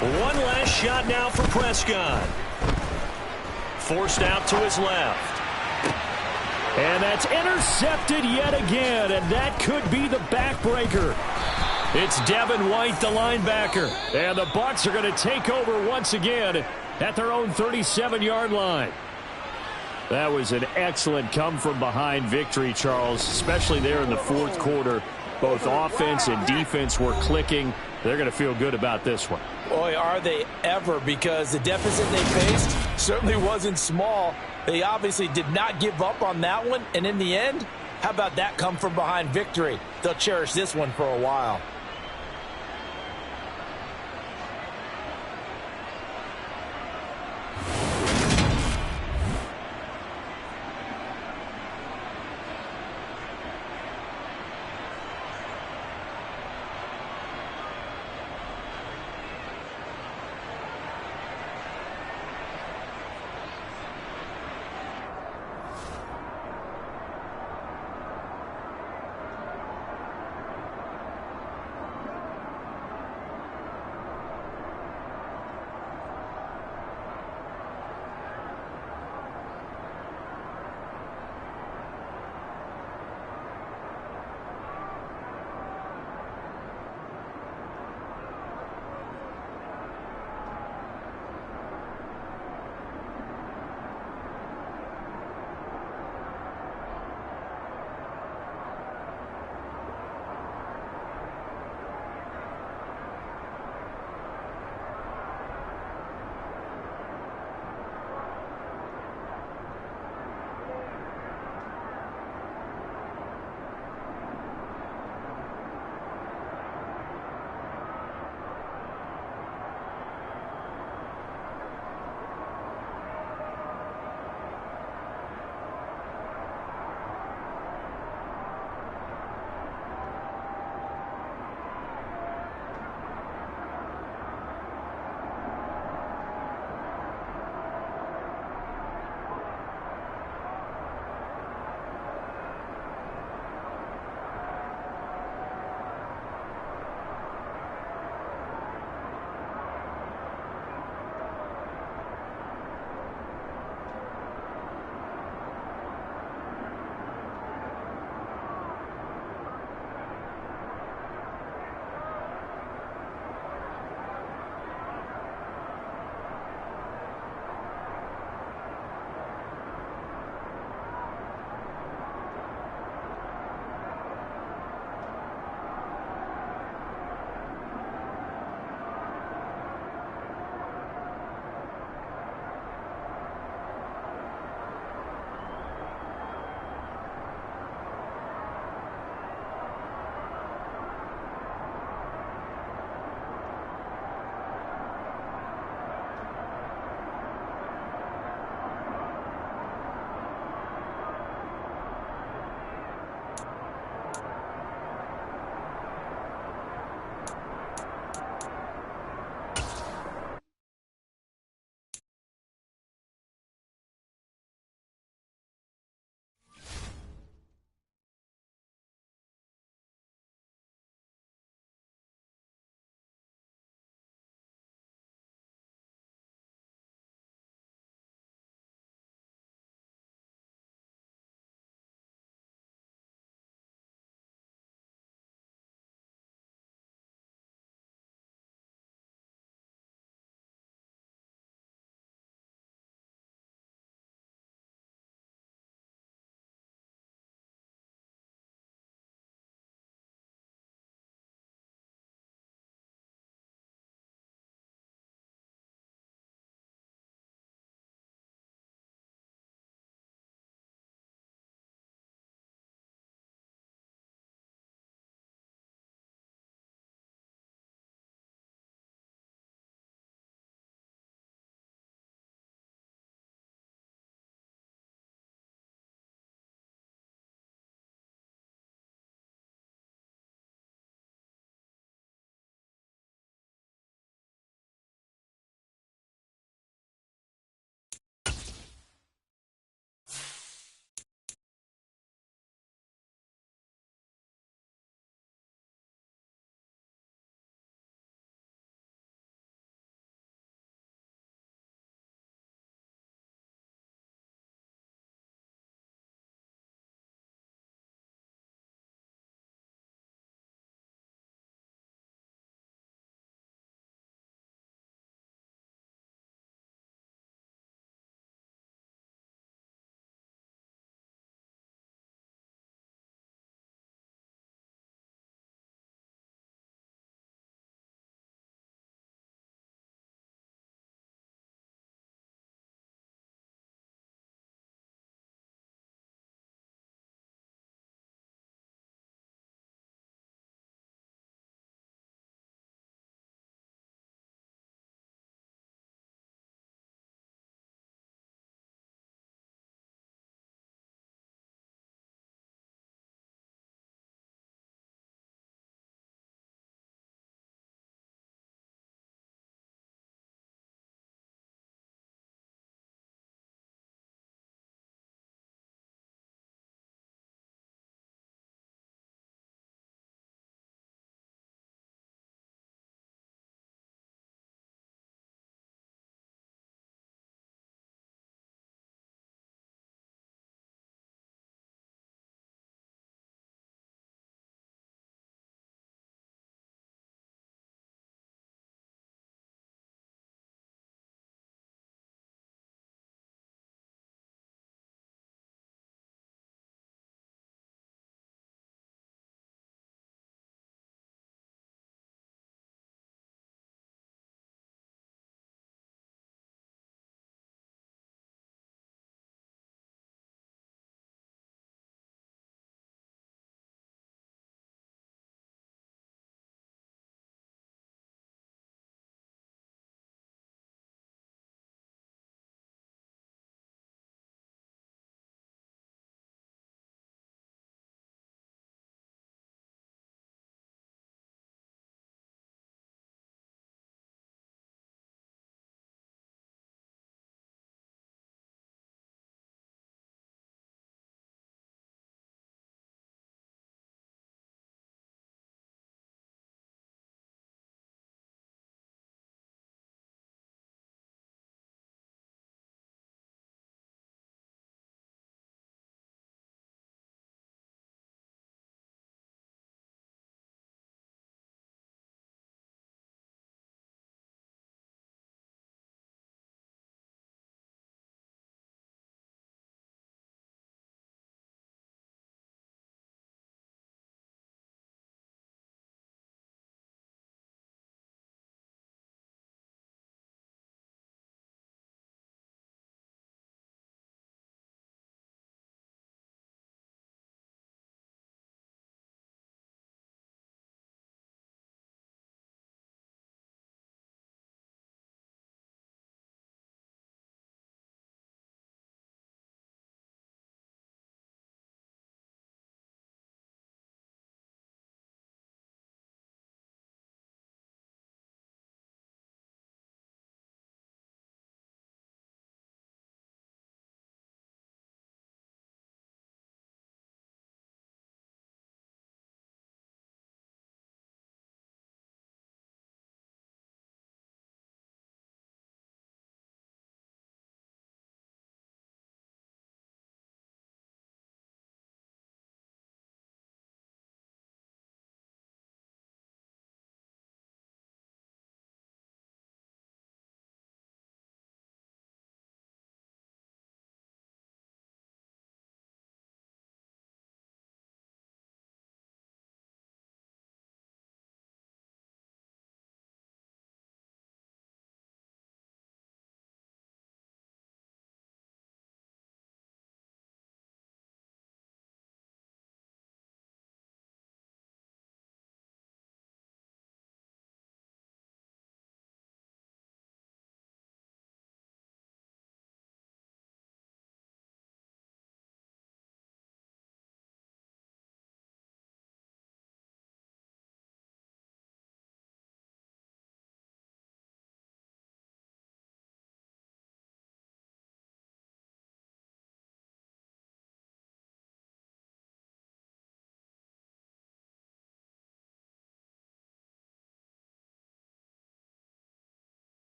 S1: One last shot now for Prescott. Forced out to his left. And that's intercepted yet again, and that could be the backbreaker. It's Devin White, the linebacker. And the Bucs are going to take over once again at their own 37-yard line. That was an excellent come-from-behind victory, Charles, especially there in the fourth quarter. Both offense and defense were clicking. They're going to feel good about this one.
S5: Boy, are they ever, because the deficit they faced certainly wasn't small. They obviously did not give up on that one, and in the end, how about that come-from-behind victory? They'll cherish this one for a while.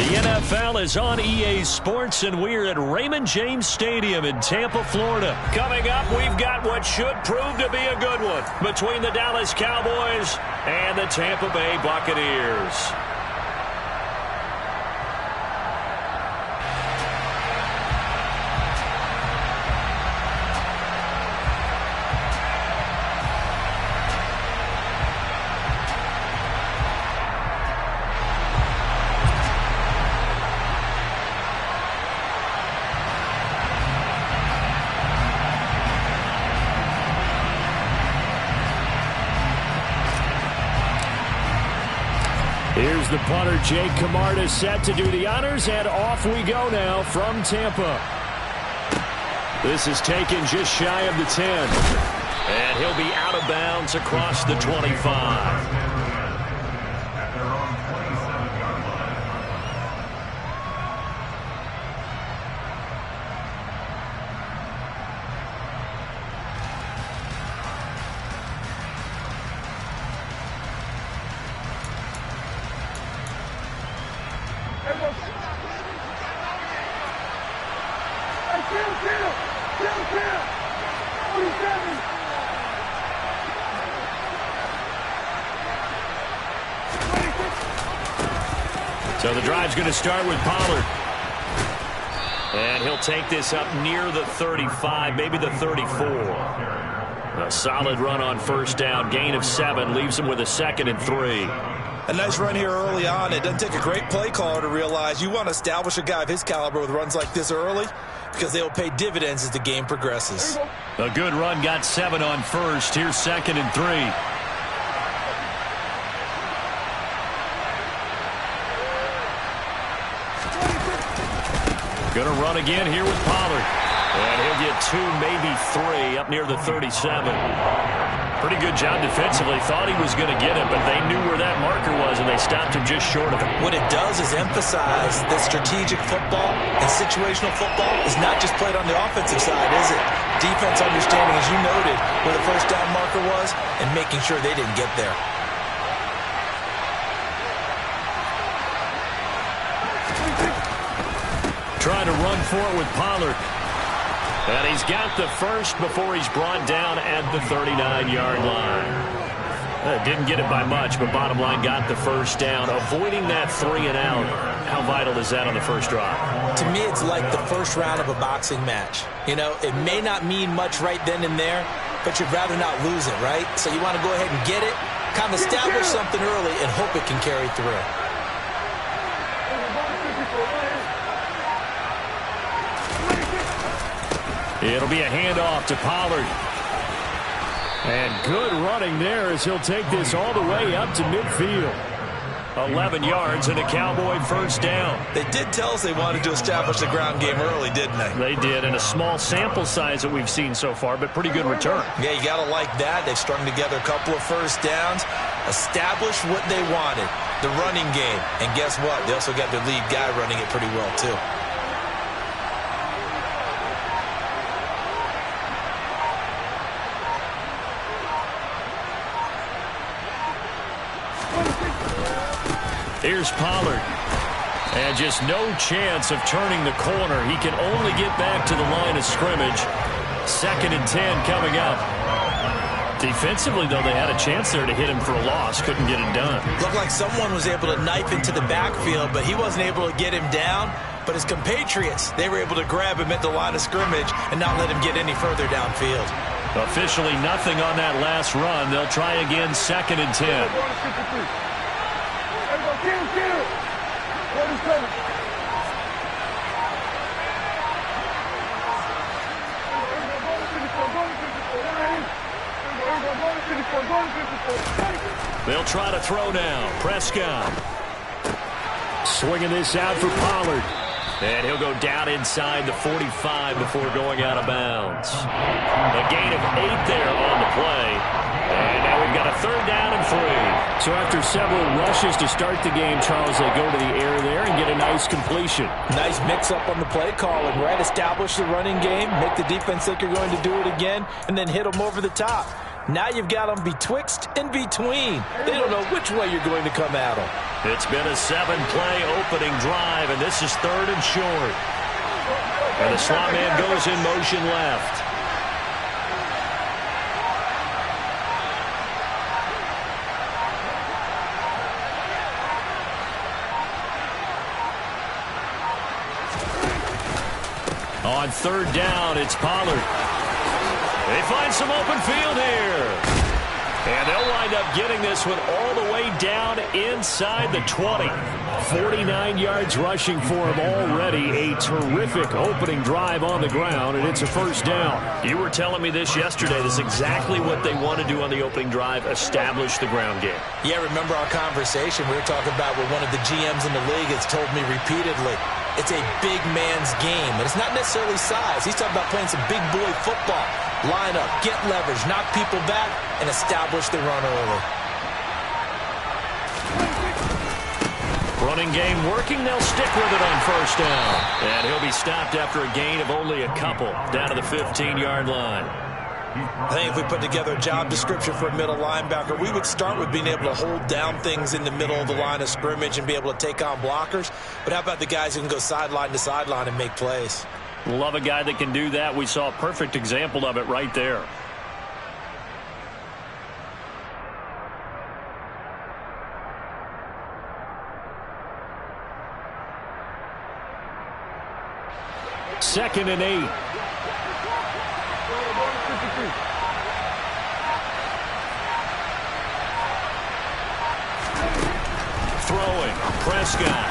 S1: The NFL is on EA Sports, and we're at Raymond James Stadium in Tampa, Florida. Coming up, we've got what should prove to be a good one between the Dallas Cowboys and the Tampa Bay Buccaneers. Here's the punter, Jake Camarda, set to do the honors, and off we go now from Tampa. This is taken just shy of the 10. And he'll be out of bounds across the 25. So the drive's going to start with Pollard. And he'll take this up near the 35, maybe the 34. A solid run on first down, gain of 7, leaves him with a 2nd and 3.
S2: A nice run here early on. It doesn't take a great play caller to realize you want to establish a guy of his caliber with runs like this early, because they'll pay dividends as the game progresses.
S1: A good run, got 7 on first. Here's 2nd and 3. Going to run again here with Pollard. And he'll get 2, maybe 3, up near the 37. Pretty good job defensively. Thought he was going to get it, but they knew where that marker was, and they stopped him just short of it.
S2: What it does is emphasize that strategic football and situational football is not just played on the offensive side, is it? Defense understanding, as you noted, where the first down marker was and making sure they didn't get there.
S1: Trying to run for it with Pollard. And he's got the first before he's brought down at the 39-yard line. Didn't get it by much, but bottom line got the first down. Avoiding that 3 and out. How vital is that on the first drive?
S2: To me, it's like the first round of a boxing match. You know, it may not mean much right then and there, but you'd rather not lose it, right? So you want to go ahead and get it, kind of establish something early, and hope it can carry through.
S1: It'll be a handoff to Pollard. And good running there as he'll take this all the way up to midfield. 11 yards and a Cowboy first down.
S2: They did tell us they wanted to establish the ground game early, didn't they?
S1: They did, and a small sample size that we've seen so far, but pretty good return.
S2: Yeah, you got to like that. They've strung together a couple of first downs, established what they wanted, the running game. And guess what? They also got their lead guy running it pretty well, too.
S1: Here's Pollard. And just no chance of turning the corner. He can only get back to the line of scrimmage. 2nd and 10 coming up. Defensively, though, they had a chance there to hit him for a loss. Couldn't get it done.
S2: Looked like someone was able to knife into the backfield, but he wasn't able to get him down. But his compatriots, they were able to grab him at the line of scrimmage and not let him get any further downfield.
S1: Officially nothing on that last run. They'll try again, 2nd and 10. They'll try to throw now. Prescott. Swinging this out for Pollard. And he'll go down inside the 45 before going out of bounds. A gain of 8 there on the play. And now we've got a 3rd down and 3. So after several rushes to start the game, Charles, they go to the air there and get a nice completion.
S5: Nice mix-up on the play calling, right? Establish the running game, make the defense think you're going to do it again, and then hit them over the top. Now you've got them betwixt and between. They don't know which way you're going to come at them.
S6: It's been a 7-play opening drive, and this is 3rd and short. And the slot man goes in motion left. On 3rd down, it's Pollard. They find some open field here. And they'll wind up getting this one all the way down inside the 20. 49 yards rushing for him already. A terrific opening drive on the ground, and it's a 1st down. You were telling me this yesterday. This is exactly what they want to do on the opening drive, establish the ground game.
S5: Yeah, remember our conversation we were talking about with one of the GMs in the league has told me repeatedly, it's a big man's game, and it's not necessarily size. He's talking about playing some big boy football. Line up, get leverage, knock people back, and establish the run early.
S6: Running game working. They'll stick with it on 1st down. And he'll be stopped after a gain of only a couple down to the 15-yard line.
S2: I think if we put together a job description for a middle linebacker, we would start with being able to hold down things in the middle of the line of scrimmage and be able to take on blockers. But how about the guys who can go sideline to sideline and make plays?
S6: Love a guy that can do that. We saw a perfect example of it right there. Second and 8. Throwing. Prescott.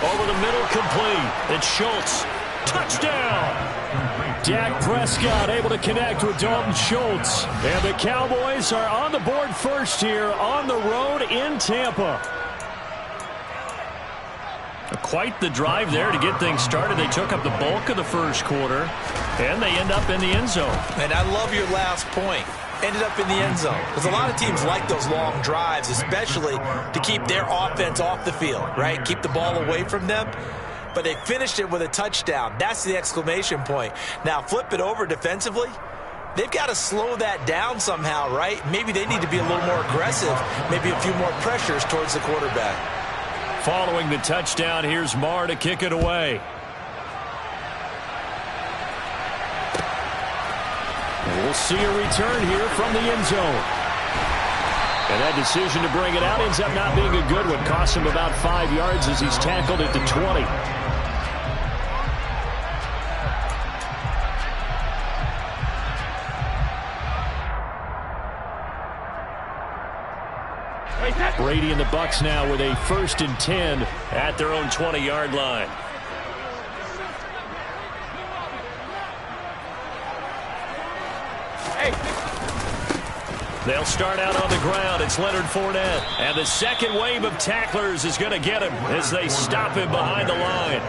S6: Over the middle, complete. It's Schultz. Touchdown! Dak Prescott able to connect with Dalton Schultz. And the Cowboys are on the board first here on the road in Tampa. Quite the drive there to get things started. They took up the bulk of the 1st quarter, and they end up in the end zone.
S2: And I love your last point. Ended up in the end zone. Because a lot of teams like those long drives, especially to keep their offense off the field, right? Keep the ball away from them. But they finished it with a touchdown. That's the exclamation point. Now, flip it over defensively. They've got to slow that down somehow, right? Maybe they need to be a little more aggressive. Maybe a few more pressures towards the quarterback.
S6: Following the touchdown, here's Marr to kick it away. And we'll see a return here from the end zone. And that decision to bring it out ends up not being a good one. Costs him about 5 yards as he's tackled at the 20. Brady and the Bucs now with a 1st and 10 at their own 20-yard line. They'll start out on the ground. It's Leonard Fournette. And the second wave of tacklers is going to get him as they stop him behind the line.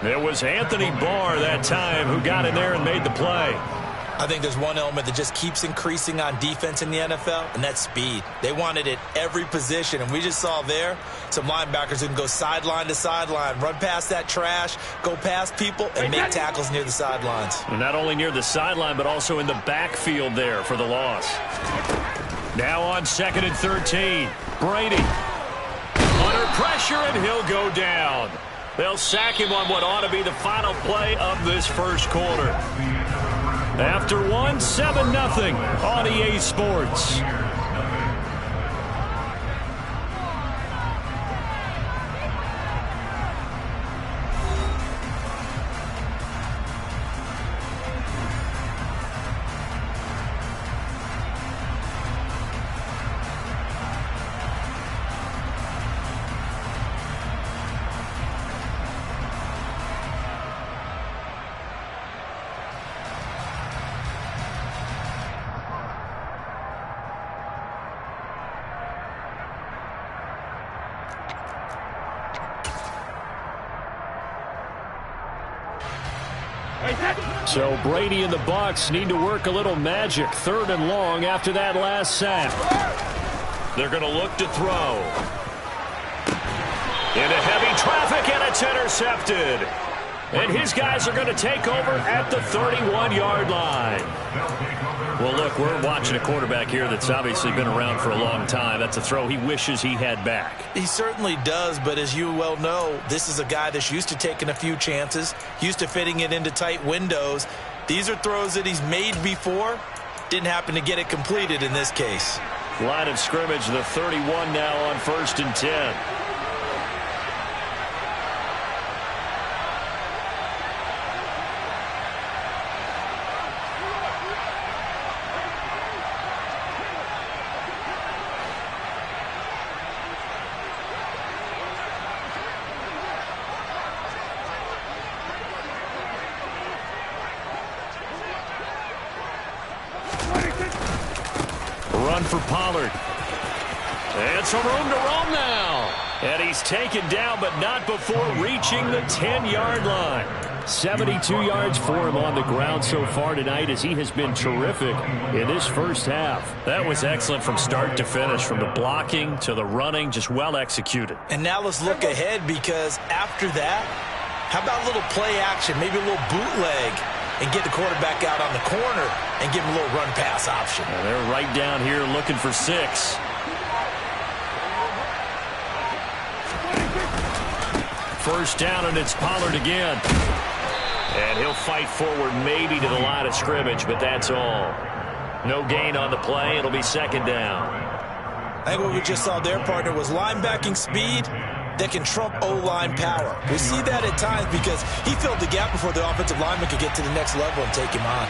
S6: It was Anthony Barr that time who got in there and made the play.
S2: I think there's one element that just keeps increasing on defense in the NFL, and that's speed. They want it at every position, and we just saw there some linebackers who can go sideline to sideline, run past that trash, go past people, and make tackles near the sidelines.
S6: And not only near the sideline, but also in the backfield there for the loss. Now on 2nd and 13, Brady. Under pressure, and he'll go down. They'll sack him on what ought to be the final play of this 1st quarter. After 7-0 on EA Sports. So Brady and the Bucs need to work a little magic. 3rd and long after that last sack. They're going to look to throw. Into heavy traffic, and it's intercepted.
S1: And his guys are going to take over at the 31-yard line. Well, look, we're watching a quarterback here that's obviously been around for a long time. That's a throw he wishes he had back.
S2: He certainly does, but as you well know, this is a guy that's used to taking a few chances, used to fitting it into tight windows. These are throws that he's made before. Didn't happen to get it completed in this case.
S1: Line of scrimmage, the 31 now on 1st and 10. Run for Pollard. And some room to roam now. And he's taken down, but not before reaching the 10-yard line. 72 yards for him on the ground so far tonight, as he has been terrific in this first half. That was excellent from start to finish, from the blocking to the running, just well executed.
S2: And now let's look ahead, because after that, how about a little play action, maybe a little bootleg, and get the quarterback out on the corner and give him a little run-pass option.
S1: And they're right down here looking for 6. First down, and it's Pollard again. And he'll fight forward maybe to the line of scrimmage, but that's all. No gain on the play. It'll be 2nd down.
S2: I think what we just saw there, partner, was linebacking speed that can trump O-line power. We see that at times because he filled the gap before the offensive lineman could get to the next level and take him on.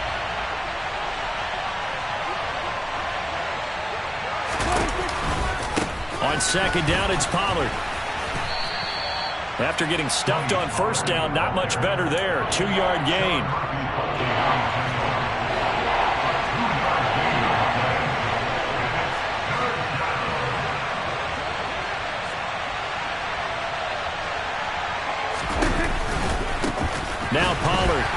S1: On 2nd down, it's Pollard. After getting stuffed on 1st down, not much better there. 2-yard gain. Now Pollard.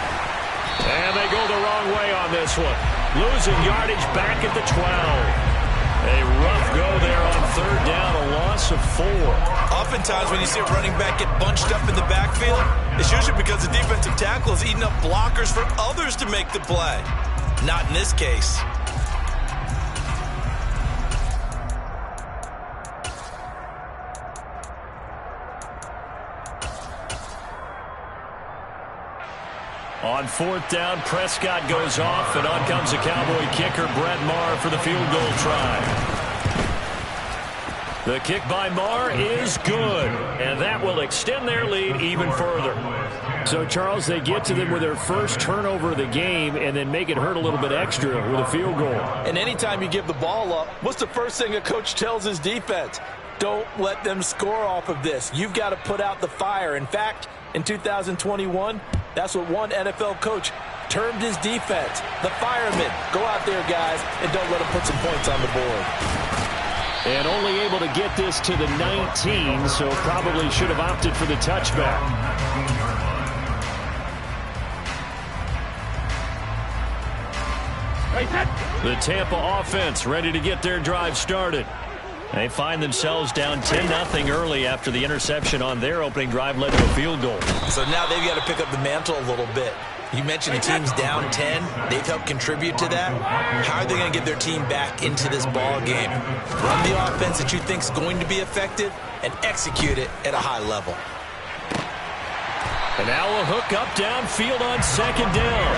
S1: And they go the wrong way on this one. Losing yardage back at the 12. A rough go there on 3rd down, a loss of 4.
S2: Oftentimes when you see a running back get bunched up in the backfield, it's usually because the defensive tackle is eating up blockers for others to make the play. Not in this case.
S1: On 4th down, Prescott goes off, and on comes the Cowboy kicker, Brett Maher, for the field goal try. The kick by Maher is good, and that will extend their lead even further. So, Charles, they get to them with their first turnover of the game and then make it hurt a little bit extra with a field goal.
S5: And anytime you give the ball up, what's the first thing a coach tells his defense? Don't let them score off of this. You've got to put out the fire. In fact, in 2021, that's what one NFL coach termed his defense, the firemen. Go out there, guys, and don't let them put some points on the board.
S1: And only able to get this to the 19, so probably should have opted for the touchback. The Tampa offense ready to get their drive started. They find themselves down 10-0 early after the interception on their opening drive led to a field goal.
S2: So now they've got to pick up the mantle a little bit. You mentioned the team's down 10. They've helped contribute to that. How are they going to get their team back into this ball game? Run the offense that you think is going to be effective and execute it at a high level.
S1: And now a hook up downfield on 2nd down.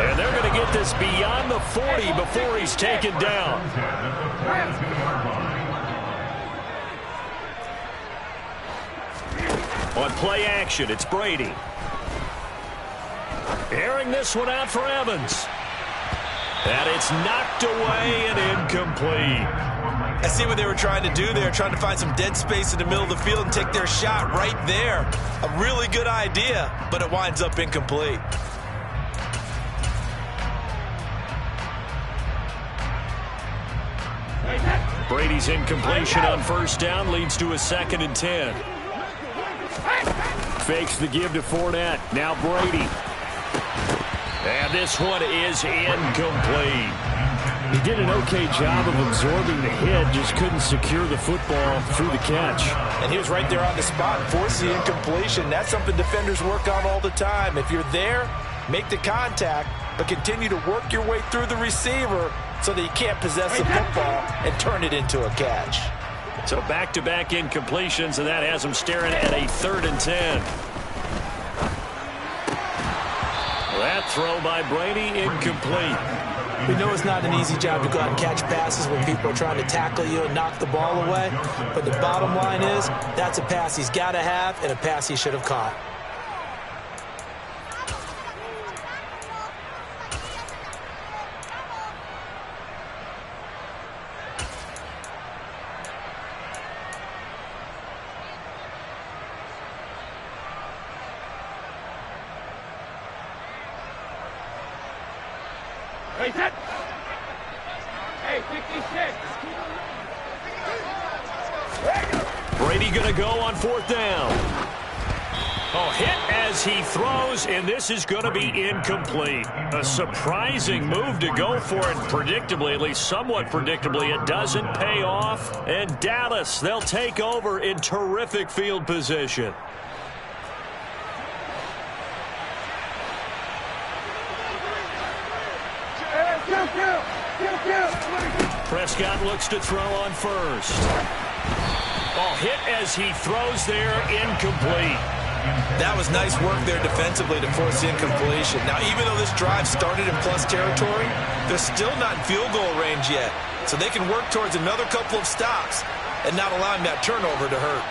S1: And they're going to get this beyond the 40 before he's taken down. On play action, it's Brady. Airing this one out for Evans. And it's knocked away and incomplete.
S2: I see what they were trying to do there, trying to find some dead space in the middle of the field and take their shot right there. A really good idea, but it winds up incomplete.
S1: Brady's incompletion on 1st down leads to a 2nd and 10. Fakes the give to Fournette. Now Brady. And this one is incomplete. He did an okay job of absorbing the hit, just couldn't secure the football through the catch.
S5: And he was right there on the spot, forced the incompletion. That's something defenders work on all the time. If you're there, make the contact, but continue to work your way through the receiver so that you can't possess the football and turn it into a catch.
S6: So back-to-back incompletions, and that has him staring at a 3rd and 10. That throw by Brady, incomplete.
S5: We know it's not an easy job to go out and catch passes when people are trying to tackle you and knock the ball away. But the bottom line is, that's a pass he's got to have and a pass he should have caught.
S4: Hey, set. Hey, 56.
S1: Brady going to go on 4th down. Oh, hit as he throws, and this is going to be incomplete. A surprising move to go for it. Predictably, at least somewhat predictably, it doesn't pay off. And Dallas, they'll take over in terrific field position. Prescott looks to throw on 1st. Oh, hit as he throws there, incomplete.
S2: That was nice work there defensively to force the incompletion. Now, even though this drive started in plus territory, they're still not in field goal range yet. So they can work towards another couple of stops and not allowing that turnover to hurt.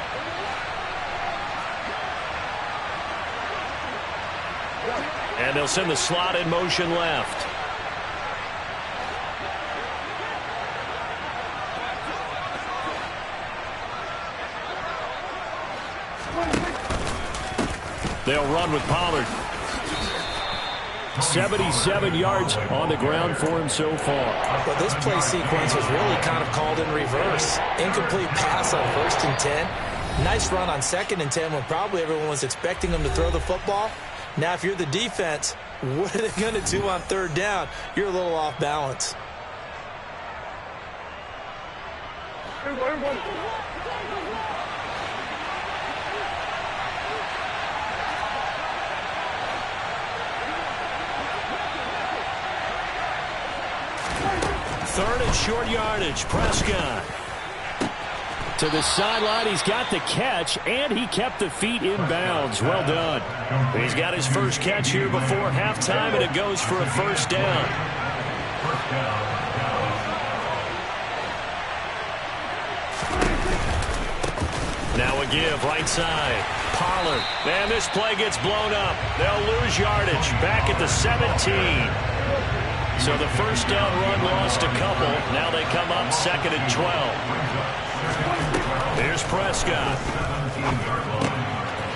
S1: And they'll send the slot in motion left. They'll run with Pollard. 77 yards on the ground for him so far.
S5: Well, this play sequence was really kind of called in reverse. Incomplete pass on 1st and 10. Nice run on 2nd and 10 when probably everyone was expecting him to throw the football. Now, if you're the defense, what are they going to do on 3rd down? You're a little off balance.
S1: Third and short yardage. Prescott to the sideline. He's got the catch, and he kept the feet in bounds. Well done. He's got his first catch here before halftime, and it goes for a 1st down. Now a give right side. Pollard. Man, this play gets blown up. They'll lose yardage back at the 17. So the 1st down run lost a couple. Now they come up 2nd and 12. Here's Prescott.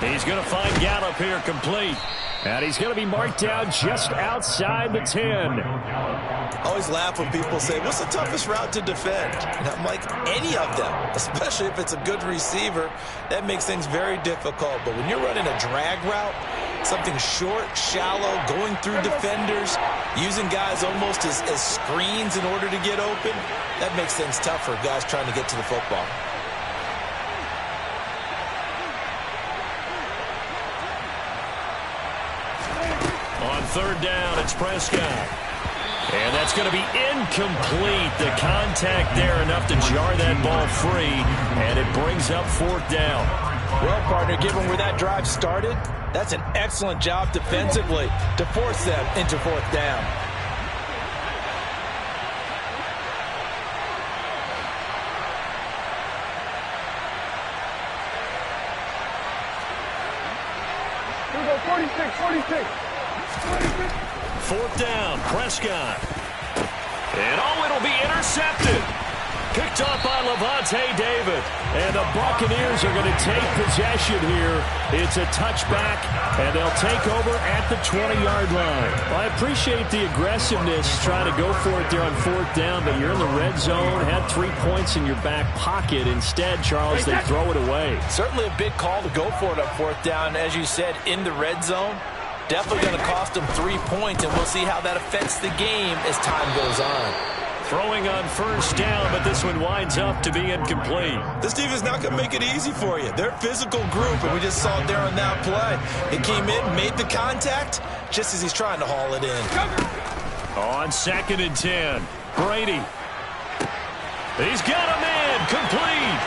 S1: He's going to find Gallup here complete. And he's going to be marked down just outside the 10.
S2: I always laugh when people say, what's the toughest route to defend? And I'm like, any of them, especially if it's a good receiver. That makes things very difficult. But when you're running a drag route, something short, shallow, going through defenders, using guys almost as screens in order to get open, that makes things tough for guys trying to get to the football.
S1: On 3rd down, it's Prescott. And that's going to be incomplete. The contact there enough to jar that ball free, and it brings up 4th down.
S5: Well, partner, given where that drive started, that's an excellent job defensively to force them into 4th down.
S4: Here we go, 46.
S1: 4th down, Prescott. And it'll be intercepted. Picked up by Lavonte David. And the Buccaneers are going to take possession here. It's a touchback, and they'll take over at the 20-yard line. Well, I appreciate the aggressiveness trying to go for it there on 4th down, but you're in the red zone, had 3 points in your back pocket. Instead, Charles, they throw it away.
S5: Certainly a big call to go for it on 4th down, as you said, in the red zone. Definitely going to cost them 3 points, and we'll see how that affects the game as time goes on.
S6: Throwing on first down, but this one winds up to be incomplete.
S2: This defense is not going to make it easy for you. They're a physical group, and we just saw it there on that play. It came in, made the contact, just as he's trying to haul it in.
S6: On 2nd and 10, Brady. He's got a man, complete.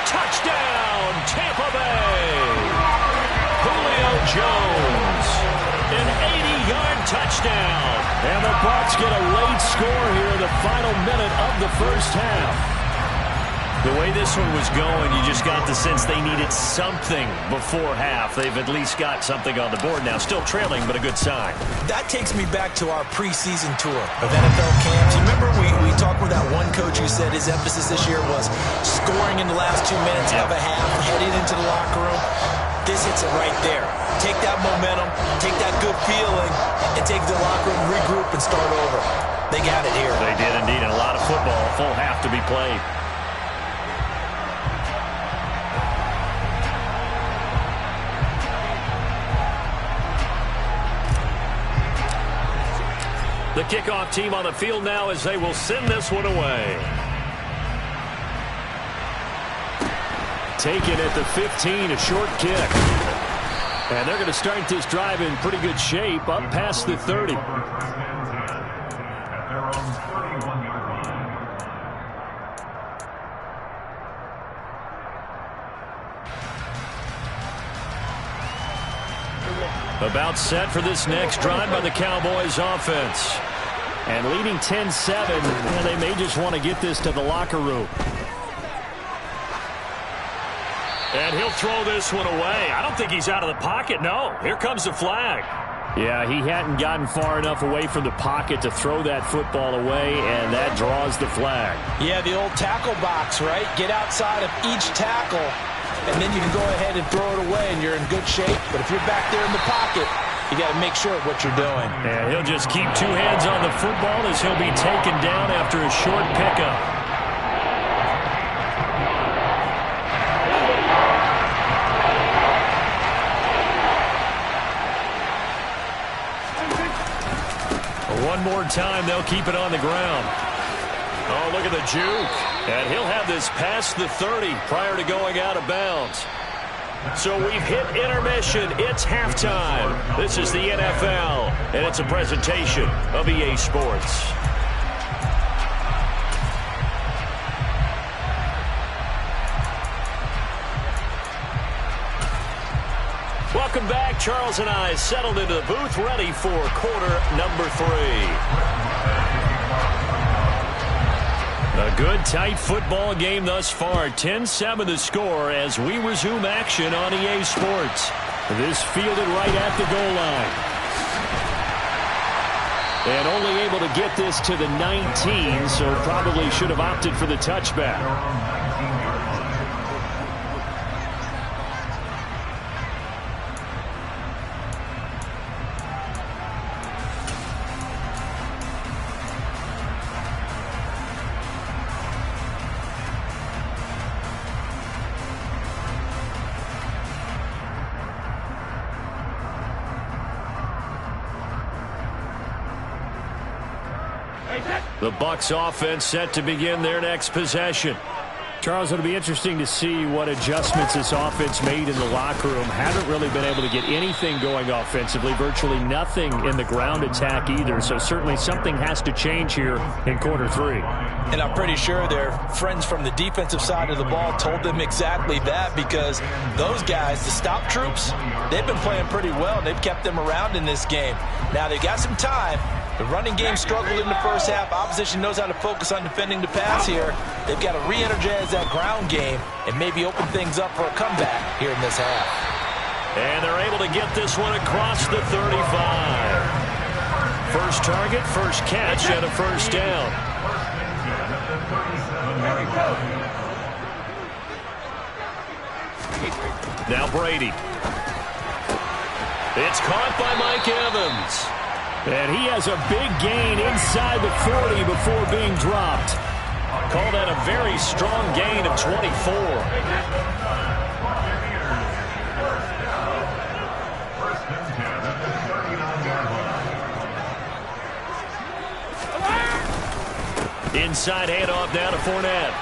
S6: Touchdown, Tampa Bay. Julio Jones, an 80-yard touchdown. And the Bucs get a late score here in the final minute of the first half. The way this one was going, you just got the sense they needed something before half. They've at least got something on the board now. Still trailing, but a good sign.
S2: That takes me back to our preseason tour of NFL camps. You remember we talked with that one coach who said his emphasis this year was scoring in the last 2 minutes of a half, heading into the locker room. This hits it right there. Take that momentum, take that good feeling, and take the locker room, regroup, and start over. They got it here.
S6: They did indeed, and a lot of football, a full half to be played. The kickoff team on the field now as they will send this one away. Taken at the 15, a short kick. And they're going to start this drive in pretty good shape, up past the 30. About set for this next drive by the Cowboys offense. And leading 10-7, and they may just want to get this to the locker room. And he'll throw this one away. I don't think he's out of the pocket. No, here comes the flag. Yeah, he hadn't gotten far enough away from the pocket to throw that football away, and that draws the flag.
S5: Yeah, the old tackle box, right? Get outside of each tackle, and then you can go ahead and throw it away, and you're in good shape. But if you're back there in the pocket, you got to make sure of what you're doing.
S6: And he'll just keep two hands on the football as he'll be taken down after a short pickup. One more time, they'll keep it on the ground. Oh, look at the juke. And he'll have this past the 30 prior to going out of bounds. So we've hit intermission. It's halftime. This is the NFL, and it's a presentation of EA Sports. Welcome back. Charles and I settled into the booth, ready for quarter number 3. A good, tight football game thus far. 10-7 the score as we resume action on EA Sports. This fielded right at the goal line. And only able to get this to the 19, so probably should have opted for the touchback. The Bucs offense set to begin their next possession. Charles, it'll be interesting to see what adjustments this offense made in the locker room. Haven't really been able to get anything going offensively, virtually nothing in the ground attack either. So certainly something has to change here in quarter 3.
S5: And I'm pretty sure their friends from the defensive side of the ball told them exactly that, because those guys, the stop troops, they've been playing pretty well. They've kept them around in this game. Now they've got some time. The running game struggled in the first half. Opposition knows how to focus on defending the pass here. They've got to re-energize that ground game and maybe open things up for a comeback here in this half.
S6: And they're able to get this one across the 35. First target, first catch, and a first down. Now Brady. It's caught by Mike Evans. And he has a big gain inside the 40 before being dropped. Call that a very strong gain of 24. Inside handoff down to Fournette.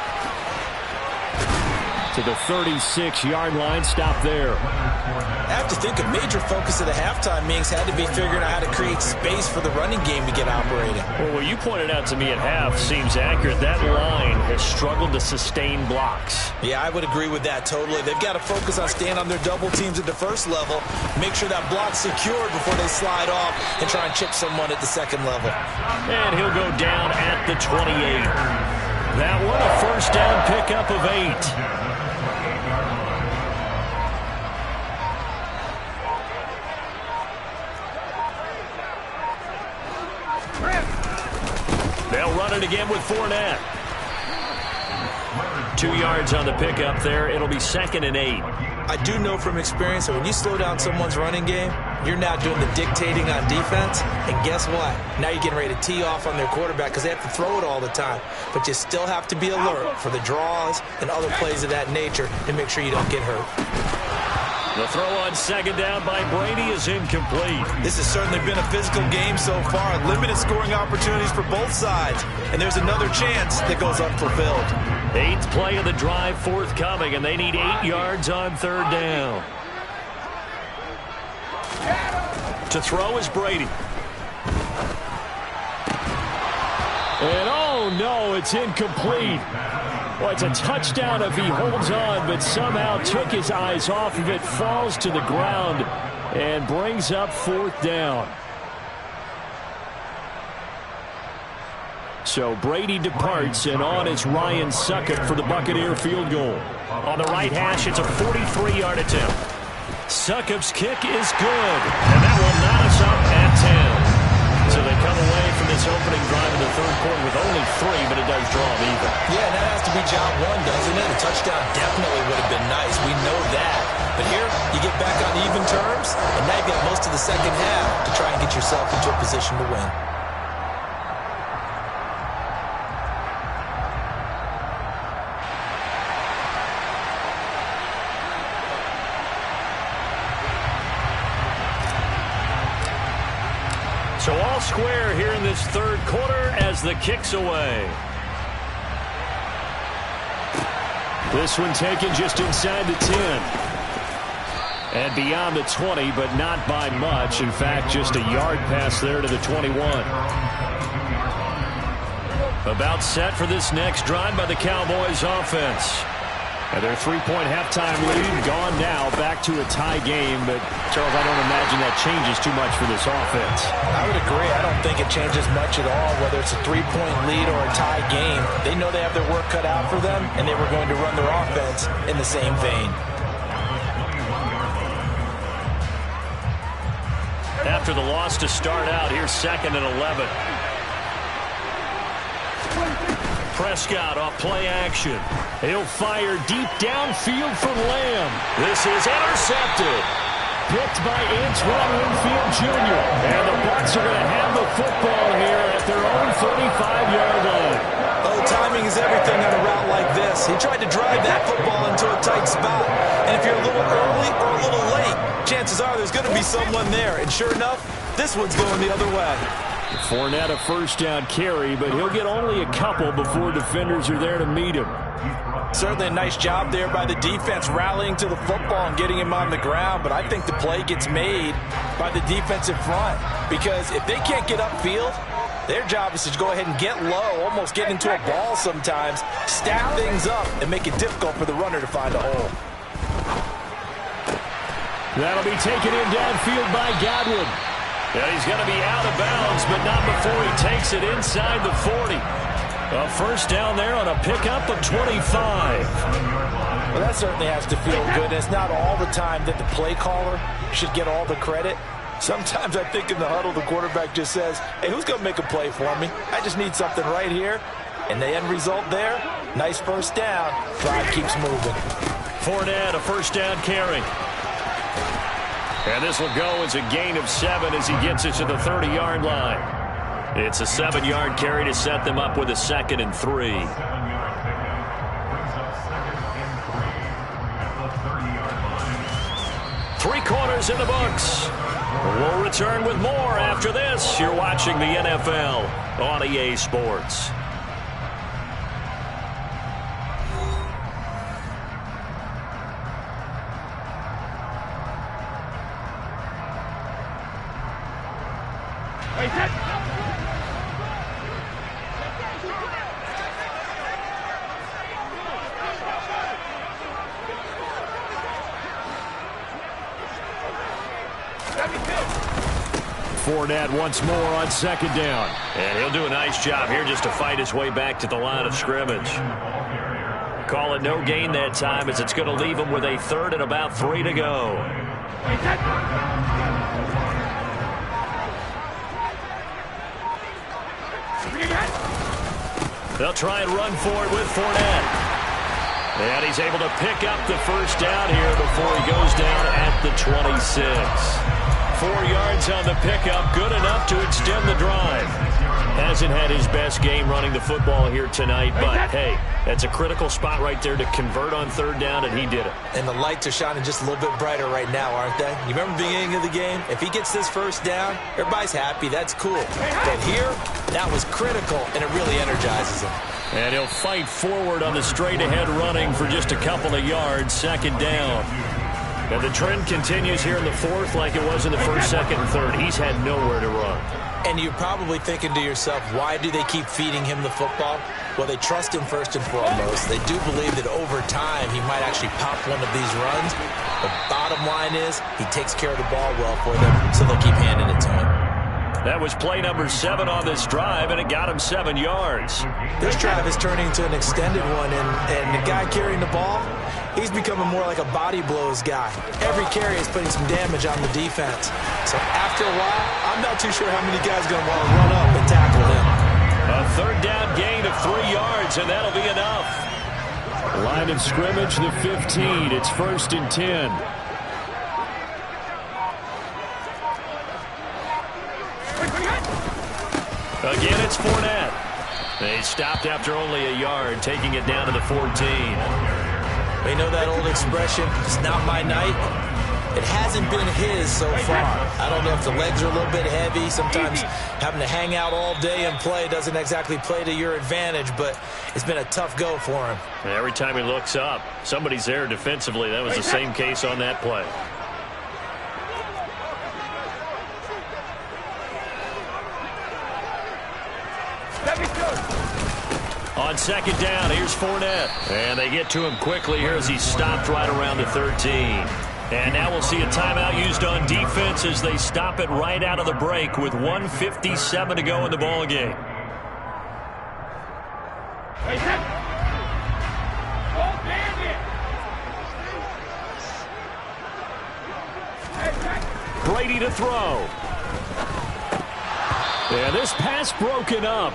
S6: To the 36-yard line, stop there.
S5: I have to think a major focus of the halftime meetings had to be figuring out how to create space for the running game to get operating.
S6: Well, what you pointed out to me at half seems accurate. That line has struggled to sustain blocks.
S5: Yeah, I would agree with that totally. They've got to focus on staying on their double teams at the first level, make sure that block's secured before they slide off and try and chip someone at the second level.
S6: And he'll go down at the 28. That one a first down pickup of 8. They'll run it again with Fournette. 2 yards on the pickup there. It'll be 2nd and 8.
S5: I do know from experience that when you slow down someone's running game, you're now doing the dictating on defense. And guess what? Now you're getting ready to tee off on their quarterback because they have to throw it all the time. But you still have to be alert for the draws and other plays of that nature to make sure you don't get hurt.
S6: The throw on 2nd down by Brady is incomplete.
S5: This has certainly been a physical game so far. Limited scoring opportunities for both sides. And there's another chance that goes unfulfilled.
S6: 8th play of the drive forthcoming, and they need 8 yards on 3rd down. To throw is Brady. And oh no, it's incomplete. Well, it's a touchdown if he holds on, but somehow took his eyes off of it, falls to the ground, and brings up 4th down. So Brady departs, and on is Ryan Succop for the Buccaneer field goal. On the right hash, it's a 43-yard attempt. Succop's kick is good, and that will knot us up at 10. So they come away from this opening drive in the 3rd quarter with only 3, but it does draw them even.
S5: Yeah, that has to be job one, doesn't it? A touchdown definitely would have been nice. We know that. But here, you get back on even terms, and now you've got most of the second half to try and get yourself into a position to win.
S6: So all square here in this 3rd quarter as the kick's away. This one taken just inside the 10. And beyond the 20, but not by much. In fact, just a yard pass there to the 21. About set for this next drive by the Cowboys offense. And their 3-point halftime lead gone now, back to a tie game. But, Charles, I don't imagine that changes too much for this offense.
S5: I would agree. I don't think it changes much at all, whether it's a 3-point lead or a tie game. They know they have their work cut out for them, and they were going to run their offense in the same vein.
S6: After the loss to start out, here's 2nd and 11. Prescott off play action. He'll fire deep downfield from Lamb. This is intercepted. Picked by Antoine Winfield Jr. And the Bucs are going to have the football here at their own 35-yard line.
S5: Oh, timing is everything on a route like this. He tried to drive that football into a tight spot. And if you're a little early or a little late, chances are there's going to be someone there. And sure enough, this one's going the other way.
S6: Fournette a first down carry, but he'll get only a couple before defenders are there to meet him.
S5: Certainly a nice job there by the defense rallying to the football and getting him on the ground, but I think the play gets made by the defensive front because if they can't get upfield, their job is to go ahead and get low, almost get into a ball sometimes, stack things up, and make it difficult for the runner to find a hole.
S6: That'll be taken in downfield by Godwin. Yeah, he's going to be out of bounds, but not before he takes it inside the 40. A first down there on a pickup of 25.
S5: Well, that certainly has to feel good. It's not all the time that the play caller should get all the credit. Sometimes I think in the huddle, the quarterback just says, hey, who's going to make a play for me? I just need something right here. And the end result there, nice first down. Drive keeps moving.
S6: Fournette, a first down carry. And this will go as a gain of 7 as he gets it to the 30-yard line. It's a 7-yard carry to set them up with a 2nd and 3.
S3: 7-yard pickup brings up 2nd and 3 at the 30-yard line.
S6: 3 quarters in the books. We'll return with more after this. You're watching the NFL on EA Sports.
S1: Fournette once more on second down.
S6: And he'll do a nice job here just to fight his way back to the line of scrimmage. Call it no gain that time as it's going to leave him with a third and about 3 to go. They'll try and run for it with Fournette. And he's able to pick up the first down here before he goes down at the 26. 4 yards on the pickup, good enough to extend the drive. Hasn't had his best game running the football here tonight, but hey, that's a critical spot right there to convert on third down, and he did it.
S2: And the lights are shining just a little bit brighter right now, aren't they? You remember the beginning of the game? If he gets this first down, everybody's happy. That's cool. But here, that was critical, and it really energizes him.
S6: And he'll fight forward on the straight-ahead running for just a couple of yards, second down. And the trend continues here in the fourth like it was in the first, second, and third. He's had nowhere to run.
S2: And you're probably thinking to yourself, why do they keep feeding him the football? Well, they trust him first and foremost. They do believe that over time he might actually pop one of these runs. The bottom line is he takes care of the ball well for them, so they'll keep handing it to him.
S6: That was play number 7 on this drive, and it got him 7 yards.
S2: This drive is turning into an extended one, and the guy carrying the ball, he's becoming more like a body blows guy. Every carry is putting some damage on the defense. So after a while, I'm not too sure how many guys are going to want to run up and tackle him.
S6: A third down gain of 3 yards, and that'll be enough.
S1: Line of scrimmage, the 15. It's 1st and 10.
S6: Again, it's Fournette. They stopped after only a yard, taking it down to the 14.
S2: You know that old expression, it's not my night? It hasn't been his so far. I don't know if the legs are a little bit heavy. Sometimes having to hang out all day and play doesn't exactly play to your advantage, but it's been a tough go for him.
S6: And every time he looks up, somebody's there defensively. That was the same case on that play. On second down, here's Fournette. And they get to him quickly here as he stopped right around the 13. And now we'll see a timeout used on defense as they stop it right out of the break with 1:57 to go in the ball game. Brady to throw. And this pass broken up.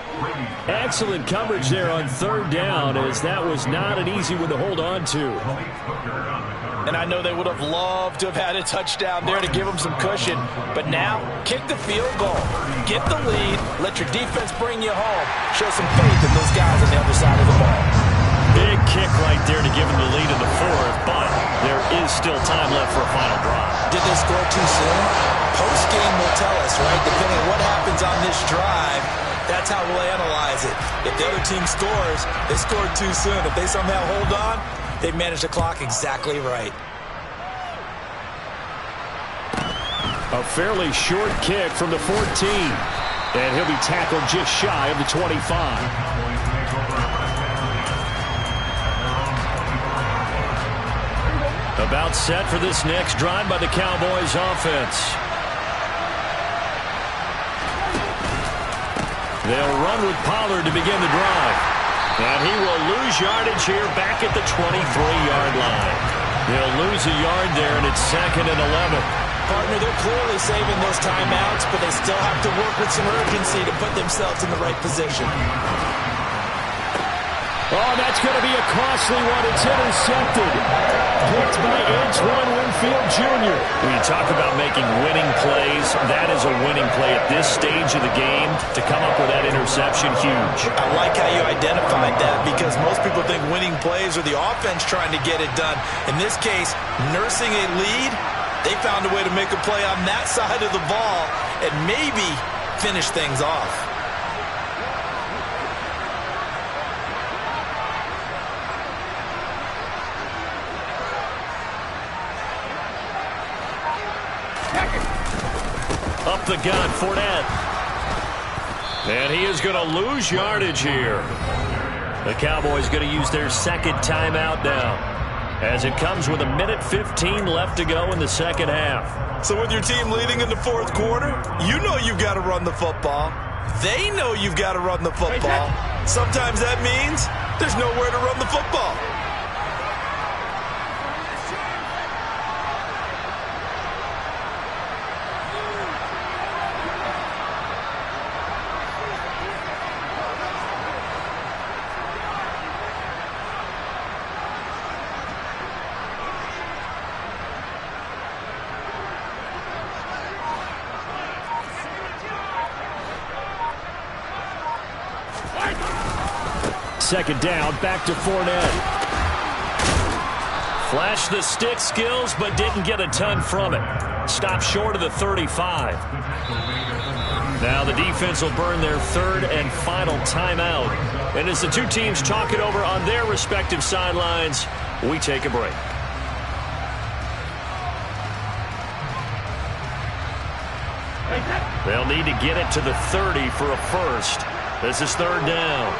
S6: Excellent coverage there on third down, as that was not an easy one to hold on to.
S5: And I know they would have loved to have had a touchdown there to give them some cushion. But now, kick the field goal. Get the lead. Let your defense bring you home. Show some faith in those guys on the other side of the ball.
S6: Big kick right there to give them the lead in the fourth, but there is still time left for a final drive.
S2: Did they score too soon? Post-game will tell us, right? Depending on what happens on this drive, that's how we'll analyze it. If the other team scores, they scored too soon. If they somehow hold on, they manage the clock exactly right.
S1: A fairly short kick from the 14. And he'll be tackled just shy of the 25.
S6: About set for this next drive by the Cowboys offense. They'll run with Pollard to begin the drive. And he will lose yardage here back at the 23-yard line. They'll lose a yard there, and it's 2nd and 11.
S2: Partner, they're clearly saving those timeouts, but they still have to work with some urgency to put themselves in the right position.
S1: Oh, that's going to be a costly one. It's intercepted. Picked by Antoine Winfield Jr.
S6: When you talk about making winning plays, that is a winning play at this stage of the game. To come up with that interception, huge.
S2: I like how you identified that, because most people think winning plays are the offense trying to get it done. In this case, nursing a lead, they found a way to make a play on that side of the ball and maybe finish things off.
S6: Up the gun, Fournette. And he is going to lose yardage here. The Cowboys going to use their second timeout now. as it comes with 1:15 left to go in the second half.
S2: So with your team leading in the fourth quarter, you know you've got to run the football. They know you've got to run the football. Sometimes that means there's nowhere to run the football.
S1: Second down, back to Fournette.
S6: Flashed the stick skills, but didn't get a ton from it. Stopped short of the 35. Now the defense will burn their third and final timeout. And as the two teams talk it over on their respective sidelines, we take a break. They'll need to get it to the 30 for a first. This is third down.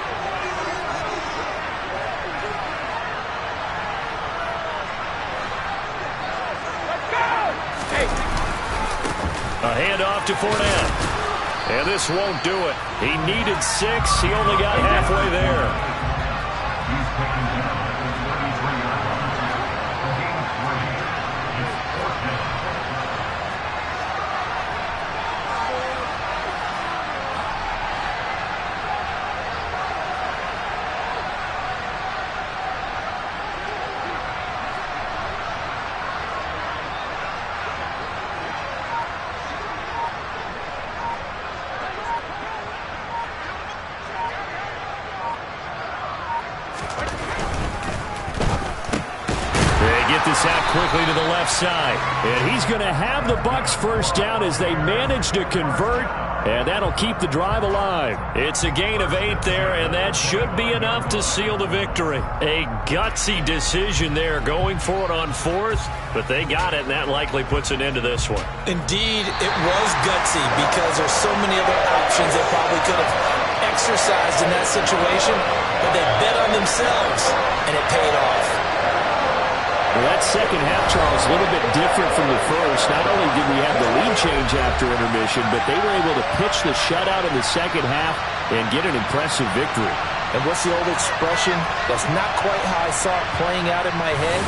S6: A handoff to Fournette. And this won't do it. He needed 6. He only got halfway there.
S3: He's taken down at the 33-yard line. The game's 3. It's fourth down.
S1: This out quickly to the left side. And he's going to have the Bucs first down as they manage to convert. And that'll keep the drive alive.
S6: It's a gain of 8 there, and that should be enough to seal the victory. A gutsy decision there going for it on fourth, but they got it, and that likely puts an end to this one.
S5: Indeed, it was gutsy because there's so many other options they probably could have exercised in that situation, but they bet on themselves, and it paid off.
S1: Well, that second half, Charles, a little bit different from the first. Not only did we have the lead change after intermission, but they were able to pitch the shutout in the second half and get an impressive victory.
S5: And what's the old expression? That's not quite how I saw it playing out in my head.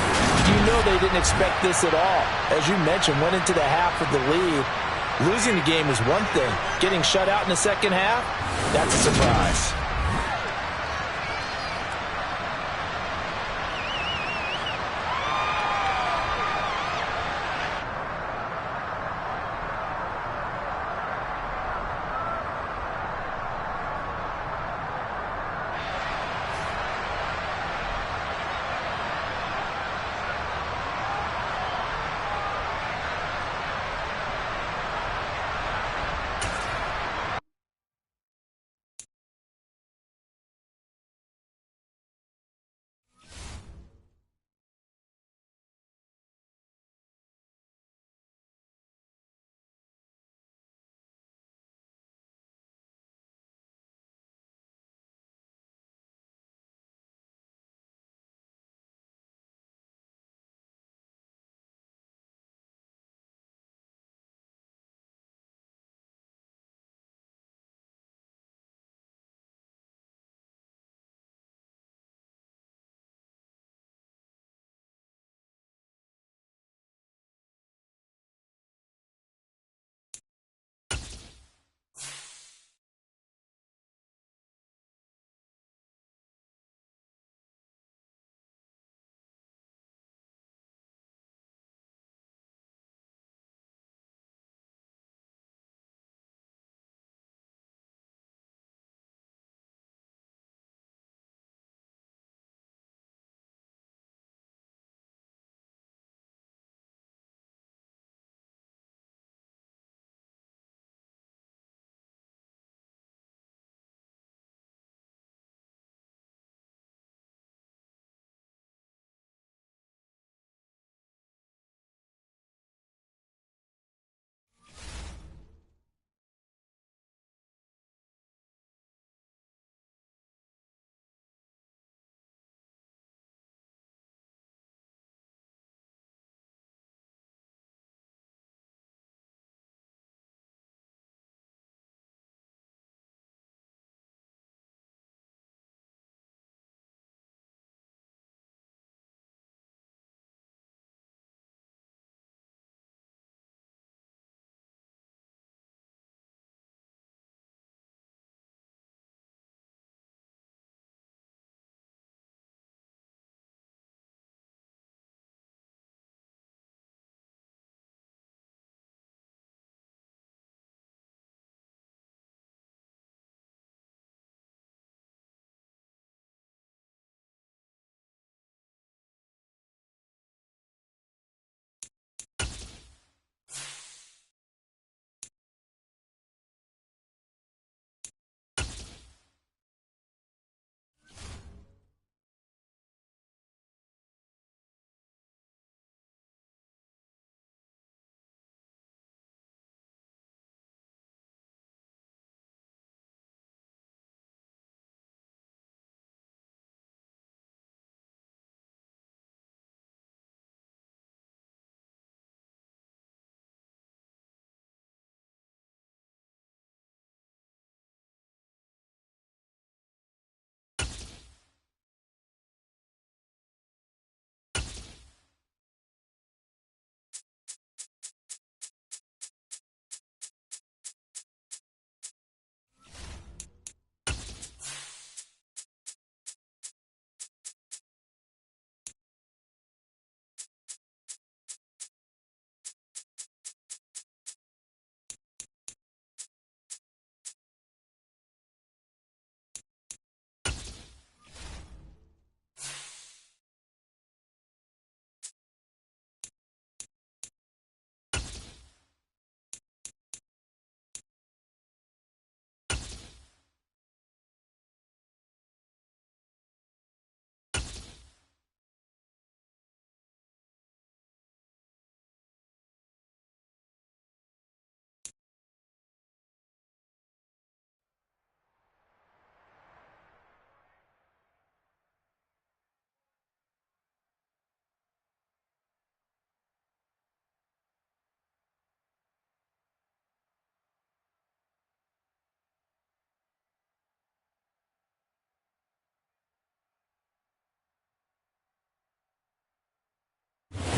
S5: You know they didn't expect this at all. As you mentioned, went into the half with the lead. Losing the game is one thing. Getting shut out in the second half, that's a surprise.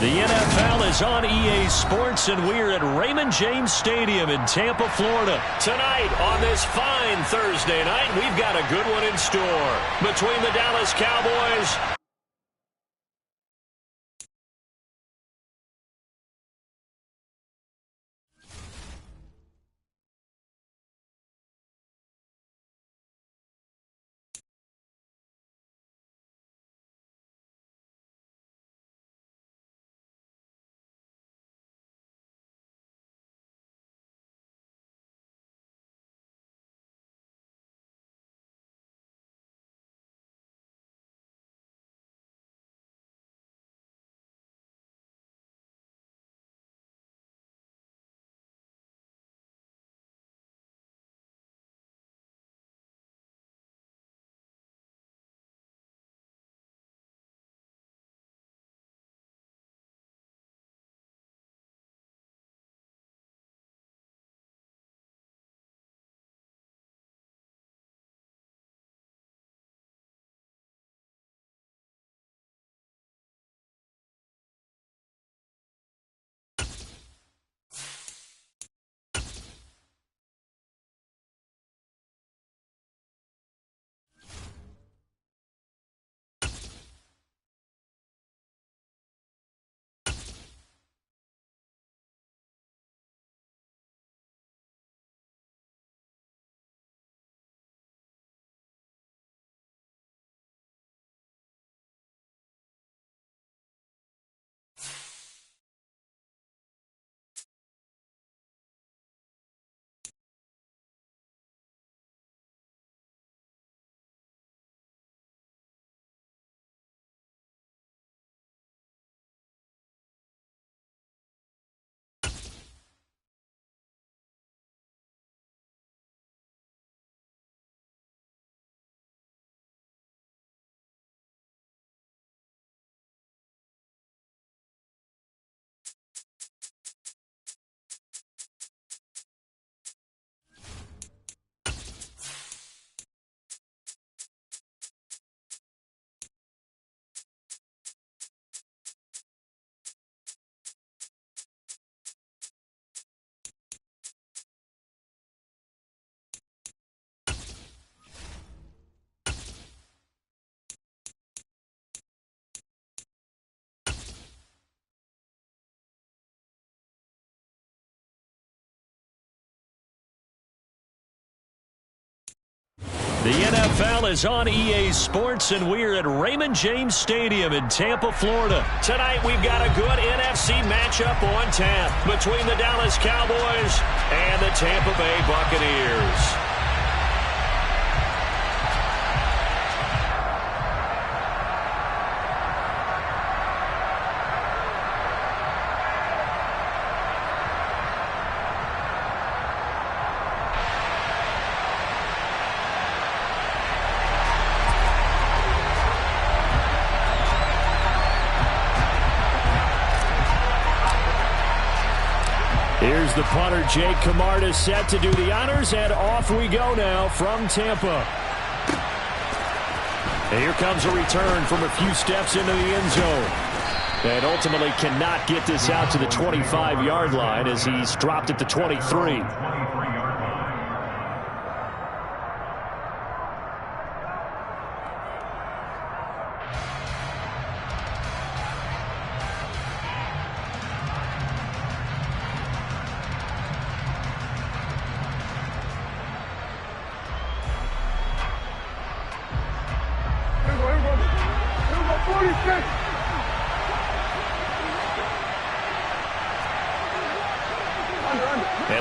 S1: The NFL is on EA Sports, and we're at Raymond James Stadium in Tampa, Florida. Tonight, on this fine Thursday night, we've got a good one in store between the Dallas Cowboys The NFL is on EA Sports, and we're at Raymond James Stadium in Tampa, Florida. Tonight, we've got a good NFC matchup on tap between the Dallas Cowboys and the Tampa Bay Buccaneers. Here's the punter, Jake Camarda, set to do the honors, and off we go now from Tampa. And here comes a return from a few steps into the end zone. And ultimately cannot get this out to the 25-yard line as he's dropped at the 23.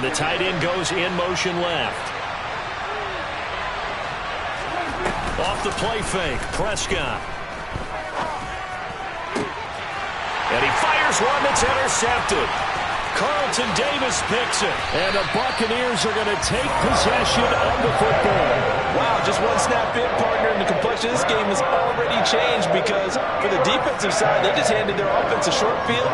S1: And the tight end goes in motion left. Off the play fake, Prescott. And he fires one that's intercepted. Carlton Davis picks it. And the Buccaneers are going to take possession of the football.
S5: Wow, just one snap in, partner, and the complexion of this game has already changed because for the defensive side, they just handed their offense a short field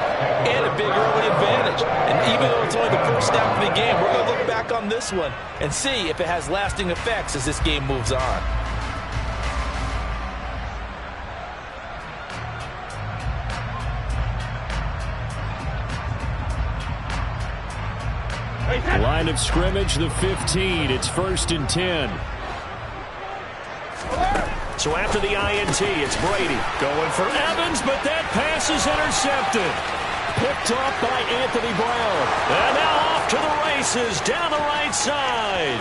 S5: and a big early advantage. And even though it's only the first snap of the game, we're going to look back on this one and see if it has lasting effects as this game moves on.
S1: line of scrimmage, the 15. It's 1st and 10. So after the INT, it's Brady going for Evans, but that pass is intercepted. Picked off by Anthony Brown. And now off to the races down the right side.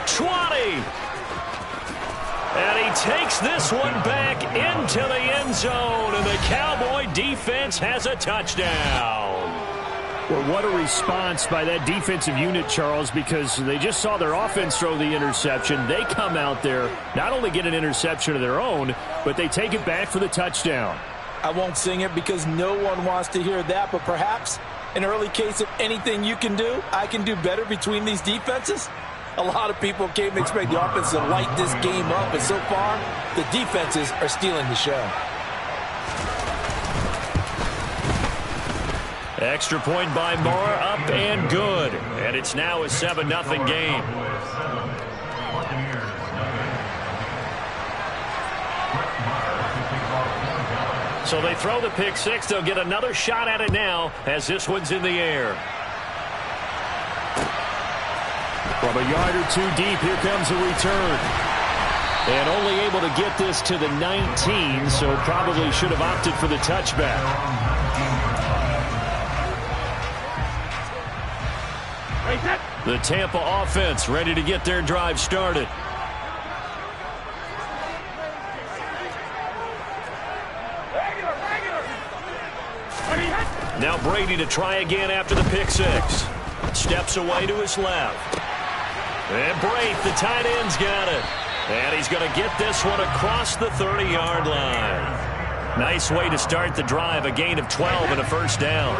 S1: 20. And he takes this one back into the end zone, and the Cowboy defense has a touchdown. Well, what a response by that defensive unit, Charles, because they just saw their offense throw the interception. They come out there, not only get an interception of their own, but they take it back for the touchdown.
S5: I won't sing it because no one wants to hear that, but perhaps an early case of anything you can do, I can do better between these defenses. A lot of people came to expect the offense to light this game up, and so far, the defenses are stealing the show.
S1: Extra point by Moore, up and good. And it's now a 7-0 game. So they throw the pick six. They'll get another shot at it now as this one's in the air. From a yard or two deep, here comes a return. And only able to get this to the 19, so probably should have opted for the touchback. The Tampa offense ready to get their drive started. Now Brady to try again after the pick six. Steps away to his left. And Braith, the tight end's got it. And he's going to get this one across the 30-yard line. Nice way to start the drive, a gain of 12 and a first down.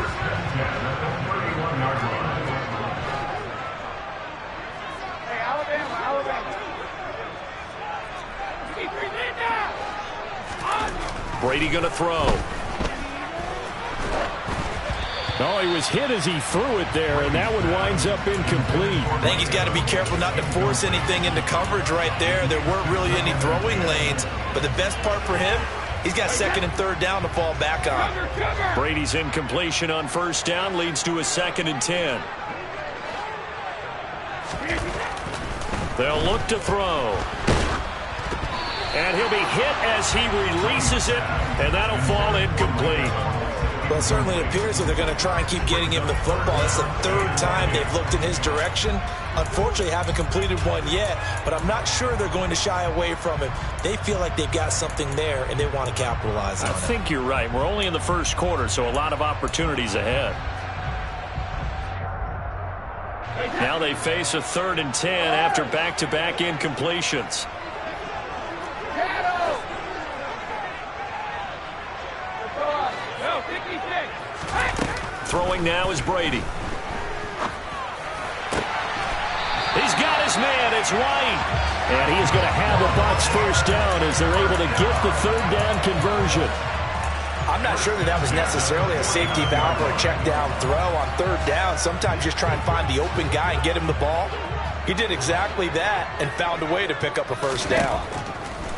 S1: Brady going to throw. Oh, he was hit as he threw it there, and that one winds up incomplete.
S2: I think he's got to be careful not to force anything into coverage right there. There weren't really any throwing lanes, but the best part for him, he's got 2nd and 3rd down to fall back on.
S1: Brady's incompletion on first down leads to a 2nd and 10. They'll look to throw. And he'll be hit as he releases it, and that'll fall incomplete.
S2: Well, certainly it appears that they're going to try and keep getting him the football. It's the 3rd time they've looked in his direction. Unfortunately, haven't completed one yet, but I'm not sure they're going to shy away from it. They feel like they've got something there, and they want to capitalize on it.
S1: I think you're right. We're only in the first quarter, so a lot of opportunities ahead. Now they face a 3rd and 10 after back-to-back incompletions. Throwing now is Brady. He's got his man. It's White. And he is going to have a Bucs first down as they're able to get the 3rd down conversion.
S2: I'm not sure that was necessarily a safety valve or a check down throw on 3rd down. Sometimes just try and find the open guy and get him the ball. He did exactly that and found a way to pick up a first down.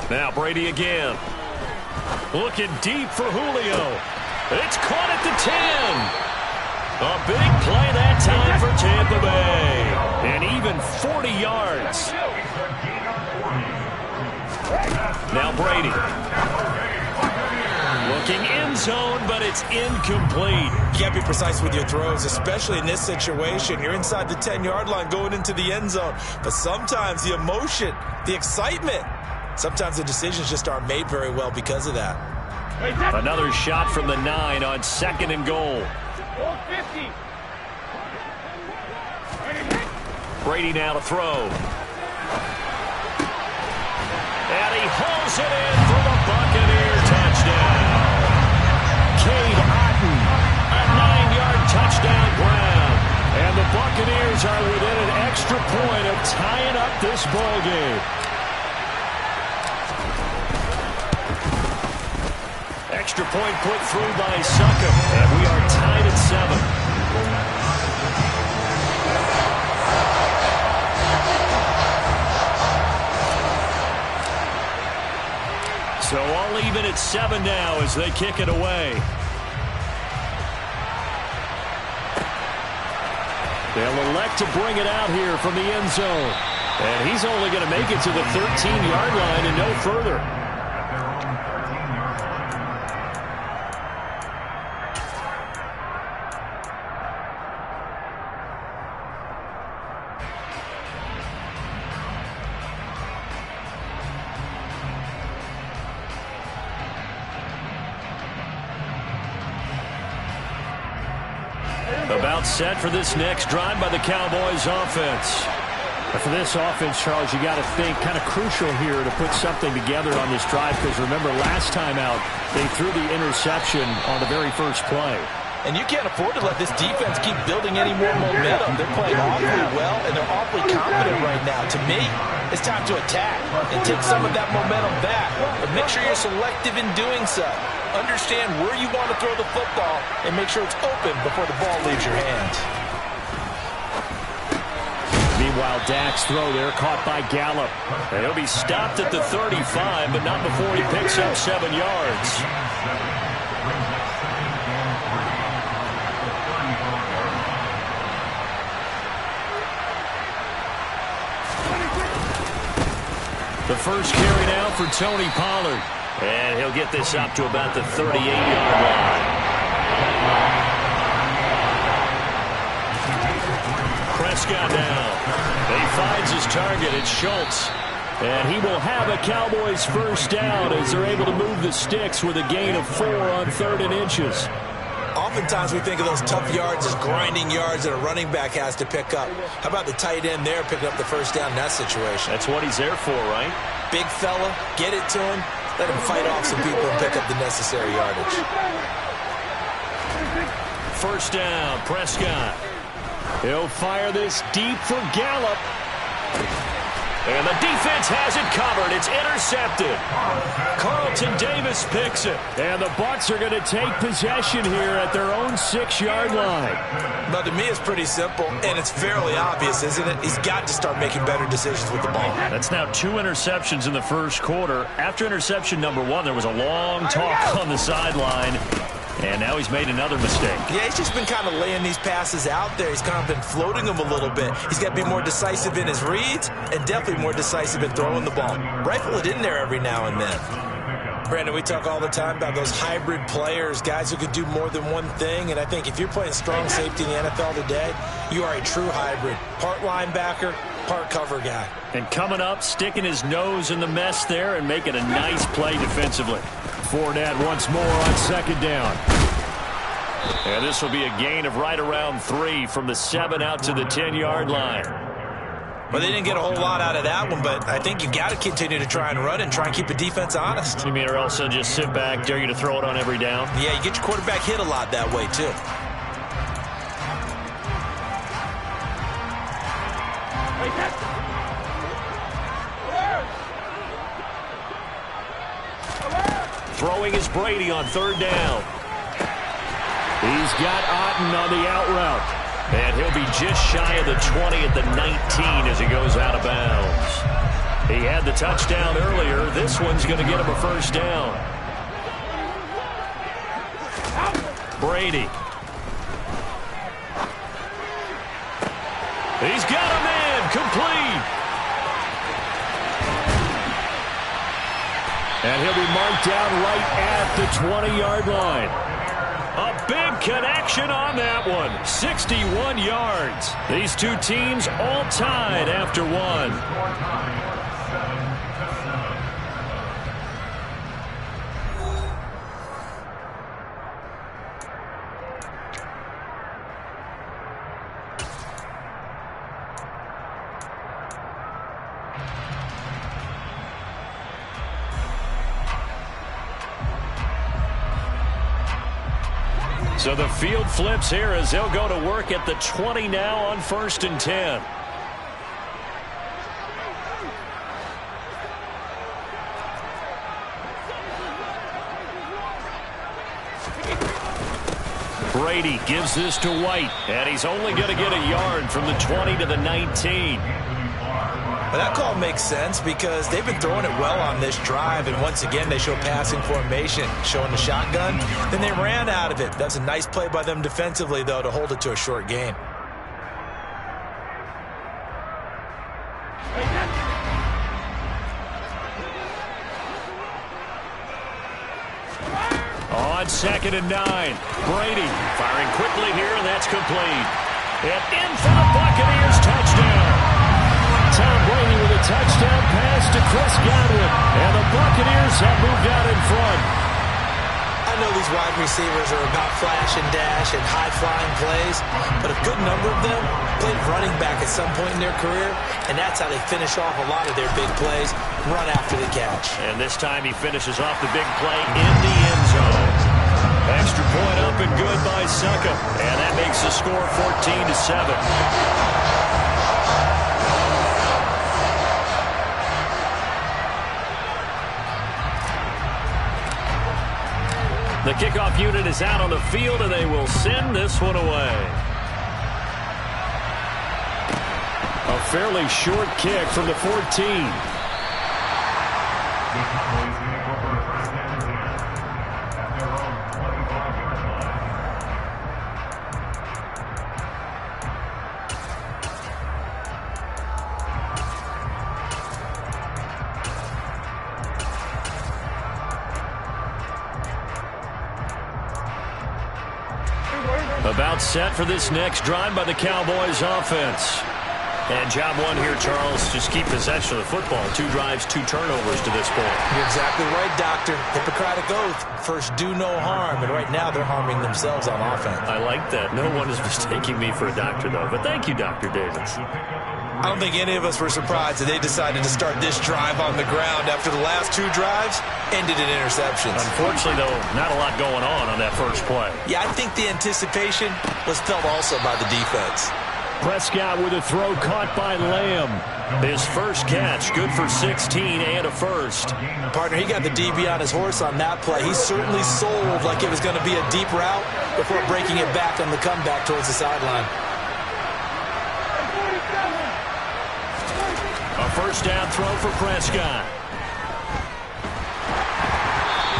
S1: Now Brady again. Looking deep for Julio. It's caught at the 10. A big play that time for Tampa Bay. And even 40 yards. Now Brady. Looking end zone, but it's incomplete.
S2: You can't be precise with your throws, especially in this situation. You're inside the 10-yard line going into the end zone. But sometimes the emotion, the excitement, sometimes the decisions just aren't made very well because of that.
S1: Another shot from the 9 on 2nd and goal. Brady now to throw. And he hauls it in for the Buccaneer touchdown. Cade Otton, a 9-yard touchdown grab. And the Buccaneers are within an extra point of tying up this ball game. Extra point put through by Succop, and we are tied at 7. So all even at 7 now as they kick it away. They'll elect to bring it out here from the end zone. And he's only going to make it to the 13-yard line and no further. About set for this next drive by the Cowboys offense. For this offense, Charles, you got to think kind of crucial here to put something together on this drive, because remember last time out they threw the interception on the very first play.
S5: And you can't afford to let this defense keep building any more momentum. They're playing awfully well, and they're awfully confident right now. To me, it's time to attack and take some of that momentum back. But make sure you're selective in doing so. Understand where you want to throw the football and make sure it's open before the ball leaves your hands.
S1: Meanwhile, Dak's throw there caught by Gallup. And he'll be stopped at the 35, but not before he picks up 7 yards. The first carry now for Tony Pollard. And he'll get this up to about the 38-yard line. Prescott now. He finds his target. It's Schultz. And he will have a Cowboys first down as they're able to move the sticks with a gain of 4 on 3rd and inches.
S2: Oftentimes we think of those tough yards as grinding yards that a running back has to pick up. How about the tight end there picking up the first down in that situation?
S1: That's what he's there for, right?
S2: Big fella, get it to him, let him fight off some people and pick up the necessary yardage.
S1: First down, Prescott. He'll fire this deep for Gallup. And the defense has it covered. It's intercepted. Carlton Davis picks it. And the Bucs are going to take possession here at their own 6-yard line.
S2: But to me, it's pretty simple, and it's fairly obvious, isn't it? He's got to start making better decisions with the ball.
S1: That's now 2 interceptions in the first quarter. After interception number 1, there was a long talk on the sideline. And now he's made another mistake.
S2: Yeah, he's just been kind of laying these passes out there. He's kind of been floating them a little bit. He's got to be more decisive in his reads and definitely more decisive in throwing the ball. Rifle it in there every now and then. Brandon, we talk all the time about those hybrid players, guys who could do more than one thing. And I think if you're playing strong safety in the NFL today, you are a true hybrid. Part linebacker, part cover guy.
S1: And coming up, sticking his nose in the mess there and making a nice play defensively. Fournette once more on 2nd down. And this will be a gain of right around 3 from the 7 out to the 10-yard line.
S2: Well, they didn't get a whole lot out of that one, but I think you got to continue to try and run and try and keep the defense honest.
S1: You mean, or else they'll just sit back, dare you to throw it on every down?
S2: Yeah, you get your quarterback hit a lot that way, too.
S1: Throwing is Brady on 3rd down. He's got Otten on the out route. And he'll be just shy of the 20 at the 19 as he goes out of bounds. He had the touchdown earlier. This one's going to get him a first down. Brady. He's got him in. Complete. And he'll be marked down right at the 20-yard line. A big connection on that one. 61 yards. These two teams all tied after 1. So the field flips here as they'll go to work at the 20 now on 1st and 10. Brady gives this to White, and he's only going to get a yard from the 20 to the 19.
S2: Well, that call makes sense because they've been throwing it well on this drive, and once again they show passing formation, showing the shotgun. Then they ran out of it. That's a nice play by them defensively, though, to hold it to a short gain.
S1: On 2nd and 9. Brady firing quickly here, and that's complete. And in for the Buccaneers touchdown. Tom Brady with a touchdown pass to Chris Godwin. And the Buccaneers have moved out in front.
S5: I know these wide receivers are about flash and dash and high-flying plays, but a good number of them played running back at some point in their career, and that's how they finish off a lot of their big plays, run after the catch.
S1: And this time he finishes off the big play in the end zone. Extra point up and good by Succa, and that makes the score 14-7. The kickoff unit is out on the field, and they will send this one away. A fairly short kick from the 14. About set for this next drive by the Cowboys offense. And job one here, Charles, just keep possession of the football. 2 drives, 2 turnovers to this point.
S5: You're exactly right, Doctor. Hippocratic oath. First, do no harm. And right now, they're harming themselves on offense.
S1: I like that. No one is mistaking me for a doctor, though. But thank you, Dr. Davis.
S2: I don't think any of us were surprised that they decided to start this drive on the ground after the last 2 drives ended in interceptions.
S1: Unfortunately, though, not a lot going on that first play.
S2: Yeah, I think the anticipation was felt also by the defense.
S1: Prescott with a throw caught by Lamb. His first catch, good for 16 and a first.
S5: Partner, he got the DB on his horse on that play. He certainly sold like it was going to be a deep route before breaking it back on the comeback towards the sideline.
S1: A first down throw for Prescott.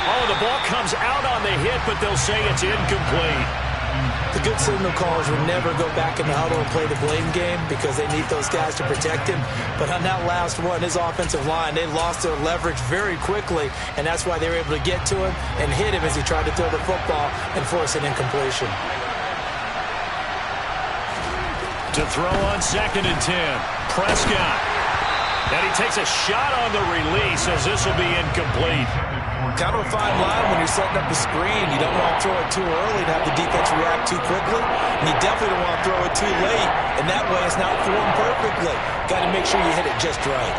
S1: Oh, the ball comes out on the hit, but they'll say it's incomplete.
S5: The good signal callers would never go back in the huddle and play the blame game because they need those guys to protect him. But on that last one, his offensive line, they lost their leverage very quickly, and that's why they were able to get to him and hit him as he tried to throw the football and force an incompletion.
S1: To throw on 2nd and 10, Prescott. And he takes a shot on the release as this will be incomplete.
S5: Kind of a fine line when you're setting up the screen. You don't want to throw it too early and have the defense react too quickly. And you definitely don't want to throw it too late. And that way it's not formed perfectly. Got to make sure you hit it just right.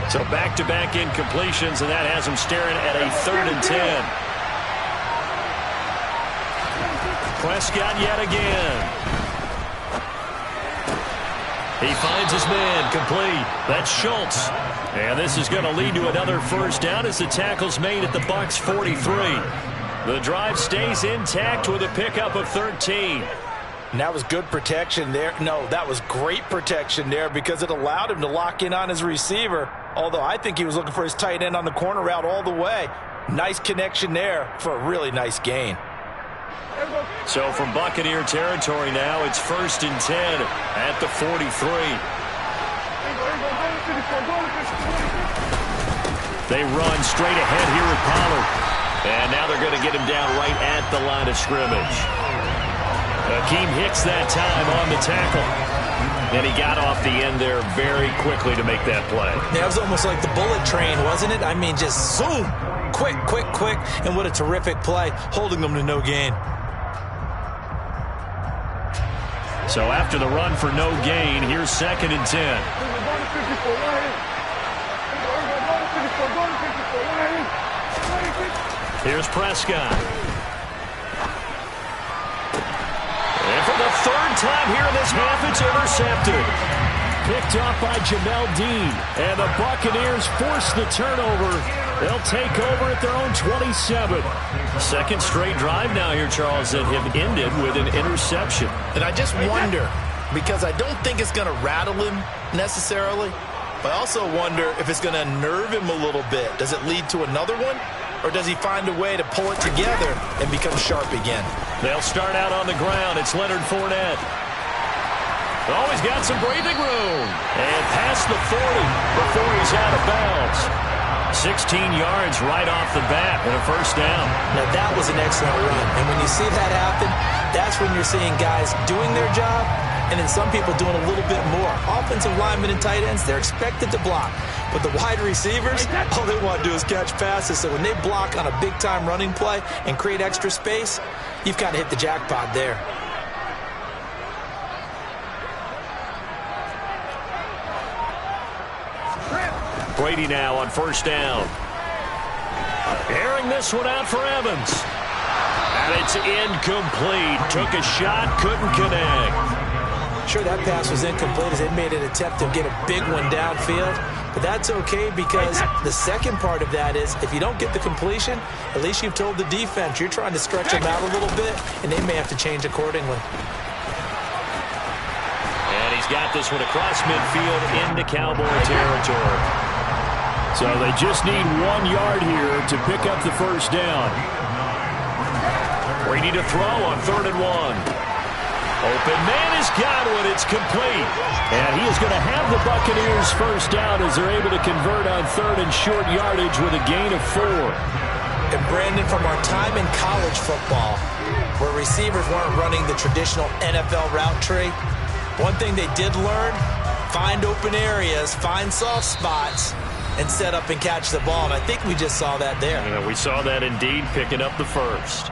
S1: So back-to-back incompletions, and that has him staring at a 3rd and 10. Prescott yet again. He finds his man, complete. That's Schultz. And this is going to lead to another first down as the tackle's made at the Bucs 43. The drive stays intact with a pickup of 13.
S5: And that was good protection there. No, that was great protection there because it allowed him to lock in on his receiver. Although I think he was looking for his tight end on the corner route all the way. Nice connection there for a really nice gain.
S1: So from Buccaneer territory now, it's 1st and 10 at the 43. They run straight ahead here with Pollard. And now they're going to get him down right at the line of scrimmage. Akeem Hicks that time on the tackle. And he got off the end there very quickly to make that play.
S5: Yeah, it was almost like the bullet train, wasn't it? I mean, just zoom. Quick, quick, quick. And what a terrific play, holding them to no gain.
S1: So after the run for no gain, here's 2nd and 10. Here's Prescott. And for the 3rd time here in this half, it's intercepted. Picked off by Jamel Dean. And the Buccaneers force the turnover. They'll take over at their own 27. Second straight drive now here, Charles, that have ended with an interception.
S2: And I just wonder, because I don't think it's going to rattle him necessarily, but I also wonder if it's going to unnerve him a little bit. Does it lead to another one? Or does he find a way to pull it together and become sharp again?
S1: They'll start out on the ground. It's Leonard Fournette. Oh, he's got some breathing room. And past the 40 before he's out of bounds. 16 yards right off the bat and a first down.
S5: Now, that was an excellent run. And when you see that happen, that's when you're seeing guys doing their job and then some people doing a little bit more. Offensive linemen and tight ends, they're expected to block. But the wide receivers, all they want to do is catch passes. So when they block on a big-time running play and create extra space, you've kind of hit the jackpot there.
S1: Brady now on first down. Airing this one out for Evans. And it's incomplete. Took a shot, couldn't connect.
S5: Sure, that pass was incomplete as they made an attempt to get a big one downfield. But that's okay because the second part of that is if you don't get the completion, at least you've told the defense you're trying to stretch them out a little bit, and they may have to change accordingly.
S1: And he's got this one across midfield into Cowboy territory. So they just need 1 yard here to pick up the first down. Brady to throw on 3rd and 1. Open man has got one. It's complete. And he is going to have the Buccaneers first down as they're able to convert on 3rd and short yardage with a gain of 4.
S5: And Brandon, from our time in college football, where receivers weren't running the traditional NFL route tree, one thing they did learn, find open areas, find soft spots, and set up and catch the ball. And I think we just saw that there.
S1: Yeah, we saw that indeed, picking up the first.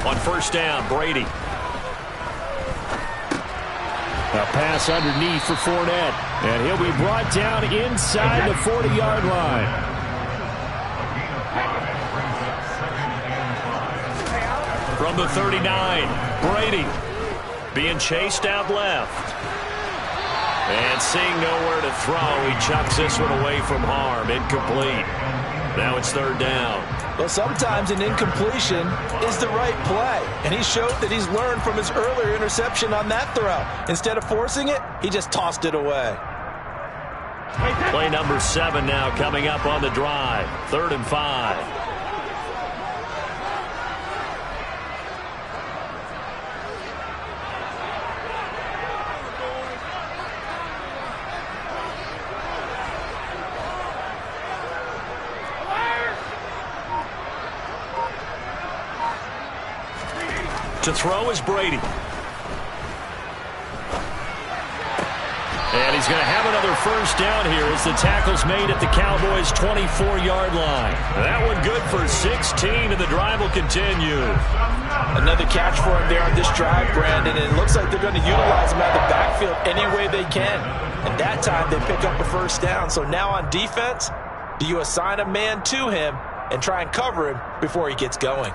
S1: On first down, Brady. A pass underneath for Fournette. And he'll be brought down inside the 40-yard line. From the 39, Brady being chased out left. And seeing nowhere to throw, he chucks this one away from harm. Incomplete. Now it's 3rd down.
S5: Well, sometimes an incompletion is the right play. And he showed that he's learned from his earlier interception on that throw. Instead of forcing it, he just tossed it away.
S1: Play number 7 now coming up on the drive. 3rd and 5. To throw is Brady. And he's going to have another first down here as the tackle's made at the Cowboys' 24-yard line. That one good for 16, and the drive will continue.
S5: Another catch for him there on this drive, Brandon, and it looks like they're going to utilize him out of the backfield any way they can. And that time they pick up the first down. So now on defense, do you assign a man to him and try and cover him before he gets going?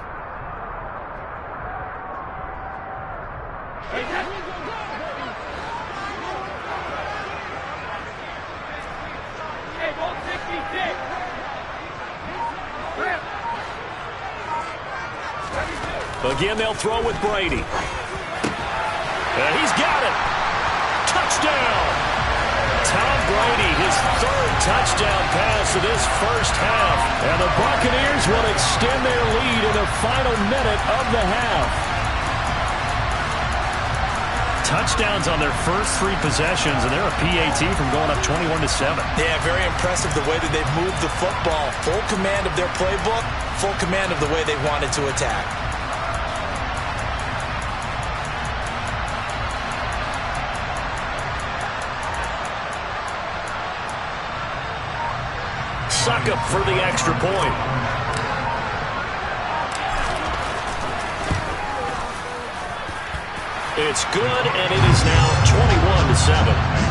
S1: Again, they'll throw with Brady. And he's got it. Touchdown. Tom Brady, his 3rd touchdown pass of this first half. And the Buccaneers will extend their lead in the final minute of the half. Touchdowns on their first 3 possessions, and they're a PAT from going up 21-7.
S5: Yeah, very impressive the way that they've moved the football. Full command of their playbook, full command of the way they wanted to attack.
S1: Suck up for the extra point. It's good, and it is now 21-7.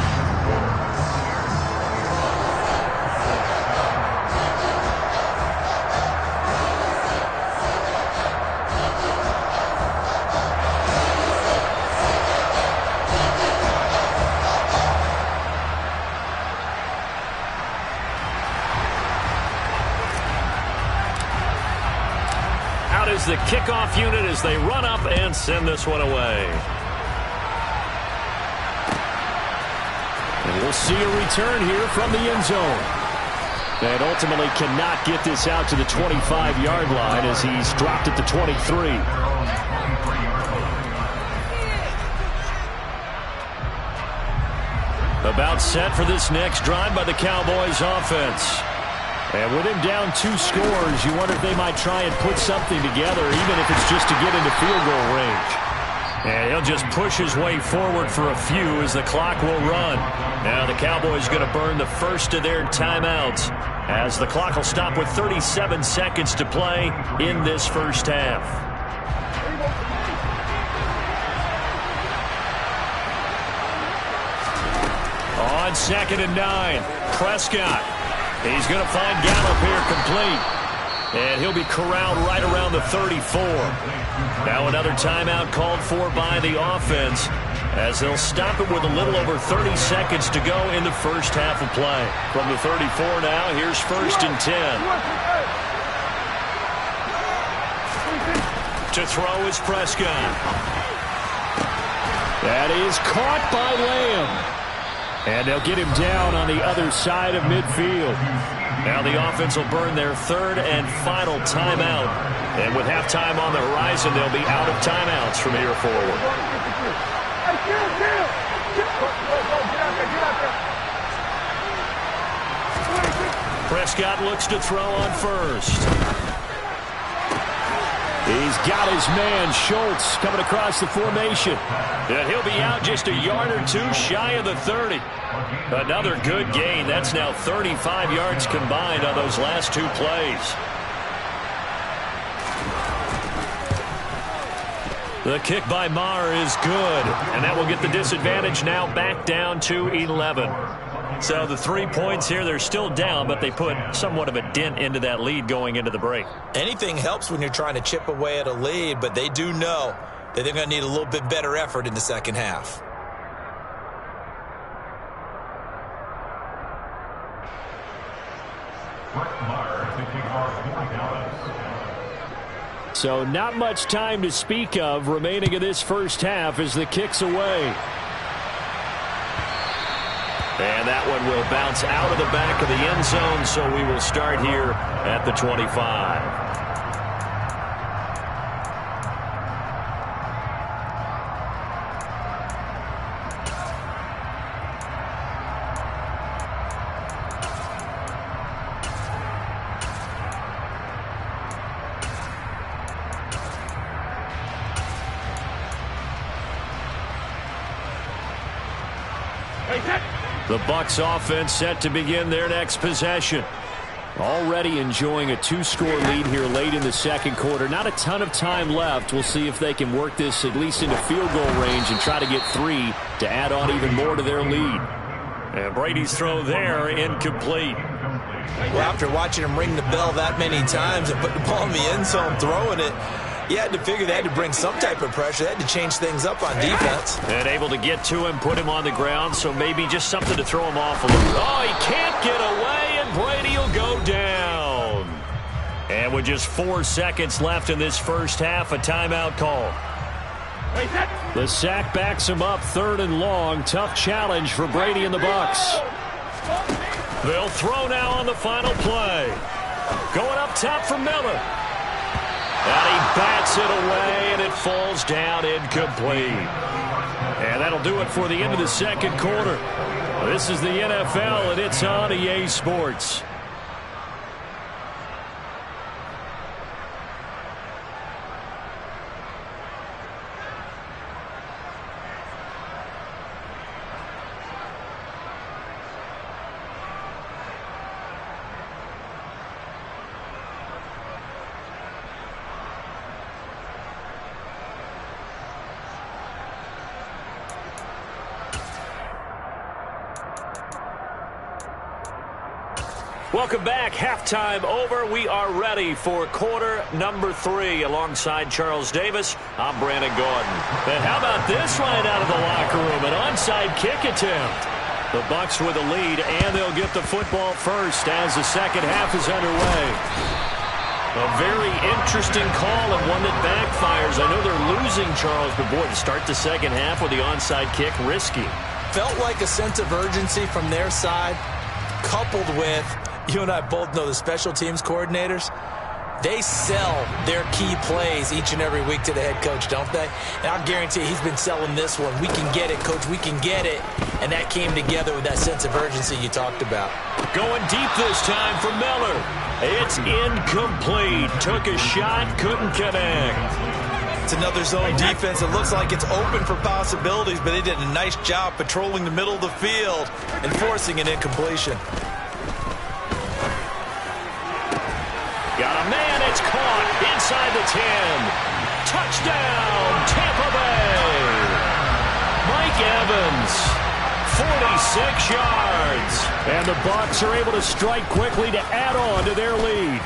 S6: is the kickoff unit as they run up and send this one away. And we'll see a return here from the end zone. And ultimately cannot get this out to the 25-yard line as he's dropped at the 23. About set for this next drive by the Cowboys offense. And with him down 2 scores, you wonder if they might try and put something together, even if it's just to get into field goal range. And he'll just push his way forward for a few as the clock will run. Now the Cowboys going to burn the first of their timeouts as the clock will stop with 37 seconds to play in this first half. On 2nd and 9, Prescott. He's going to find Gallup here complete. And he'll be corralled right around the 34. Now another timeout called for by the offense as they'll stop it with a little over 30 seconds to go in the first half of play. From the 34 now, here's 1st and 10. To throw is Prescott. That is caught by Lamb. And they'll get him down on the other side of midfield. Now the offense will burn their 3rd and final timeout. And with halftime on the horizon, they'll be out of timeouts from here forward. Prescott looks to throw on 1st. He's got his man, Schultz, coming across the formation. And he'll be out just a yard or 2 shy of the 30. Another good gain. That's now 35 yards combined on those last 2 plays. The kick by Maher is good. And that will get the disadvantage now back down to 11. So the 3 points here, they're still down, but they put somewhat of a dent into that lead going into the break.
S2: Anything helps when you're trying to chip away at a lead, but they do know that they're going to need a little bit better effort in the second half.
S1: So not much time to speak of remaining in this first half as the kick's away.
S6: And that one will bounce out of the back of the end zone, so we will start here at the 25. The Bucs offense set to begin their next possession. Already enjoying a 2-score lead here late in the second quarter. Not a ton of time left. We'll see if they can work this at least into field goal range and try to get 3 to add on even more to their lead. And Brady's throw there incomplete.
S2: Well, after watching him ring the bell that many times and put the ball in the end zone throwing it, you had to figure they had to bring some type of pressure. They had to change things up on defense.
S6: And able to get to him, put him on the ground, so maybe just something to throw him off a little. Oh, he can't get away, and Brady will go down. And with just 4 seconds left in this first half, a timeout call.
S1: The sack backs him up 3rd and long. Tough challenge for Brady and the Bucs.
S6: They'll throw now on the final play. Going up top for Miller. And he bats it away, and it falls down incomplete. And that'll do it for the end of the second quarter. This is the NFL, and it's on EA Sports. Welcome back. Halftime over. We are ready for quarter number 3. Alongside Charles Davis, I'm Brandon Gordon. And how about this right out of the locker room? An onside kick attempt. The Bucs with a lead, and they'll get the football first as the second half is underway. A very interesting call and one that backfires. I know they're losing, Charles, but boy, to start the second half with the onside kick, risky.
S5: Felt like a sense of urgency from their side, coupled with, you and I both know the special teams coordinators, they sell their key plays each and every week to the head coach, don't they? And I'll guarantee he's been selling this one. We can get it, coach, we can get it. And that came together with that sense of urgency you talked about.
S6: Going deep this time for Miller. It's incomplete. Took a shot, couldn't connect.
S2: It's another zone defense. It looks like it's open for possibilities, but they did a nice job patrolling the middle of the field and forcing an incompletion.
S6: Got a man, it's caught inside the 10. Touchdown, Tampa Bay. Mike Evans, 46 yards.
S1: And the Bucs are able to strike quickly to add on to their lead.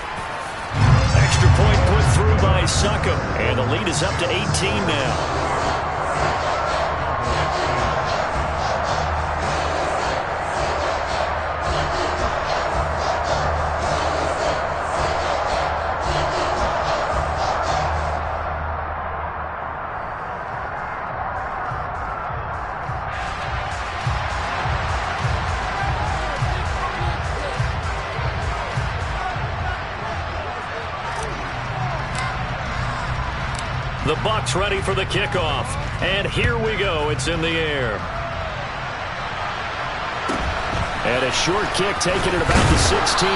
S6: Extra point put through by Succop. And the lead is up to 18 now. The Bucs ready for the kickoff. And here we go. It's in the air.
S1: And a short kick taken at about the 16.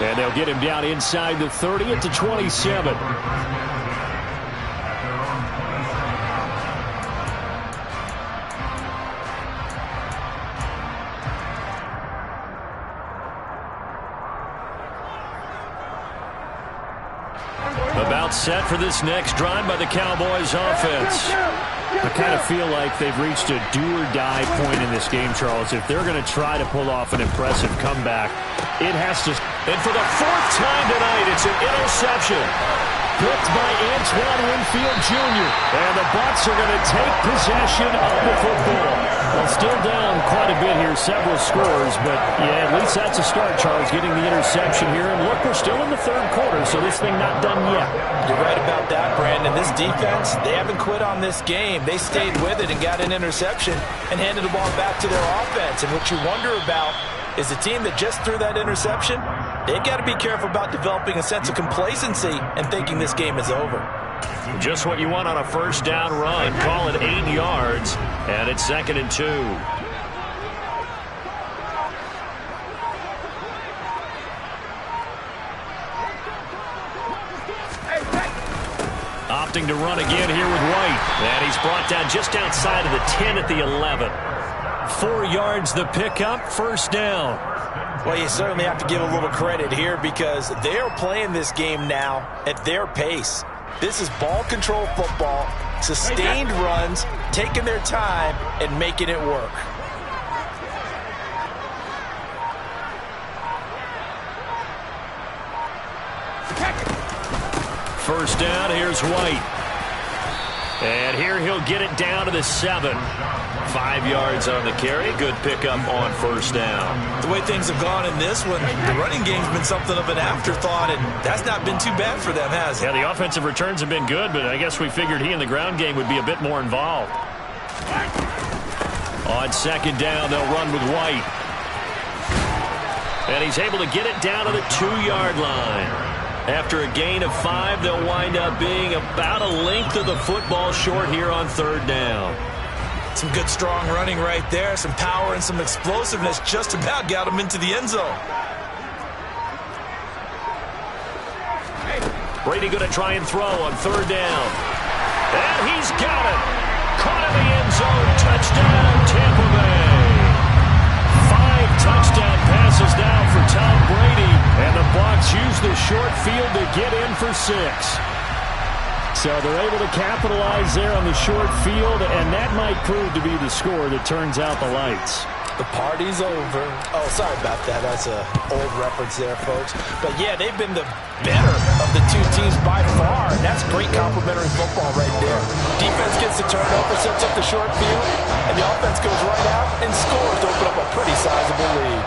S1: And they'll get him down inside the 30 at the 27.
S6: About set for this next drive by the Cowboys offense.
S1: I kind of feel like they've reached a do-or-die point in this game, Charles. If they're going to try to pull off an impressive comeback, it has to.
S6: And for the fourth time tonight, it's an interception.
S1: Picked by Antoine Winfield Jr. And the Bucs are going to take possession of the football. Well, still down quite a bit here, several scores, but yeah, at least that's a start, Charles, getting the interception here. And look, we're still in the third quarter, so this thing not done yet.
S5: You're right about that, Brandon. This defense, they haven't quit on this game. They stayed with it and got an interception and handed the ball back to their offense. And what you wonder about is the team that just threw that interception, they've got to be careful about developing a sense of complacency and thinking this game is over.
S6: Just what you want on a first down run. Call it 8 yards, and it's 2nd and 2. Opting to run again here with White. And he's brought down just outside of the 10 at the 11. 4 yards the pickup, first down.
S5: Well, you certainly have to give a little credit here because they are playing this game now at their pace. This is ball control football, sustained runs, taking their time, and making it work.
S6: First down, here's White. And here he'll get it down to the 7. 5 yards on the carry. Good pickup on first down.
S2: The way things have gone in this one, the running game's been something of an afterthought, and that's not been too bad for them, has it?
S6: Yeah, the offensive returns have been good, but I guess we figured he in the ground game would be a bit more involved. On second down, they'll run with White. And he's able to get it down to the 2-yard line. After a gain of 5, they'll wind up being about a length of the football short here on third down.
S2: Some good, strong running right there. Some power and some explosiveness just about got him into the end zone.
S6: Brady going to try and throw on third down. And he's got it. Caught in the end zone. Touchdown, Tampa Bay. 5 touchdown passes now for Tom Brady.
S1: And the Bucs use the short field to get in for 6. So they're able to capitalize there on the short field, and that might prove to be the score that turns out the lights.
S5: The party's over. Oh, sorry about that. That's an old reference there, folks. But, yeah, they've been the better of the two teams by far. And that's great complimentary football right there. Defense gets the turnover, sets up the short field, and the offense goes right out and scores to open up a pretty sizable lead.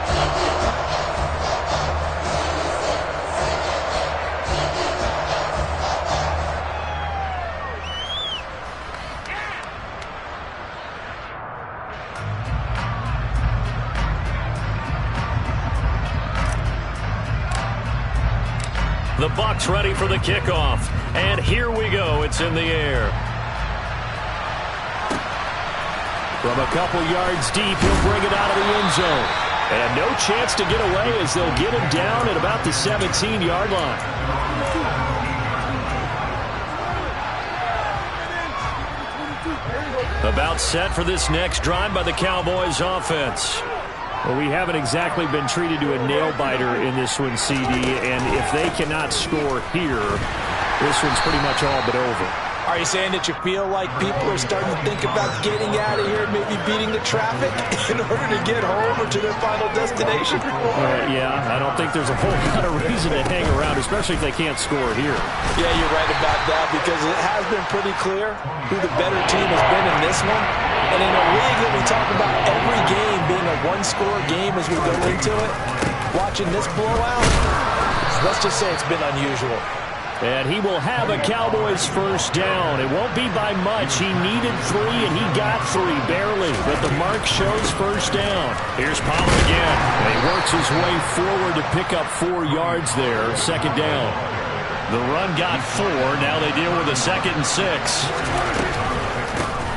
S6: The Bucs ready for the kickoff. And here we go. It's in the air.
S1: From a couple yards deep, he'll bring it out of the end zone. And no chance to get away as they'll get him down at about the 17-yard line.
S6: About set for this next drive by the Cowboys offense.
S1: Well, we haven't exactly been treated to a nail-biter in this one, CD, and if they cannot score here, this one's pretty much all but over.
S5: Are you saying that you feel like people are starting to think about getting out of here, maybe beating the traffic in order to get home or to their final destination?
S1: Yeah, I don't think there's a whole lot of reason to hang around, especially if they can't score here.
S5: Yeah, you're right about that, because it has been pretty clear who the better team has been in this one. And in a league that we talk about every game being a one-score game as we go into it, watching this blowout, let's just say it's been unusual.
S1: And he will have a Cowboys first down. It won't be by much. He needed 3, and he got 3, barely. But the mark shows first down.
S6: Here's Pollard again.
S1: And he works his way forward to pick up 4 yards there. Second down.
S6: The run got 4. Now they deal with a 2nd and 6.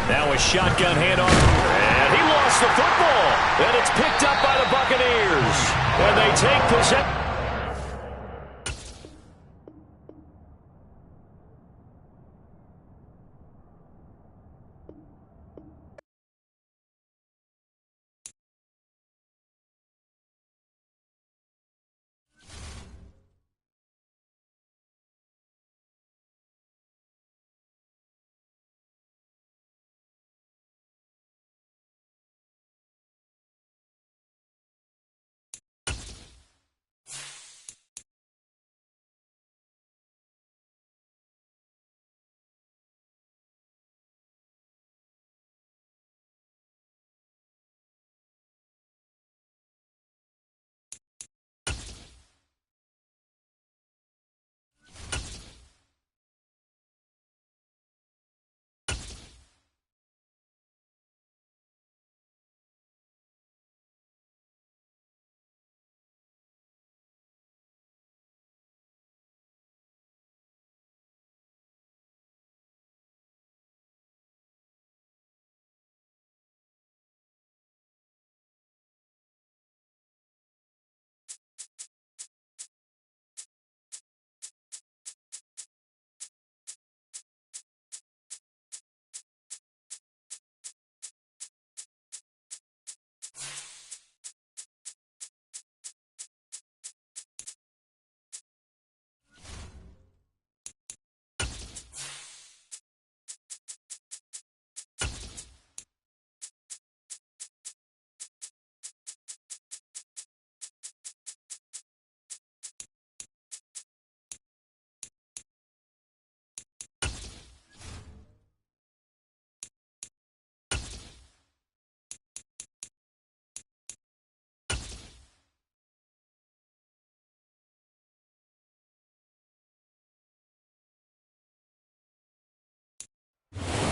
S6: Now a shotgun handoff. And he lost the football. And it's picked up by the Buccaneers. And they take possession.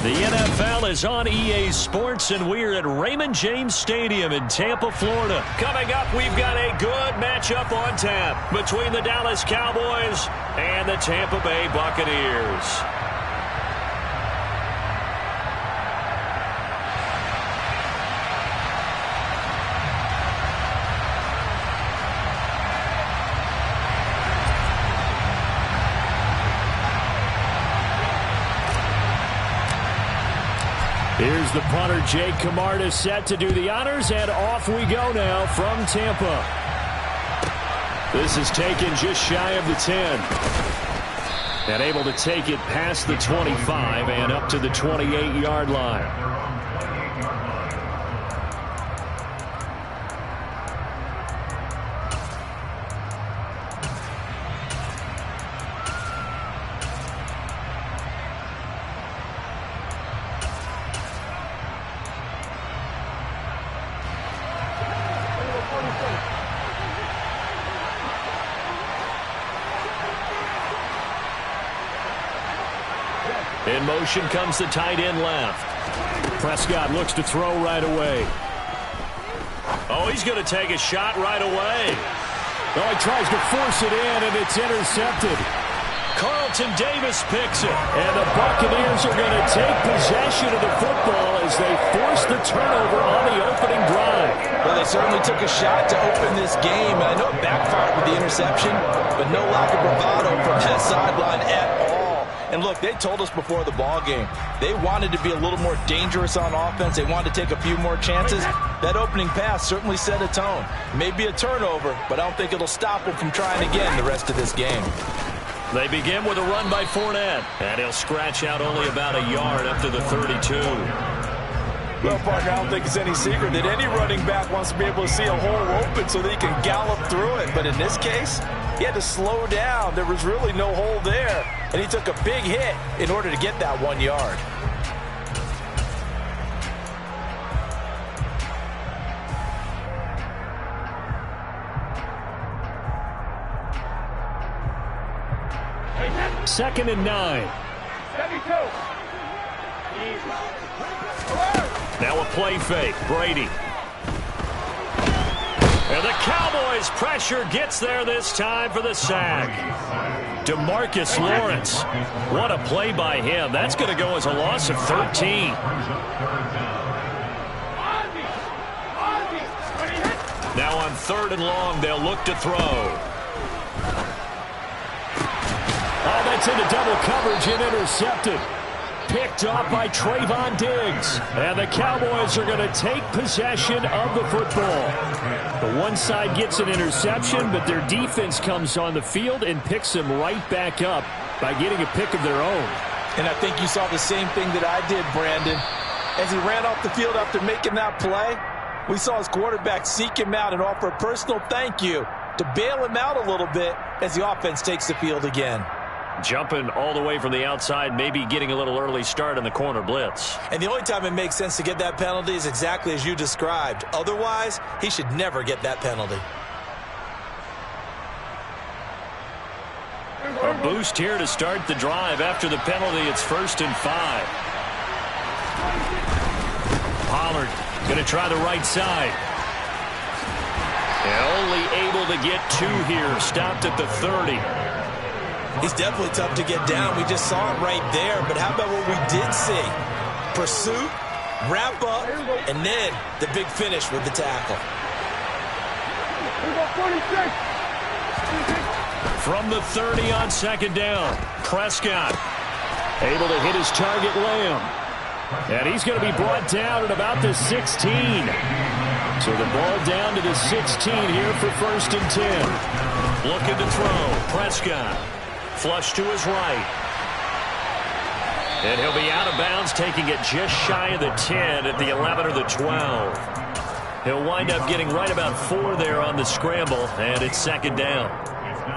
S6: The NFL is on EA Sports, and we're at Raymond James Stadium in Tampa, Florida. Coming up, we've got a good matchup on tap between the Dallas Cowboys and the Tampa Bay Buccaneers.
S1: Here's the punter, Jake Camarda, set to do the honors, and off we go now from Tampa. This is taken just shy of the 10. And able to take it past the 25 and up to the 28-yard line.
S6: In motion comes the tight end left.
S1: Prescott looks to throw right away.
S6: Oh, he's going to take a shot right away.
S1: Oh, he tries to force it in, and it's intercepted. Carlton Davis picks it. And the Buccaneers are going to take possession of the football as they force the turnover on the opening drive.
S5: Well, they certainly took a shot to open this game. I know it backfired with the interception, but no lack of bravado from that sideline at all. And look, they told us before the ball game, they wanted to be a little more dangerous on offense. They wanted to take a few more chances. That opening pass certainly set a tone. Maybe a turnover, but I don't think it'll stop them from trying again the rest of this game.
S6: They begin with a run by Fournette, and he'll scratch out only about a yard up to the 32.
S5: Well, partner, I don't think it's any secret that any running back wants to be able to see a hole open so that he can gallop through it. But in this case, he had to slow down. There was really no hole there, and he took a big hit in order to get that 1 yard.
S1: Second and 9.
S4: 72.
S6: Now a play fake. Brady. And the Cowboys' pressure gets there this time for the sack. DeMarcus Lawrence. What a play by him. That's going to go as a loss of 13. Now on 3rd and long, they'll look to throw.
S1: Oh, that's into double coverage and intercepted. Picked off by Trayvon Diggs. And the Cowboys are going to take possession of the football. The one side gets an interception, but their defense comes on the field and picks them right back up by getting a pick of their own.
S5: And I think you saw the same thing that I did, Brandon. As he ran off the field after making that play, we saw his quarterback seek him out and offer a personal thank you to bail him out a little bit as the offense takes the field again.
S6: Jumping all the way from the outside, maybe getting a little early start in the corner blitz.
S2: And the only time it makes sense to get that penalty is exactly as you described. Otherwise, he should never get that penalty.
S6: A boost here to start the drive. After the penalty, it's 1st and 5. Pollard going to try the right side. And only able to get 2 here. Stopped at the 30.
S2: He's definitely tough to get down. We just saw it right there. But how about what we did see? Pursuit, wrap up, and then the big finish with the tackle.
S1: From the 30 on 2nd down, Prescott able to hit his target, Lamb. And he's going to be brought down at about the 16. So the ball down to the 16 here for 1st and 10.
S6: Looking to throw. Prescott. Flush to his right. And he'll be out of bounds, taking it just shy of the 10 at the 11 or the 12. He'll wind up getting right about 4 there on the scramble, and it's 2nd down.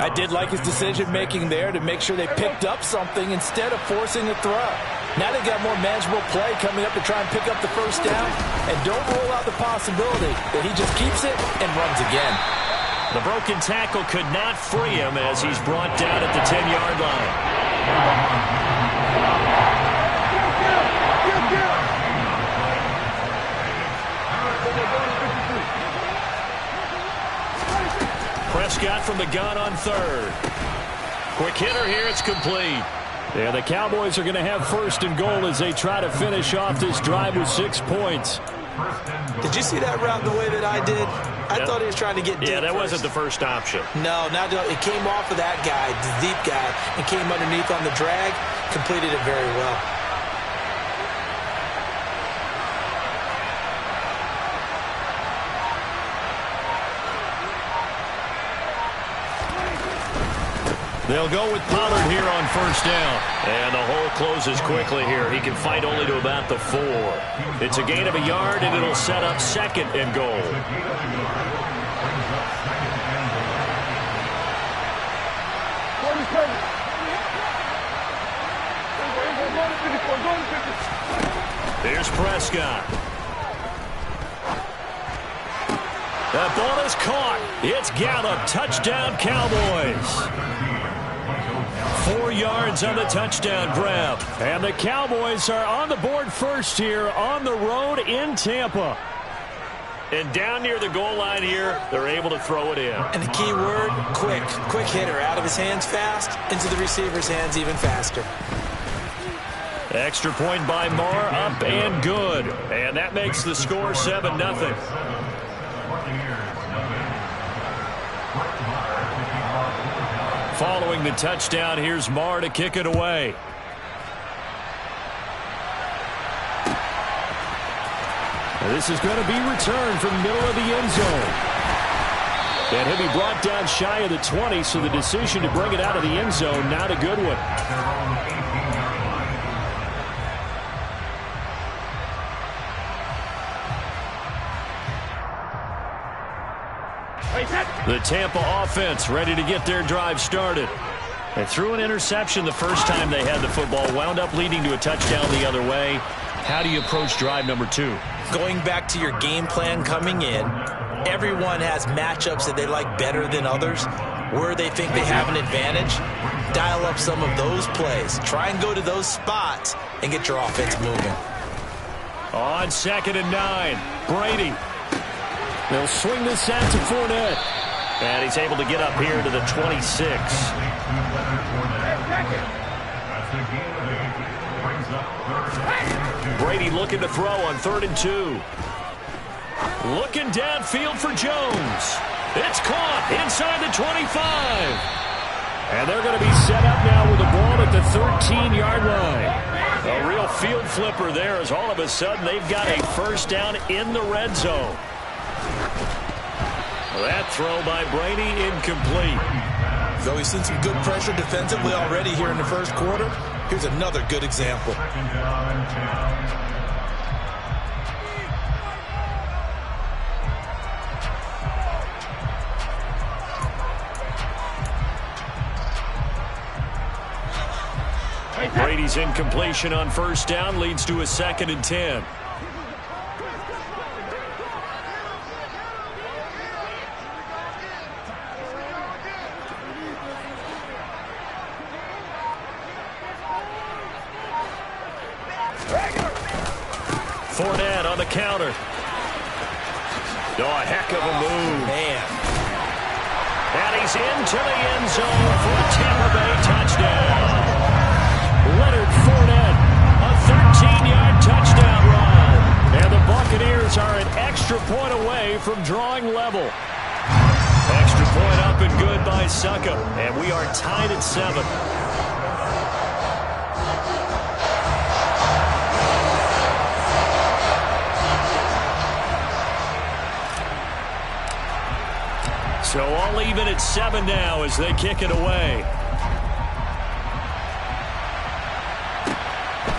S5: I did like his decision-making there to make sure they picked up something instead of forcing a throw. Now they got more manageable play coming up to try and pick up the 1st down, and don't rule out the possibility that he just keeps it and runs again.
S6: The broken tackle could not free him as he's brought down at the 10-yard line. Prescott from the gun on 3rd. Quick hitter here, it's complete.
S1: Yeah, the Cowboys are going to have 1st and goal as they try to finish off this drive with 6 points.
S2: Did you see that route the way that I did? I thought he was trying to get deep.
S6: Yeah, that
S2: first.
S6: wasn't the first option.
S2: No, it came off of that guy, the deep guy, and came underneath on the drag. Completed it very well.
S6: They'll go with Pollard here on 1st down. And the hole closes quickly here. He can fight only to about the 4. It's a gain of a yard, and it'll set up 2nd and goal. Here's Prescott. That ball is caught. It's Gallup. Touchdown, Cowboys. 4 yards on the touchdown grab.
S1: And the Cowboys are on the board first here on the road in Tampa.
S6: And down near the goal line here, they're able to throw it in.
S5: And the key word, quick. Quick hitter. Out of his hands fast, into the receiver's hands even faster.
S6: Extra point by Marr, up and good. And that makes the score 7-0. Following the touchdown, here's Marr to kick it away.
S1: This is going to be returned from the middle of the end zone. And he'll be brought down shy of the 20, so the decision to bring it out of the end zone, not a good one. The Tampa offense ready to get their drive started. They threw an interception the first time they had the football, wound up leading to a touchdown the other way. How do you approach drive number 2?
S5: Going back to your game plan coming in, everyone has matchups that they like better than others. Where they think they have an advantage, dial up some of those plays. Try and go to those spots and get your offense moving.
S1: On 2nd and 9, Brady. They'll swing this out to Fournette.
S6: And he's able to get up here to the 26.
S1: Brady looking to throw on 3rd and 2. Looking downfield for Jones. It's caught inside the 25. And they're going to be set up now with the ball at the 13-yard line. A real field flipper there as all of a sudden they've got a first down in the red zone. That throw by Brady incomplete.
S5: Though he's seen some good pressure defensively already here in the first quarter, here's another good example.
S1: Brady's incompletion on first down leads to a 2nd and 10. Fournette on the counter. Oh, a heck of a move.
S5: Man.
S1: And he's into the end zone for a Tampa Bay touchdown. Leonard Fournette, a 13-yard touchdown run. And the Buccaneers are an extra point away from drawing level. Extra point up and good by Succop. And we are tied at 7. So all even at 7 now as they kick it away.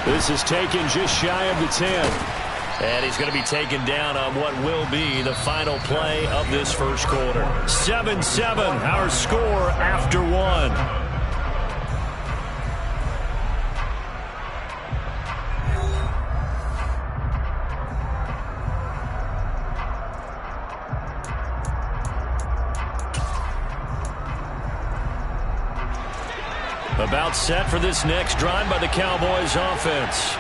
S1: This is taken just shy of the 10. And he's going to be taken down on what will be the final play of this first quarter. 7-7, our score after 1. About set for this next drive by the Cowboys offense.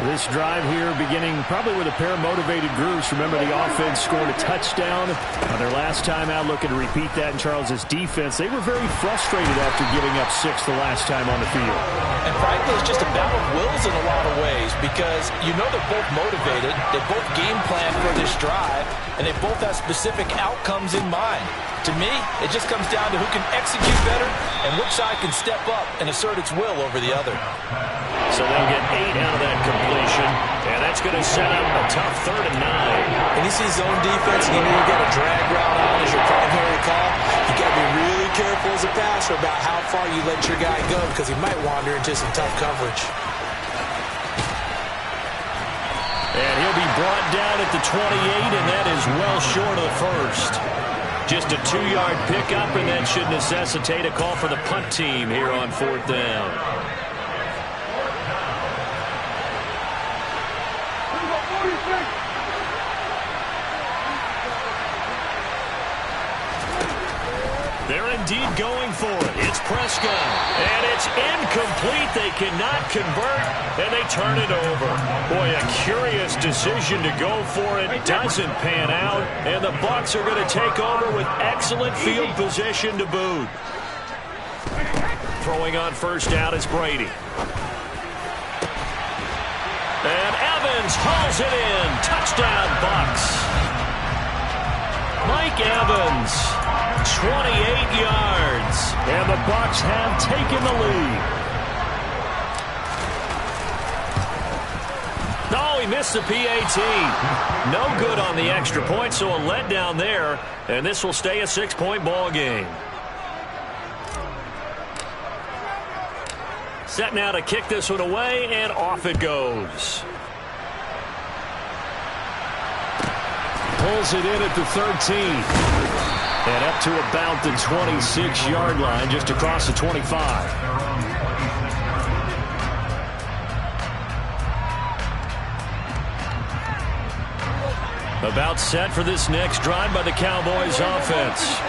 S1: This drive here beginning probably with a pair of motivated groups. Remember, the offense scored a touchdown on their last time out, looking to repeat that in Charles's defense. They were very frustrated after giving up 6 the last time on the field.
S5: And frankly, it's just a battle of wills in a lot of ways because you know they're both motivated, they both game plan for this drive, and they both have specific outcomes in mind. To me, it just comes down to who can execute better and which side can step up and assert its will over the other.
S1: So they'll get 8 out of that completion, and that's going to set up a tough 3rd and 9.
S5: And you see zone defense, and you know you got a drag route on as your primary call. You got to be really careful as a passer about how far you let your guy go because he might wander into some tough coverage.
S1: And he'll be brought down at the 28, and that is well short of the first. Just a 2-yard pickup, and that should necessitate a call for the punt team here on 4th down.
S6: They're indeed going for it. It's Prescott. And it's incomplete. They cannot convert, and they turn it over. Boy, a curious decision to go for it. Doesn't pan out, and the Bucs are going to take over with excellent field position to boot. Throwing on first down is Brady. And Evans hauls it in. Touchdown, Bucs. Mike Evans, 28 yards.
S1: And the Bucs have taken the lead.
S6: No, he missed the PAT. No good on the extra point, so a letdown there. And this will stay a 6-point ball game. Set now to kick this one away, and off it goes.
S1: Pulls it in at the 13. And up to about the 26-yard line, just across the 25.
S6: About set for this next drive by the Cowboys offense.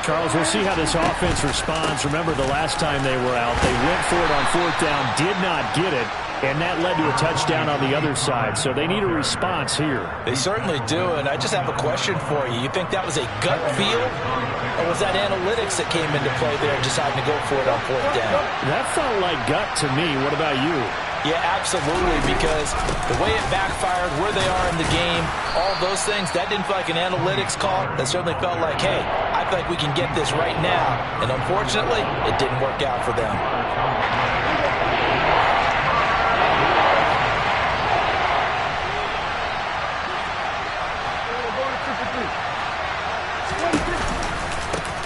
S1: Charles, we'll see how this offense responds. Remember, the last time they were out, they went for it on fourth down, did not get it, and that led to a touchdown on the other side. So they need a response here.
S5: They certainly do, and I just have a question for you. You think that was a gut feel, or was that analytics that came into play there deciding to go for it on fourth down?
S1: That felt like gut to me. What about you?
S5: Yeah, absolutely, because the way it backfired, where they are in the game, all those things, that didn't feel like an analytics call. That certainly felt like, hey, I feel like we can get this right now. And unfortunately, it didn't work out for them.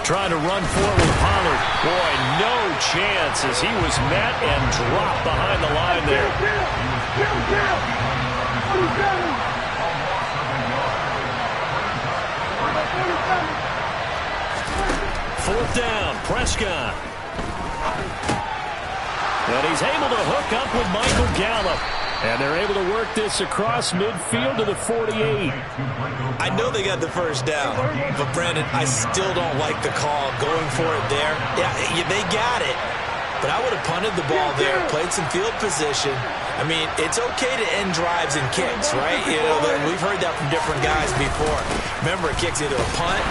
S6: Trying to run forward with Pollard. Boy, no chance as he was met and dropped behind the line there. Fourth down, Prescott. And he's able to hook up with Michael Gallup. And they're able to work this across midfield to the 48.
S2: I know they got the first down, but Brandon, I still don't like the call going for it there. Yeah, they got it, but I would have punted the ball there, played some field position. I mean, it's okay to end drives and kicks, right? You know, we've heard that from different guys before. Remember, a kick's either a punt,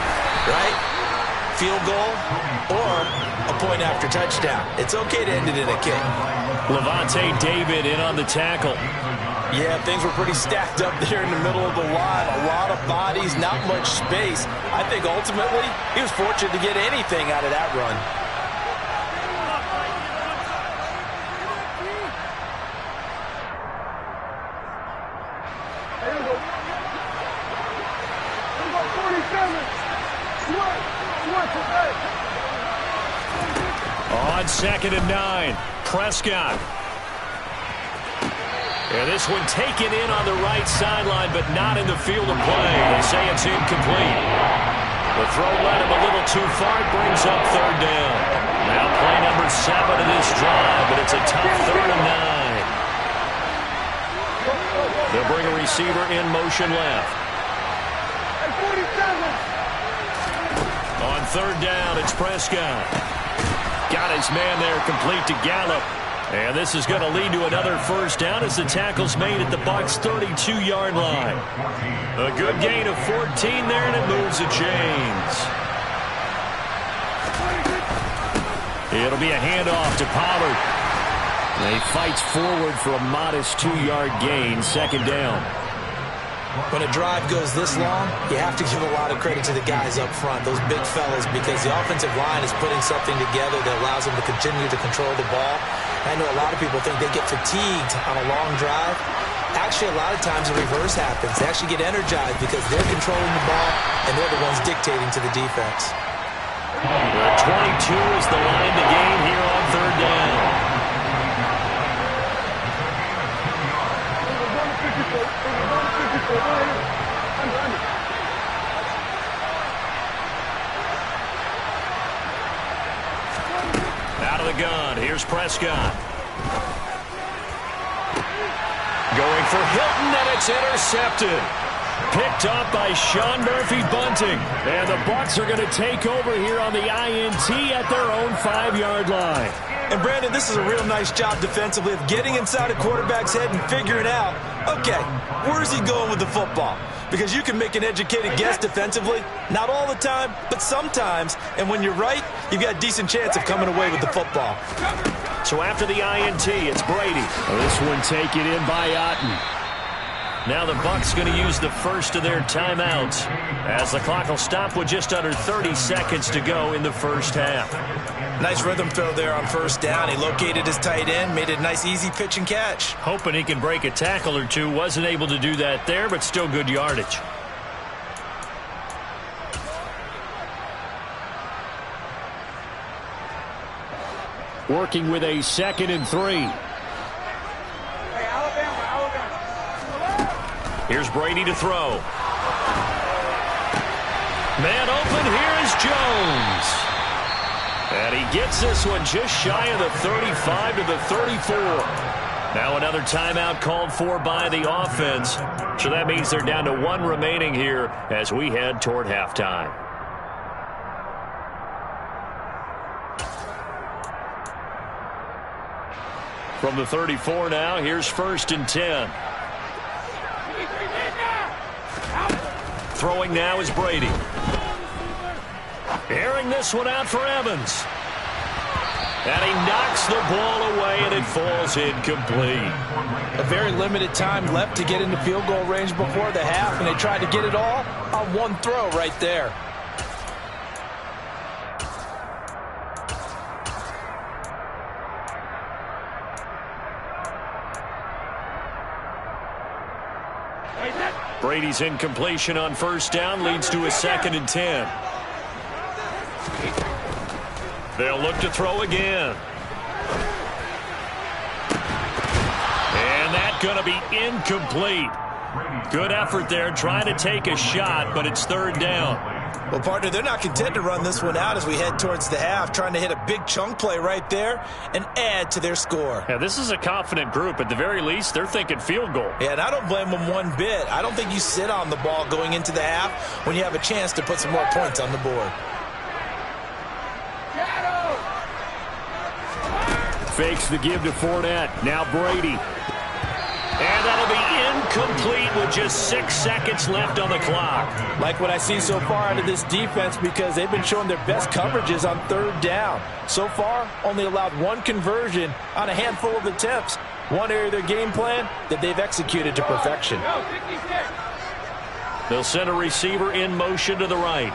S2: right, field goal, or a point after touchdown. It's okay to end it in a kick.
S6: Levante David in on the tackle.
S5: Yeah, things were pretty stacked up there in the middle of the line. A lot of bodies, not much space. I think ultimately he was fortunate to get anything out of that run.
S6: On 2nd and 9, Prescott. And this one taken in on the right sideline, but not in the field of play. They say it's incomplete. The throw led him a little too far. It brings up third down. Now play number 7 of this drive, but it's a tough 3rd and 9. They'll bring a receiver in motion left. On 3rd down, it's Prescott. Got his man there, complete to Gallup. And this is going to lead to another first down as the tackle's made at the Bucs' 32-yard line. A good gain of 14 there, and it moves the chains. It'll be a handoff to Pollard. And he fights forward for a modest 2-yard gain, 2nd down.
S2: When a drive goes this long, you have to give a lot of credit to the guys up front, those big fellas, because the offensive line is putting something together that allows them to continue to control the ball. I know a lot of people think they get fatigued on a long drive. Actually, a lot of times the reverse happens. They actually get energized because they're controlling the ball and they're the ones dictating to the defense.
S6: 22 is the line to gain here on 3rd down. Out of the gun, here's Prescott. Going for Hilton, and it's intercepted.
S1: Picked up by Sean Murphy-Bunting. And the Bucs are going to take over here on the INT at their own 5-yard line.
S5: And, Brandon, this is a real nice job defensively of getting inside a quarterback's head and figuring out, okay, where's he going with the football? Because you can make an educated guess defensively, not all the time, but sometimes. And when you're right, you've got a decent chance of coming away with the football.
S1: So after the INT, it's Brady. This one taken in by Otten. Now the Bucs going to use the first of their timeouts as the clock will stop with just under 30 seconds to go in the first half.
S2: Nice rhythm throw there on first down. He located his tight end, made it a nice easy pitch and catch.
S1: Hoping he can break a tackle or two. Wasn't able to do that there, but still good yardage. Working with a 2nd and 3. Here's Brady to throw. Man open, here is Jones. And he gets this one just shy of the 35 to the 34. Now another timeout called for by the offense. So that means they're down to 1 remaining here as we head toward halftime. From the 34 now, here's 1st and 10. Throwing now is Brady. Airing this one out for Evans. And he knocks the ball away, and it falls incomplete.
S5: A very limited time left to get into field goal range before the half, and they tried to get it all on one throw right there.
S1: Brady's incompletion on first down leads to a 2nd and 10. They'll look to throw again. And that's going to be incomplete. Good effort there trying to take a shot, but it's 3rd down.
S2: Well, partner, they're not content to run this one out as we head towards the half, trying to hit a big chunk play right there and add to their score.
S1: Yeah, this is a confident group. At the very least, they're thinking field goal.
S2: Yeah, and I don't blame them one bit. I don't think you sit on the ball going into the half when you have a chance to put some more points on the board.
S1: Fakes the give to Fournette. Now Brady. And that'll be incomplete with just 6 seconds left on the clock.
S5: Like what I see so far out of this defense because they've been showing their best coverages on 3rd down. So far, only allowed 1 conversion on a handful of attempts. One area of their game plan that they've executed to perfection.
S1: They'll send a receiver in motion to the right.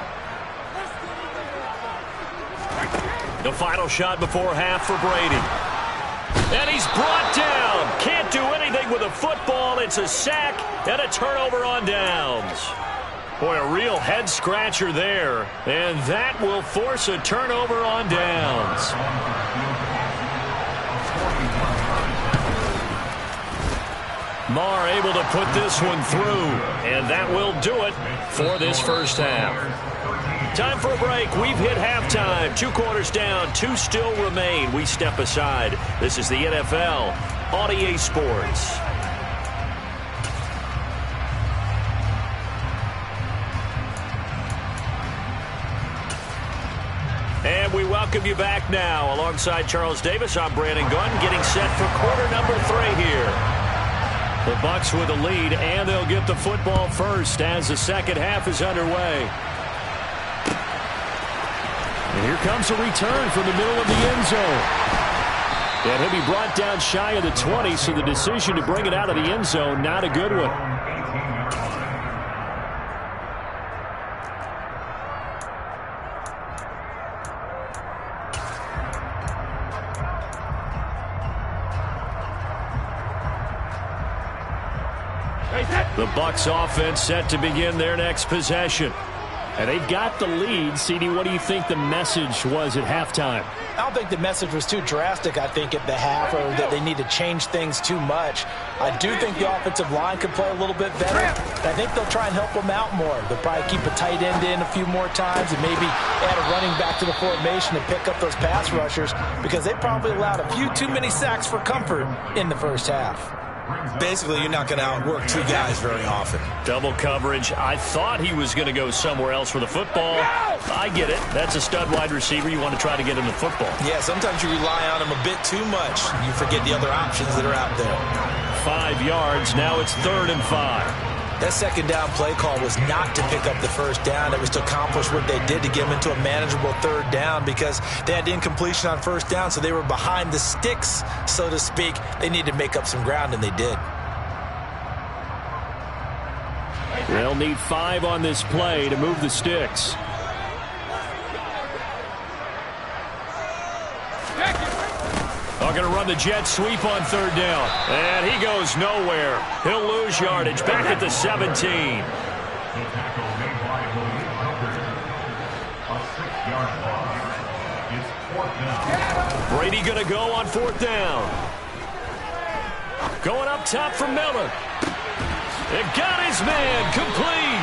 S1: The final shot before half for Brady. And he's brought down. Can't do anything with a football. It's a sack and a turnover on downs. Boy, a real head-scratcher there. And that will force a turnover on downs. Marr able to put this one through. And that will do it for this first half. Time for a break. We've hit halftime. 2 quarters down. 2 still remain. We step aside. This is the NFL on EA Sports. And we welcome you back now. Alongside Charles Davis, I'm Brandon Gunn, getting set for quarter number 3 here. The Bucs with a lead, and they'll get the football first as the second half is underway. And here comes a return from the middle of the end zone. And he'll be brought down shy of the 20, so the decision to bring it out of the end zone, not a good one. The Bucs offense set to begin their next possession. And they've got the lead. CD, what do you think the message was at halftime?
S5: I don't think the message was too drastic, I think, at the half, or that they need to change things too much. I do think the offensive line could play a little bit better. I think they'll try and help them out more. They'll probably keep a tight end in a few more times and maybe add a running back to the formation to pick up those pass rushers because they probably allowed a few too many sacks for comfort in the first half.
S2: Basically, you're not going to outwork two guys very often.
S6: Double coverage. I thought he was going to go somewhere else for the football. I get it. That's a stud wide receiver. You want to try to get him the football.
S2: Yeah, sometimes you rely on him a bit too much. You forget the other options that are out there.
S6: 5 yards. Now it's 3rd and 5.
S2: That second down play call was not to pick up the first down. It was to accomplish what they did to get them into a manageable 3rd down because they had incompletion on first down, so they were behind the sticks, so to speak. They needed to make up some ground, and they did.
S1: They'll need 5 on this play to move the sticks. They're going to run the jet sweep on 3rd down. And he goes nowhere. He'll lose yardage back at the 17.
S3: The tackle made by William Hubbard. A 6-yard loss. It's 4th down.
S1: Brady going to go on 4th down. Going up top for Miller. It got his man complete.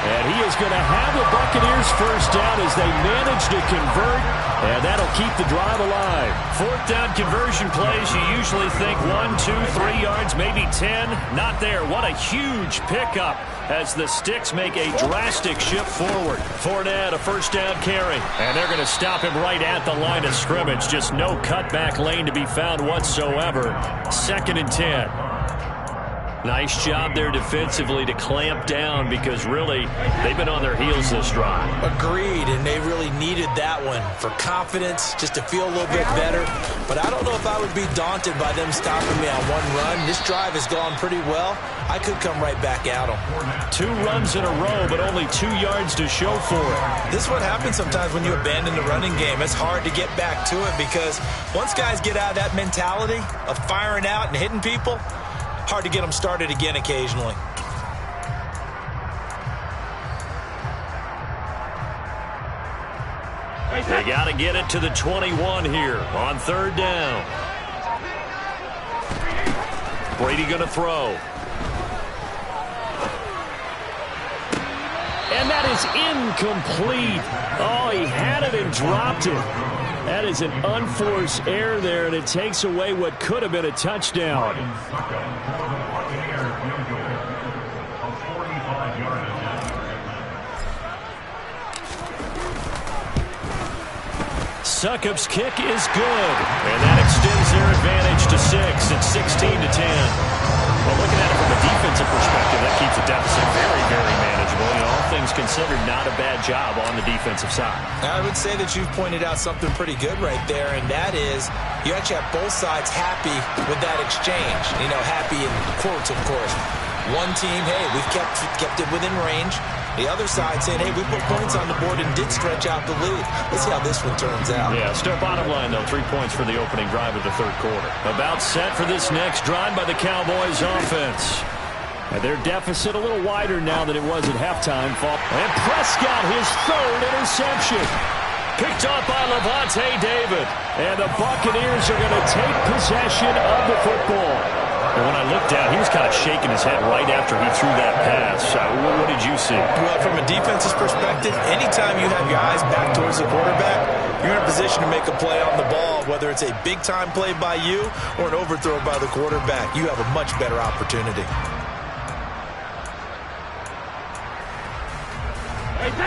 S1: And he is going to have the Buccaneers first down as they manage to convert. And that'll keep the drive alive.
S6: 4th down conversion plays, you usually think 1, 2, 3 yards, maybe 10. Not there. What a huge pickup as the sticks make a drastic shift forward. Fournette, a first down carry. And they're going to stop him right at the line of scrimmage. Just no cutback lane to be found whatsoever. 2nd and 10. Nice job there defensively to clamp down because really they've been on their heels this drive.
S2: Agreed, and they really needed that one for confidence, just to feel a little bit better. But I don't know if I would be daunted by them stopping me on one run. This drive has gone pretty well. I could come right back at them.
S1: 2 runs in a row, but only 2 yards to show for it.
S2: This is what happens sometimes when you abandon the running game. It's hard to get back to it because once guys get out of that mentality of firing out and hitting people, hard to get them started again occasionally.
S6: They got to get it to the 21 here on 3rd down. Brady going to throw.
S1: And that is incomplete. Oh, he had it and dropped it. That is an unforced error there, and it takes away what could have been a touchdown. Succop's kick is good, and that extends their advantage to 6. It's 16-10.
S6: Well, looking at it from a defensive perspective, that keeps the deficit very, very manageable. You know, all things considered, not a bad job on the defensive side.
S2: I would say that you've pointed out something pretty good right there, and that is you actually have both sides happy with that exchange. You know, happy in quotes, of course. One team, hey, we've kept it within range. The other side saying, hey, we put points on the board and did stretch out the lead. Let's see how this one turns out.
S6: Yeah, still bottom line, though, 3 points for the opening drive of the 3rd quarter.
S1: About set for this next drive by the Cowboys offense. And their deficit a little wider now than it was at halftime. And Prescott, his 3rd interception. Picked up by Lavonte David. And the Buccaneers are going to take possession of the football.
S6: And when I looked down, he was kind of shaking his head right after he threw that pass. What did you see?
S2: Well, from a defense's perspective, anytime you have your eyes back towards the quarterback, you're in a position to make a play on the ball, whether it's a big-time play by you or an overthrow by the quarterback. You have a much better opportunity.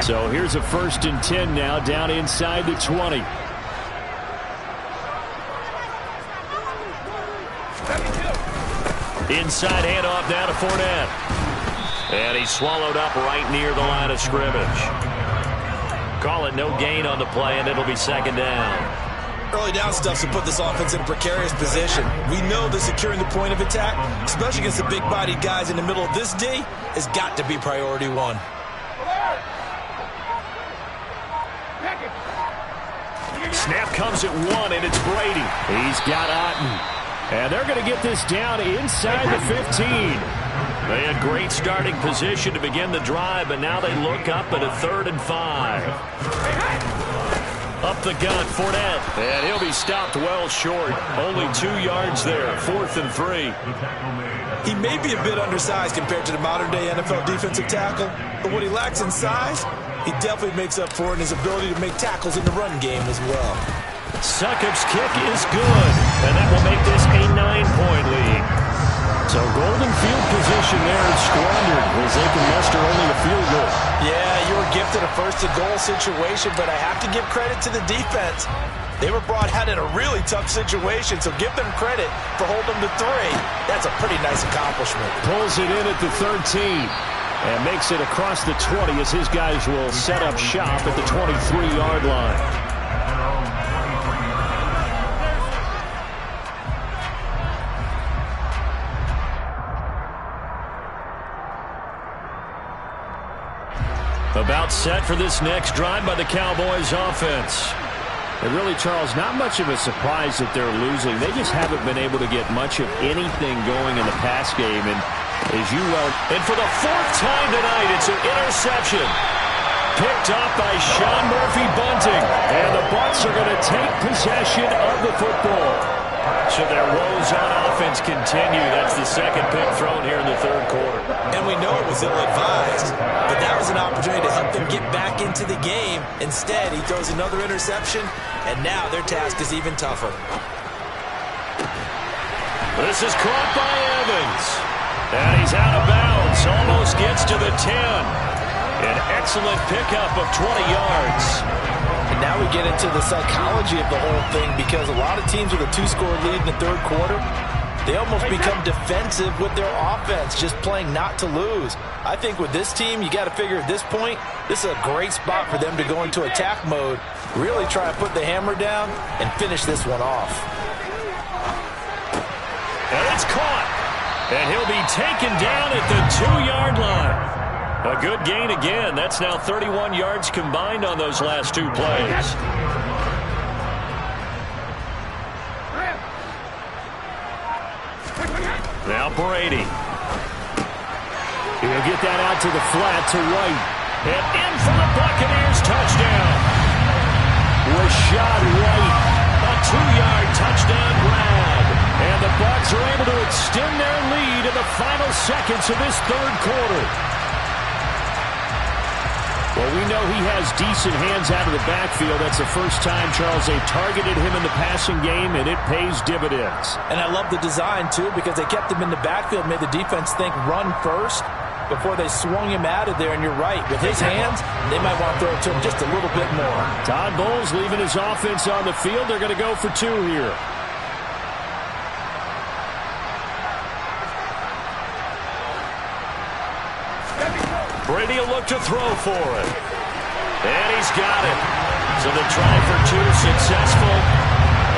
S1: So here's a 1st and 10 now down inside the 20.
S6: Inside handoff now to Fournette. And he's swallowed up right near the line of scrimmage. Call it no gain on the play, and it'll be 2nd down.
S2: Early down stuff to put this offense in a precarious position. We know that securing the point of attack, especially against the big-bodied guys in the middle of this D, has got to be priority 1.
S1: Snap comes at 1, and it's Brady. He's got Otten. And they're going to get this down inside the 15.
S6: They had great starting position to begin the drive, but now they look up at a 3rd and 5. Up the gun, Fournette.
S1: And he'll be stopped well short. Only 2 yards there, 4th and 3.
S2: He may be a bit undersized compared to the modern-day NFL defensive tackle, but what he lacks in size, he definitely makes up for it in his ability to make tackles in the run game as well.
S1: Succop's kick is good, and that will make this a 9-point lead. So golden field position there is squandered as they can muster only a field goal.
S2: Yeah, you were gifted a first-and-goal situation, but I have to give credit to the defense. They were brought out in a really tough situation, so give them credit for holding them to 3. That's a pretty nice accomplishment.
S1: Pulls it in at the 13 and makes it across the 20 as his guys will set up shop at the 23-yard line. About set for this next drive by the Cowboys offense. And really, Charles, not much of a surprise that they're losing. They just haven't been able to get much of anything going in the pass game. And as you well, and for the 4th time tonight, it's an interception. Picked up by Sean Murphy-Bunting. And the Bucs are going to take possession of the football. So their woes on offense continue. That's the second pick thrown here in the 3rd quarter.
S2: And we know it was ill-advised, but that was an opportunity to help them get back into the game. Instead, he throws another interception, and now their task is even tougher.
S1: This is caught by Evans. And he's out of bounds. Almost gets to the 10. An excellent pickup of 20 yards.
S5: And now we get into the psychology of the whole thing, because a lot of teams with a 2-score lead in the 3rd quarter, they almost become defensive with their offense, just playing not to lose. I think with this team, you got to figure at this point, this is a great spot for them to go into attack mode, really try to put the hammer down and finish this one off.
S1: And it's caught. And he'll be taken down at the 2-yard line. A good gain again. That's now 31 yards combined on those last 2 plays. Now Brady. He'll get that out to the flat to right. And in for the Buccaneers touchdown. Rashad White. A 2-yard touchdown grab. And the Bucs are able to extend their lead in the final seconds of this 3rd quarter. Well, we know he has decent hands out of the backfield. That's the first time, Charles, they've targeted him in the passing game, and it pays dividends.
S5: And I love the design, too, because they kept him in the backfield, made the defense think run first before they swung him out of there. And you're right, with his hands, they might want to throw it to him just a little bit more.
S1: Todd Bowles leaving his offense on the field. They're going to go for 2 here. Brady will look to throw for it. And he's got it. So the try for 2 successful.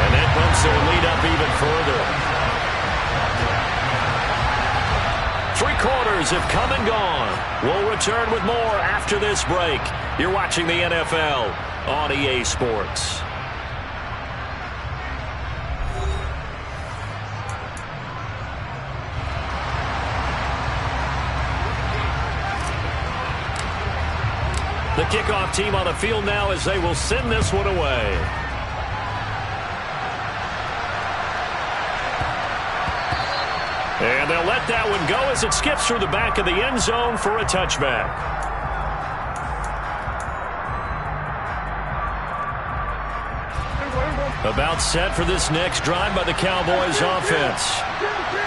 S1: And that bumps their lead up even further. 3 quarters have come and gone. We'll return with more after this break. You're watching the NFL on EA Sports. The kickoff team on the field now as they will send this one away. And they'll let that one go as it skips through the back of the end zone for a touchback. About set for this next drive by the Cowboys offense.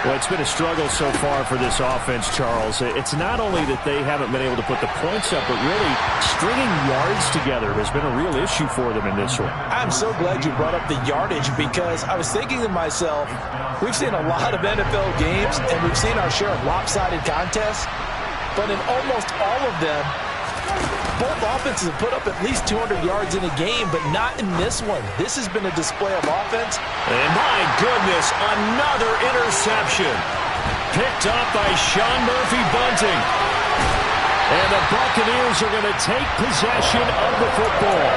S1: Well, it's been a struggle so far for this offense, Charles. It's not only that they haven't been able to put the points up, but really stringing yards together has been a real issue for them in this one.
S5: I'm so glad you brought up the yardage, because I was thinking to myself, we've seen a lot of NFL games, and we've seen our share of lopsided contests, but in almost all of them, both offenses have put up at least 200 yards in a game, but not in this one. This has been a display of offense.
S1: And my goodness, another interception. Picked up by Sean Murphy-Bunting. And the Buccaneers are going to take possession of the football.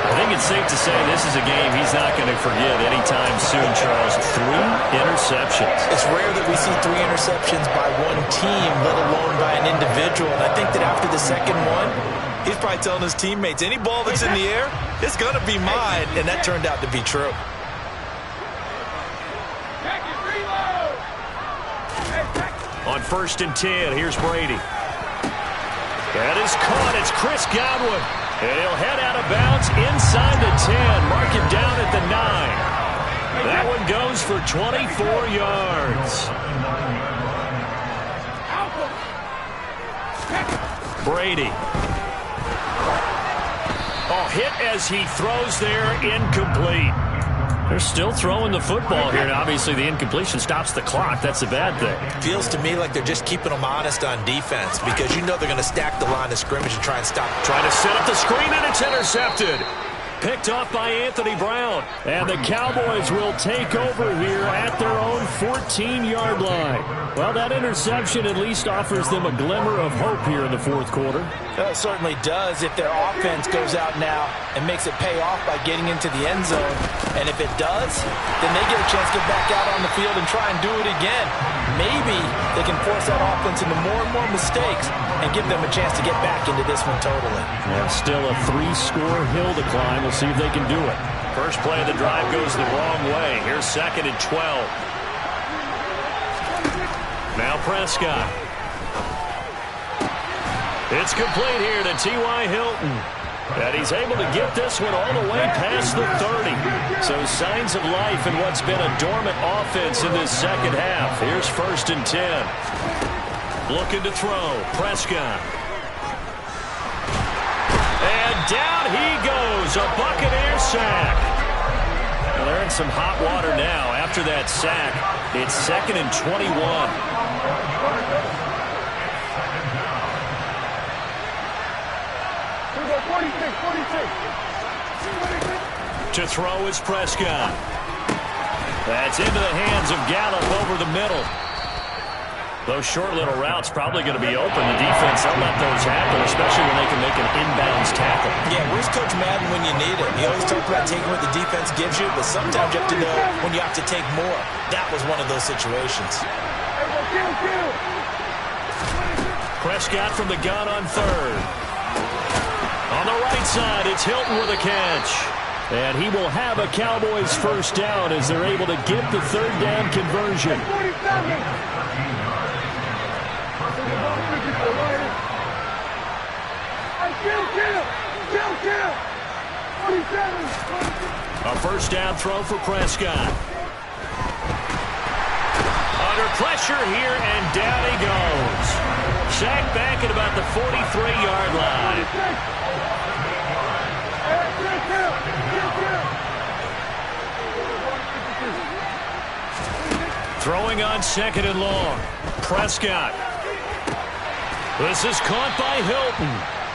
S1: I think it's safe to say this is a game he's not going to forget anytime soon, Charles. 3 interceptions.
S5: It's rare that we see 3 interceptions by one team, let alone by an individual. And I think that after the second one,
S2: He's probably telling his teammates, any ball that's in the air, it's going to be mine. And that turned out to be true.
S1: On 1st and 10, here's Brady. That is caught. It's Chris Godwin. And he'll head out of bounds inside the 10. Mark him down at the 9. That one goes for 24 yards. Brady. Oh, hit as he throws there, incomplete. They're still throwing the football here, and obviously the incompletion stops the clock. That's a bad thing.
S2: Feels to me like they're just keeping them honest on defense because you know they're going to stack the line of scrimmage and try and stop.
S1: Trying to set up the screen, and it's intercepted. Picked off by Anthony Brown. And the Cowboys will take over here at their own 14-yard line. Well, that interception at least offers them a glimmer of hope here in the fourth quarter.
S5: It certainly does if their offense goes out now and makes it pay off by getting into the end zone. And if it does, then they get a chance to get back out on the field and try and do it again. Maybe they can force that offense into more and more mistakes and give them a chance to get back into this one totally.
S1: Well, still a 3-score hill to climb. We'll see if they can do it. First play of the drive goes the wrong way. Here's 2nd and 12. Now Prescott. It's complete here to T.Y. Hilton. And he's able to get this one all the way past the 30. So signs of life in what's been a dormant offense in this second half. Here's 1st and 10. Looking to throw. Prescott. And down he goes. A Buccaneer sack. Well, they're in some hot water now. After that sack, it's 2nd and 21. To throw is Prescott. That's into the hands of Gallup over the middle. Those short little routes probably going to be open. The defense, they'll let those happen, especially when they can make an inbounds tackle.
S2: Yeah, where's Coach Madden when you need him? He always talks about taking what the defense gives you, but sometimes you have to know when you have to take more. That was one of those situations.
S1: Prescott from the gun on 3rd. On the right side, it's Hilton with a catch. And he will have a Cowboys first down as they're able to get the 3rd down conversion. A first down throw for Prescott. Under pressure here, and down he goes. Sacked back at about the 43-yard line. Throwing on 2nd and long. Prescott. This is caught by Hilton.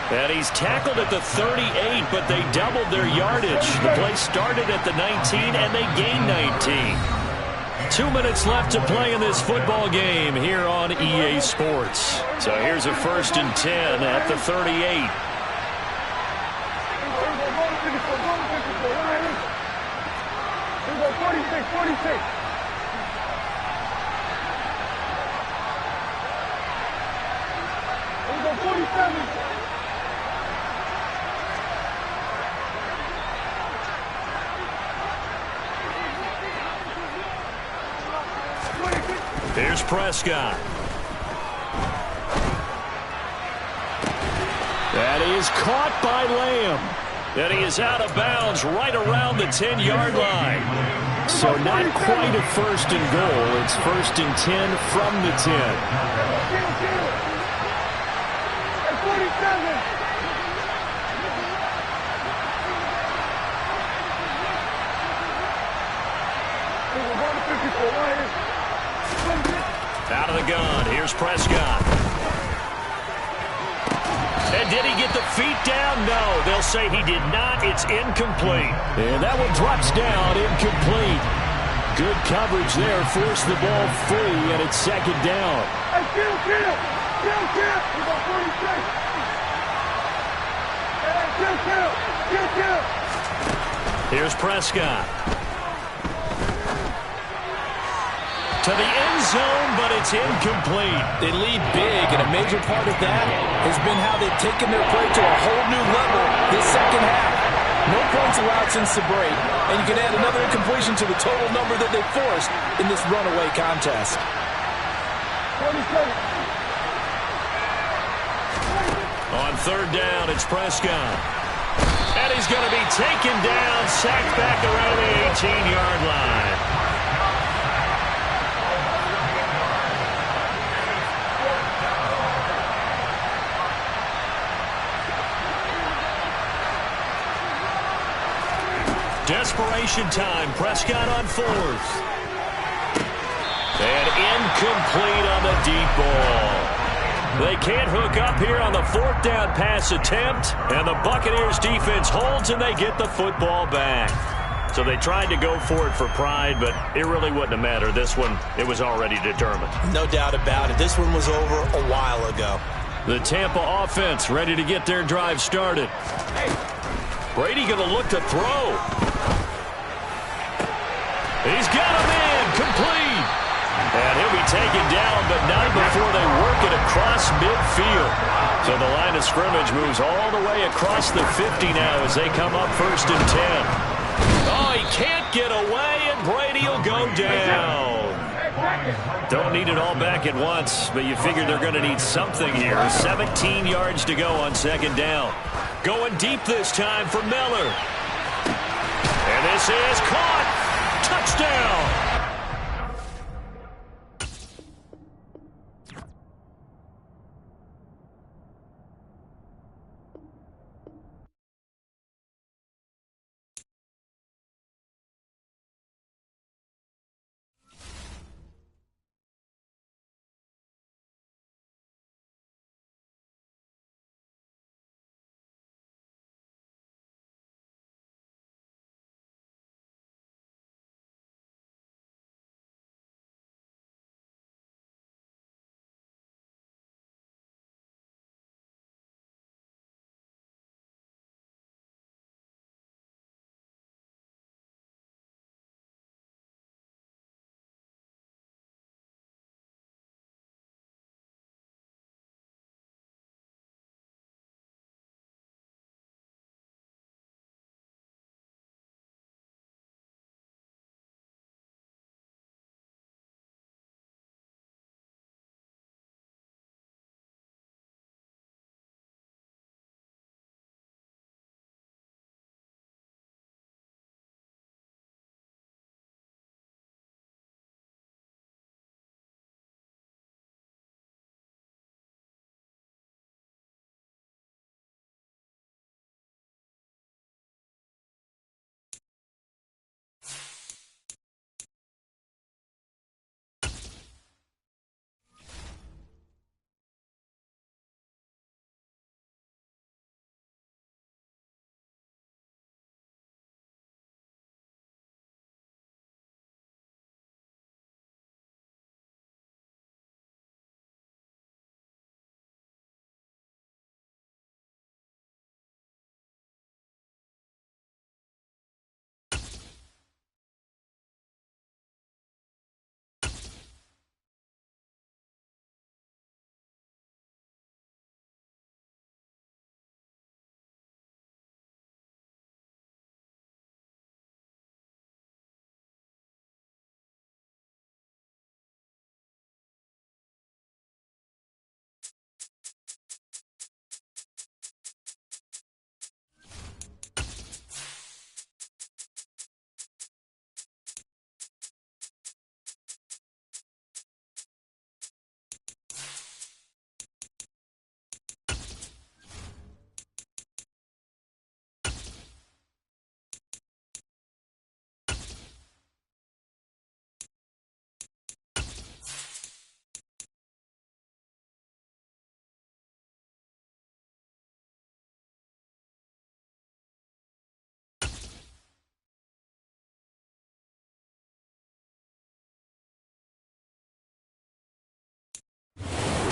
S1: And he's tackled at the 38, but they doubled their yardage. The play started at the 19, and they gained 19. 2 minutes left to play in this football game here on EA Sports. So here's a 1st and 10 at the 38. Here's Prescott. That is caught by Lamb. And he is out of bounds right around the 10-yard line. So not quite a 1st and goal. It's 1st and 10 from the 10. Out of the gun, here's Prescott. And did he get the feet down? No, they'll say he did not. It's incomplete. And that one drops down, incomplete. Good coverage there, forced the ball free, and it's 2nd down. Here's Prescott. To the end zone, but it's incomplete.
S5: They lead big, and a major part of that has been how they've taken their play to a whole new level this second half. No points allowed since the break, and you can add another incompletion to the total number that they forced in this runaway contest.
S1: On 3rd down, it's Prescott. And he's going to be taken down, sacked back around the 18-yard line. Desperation time. Prescott on 4th. And incomplete on the deep ball. They can't hook up here on the 4th down pass attempt. And the Buccaneers defense holds and they get the football back. So they tried to go for it for pride, but it really wouldn't have mattered. This one, it was already determined.
S5: No doubt about it. This one was over a while ago.
S1: The Tampa offense ready to get their drive started. Brady going to look to throw. He's got him in. Complete. And he'll be taken down, but not before they work it across midfield. So the line of scrimmage moves all the way across the 50 now as they come up 1st and 10. Oh, he can't get away, and Brady will go down. Don't need it all back at once, but you figure they're going to need something here. 17 yards to go on 2nd down. Going deep this time for Miller. And this is caught. Touchdown.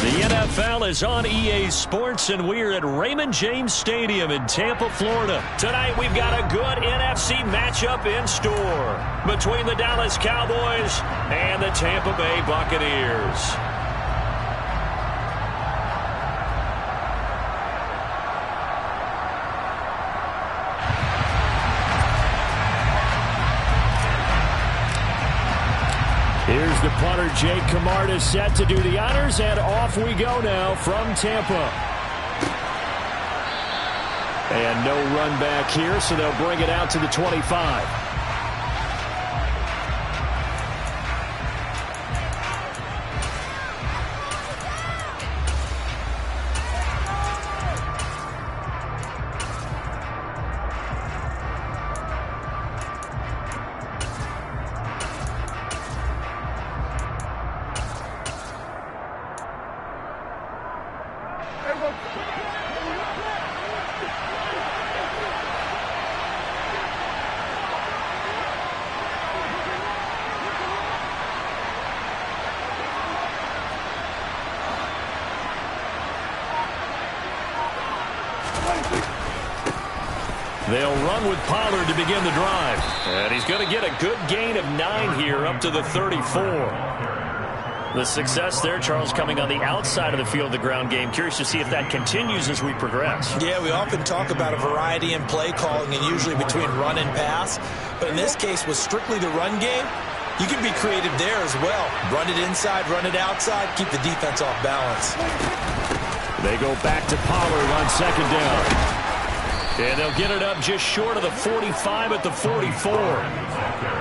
S1: The NFL is on EA Sports, and we're at Raymond James Stadium in Tampa, Florida. Tonight, we've got a good NFC matchup in store between the Dallas Cowboys and the Tampa Bay Buccaneers. Here's the punter, Jake Camarda, set to do the honors, and off we go now from Tampa. And no run back here, so they'll bring it out to the 25. They'll run with Pollard to begin the drive. And he's going to get a good gain of 9 here up to the 34. The success there, Charles, coming on the outside of the field, the ground game. Curious to see if that continues as we progress.
S2: Yeah, we often talk about a variety in play calling and usually between run and pass. But in this case, with strictly the run game, you can be creative there as well. Run it inside, run it outside, keep the defense off balance.
S1: They go back to Pollard on second down. And they'll get it up just short of the 45 at the 44.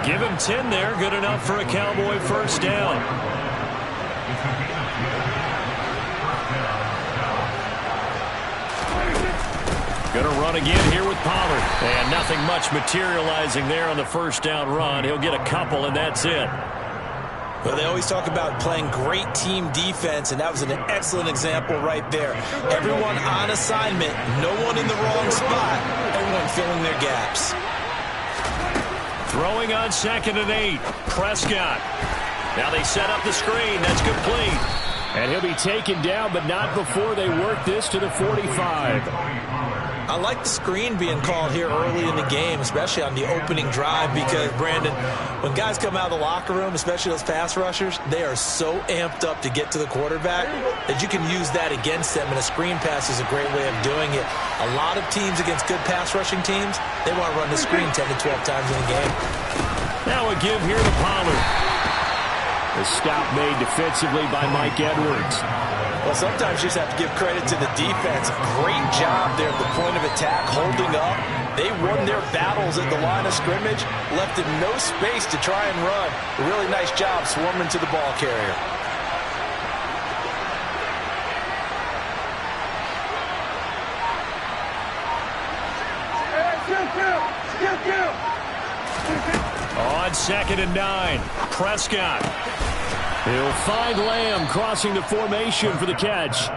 S1: Give him 10 there. Good enough for a Cowboy first down. Going to run again here with Pollard. And nothing much materializing there on the first down run. He'll get a couple, and that's it.
S2: Well, they always talk about playing great team defense, and that was an excellent example right there. Everyone on assignment, no one in the wrong spot, everyone filling their gaps.
S1: Throwing on 2nd and 8. Prescott. Now they set up the screen. That's complete. And he'll be taken down, but not before they work this to the 45.
S2: I like the screen being called here early in the game, especially on the opening drive, because, Brandon, when guys come out of the locker room, especially those pass rushers, they are so amped up to get to the quarterback that you can use that against them, and a screen pass is a great way of doing it. A lot of teams against good pass rushing teams, they want to run the screen 10 to 12 times in the game.
S1: Now a give here to Pollard. The stop made defensively by Mike Edwards.
S2: Well, sometimes you just have to give credit to the defense. Great job there at the point of attack, holding up. They won their battles at the line of scrimmage, left them no space to try and run. A really nice job swarming to the ball carrier.
S1: On 2nd and 9, Prescott. He'll find Lamb crossing the formation for the catch.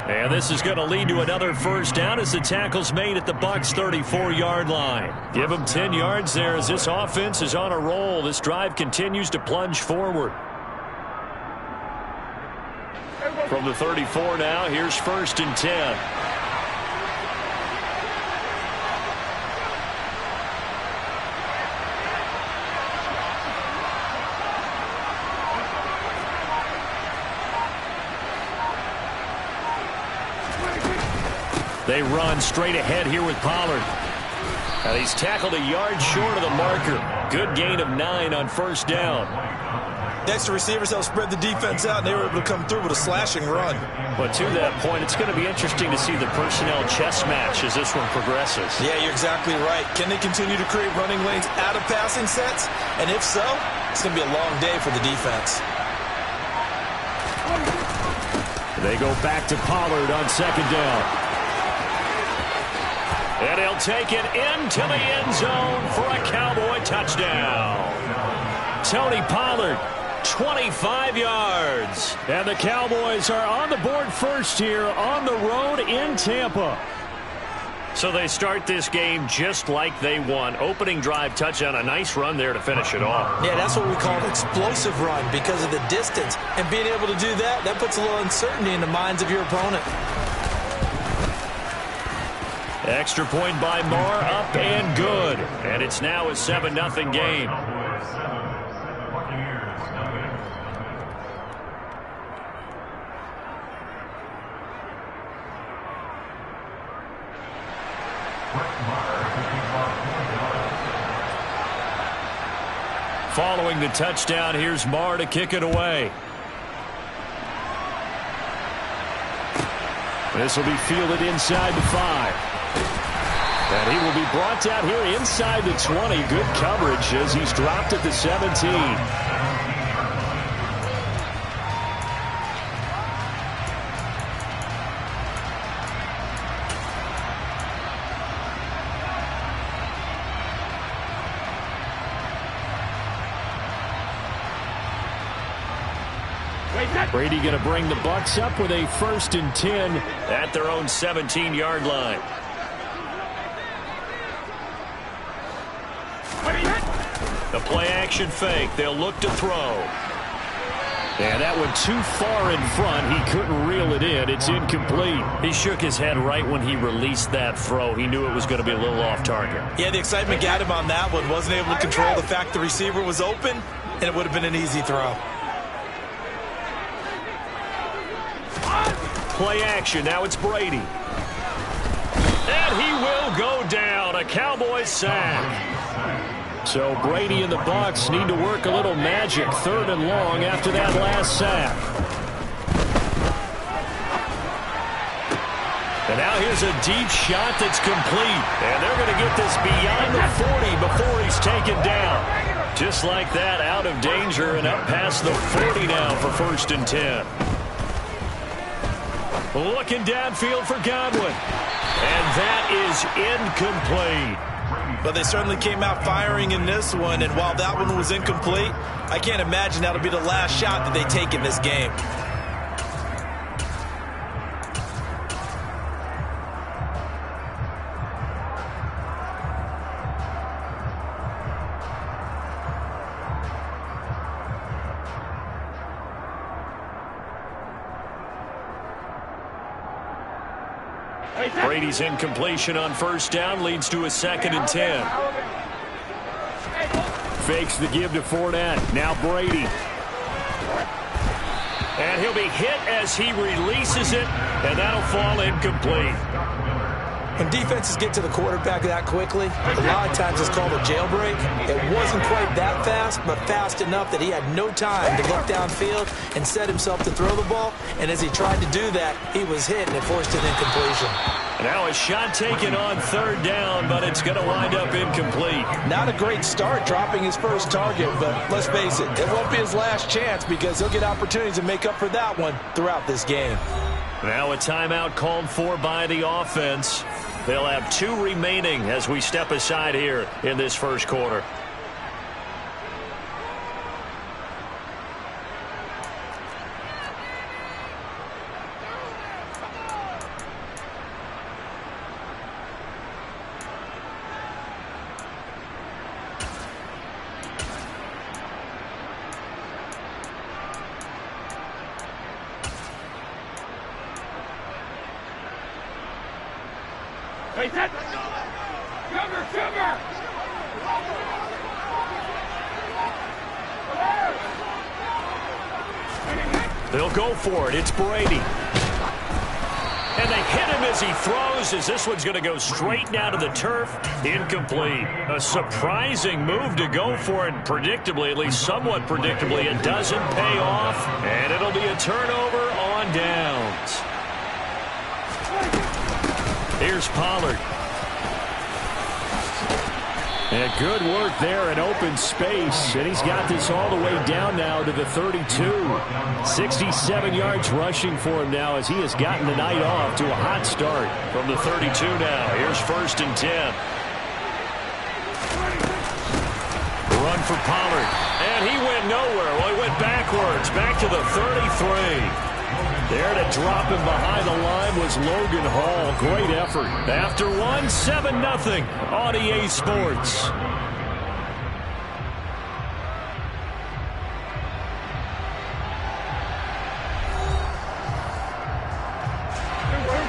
S1: And this is going to lead to another first down as the tackle's made at the Bucs 34-yard line. Give them 10 yards there as this offense is on a roll. This drive continues to plunge forward. From the 34 now, here's 1st and 10. They run straight ahead here with Pollard. And he's tackled a yard short of the marker. Good gain of 9 on first down.
S2: Next, the receivers help spread the defense out, and they were able to come through with a slashing run.
S1: But to that point, it's going to be interesting to see the personnel chess match as this one progresses.
S2: Yeah, you're exactly right. Can they continue to create running lanes out of passing sets? And if so, it's going to be a long day for the defense.
S1: They go back to Pollard on second down. And he'll take it into the end zone for a Cowboy touchdown. Tony Pollard, 25 yards. And the Cowboys are on the board first here on the road in Tampa. So they start this game just like they won. Opening drive touchdown, a nice run there to finish it off.
S2: Yeah, that's what we call an explosive run because of the distance. And being able to do that, that puts a little uncertainty in the minds of your opponent.
S1: Extra point by Moore, up and good. And it's now a 7-0 game. Following the touchdown, here's Marr to kick it away. This will be fielded inside the 5. And he will be brought down here inside the 20. Good coverage as he's dropped at the 17. Brady going to bring the Bucs up with a 1st and 10 at their own 17-yard line. The play-action fake. They'll look to throw. And that went too far in front. He couldn't reel it in. It's incomplete.
S6: He shook his head right when he released that throw. He knew it was going to be a little off target.
S2: Yeah, the excitement got him on that one. Wasn't able to control the fact the receiver was open, and it would have been an easy throw.
S1: Play action. Now it's Brady. And he will go down. A Cowboys sack. So Brady and the Bucs need to work a little magic. 3rd and long after that last sack. And now here's a deep shot that's complete. And they're going to get this beyond the 40 before he's taken down. Just like that, out of danger and up past the 40 now for 1st and 10. Looking downfield for Godwin. And that is incomplete.
S2: But they certainly came out firing in this one, and while that one was incomplete, I can't imagine that'll be the last shot that they take in this game.
S1: Brady's incompletion on 1st down leads to a 2nd and 10. Fakes the give to Fournette. Now Brady. And he'll be hit as he releases it, and that'll fall incomplete.
S5: When defenses get to the quarterback that quickly, a lot of times it's called a jailbreak. It wasn't quite that fast, but fast enough that he had no time to look downfield and set himself to throw the ball. And as he tried to do that, he was hit, and it forced an incompletion.
S1: Now a shot taken on 3rd down, but it's going to wind up incomplete.
S5: Not a great start dropping his first target, but let's face it, it won't be his last chance because he'll get opportunities to make up for that one throughout this game.
S1: Now a timeout called for by the offense. They'll have 2 remaining as we step aside here in this 1st quarter.
S4: Hey, set! Cover!
S1: They'll go for it. It's Brady. And they hit him as he throws, as this one's going to go straight down to the turf. Incomplete. A surprising move to go for it. Predictably, at least somewhat predictably, it doesn't pay off. And it'll be a turnover on downs. Here's Pollard. And good work there in open space. And he's got this all the way down now to the 32. 67 yards rushing for him now as he has gotten the night off to a hot start from the 32 now. Here's 1st and 10. Run for Pollard. And he went nowhere. Well, he went backwards. Back to the 33. There to drop him behind the line was Logan Hall. Great effort. After 7-0 on EA Sports.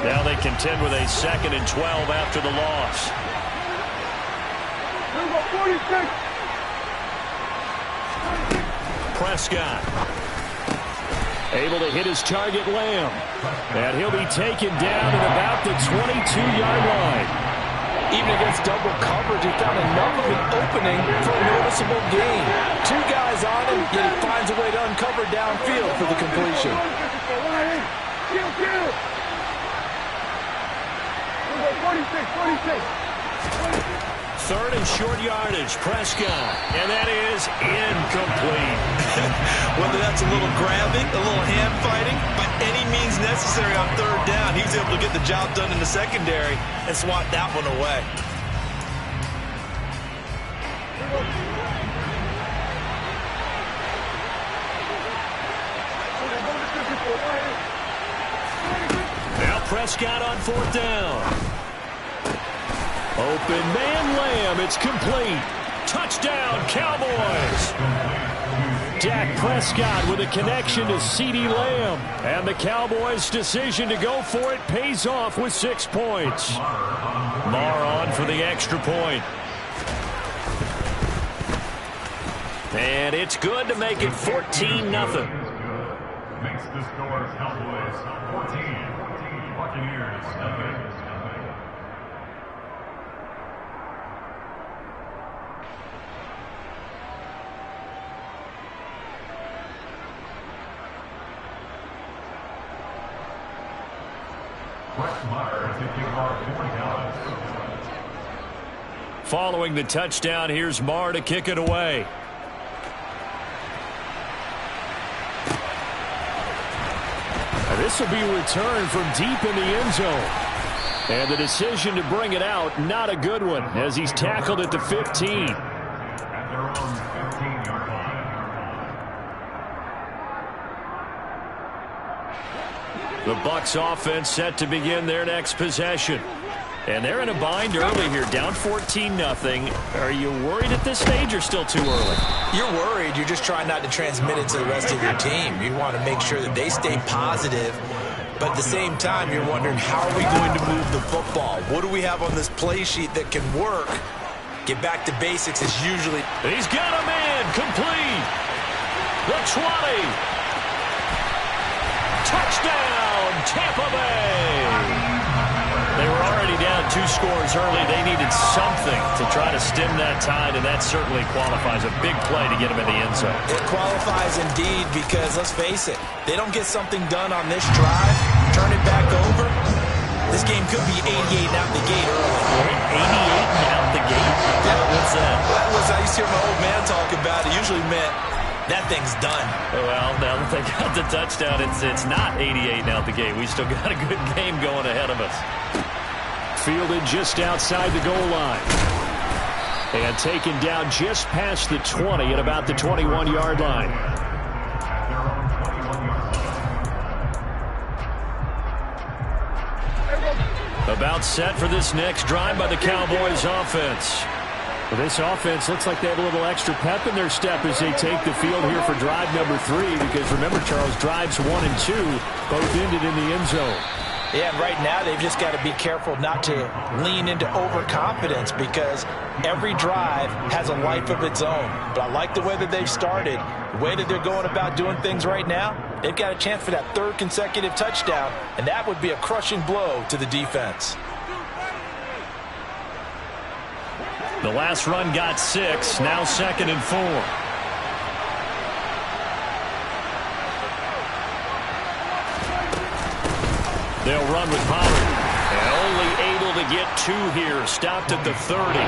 S1: Now they contend with a 2nd and 12 after the loss. Prescott. Able to hit his target, Lamb. And he'll be taken down at about the 22-yard line.
S5: Even against double coverage, he found enough of an opening for a noticeable gain. 2 guys on him, yet he finds a way to uncover downfield for the completion.
S1: 3rd and short yardage, Prescott. And that is incomplete.
S2: Whether that's a little grabbing, a little hand fighting, by any means necessary on 3rd down, he was able to get the job done in the secondary and swat that one away.
S1: Now Prescott on 4th down. Open man Lamb. It's complete. Touchdown, Cowboys! Dak Prescott with a connection to CeeDee Lamb. And the Cowboys' decision to go for it pays off with 6 points. Marr on for the extra point. And it's good to make it 14-0.
S3: Makes the score Cowboys 14, Buccaneers nothing.
S1: Following the touchdown, here's Marr to kick it away. This will be returned from deep in the end zone. And the decision to bring it out, not a good one, as he's tackled at the 15.
S3: At their own 15-yard line.
S1: The Bucs offense set to begin their next possession. And they're in a bind early here, down 14-0. Are you worried at this stage or still too early?
S2: You're worried. You're just trying not to transmit it to the rest of your team. You want to make sure that they stay positive. But at the same time, you're wondering, how are we going to move the football? What do we have on this play sheet that can work? Get back to basics is usually...
S1: He's got him in. Complete. The 20. Touchdown, Tampa Bay. They were already down 2 scores early. They needed something to try to stem that tide, and that certainly qualifies. A big play to get them in the end zone.
S2: It qualifies indeed because, let's face it, they don't get something done on this drive, turn it back over, this game could be 88 out the gate early.
S1: 88 out the gate?
S2: Yeah.
S1: What's that?
S2: That was, I used to hear my old man talk about it. Usually meant that thing's done.
S1: Well, now that they got the touchdown, it's not 88 out the gate. We still got a good game going ahead of us. Fielded just outside the goal line. And taken down just past the 20 at about the 21-yard line. About set for this next drive by the Cowboys offense. Well, this offense looks like they have a little extra pep in their step as they take the field here for drive number 3. Because remember, Charles, drives 1 and 2 both ended in the end zone.
S2: Yeah, and right now they've just got to be careful not to lean into overconfidence because every drive has a life of its own. But I like the way that they've started, the way that they're going about doing things right now. They've got a chance for that 3rd consecutive touchdown, and that would be a crushing blow to the defense.
S1: The last run got 6, now 2nd and 4. They'll run with Pollard. And only able to get 2 here. Stopped at the 30.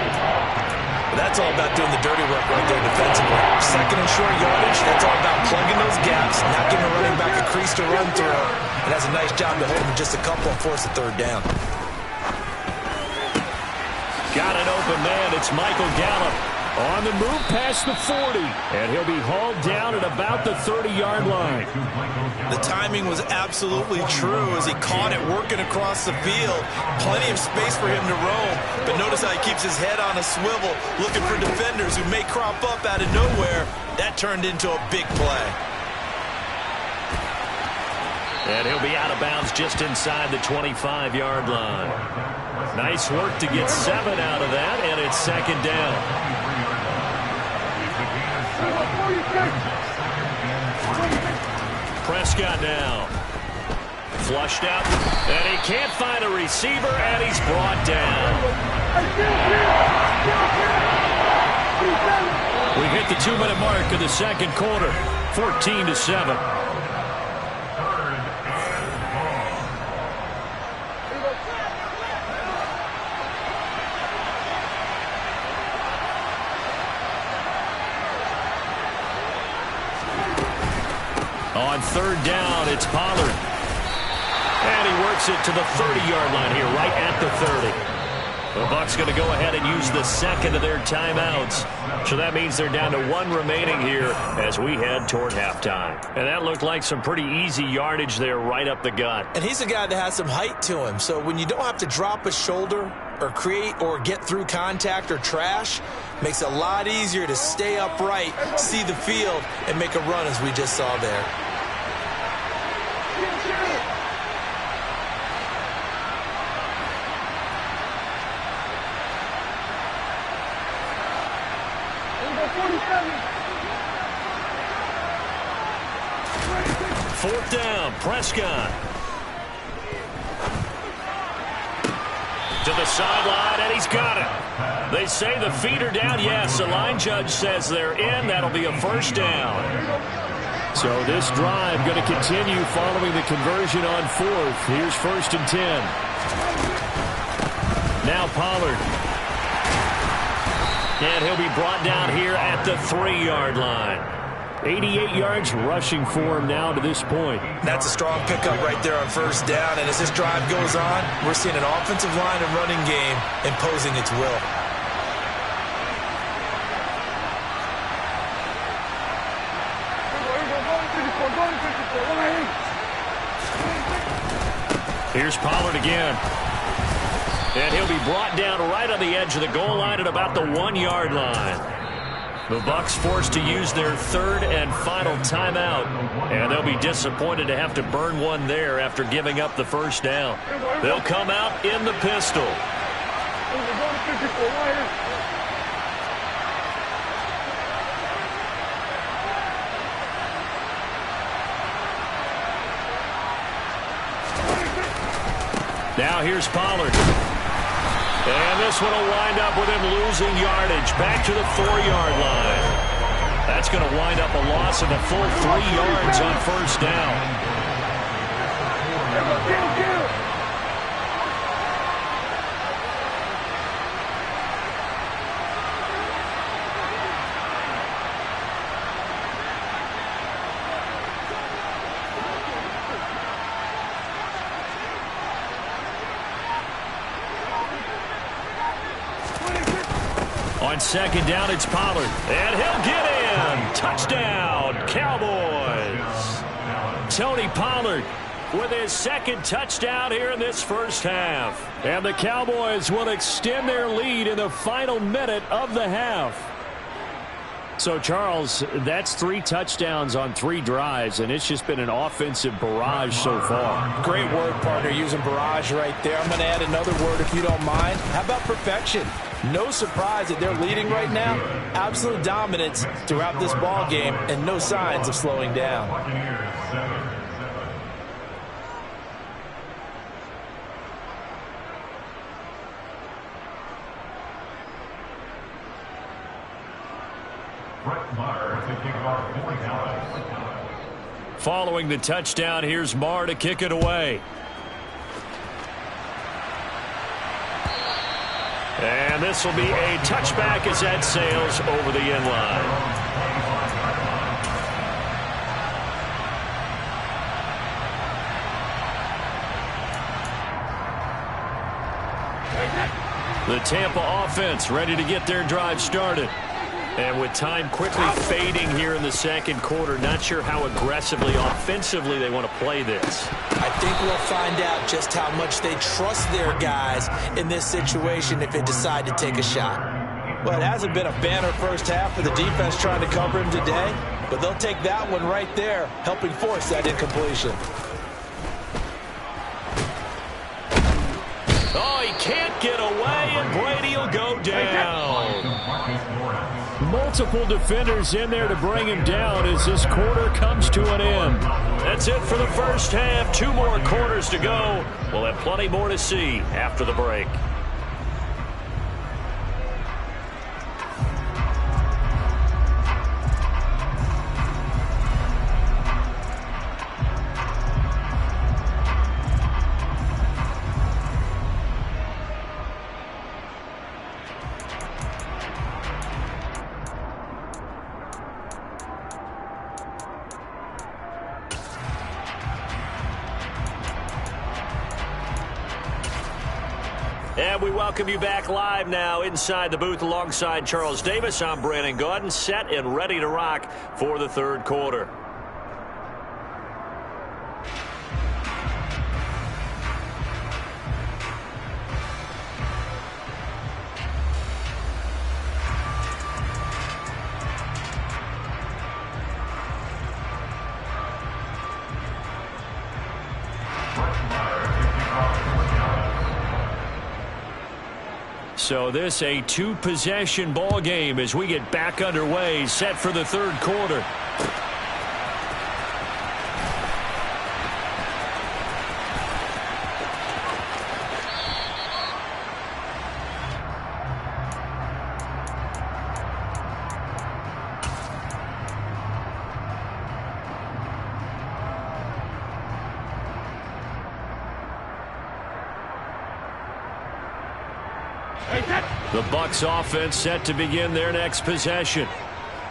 S2: That's all about doing the dirty work right there defensively. 2nd and short yardage, that's all about plugging those gaps, not giving a running back a crease to run through. And that's a nice job to hold him just a couple and force the 3rd down.
S1: Got an open man. It's Michael Gallup. On the move past the 40. And he'll be hauled down at about the 30-yard line.
S2: The timing was absolutely true as he caught it working across the field. Plenty of space for him to roam. But notice how he keeps his head on a swivel, looking for defenders who may crop up out of nowhere. That turned into a big play.
S1: And he'll be out of bounds just inside the 25-yard line. Nice work to get 7 out of that, and it's 2nd down. Prescott now. Flushed out, and he can't find a receiver, and he's brought down. We've hit the 2-minute mark of the 2nd quarter, 14-7. On 3rd down, it's Pollard. And he works it to the 30-yard line here, right at the 30.
S6: The Bucs going to go ahead and use the second of their timeouts. So that means they're down to one remaining here as we head toward halftime. And that looked like some pretty easy yardage there right up the gut.
S2: And he's a guy that has some height to him. So when you don't have to drop a shoulder or create or get through contact or trash, makes it a lot easier to stay upright, see the field, and make a run as we just saw there.
S6: Fourth down, Prescott. To the sideline, and he's got it. They say the feet are down. Yes, the line judge says they're in. That'll be a first down.
S1: So this drive going to continue following the conversion on fourth. Here's 1st and 10. Now Pollard. And he'll be brought down here at the 3-yard line. 88 yards rushing for him now to this point.
S2: That's a strong pickup right there on first down. And as this drive goes on, we're seeing an offensive line and running game imposing its will.
S6: Here's Pollard again. And he'll be brought down right on the edge of the goal line at about the 1-yard line. The Bucs forced to use their third and final timeout, and they'll be disappointed to have to burn one there after giving up the first down. They'll come out in the pistol. Now here's Pollard. And this one will wind up with him losing yardage back to the 4-yard line. That's going to wind up a loss of a full 3 yards on first down. On second down, it's Pollard. And he'll get in. Touchdown, Cowboys. Tony Pollard with his second touchdown here in this first half. And the Cowboys will extend their lead in the final minute of the half. So, Charles, that's 3 touchdowns on 3 drives, and it's just been an offensive barrage so far.
S5: Great word, partner, using barrage right there. I'm going to add another word if you don't mind. How about perfection? No surprise that they're leading right now. Absolute dominance throughout this ball game and no signs of slowing down.
S6: Following the touchdown, here's Marr to kick it away. And this will be a touchback as that sails over the end line. The Tampa offense ready to get their drive started. And with time quickly fading here in the second quarter, not sure how aggressively, offensively they want to play this.
S2: I think we'll find out just how much they trust their guys in this situation if they decide to take a shot.
S5: Well, it hasn't been a banner first half for the defense trying to cover him today, but they'll take that one right there, helping force that incompletion.
S6: Oh, he can't get away, and Brady will go down.
S1: Multiple defenders in there to bring him down as this quarter comes to an end.
S6: That's it for the first half. 2 more quarters to go. We'll have plenty more to see after the break. And we welcome you back live now inside the booth alongside Charles Davis. I'm Brandon Gaudin, set and ready to rock for the third quarter. So this a two-possession ball game as we get back underway, set for the third quarter. The Bucs offense set to begin their next possession.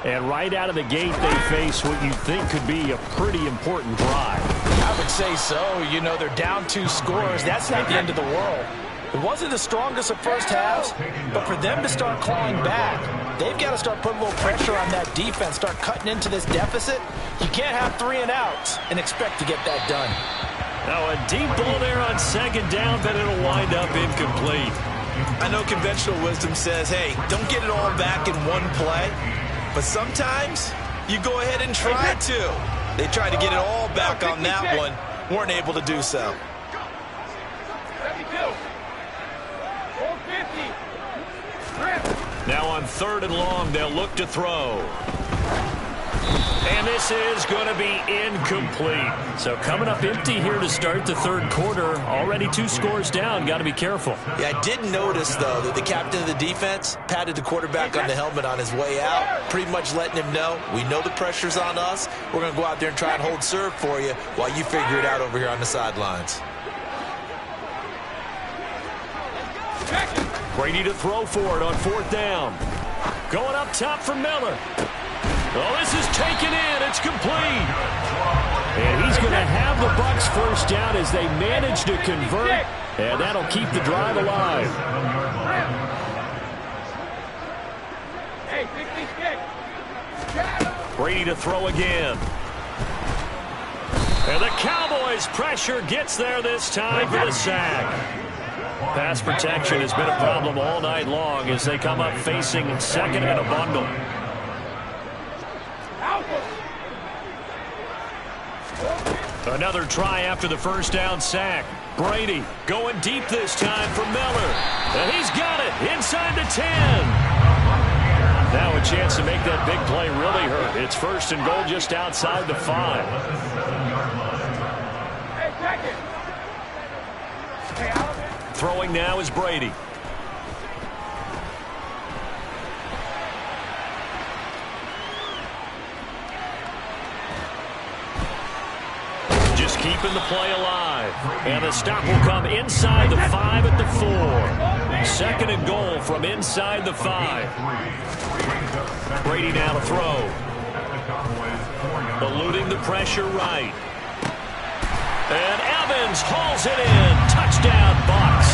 S6: And right out of the gate, they face what you think could be a pretty important drive.
S5: I would say so. You know, they're down 2 scores. That's not the end of the world. It wasn't the strongest of first halves, but for them to start clawing back, they've got to start putting a little pressure on that defense, start cutting into this deficit. You can't have 3 and outs and expect to get that done.
S6: Now a deep ball there on second down, but it'll wind up incomplete.
S2: I know conventional wisdom says, hey, don't get it all back in one play. But sometimes you go ahead and try to. They tried to get it all back on that one. Weren't able to do so.
S6: Now on 3rd and long, they'll look to throw. And this is going to be incomplete. So coming up empty here to start the third quarter. Already 2 scores down. Got to be careful.
S2: Yeah, I did notice, though, that the captain of the defense patted the quarterback on the helmet on his way out, pretty much letting him know, we know the pressure's on us. We're going to go out there and try and hold serve for you while you figure it out over here on the sidelines.
S6: Brady to throw for it on 4th down. Going up top for Miller. Oh, this is taken in. It's complete. And he's going to have the Bucs first down as they manage to convert. And that'll keep the drive alive. Brady to throw again. And the Cowboys' pressure gets there this time for the sack. Pass protection has been a problem all night long as they come up facing second and a bundle. Another try after the first down sack. Brady going deep this time for Miller. And he's got it inside the 10. Now a chance to make that big play really hurt. It's 1st and goal just outside the 5. Throwing now is Brady. Just keeping the play alive. And the stop will come inside the 5 at the 4. 2nd and goal from inside the 5. Brady now to throw. Eluding the pressure right. And Evans hauls it in. Touchdown, Bucs.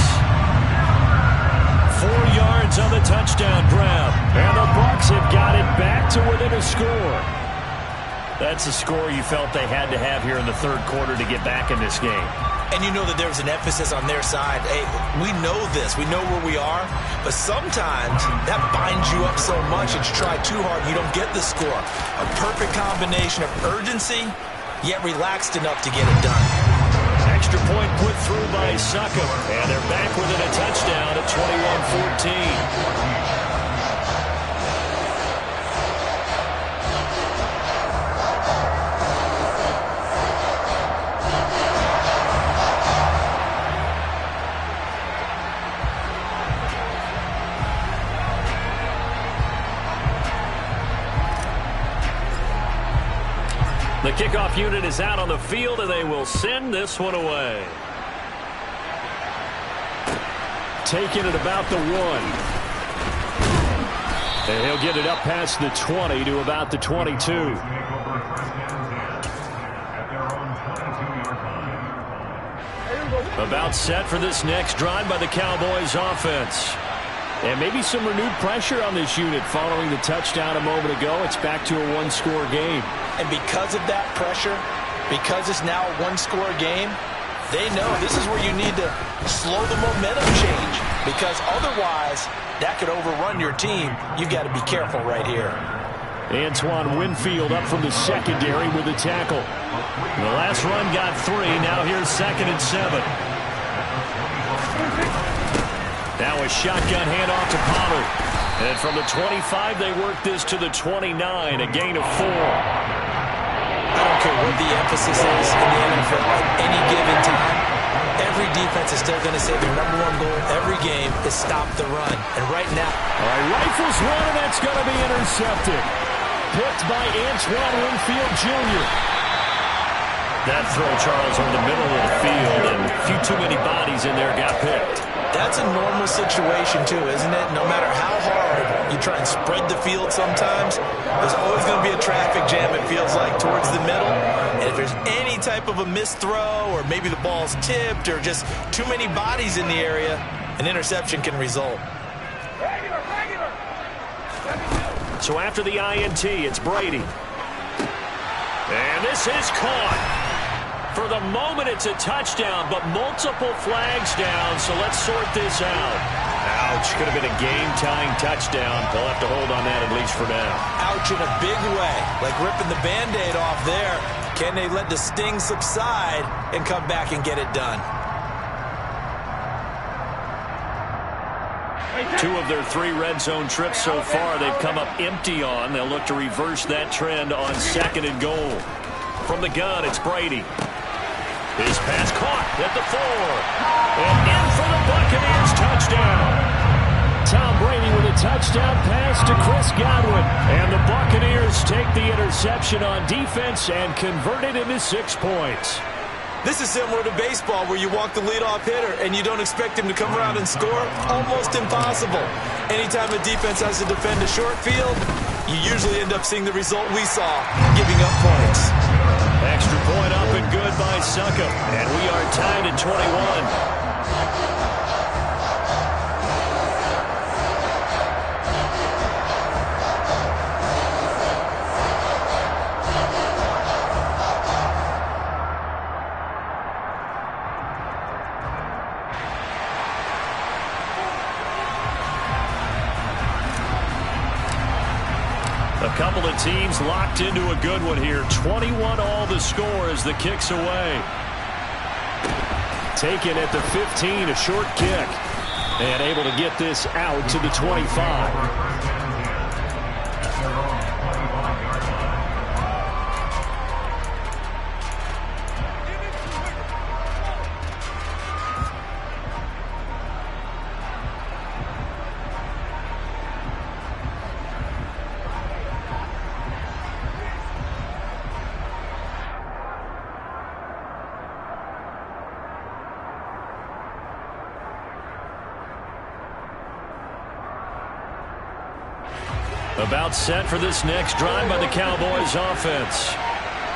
S6: 4 yards on the touchdown grab. And the Bucs have got it back to within a score. That's a score you felt they had to have here in the third quarter to get back in this game.
S2: And you know that there was an emphasis on their side. Hey, we know this. We know where we are. But sometimes that binds you up so much that you try too hard and you don't get the score. A perfect combination of urgency, yet relaxed enough to get it done.
S6: Extra point put through by Succop. And they're back within a touchdown at 21-14. The kickoff unit is out on the field, and they will send this one away. Taking it about the 1. And he'll get it up past the 20 to about the 22.
S1: About set for this next drive by the Cowboys offense. And maybe some renewed pressure on this unit following the touchdown a moment ago. It's back to a one-score game.
S5: And because of that pressure, because it's now a one-score game, they know this is where you need to slow the momentum change, because otherwise that could overrun your team. You've got to be careful right here.
S1: Antoine Winfield up from the secondary with a tackle. The last run got 3. Now here's 2nd and 7. Now a shotgun handoff to Pollard. And from the 25, they work this to the 29, a gain of 4.
S5: I don't care what the emphasis is in the NFL at any given time. Every defense is still going to say their number one goal every game is stop the run. And right now,
S1: all right, rifles one, and that's going to be intercepted. Picked by Antoine Winfield Jr. That throw, Charles, over the middle of the field, and a few too many bodies in there got picked.
S5: That's a normal situation, too, isn't it? No matter how hard you try and spread the field sometimes, there's always going to be a traffic jam, it feels like, towards the middle. And if there's any type of a missed throw, or maybe the ball's tipped, or just too many bodies in the area, an interception can result.
S1: So after the INT, it's Brady. And this is caught. For the moment, it's a touchdown, but multiple flags down, so let's sort this out. Ouch, could have been a game-tying touchdown. They'll have to hold on that at least for now.
S5: Ouch in a big way, like ripping the Band-Aid off there. Can they let the sting subside and come back and get it done?
S1: 2 of their 3 red zone trips so far they've come up empty on. They'll look to reverse that trend on 2nd and goal. From the gun, it's Brady. His pass caught at the 4. And in for the Buccaneers touchdown. Tom Brady with a touchdown pass to Chris Godwin. And the Buccaneers take the interception on defense and convert it into 6 points.
S5: This is similar to baseball, where you walk the leadoff hitter and you don't expect him to come around and score. Almost impossible. Anytime a defense has to defend a short field, you usually end up seeing the result we saw, giving up points.
S1: Extra point up and good by Succop. And we are tied at 21. A couple of teams locked into a good one here. 21 all the score as the kick's away. Taken at the 15, a short kick. And able to get this out to the 25. About set for this next drive by the Cowboys offense.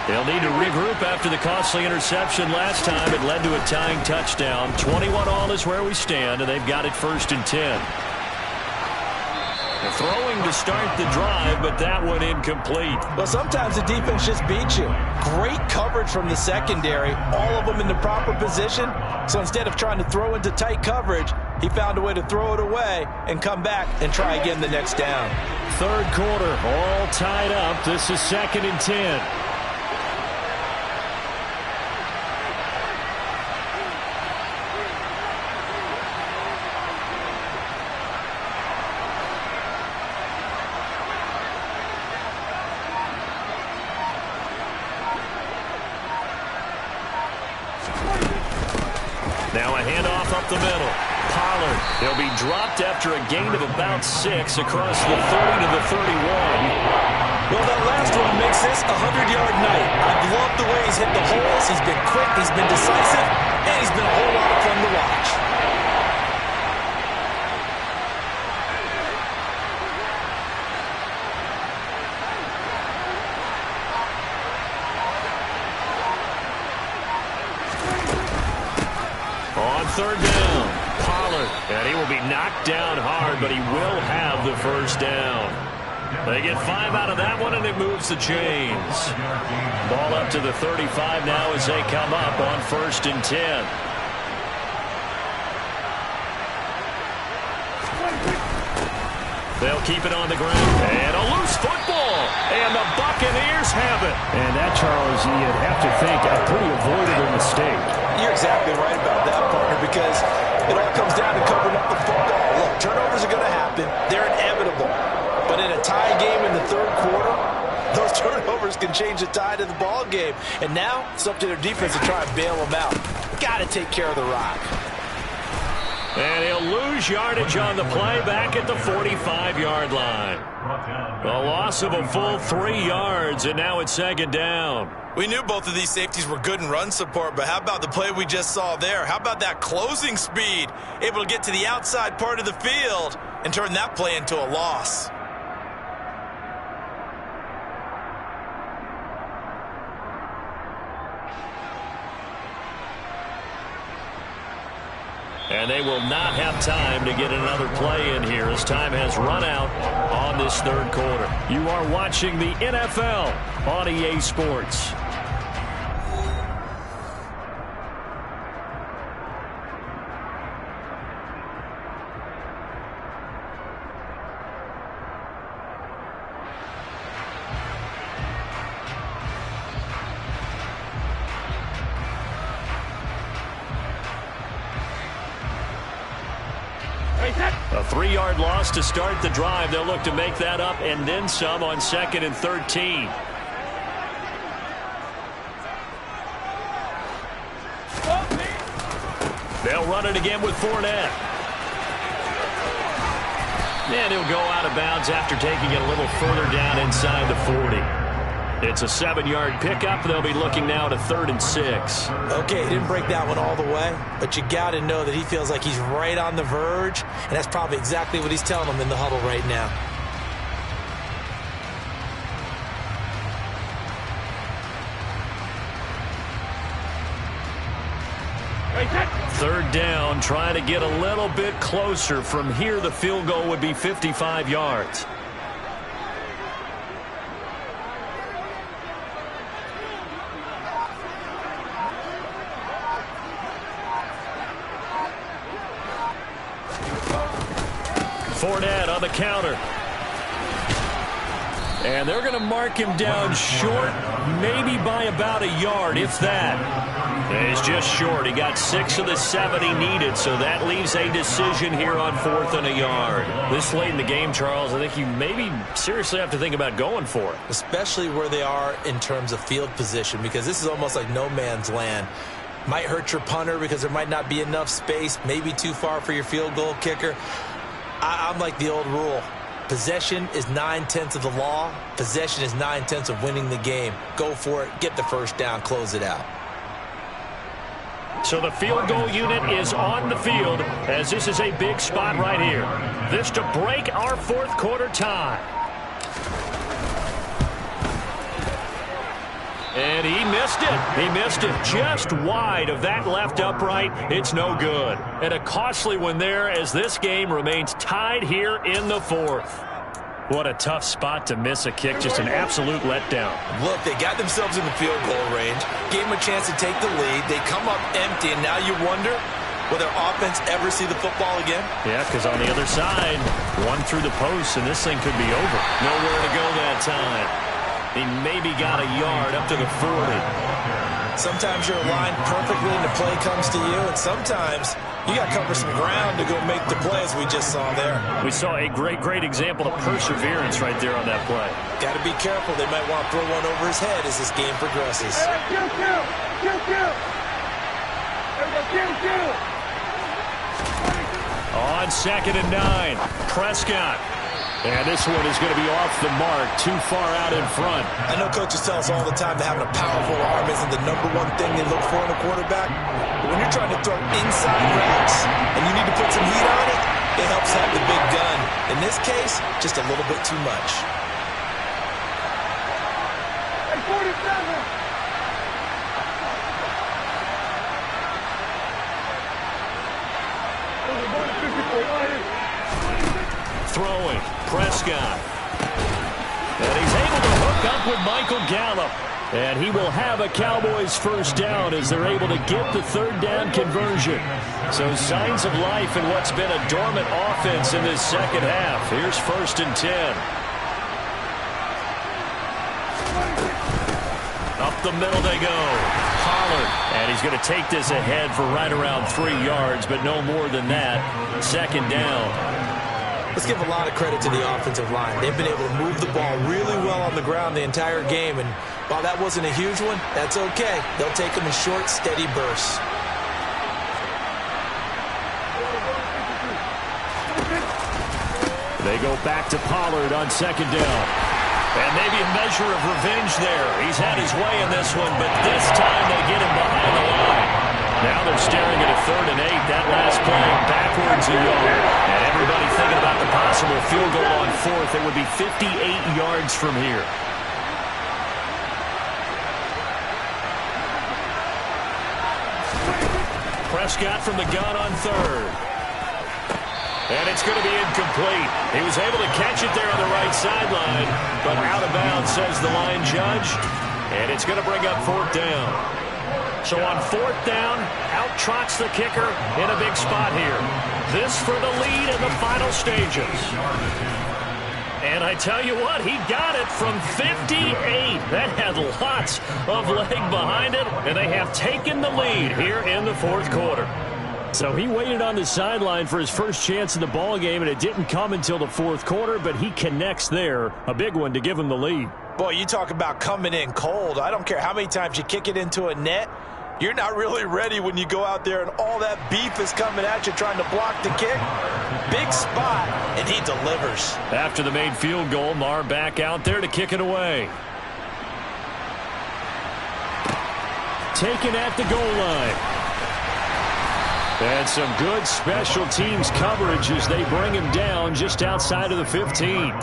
S1: They'll need to regroup after the costly interception last time. It led to a tying touchdown. 21 all is where we stand, and they've got it 1st and 10. They're throwing to start the drive, but that one incomplete.
S5: Well, sometimes the defense just beats you. Great coverage from the secondary, all of them in the proper position. So instead of trying to throw into tight coverage, he found a way to throw it away and come back and try again the next down.
S1: 3rd quarter, all tied up. This is 2nd and 10. Now a handoff up the middle. Pollard, he'll be dropped after a gain of about 6 across the 30 to the 31.
S5: Well, that last one makes this a 100-yard night. I've loved the way he's hit the holes. He's been quick, he's been decisive, and he's been a whole lot of fun to watch.
S6: third down. Pollard, and he will be knocked down hard, but he will have the first down. They get 5 out of that one, and it moves the chains. Ball up to the 35 now as they come up on 1st and 10. They'll keep it on the ground. And a loose football. And the Buccaneers have it.
S1: And that, Charles, you'd have to think a pretty avoidable mistake.
S5: You're exactly right about that, partner, because it all comes down to covering up the football. Look, turnovers are going to happen. They're inevitable. But in a tie game in the third quarter, those turnovers can change the tide of the ball game. And now it's up to their defense to try and bail them out. Got to take care of the rock.
S6: And he'll lose yardage on the play back at the 45-yard line. A loss of a full 3 yards, and now it's 2nd down.
S2: We knew both of these safeties were good in run support, but how about the play we just saw there? How about that closing speed? Able to get to the outside part of the field and turn that play into a loss.
S6: And they will not have time to get another play in here as time has run out on this third quarter.
S1: You are watching the NFL on EA Sports.
S6: A 3-yard loss to start the drive. They'll look to make that up and then some on 2nd and 13. They'll run it again with Fournette. And he'll go out of bounds after taking it a little further down inside the 40. It's a 7-yard pickup. They'll be looking now to 3rd and 6.
S5: Okay, he didn't break that one all the way, but you got to know that he feels like he's right on the verge, and that's probably exactly what he's telling them in the huddle right now.
S6: Third down, trying to get a little bit closer. From here, the field goal would be 55 yards. Fournette on the counter. And they're going to mark him down short, maybe by about a yard, if that. And he's just short. He got 6 of the 7 he needed, so that leaves a decision here on 4th and a yard. This late in the game, Charles, I think you maybe seriously have to think about going for it.
S5: Especially where they are in terms of field position, because this is almost like no man's land. Might hurt your punter because there might not be enough space, maybe too far for your field goal kicker. I'm like the old rule. Possession is 9/10 of the law. Possession is 9/10 of winning the game. Go for it. Get the first down. Close it out.
S6: So the field goal unit is on the field as this is a big spot right here. This to break our 4th quarter tie. And he missed it. He missed it just wide of that left upright. It's no good. And a costly one there as this game remains tied here in the 4th. What a tough spot to miss a kick. Just an absolute letdown.
S5: Look, they got themselves in the field goal range. Gave them a chance to take the lead. They come up empty, and now you wonder, will their offense ever see the football again?
S6: Yeah, because on the other side, one through the post, and this thing could be over. Nowhere to go that time. He maybe got a yard up to the 40.
S5: Sometimes you're aligned perfectly and the play comes to you, and sometimes you got to cover some ground to go make the play, as we just saw there.
S6: We saw a great example of perseverance right there on that play.
S5: Got to be careful. They might want to throw one over his head as this game progresses.
S6: On 2nd and 9, Prescott. And this one is going to be off the mark, too far out in front.
S5: I know coaches tell us all the time that having a powerful arm isn't the #1 thing they look for in a quarterback. But when you're trying to throw inside routes and you need to put some heat on it, it helps have the big gun. In this case, just a little bit too much.
S4: Hey, 47!
S1: Throwing, Prescott. And he's able to hook up with Michael Gallup. And he will have a Cowboys first down as they're able to get the third down conversion. So signs of life in what's been a dormant offense in this second half. Here's 1st and 10. Up the middle they go. Pollard. And he's going to take this ahead for right around 3 yards, but no more than that. 2nd down.
S2: Let's give a lot of credit to the offensive line. They've been able to move the ball really well on the ground the entire game. And while that wasn't a huge one, that's okay. They'll take them in short, steady bursts.
S1: They go back to Pollard on 2nd down. And maybe a measure of revenge there. He's had his way in this one, but this time they get him behind the line. Now they're staring at a 3rd and 8. That last play backwards a yard. And everybody thinking about the possible field goal on 4th. It would be 58 yards from here. Prescott from the gun on 3rd. And it's going to be incomplete. He was able to catch it there on the right sideline, but out of bounds, says the line judge. And it's going to bring up 4th down. So on 4th down, out trots the kicker in a big spot here. This for the lead in the final stages. And I tell you what, he got it from 58. That had lots of leg behind it, and they have taken the lead here in the 4th quarter. So he waited on the sideline for his first chance in the ball game, and it didn't come until the 4th quarter, but he connects there. A big one to give him the lead.
S2: Boy, you talk about coming in cold. I don't care how many times you kick it into a net. You're not really ready when you go out there and all that beef is coming at you trying to block the kick. Big spot, and he delivers.
S1: After the made field goal, Maher back out there to kick it away. Taken at the goal line. And some good special teams coverage as they bring him down just outside of the 15.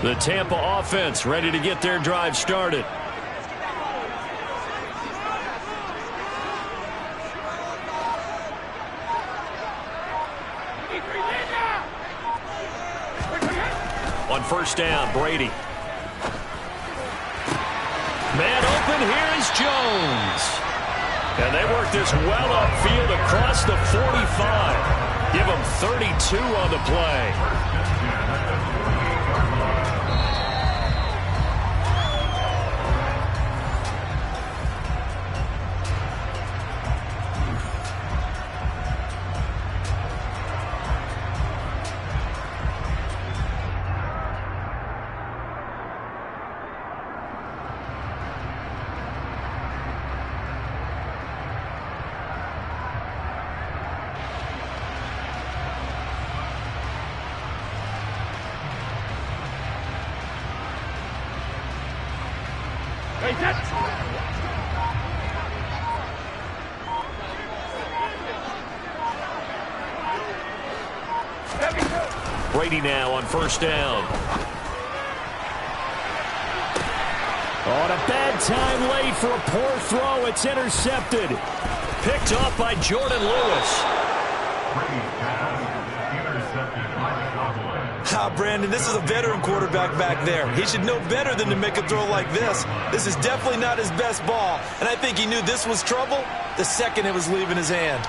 S1: The Tampa offense ready to get their drive started. On 1st down, Brady. Man open, here is Jones. And they work this well upfield across the 45. Give them 32 on the play. Brady now on 1st down. On a bad time late for a poor throw. It's intercepted. Picked off by Jordan Lewis.
S2: Brandon, this is a veteran quarterback back there. He should know better than to make a throw like this. This is definitely not his best ball, and I think he knew this was trouble the second it was leaving his hand.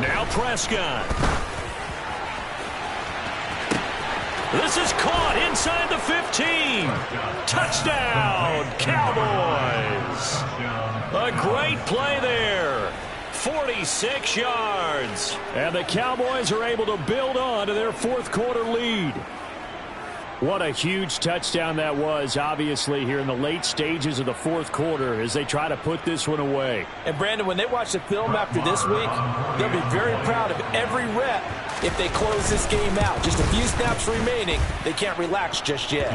S1: Now Prescott. This is caught inside the 15. Touchdown, Cowboys. A great play there. 46 yards. And the Cowboys are able to build on to their 4th quarter lead. What a huge touchdown that was, obviously, here in the late stages of the fourth quarter as they try to put this one away.
S5: And, Brandon, when they watch the film after this week, they'll be very proud of every rep if they close this game out. Just a few snaps remaining. They can't relax just yet.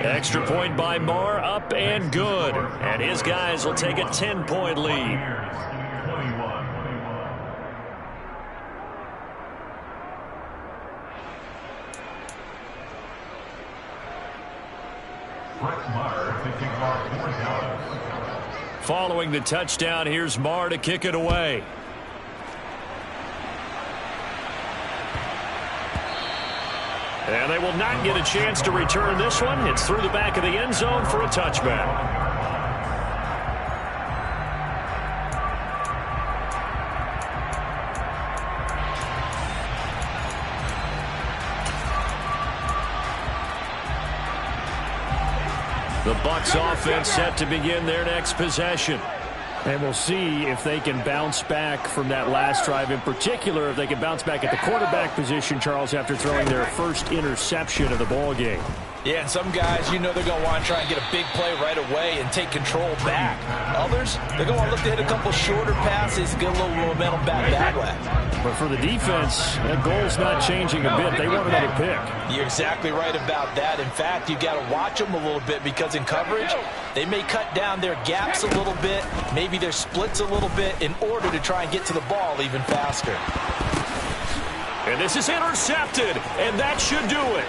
S6: Extra point by Marr, up and good. And his guys will take a 10-point lead. Following the touchdown, here's Marr to kick it away. And they will not get a chance to return this one. It's through the back of the end zone for a touchback. The Bucs offense set to begin their next possession.
S1: And we'll see if they can bounce back from that last drive. In particular, if they can bounce back at the quarterback position, Charles, after throwing their first interception of the ball game.
S5: Yeah, and some guys, you know they're going to want to try and get a big play right away and take control back. Others, they're going to look to hit a couple shorter passes, get a little momentum back that way.
S1: But for the defense, that goal's not changing a bit. They want another pick.
S5: You're exactly right about that. In fact, you've got to watch them a little bit because in coverage, they may cut down their gaps a little bit, maybe their splits a little bit in order to try and get to the ball even faster.
S6: And this is intercepted, and that should do it.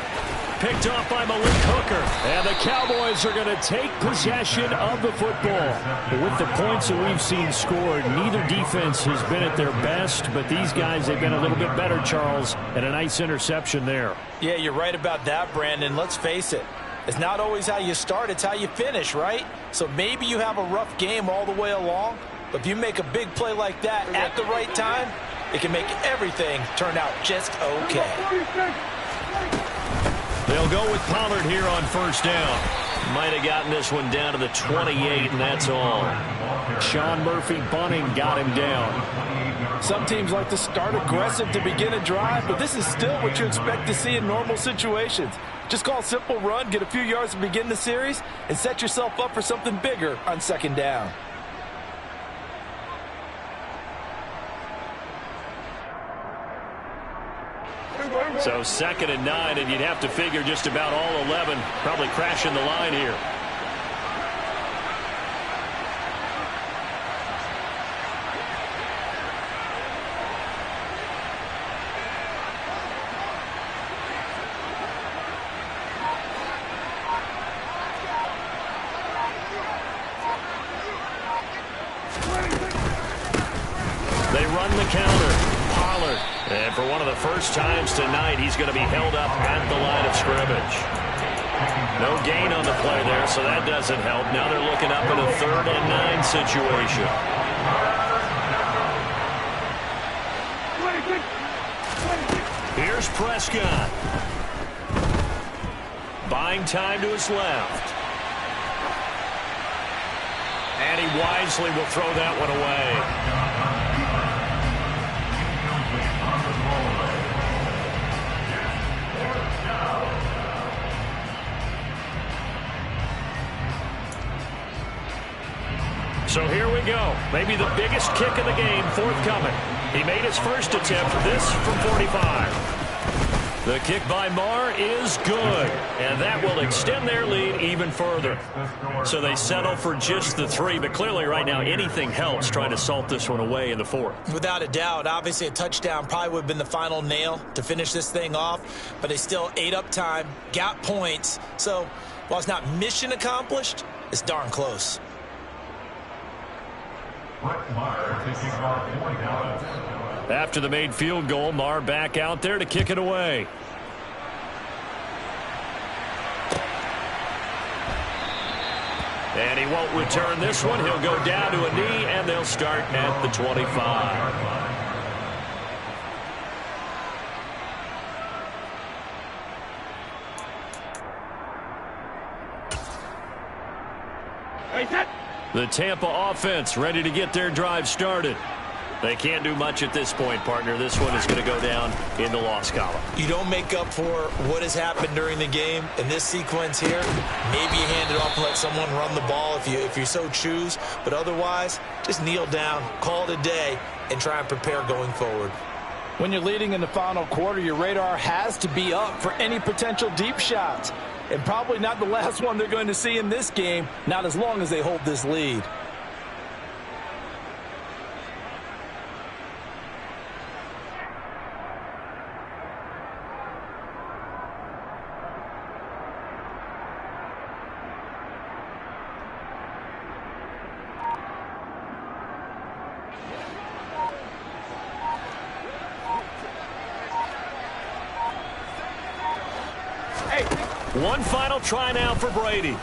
S6: Picked off by Malik Hooker.
S1: And the Cowboys are going to take possession of the football. With the points that we've seen scored, neither defense has been at their best, but these guys, they've been a little bit better, Charles, and a nice interception there.
S5: Yeah, you're right about that, Brandon. Let's face it. It's not always how you start, it's how you finish, right? So maybe you have a rough game all the way along, but if you make a big play like that at the right time, it can make everything turn out just okay.
S6: They'll go with Pollard here on first down. Might have gotten this one down to the 28, and that's all.
S1: Sean Murphy-Bunting got him down.
S5: Some teams like to start aggressive to begin a drive, but this is still what you expect to see in normal situations. Just call a simple run, get a few yards to begin the series, and set yourself up for something bigger on second down.
S6: So 2nd and 9, and you'd have to figure just about all 11 probably crashing the line here. They run the counter. Pollard. And for one of the first times tonight, he's going to be held up at the line of scrimmage. No gain on the play there, so that doesn't help. Now they're looking up in a 3rd and 9 situation. Here's Prescott. Buying time to his left. And he wisely will throw that one away. So here we go. Maybe the biggest kick of the game forthcoming. He made his first attempt, this from 45. The kick by Marr is good, and that will extend their lead even further. So they settle for just the 3, but clearly right now anything helps trying to salt this one away in the 4th.
S5: Without a doubt, obviously a touchdown probably would have been the final nail to finish this thing off, but they still ate up time, got points. So while it's not mission accomplished, it's darn close.
S6: After the made field goal, Marr back out there to kick it away. And he won't return this one. He'll go down to a knee, and they'll start at the 25. The Tampa offense ready to get their drive started. They can't do much at this point, partner. This one is going to go down in the loss column.
S2: You don't make up for what has happened during the game. In this sequence here, maybe you hand it off and let someone run the ball if you so choose. But otherwise, just kneel down, call it a day, and try and prepare going forward.
S5: When you're leading in the final quarter, your radar has to be up for any potential deep shots. And probably not the last one they're going to see in this game, not as long as they hold this lead.
S1: One final try now for Brady.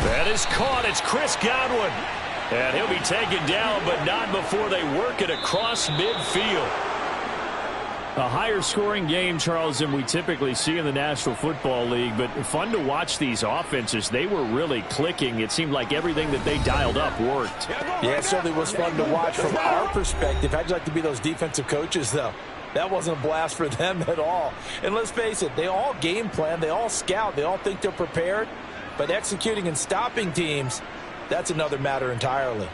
S1: That is caught. It's Chris Godwin. And he'll be taken down, but not before they work it across midfield. A higher scoring game, Charles, than we typically see in the National Football League, but fun to watch these offenses. They were really clicking. It seemed like everything that they dialed up worked.
S5: Yeah, it certainly was fun to watch from our perspective. How'd you like to be those defensive coaches, though? That wasn't a blast for them at all. And let's face it, they all game plan, they all scout, they all think they're prepared. But executing and stopping teams, that's another matter entirely.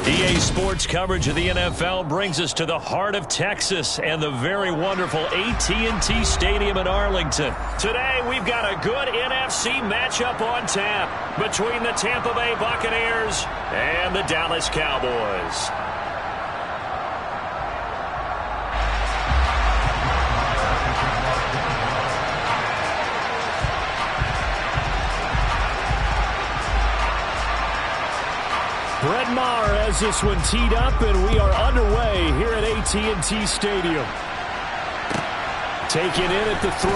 S6: EA Sports coverage of the NFL brings us to the heart of Texas and the very wonderful AT&T Stadium in Arlington. Today, we've got a good NFC matchup on tap between the Tampa Bay Buccaneers and the Dallas Cowboys. Brett Maher has this one teed up, and we are underway here at AT&T Stadium. Taken in at the 3.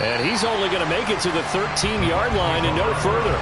S6: And he's only going to make it to the 13-yard line and no further.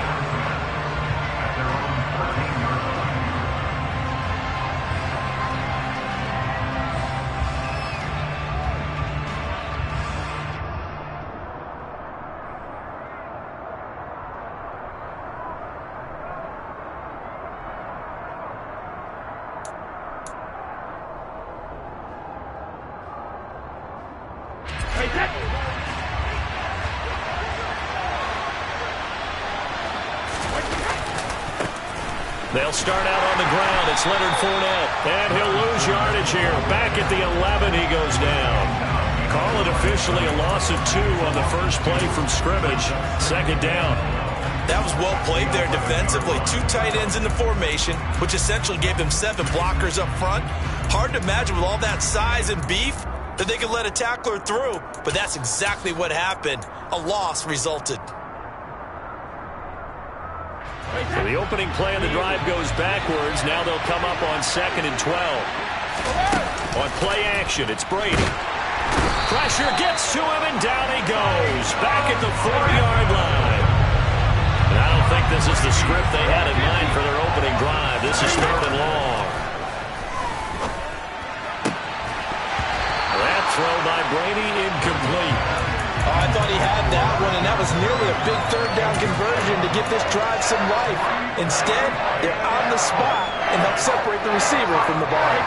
S6: They'll start out on the ground. It's Leonard Fournette. And he'll lose yardage here. Back at the 11, he goes down. Call it officially a loss of 2 on the first play from scrimmage. Second down.
S2: That was well played there defensively. 2 tight ends in the formation, which essentially gave them 7 blockers up front. Hard to imagine with all that size and beef that they could let a tackler through. But that's exactly what happened. A loss resulted.
S6: So the opening play of the drive goes backwards. Now they'll come up on 2nd and 12. On play action, it's Brady. Pressure gets to him, and down he goes. Back at the 4-yard line. And I don't think this is the script they had in mind for their opening drive. This is 3rd and long. That throw by Brady incomplete.
S5: Oh, I thought he had that one, and that was nearly a big 3rd down conversion to give this drive some life. Instead, they're on the spot and help separate the receiver from the ball.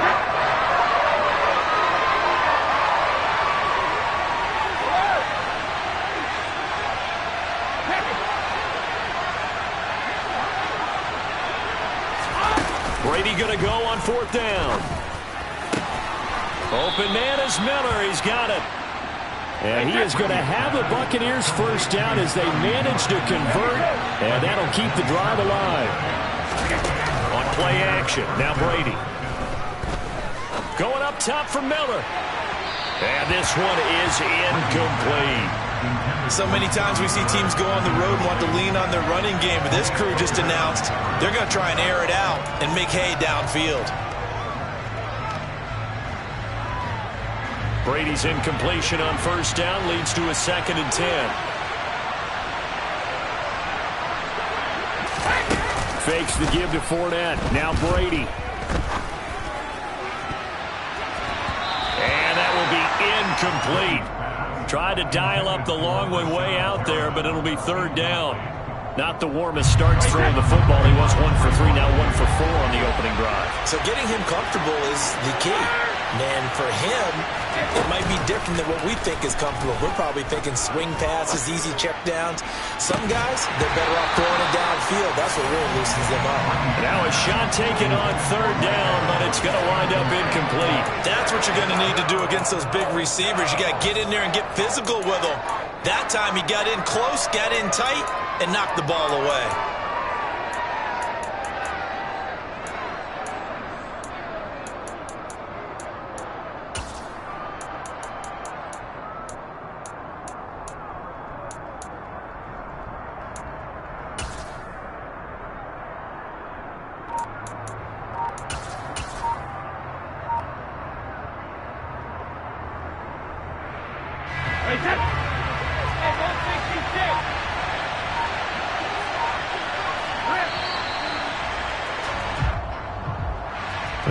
S6: Brady going to go on 4th down. Open man is Miller. He's got it. And he is going to have the Buccaneers first down as they manage to convert, and that'll keep the drive alive. On play action, now Brady. Going up top for Miller. And this one is incomplete.
S2: So many times we see teams go on the road and want to lean on their running game, but this crew just announced they're going to try and air it out and make hay downfield.
S6: Brady's incompletion on 1st down leads to a 2nd and 10. Fakes the give to Fournette. Now Brady. And that will be incomplete. Tried to dial up the long way out there, but it'll be 3rd down. Not the warmest starts throwing the football. He was 1 for 3, now 1 for 4 on the opening drive.
S2: So getting him comfortable is the key. And for him, it might be different than what we think is comfortable. We're probably thinking swing passes, easy checkdowns. Some guys, they're better off throwing it downfield. That's what really loosens them up.
S6: Now a shot taken on 3rd down, but it's going to wind up incomplete.
S2: That's what you're going to need to do against those big receivers. You got to get in there and get physical with them. That time he got in close, got in tight, and knocked the ball away.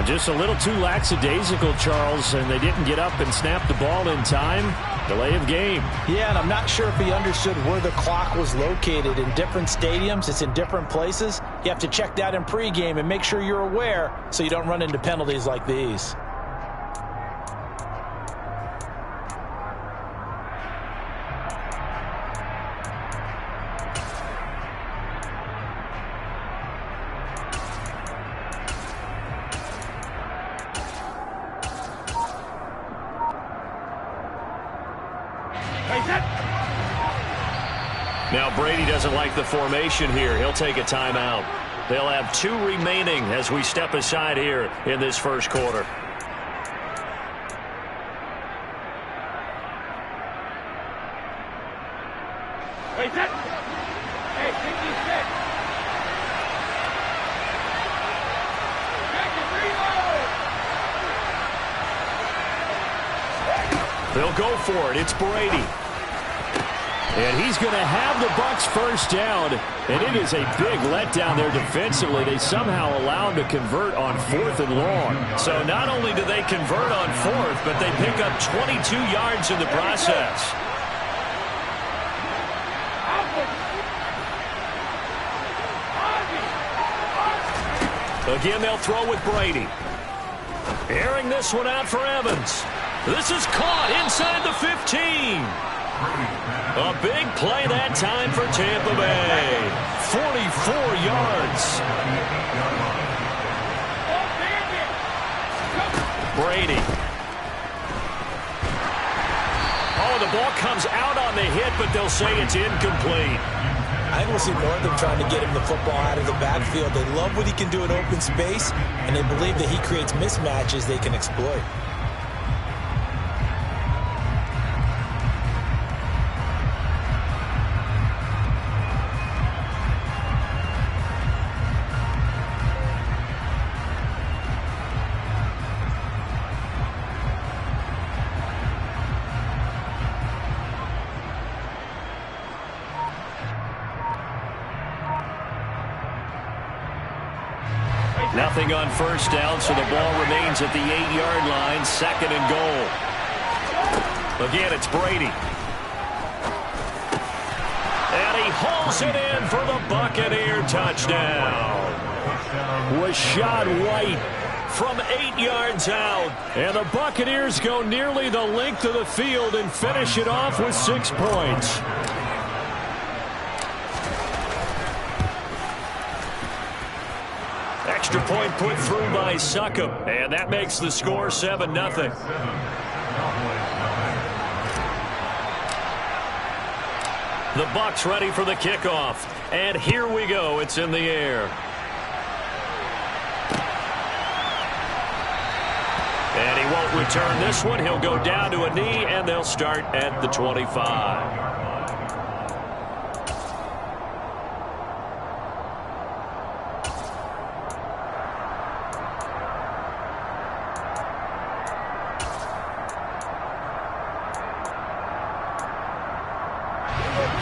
S6: Just a little too lackadaisical, Charles, and they didn't get up and snap the ball in time. Delay of game.
S5: Yeah, and I'm not sure if he understood where the clock was located. In different stadiums, it's in different places. You have to check that in pregame and make sure you're aware so you don't run into penalties like these.
S6: Now Brady doesn't like the formation here. He'll take a timeout. They'll have 2 remaining as we step aside here in this first quarter.
S4: Hey, take these six.
S1: They'll go for it. It's Brady. And he's going to have the Bucs first down. And it is a big letdown there defensively. They somehow allow him to convert on 4th and long.
S6: So not only do they convert on 4th, but they pick up 22 yards in the process.
S1: Again, they'll throw with Brady. Airing this one out for Evans. This is caught inside the 15. A big play that time for Tampa Bay. 44 yards. Brady. Oh, the ball comes out on the hit, but they'll say it's incomplete.
S5: I think we'll see more of them trying to get him the football out of the backfield. They love what he can do in open space, and they believe that he creates mismatches they can exploit.
S1: Nothing on first down, so the ball remains at the 8-yard line, 2nd and goal. Again, it's Brady. And he hauls it in for the Buccaneer touchdown. Rachaad White from 8 yards out. And the Buccaneers go nearly the length of the field and finish it off with 6 points. Extra point put through by Succop, and that makes the score 7-0. The Bucs ready for the kickoff, and here we go. It's in the air. And he won't return this one. He'll go down to a knee, and they'll start at the 25.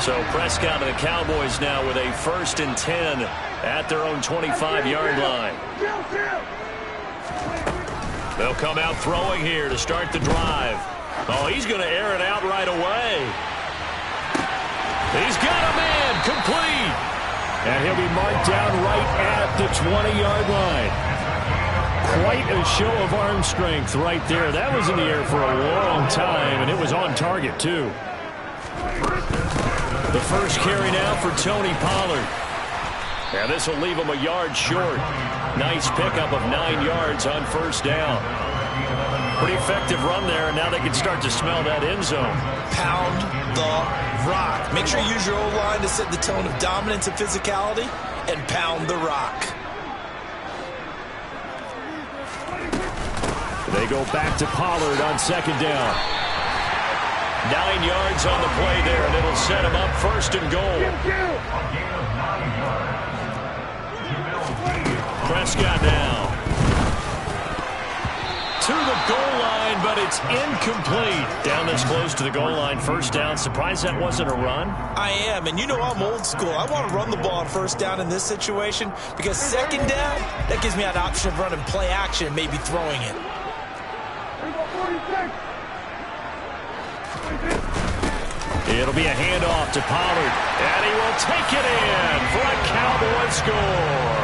S1: So Prescott and the Cowboys now with a 1st and 10 at their own 25-yard line. They'll come out throwing here to start the drive. Oh, he's going to air it out right away. He's got a man complete. And he'll be marked down right at the 20-yard line. Quite a show of arm strength right there. That was in the air for a long time, and it was on target, too. The first carry now for Tony Pollard. And this will leave him a yard short. Nice pickup of 9 yards on first down. Pretty effective run there, and now they can start to smell that end zone.
S5: Pound the rock. Make sure you use your O-line to set the tone of dominance and physicality, and pound the rock.
S1: They go back to Pollard on 2nd down. 9 yards on the play there, and it'll set him up 1st and goal. Prescott now. To the goal line, but it's incomplete. Down this close to the goal line, 1st down. Surprised that wasn't a run?
S5: I am, and you know I'm old school. I want to run the ball on 1st down in this situation because 2nd down, that gives me an option of running play action and maybe throwing it.
S1: It'll be a handoff to Pollard, and he will take it in for a Cowboy score.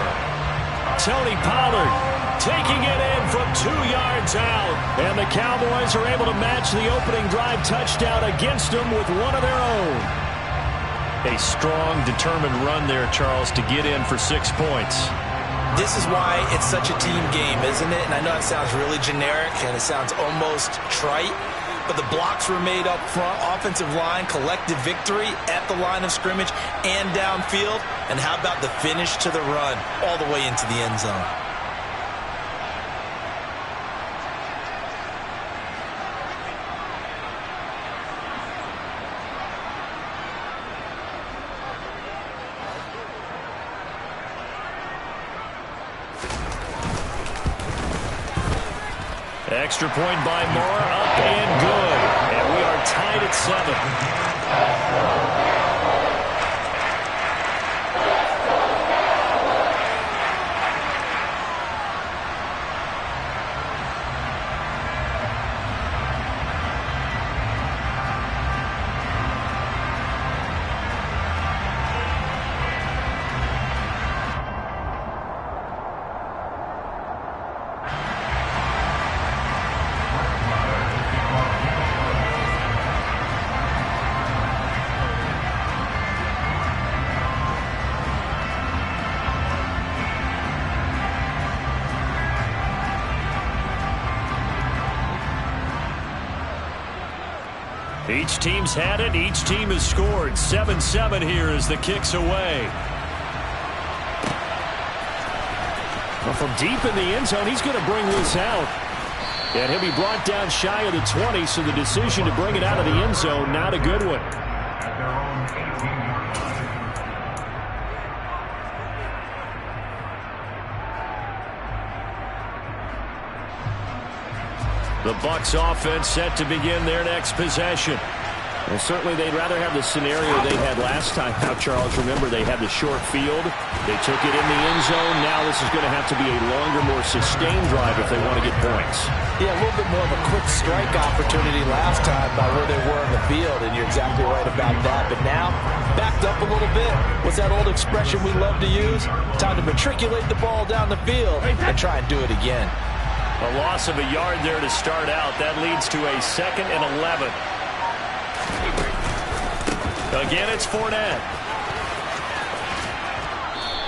S1: Tony Pollard taking it in from 2 yards out, and the Cowboys are able to match the opening drive touchdown against them with one of their own. A strong, determined run there, Charles, to get in for 6 points.
S5: This is why it's such a team game, isn't it? And I know it sounds really generic, and it sounds almost trite.
S2: but the blocks were made up front. Offensive line collected victory at the line of scrimmage and downfield. And how about the finish to the run all the way into the end zone?
S1: Extra point by Moore, up and good. And we are tied at 7. Each team's had it. Each team has scored. 7-7 here as the kick's away. Well, from deep in the end zone, he's going to bring this out. And he'll be brought down shy of the 20, so the decision to bring it out of the end zone, not a good one.
S3: At their own 18-yard line.
S1: The Bucs offense set to begin their next possession. Well, certainly they'd rather have the scenario they had last time. Now, Charles, remember they had the short field. They took it in the end zone. Now this is going to have to be a longer, more sustained drive if they want to get points.
S5: Yeah, a little bit more of a quick strike opportunity last time by where they were in the field, and you're exactly right about that. But now, backed up a little bit. What's that old expression we love to use? Time to matriculate the ball down the field and try and do it again.
S1: A loss of a yard there to start out. That leads to a 2nd and 11. Again, it's Fournette.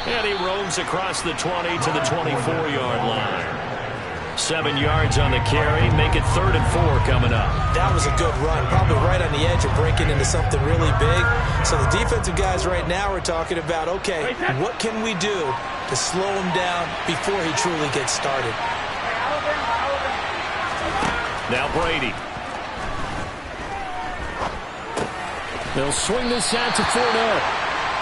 S1: And he roams across the 20 to the 24-yard line. 7 yards on the carry. Make it 3rd and 4 coming up.
S2: That was a good run. Probably right on the edge of breaking into something really big. So the defensive guys right now are talking about, okay, what can we do to slow him down before he truly gets started?
S1: Now Brady. They'll swing this out to Fournette.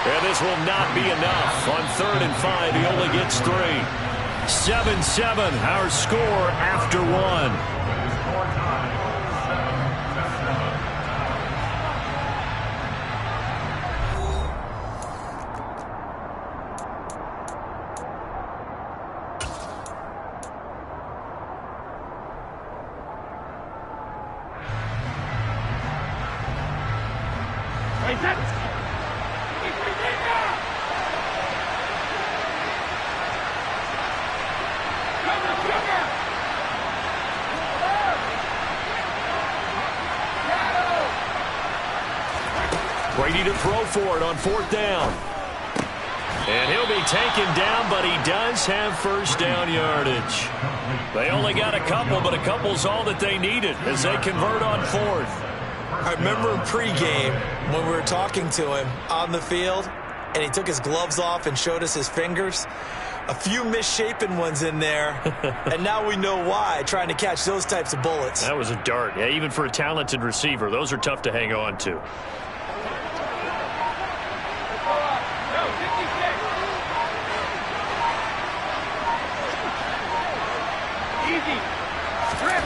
S1: And this will not be enough. On 3rd and 5, he only gets 3. 7-7, our score after 1.
S3: Score time, 7-7.
S1: Brady to throw for it on 4th down. And he'll be taken down, but he does have first down yardage. They only got a couple, but a couple's all that they needed as they convert on 4th.
S2: I remember in pregame when we were talking to him on the field, and he took his gloves off and showed us his fingers. A few misshapen ones in there, and now we know why, trying to catch those types of bullets.
S1: That was a dart. Yeah, even for a talented receiver, those are tough to hang on to.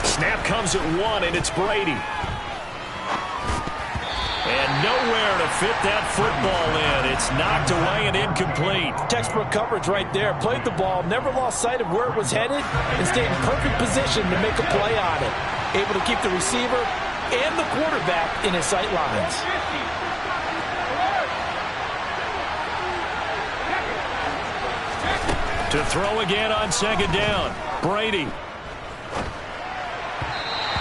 S1: Snap comes at 1, and it's Brady. And nowhere to fit that football in. It's knocked away and incomplete.
S5: Textbook coverage right there. Played the ball, never lost sight of where it was headed, and stayed in perfect position to make a play on it. Able to keep the receiver and the quarterback in his sight lines.
S1: To throw again on 2nd down. Brady.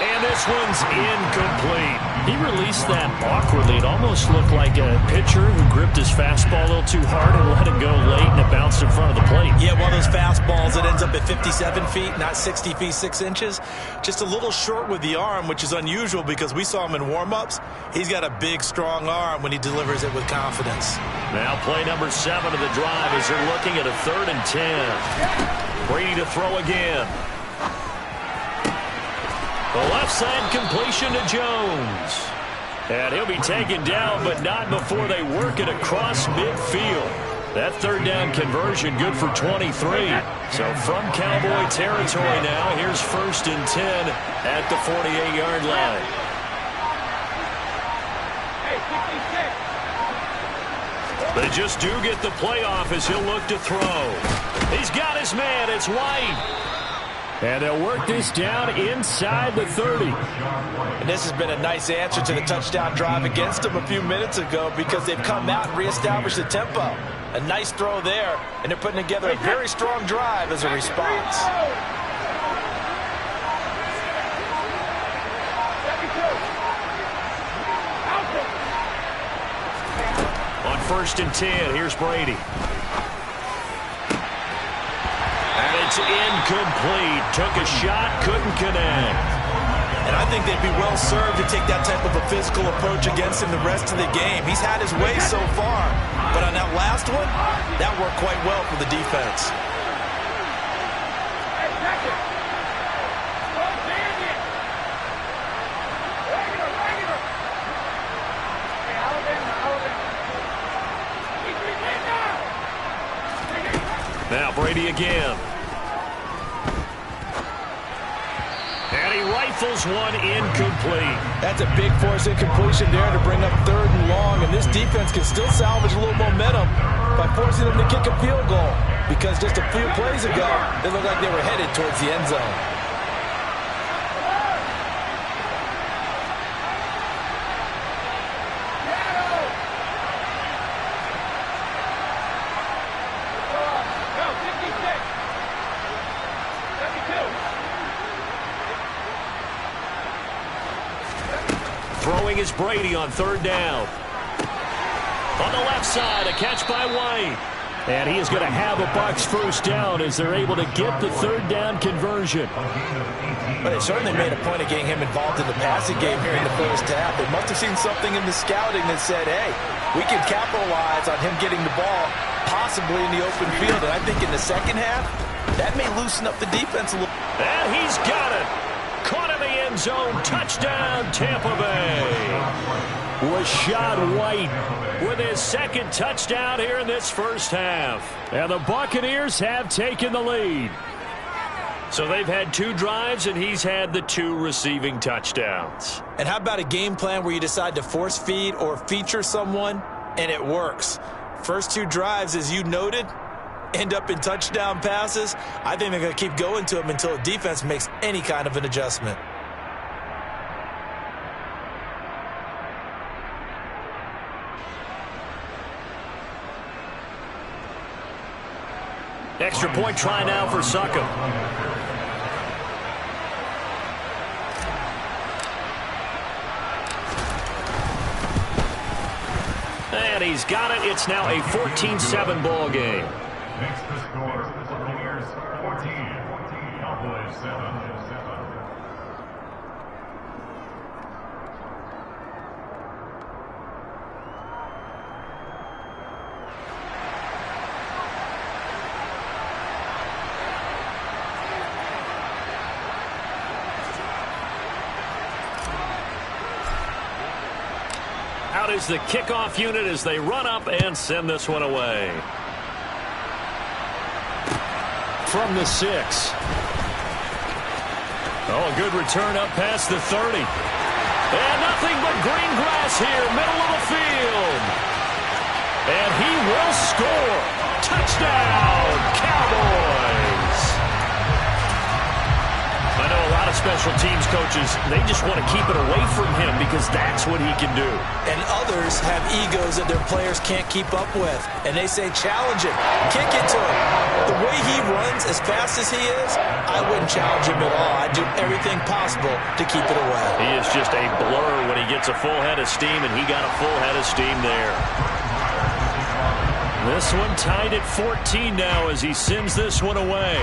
S1: And this one's incomplete. He released that awkwardly. It almost looked like a pitcher who gripped his fastball a little too hard and let it go late, and it bounced in front of the plate.
S2: Yeah, one of those fastballs that ends up at 57 feet, not 60 feet, 6 inches. Just a little short with the arm, which is unusual because we saw him in warm-ups. He's got a big, strong arm when he delivers it with confidence.
S6: Now play number 7 of the drive as they're looking at a 3rd and 10. Brady to throw again. The left side completion to Jones. And he'll be taken down, but not before they work it across midfield. That 3rd down conversion good for 23. So from Cowboy territory now, here's 1st and 10 at the 48-yard line. They just do get the playoff as he'll look to throw. He's got his man. It's White.
S1: And they'll work this down inside the 30.
S2: And this has been a nice answer to the touchdown drive against them a few minutes ago because they've come out and reestablished the tempo. A nice throw there, and they're putting together a very strong drive as a response.
S6: On 1st and 10, here's Brady. And it's incomplete. Took a shot, couldn't connect.
S2: And I think they'd be well served to take that type of a physical approach against him the rest of the game. He's had his way so far, but on that last one, that worked quite well for the defense.
S6: Now Brady again. And he rifles one incomplete.
S2: That's a big force incompletion there to bring up 3rd and long, and this defense can still salvage a little momentum by forcing them to kick a field goal because just a few plays ago, they looked like they were headed towards the end zone.
S6: Throwing is Brady on 3rd down. On the left side, a catch by White.
S1: And he is going to have a Bucs 1st down as they're able to get the 3rd down conversion.
S2: But they certainly made a point of getting him involved in the passing game here in the 1st half. They must have seen something in the scouting that said, hey, we can capitalize on him getting the ball possibly in the open field. And I think in the 2nd half, that may loosen up the defense a little.
S6: And he's got it. Caught in the end zone. Touchdown, Tampa Bay.
S1: Rachaad White
S6: with his 2nd touchdown here in this 1st half.
S1: And the Buccaneers have taken the lead.
S6: So they've had 2 drives, and he's had the 2 receiving touchdowns.
S2: And how about a game plan where you decide to force feed or feature someone, and it works? First 2 drives, as you noted, end up in touchdown passes. I think they're going to keep going to them until the defense makes any kind of an adjustment.
S6: Extra point try now for Succop. And he's got it. It's now a 14-7 ball game.
S3: Next to score, Buccaneers 14, Cowboys 7.
S6: Out is the kickoff unit as they run up and send this one away.
S1: From the 6. Oh, a good return up past the 30.
S6: And nothing but green grass here, middle of the field.
S1: And he will score.
S6: Touchdown, Cowboys.
S1: I know a lot of special
S6: special teams coaches, they just want to keep it away from him because that's what he can do.
S5: And others have egos that their players can't keep up with. And they say, challenge him, kick it to him. The way he runs as fast as he is, I wouldn't challenge him at all. I'd do everything possible to keep it away.
S6: He is just a blur when he gets a full head of steam, and he got a full head of steam there. This one tied at 14 now as he sends this one away.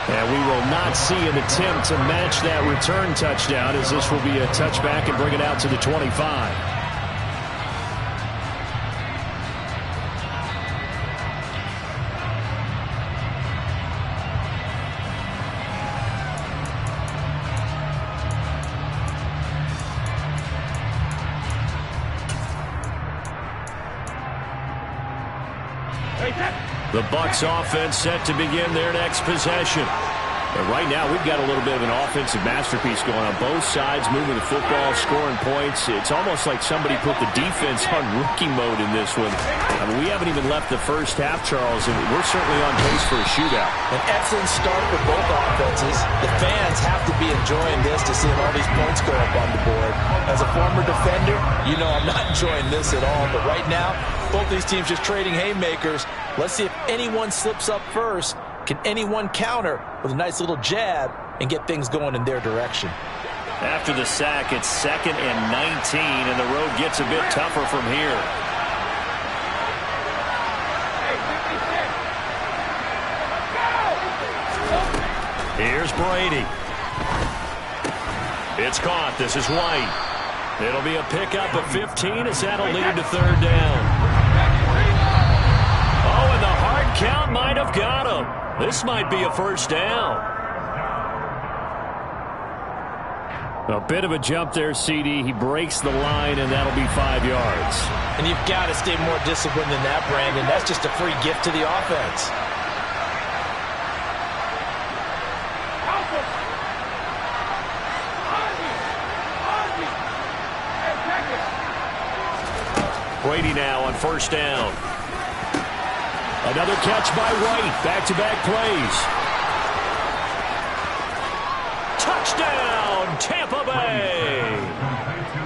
S1: And we will not see an attempt to match that return touchdown, as this will be a touchback and bring it out to the 25.
S6: The Bucs offense set to begin their next possession. And right now, we've got a little bit of an offensive masterpiece going on both sides, moving the football, scoring points. It's almost like somebody put the defense on rookie mode in this one. I mean, we haven't even left the first half, Charles, and we're certainly on pace for a shootout.
S5: An excellent start for both offenses. The fans have to be enjoying this to see all these points go up on the board. As a former defender, you know I'm not enjoying this at all. But right now, both these teams just trading haymakers. Let's see if anyone slips up first. Can anyone counter with a nice little jab and get things going in their direction?
S6: After the sack, it's 2nd and 19, and the road gets a bit tougher from here. Here's Brady. It's caught. This is White. It'll be a pickup of 15 as that'll lead to 3rd down. Oh, and the hard count might have got him. This might be a 1st down.
S1: A bit of a jump there, CD. He breaks the line, and that'll be 5 yards.
S5: And you've got to stay more disciplined than that, Brandon. That's just a free gift to the offense.
S6: Brady now on 1st down.
S1: Another catch by White. Back-to-back plays.
S6: Touchdown, Tampa Bay.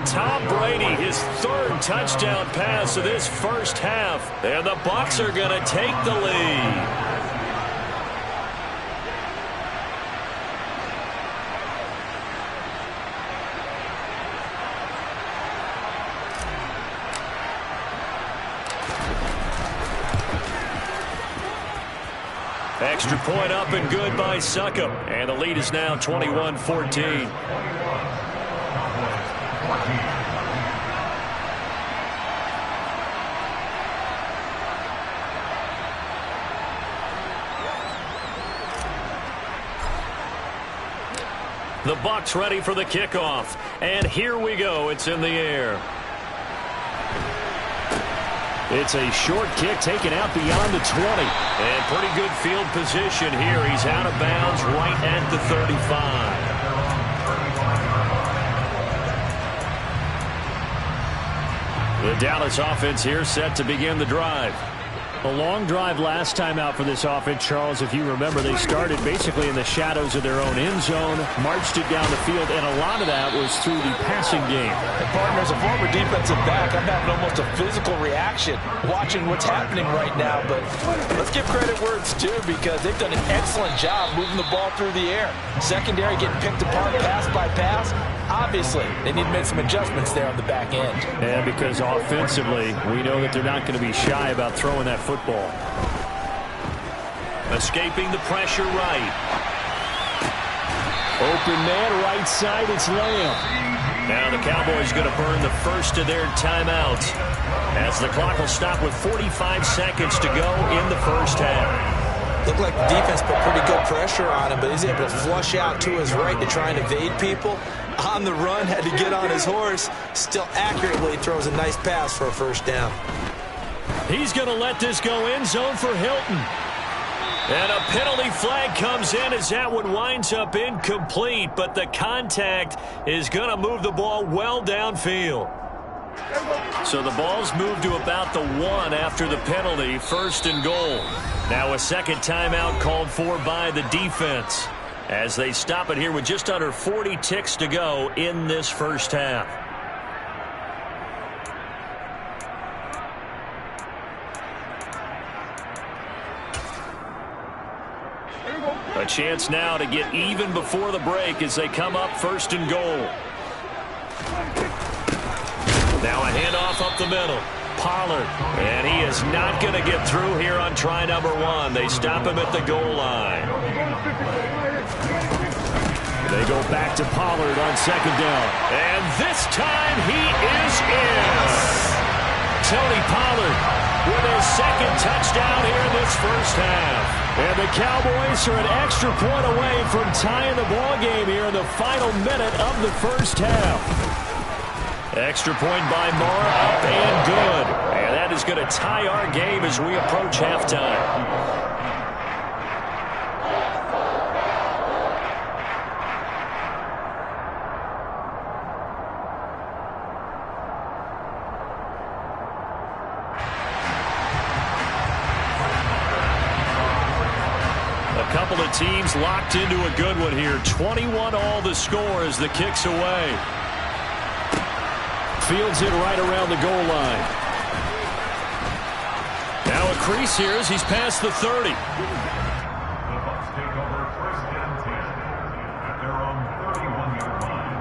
S6: Tom Brady, his 3rd touchdown pass of this first half. And the Bucs are going to take the lead. Extra point up and good by Succop. And the lead is now 21-14. The Bucs ready for the kickoff. And here we go. It's in the air.
S1: It's a short kick taken out beyond the 20.
S6: And pretty good field position here. He's out of bounds right at the 35. The Dallas offense here set to begin the drive.
S1: A long drive last time out for this offense, Charles. If you remember, they started basically in the shadows of their own end zone, marched it down the field, and a lot of that was through the passing game.
S5: And partner, as a former defensive back, I'm having almost a physical reaction watching what's happening right now. But let's give credit where it's due, because they've done an excellent job moving the ball through the air. Secondary getting picked apart pass by pass. Obviously, they need to make some adjustments there on the back end.
S1: And because offensively, we know that they're not going to be shy about throwing that football.
S6: Escaping the pressure right.
S1: Open man right side, it's Lamb.
S6: Now the Cowboys going to burn the first of their timeouts as the clock will stop with 45 seconds to go in the first half.
S5: Looked like the defense put pretty good pressure on him, but he's able to flush out to his right to try and evade people. On the run, had to get on his horse. Still accurately throws a nice pass for a 1st down.
S6: He's going to let this go end zone for Hilton. And a penalty flag comes in as that one winds up incomplete, but the contact is going to move the ball well downfield. So the ball's moved to about the 1 after the penalty, 1st and goal. Now a second timeout called for by the defense as they stop it here with just under 40 ticks to go in this first half. A chance now to get even before the break as they come up 1st and goal. Now a handoff up the middle. Pollard, and he is not going to get through here on try number 1. They stop him at the goal line. They go back to Pollard on 2nd down. And this time he is in. Tony Pollard with his 2nd touchdown here in this first half. And the Cowboys are an extra point away from tying the ball game here in the final minute of the first half. Extra point by Moore, up and good. And that is going to tie our game as we approach halftime. A couple of teams locked into a good one here. 21 all the score as the kick's away. Fields it right around the goal line. Now a crease here as he's past the 30.
S3: The Bucs take over 1st and 10 at their own 31-yard line.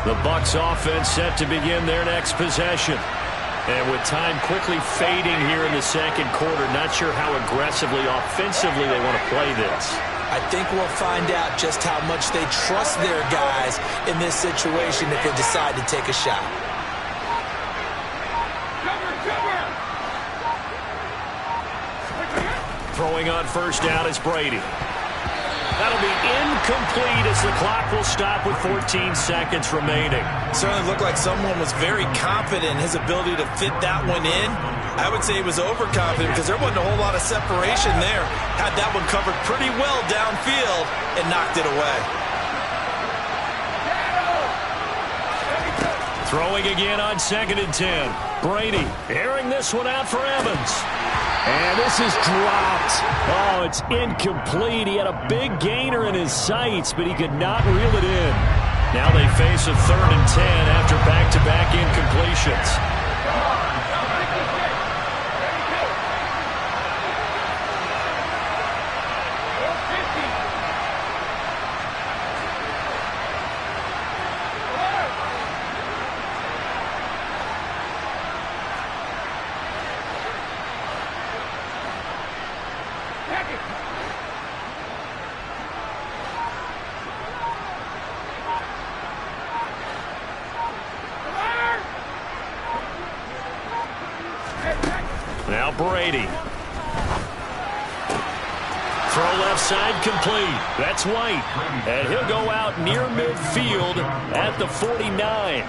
S6: The Bucs offense set to begin their next possession. And with time quickly fading here in the 2nd quarter, not sure how aggressively, offensively they want to play this.
S5: I think we'll find out just how much they trust their guys in this situation if they decide to take a shot.
S6: Throwing on 1st down is Brady. That'll be incomplete as the clock will stop with 14 seconds remaining.
S2: Certainly looked like someone was very confident in his ability to fit that one in. I would say he was overconfident because there wasn't a whole lot of separation there. Had that one covered pretty well downfield and knocked it away.
S6: Throwing again on 2nd and 10. Brady airing this one out for Evans. And this is dropped. Oh, it's incomplete. He had a big gainer in his sights, but he could not reel it in. Now they face a 3rd and 10 after back-to-back incompletions. Now Brady. Throw left side complete. That's White. And he'll go out near midfield at the 49.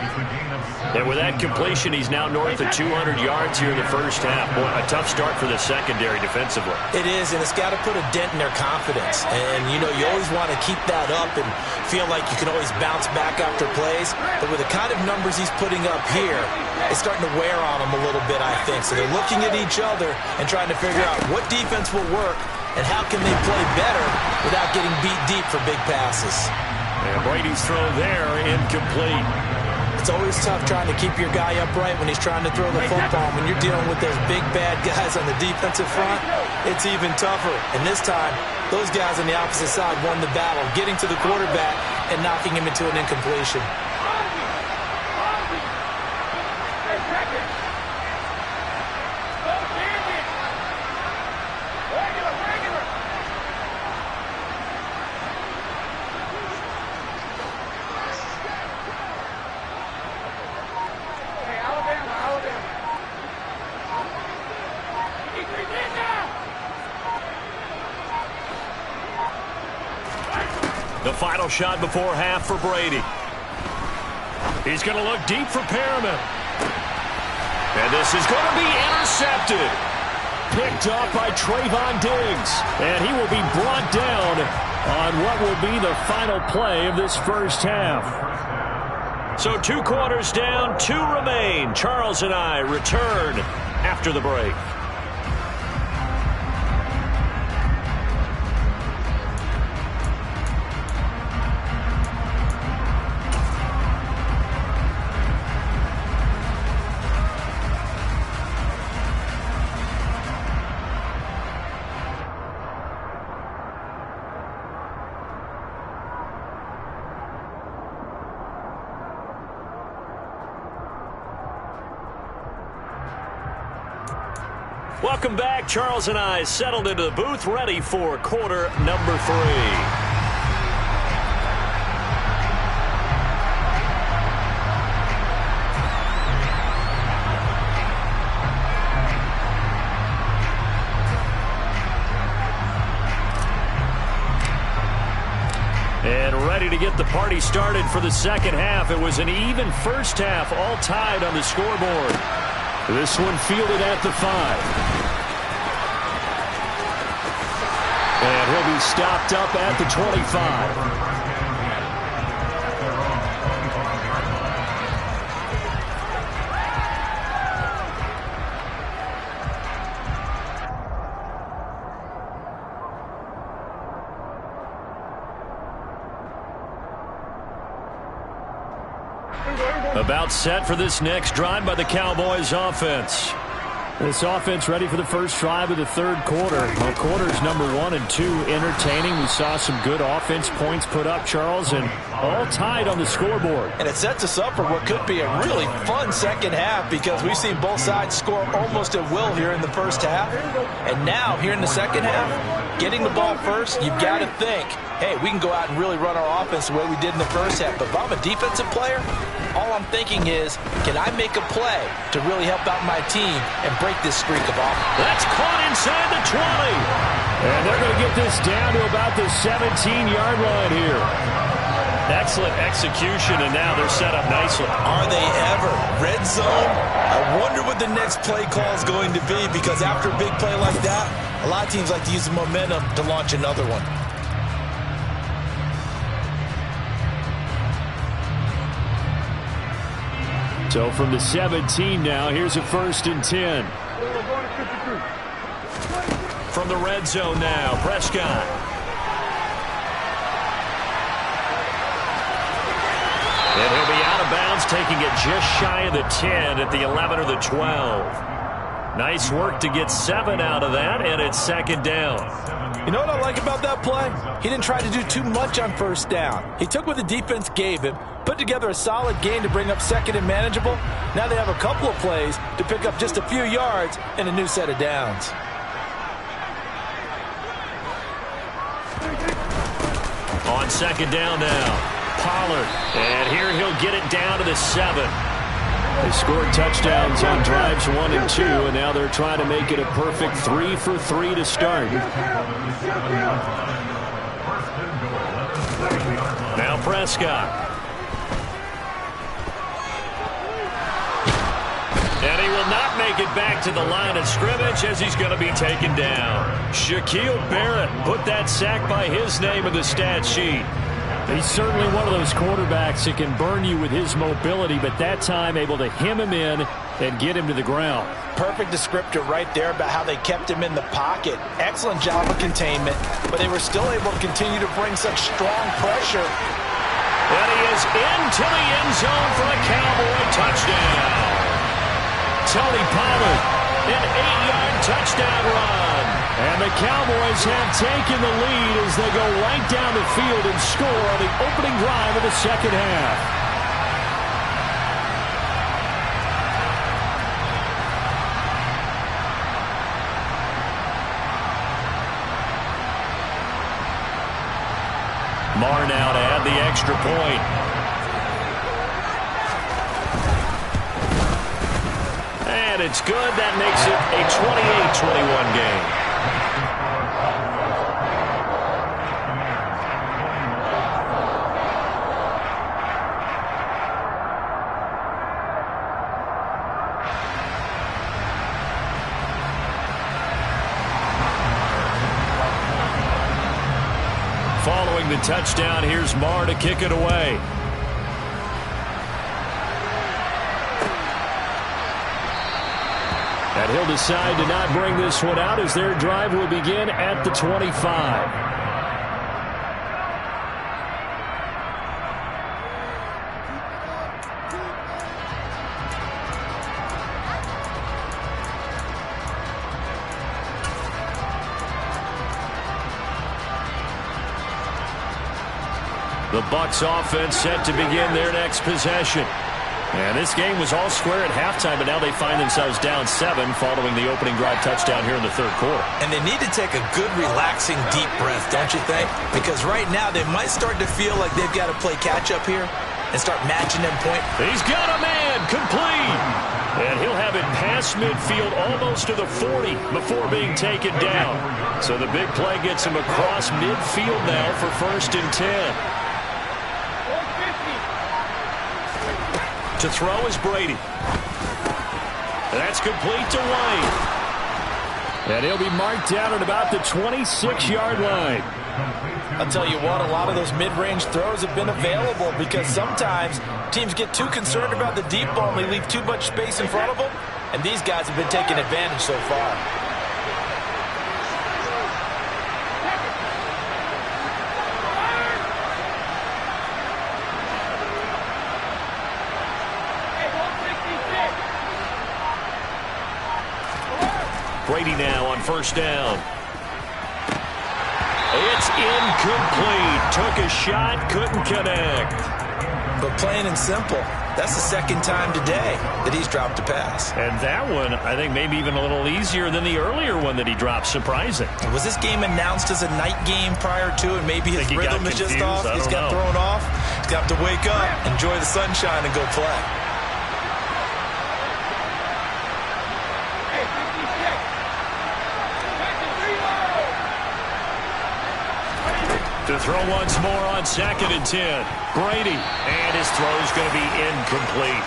S6: And with that completion, he's now north of 200 yards here in the first half. Boy, a tough start for the secondary defensively.
S5: It is, and it's got to put a dent in their confidence. And, you know, you always want to keep that up and feel like you can always bounce back after plays. But with the kind of numbers he's putting up here, it's starting to wear on them a little bit, I think. So they're looking at each other and trying to figure out what defense will work and how can they play better without getting beat deep for big passes.
S6: And Brady's throw there, incomplete.
S5: It's always tough trying to keep your guy upright when he's trying to throw the football. When you're dealing with those big, bad guys on the defensive front, it's even tougher. And this time, those guys on the opposite side won the battle, getting to the quarterback and knocking him into an incompletion.
S6: The final shot before half for Brady. He's going to look deep for Perriman.
S1: And this is going to be intercepted. Picked up by Trayvon Diggs. And he will be brought down on what will be the final play of this first half. So 2 quarters down, 2 remain. Charles and I return after the break. Welcome back. Charles and I settled into the booth, ready for quarter number 3. And ready to get the party started for the second half. It was an even first half, all tied on the scoreboard. This one fielded at the 5. And he'll be stopped up at the 25. About set for this next drive by the Cowboys offense. This offense ready for the first drive of the third quarter. Well, quarters number 1 and 2 entertaining. We saw some good offense points put up, Charles, and all tied on the scoreboard.
S5: And it sets us up for what could be a really fun second half because we've seen both sides score almost at will here in the first half. And now, here in the second half, getting the ball first, you've got to think, hey, we can go out and really run our offense the way we did in the first half. But if I'm a defensive player, all I'm thinking is, can I make a play to really help out my team and break this streak of offense?
S1: That's caught inside the 20. And they're going to get this down to about the 17-yard line here. Excellent execution, and now they're set up nicely.
S2: Are they ever? Red zone? I wonder what the next play call is going to be, because after a big play like that, a lot of teams like to use the momentum to launch another one.
S1: So from the 17 now, here's a 1st and 10. From the red zone now, Prescott. And he'll be out of bounds, taking it just shy of the 10 at the 11 or the 12. Nice work to get 7 out of that, and it's 2nd down.
S5: You know what I like about that play? He didn't try to do too much on first down. He took what the defense gave him, put together a solid gain to bring up 2nd and manageable. Now they have a couple of plays to pick up just a few yards and a new set of downs.
S1: On 2nd down now, Pollard. And here he'll get it down to the 7. They scored touchdowns on drives 1 and 2, and now they're trying to make it a perfect 3 for 3 to start. Now Prescott. And he will not make it back to the line of scrimmage as he's going to be taken down. Shaquille Barrett put that sack by his name in the stat sheet. He's certainly one of those quarterbacks that can burn you with his mobility, but that time able to hem him in and get him to the ground.
S5: Perfect descriptor right there about how they kept him in the pocket. Excellent job of containment, but they were still able to continue to bring such strong pressure.
S1: And he is into the end zone for a Cowboy touchdown. Tony Pollard, an 8-yard touchdown run. And the Cowboys have taken the lead as they go right down the field and score on the opening drive of the second half. Marr now to add the extra point. And it's good. That makes it a 28-21 game.
S6: scoring the touchdown. Here's Marr to kick it away. And he'll decide to not bring this one out as their drive will begin at the 25. The Bucs offense set to begin their next possession. And this game was all square at halftime, but now they find themselves down 7 following the opening drive touchdown here in the third quarter.
S2: And they need to take a good, relaxing, deep breath, don't you think? Because right now they might start to feel like they've got to play catch-up here and start matching them point.
S6: He's got a man, complete. And he'll have it past midfield almost to the 40 before being taken down. So the big play gets him across midfield now for 1st and 10. To throw is Brady. That's complete to White. And he'll be marked down at about the 26-yard line.
S5: I'll tell you what, a lot of those mid-range throws have been available because sometimes teams get too concerned about the deep ball and they leave too much space in front of them. And these guys have been taking advantage so far.
S6: Brady now on 1st down. It's incomplete. Took a shot, couldn't connect.
S2: But plain and simple, that's the 2nd time today that he's dropped a pass.
S6: And that one, I think, maybe even a little easier than the earlier one that he dropped. Surprising.
S2: Was this game announced as a night game prior to, and maybe his rhythm is just off? He's got thrown off. He's got to wake up, enjoy the sunshine, and go play.
S6: To throw once more on 2nd and 10. Brady, and his throw's going to be incomplete.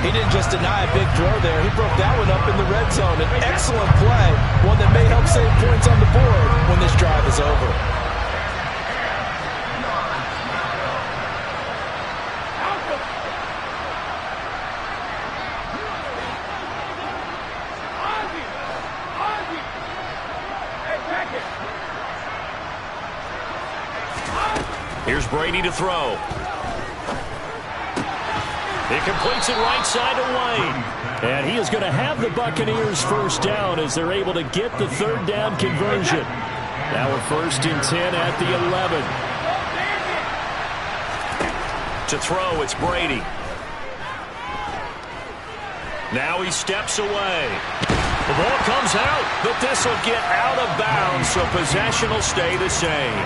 S5: He didn't just deny a big throw there. He broke that one up in the red zone. An excellent play, one that may help save points on the board when this drive is over.
S6: Here's Brady to throw. He completes it right side to White. And he is going to have the Buccaneers 1st down as they're able to get the 3rd down conversion. Now a 1st and 10 at the 11. To throw, it's Brady. Now he steps away. The ball comes out, but this will get out of bounds, so possession will stay the same.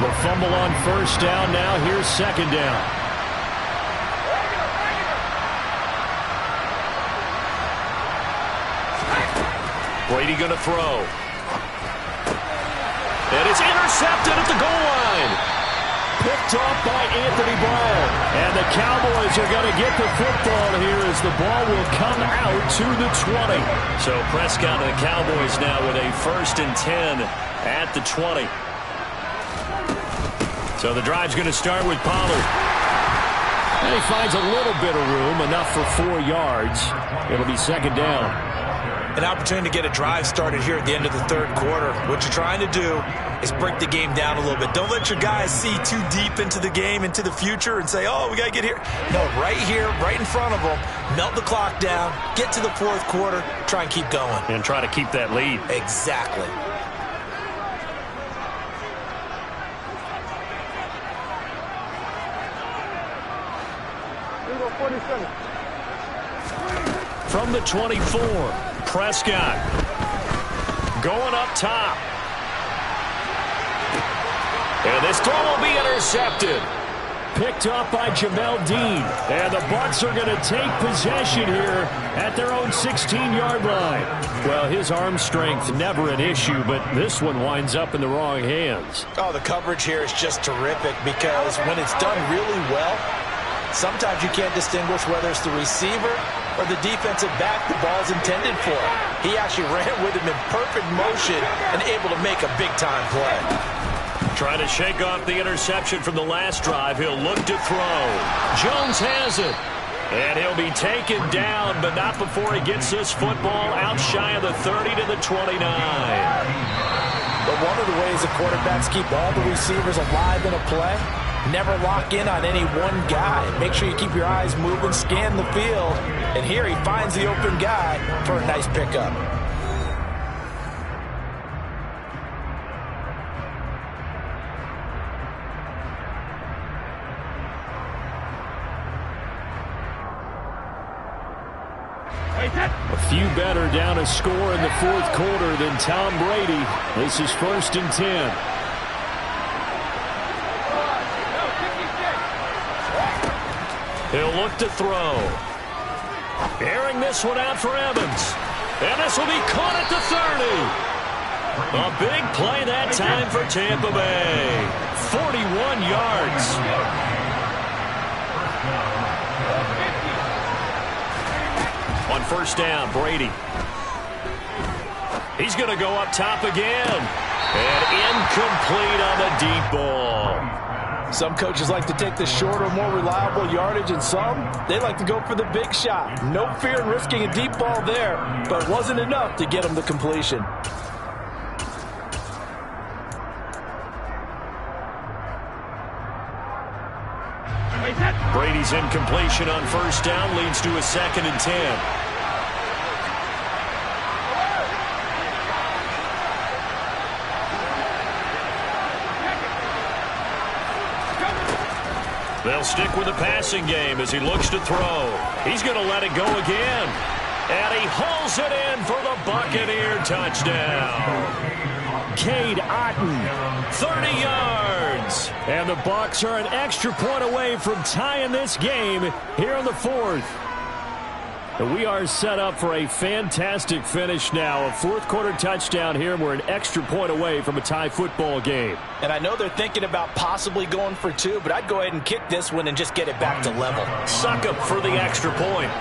S6: The fumble on 1st down. Now here's 2nd down. Brady going to throw. And it's intercepted at the goal line. Picked off by Anthony Brown. And the Cowboys are going to get the football here as the ball will come out to the 20. So Prescott and the Cowboys now with a 1st and 10 at the 20. So the drive's going to start with Pollard. And he finds a little bit of room, enough for 4 yards. It'll be 2nd down.
S2: An opportunity to get a drive started here at the end of the 3rd quarter. What you're trying to do is break the game down a little bit. Don't let your guys see too deep into the game, into the future, and say, oh, we got to get here. No, right here, right in front of them, melt the clock down, get to the 4th quarter, try and keep going.
S6: And try to keep that lead.
S2: Exactly.
S6: From the 24, Prescott going up top. And this throw will be intercepted. Picked up by Jamel Dean. And the Bucs are going to take possession here at their own 16-yard line. Well, his arm strength never an issue, but this one winds up in the wrong hands.
S2: Oh, the coverage here is just terrific because when it's done really well, sometimes you can't distinguish whether it's the receiver
S5: or the defensive back the ball's intended for. He actually ran with him in perfect motion and able to make a big-time play.
S6: Trying to shake off the interception from the last drive. He'll look to throw. Jones has it. And he'll be taken down, but not before he gets this football out shy of the 30 to the 29.
S5: But one of the ways the quarterbacks keep all the receivers alive in a play, never lock in on any one guy. Make sure you keep your eyes moving, scan the field. And here he finds the open guy for a nice pickup.
S1: A few better down a score in the fourth quarter than Tom Brady. This is 1st and 10.
S6: He'll look to throw. Airing this one out for Evans. And this will be caught at the 30. A big play that time for Tampa Bay. 41 yards. On 1st down, Brady. He's going to go up top again. And incomplete on the deep ball.
S5: Some coaches like to take the shorter, more reliable yardage, and some, they like to go for the big shot. No fear in risking a deep ball there, but it wasn't enough to get him the completion.
S6: Brady's incompletion on 1st down leads to a 2nd and 10. They'll stick with the passing game as he looks to throw. He's going to let it go again. And he hauls it in for the Buccaneer touchdown.
S1: Cade Otton, 30 yards. And the Bucs are an extra point away from tying this game here in the fourth. And we are set up for a fantastic finish now. A fourth quarter touchdown here, and we're an extra point away from a tie football game.
S5: And I know they're thinking about possibly going for 2, but I'd go ahead and kick this one and just get it back to level.
S6: Suck up for the extra point.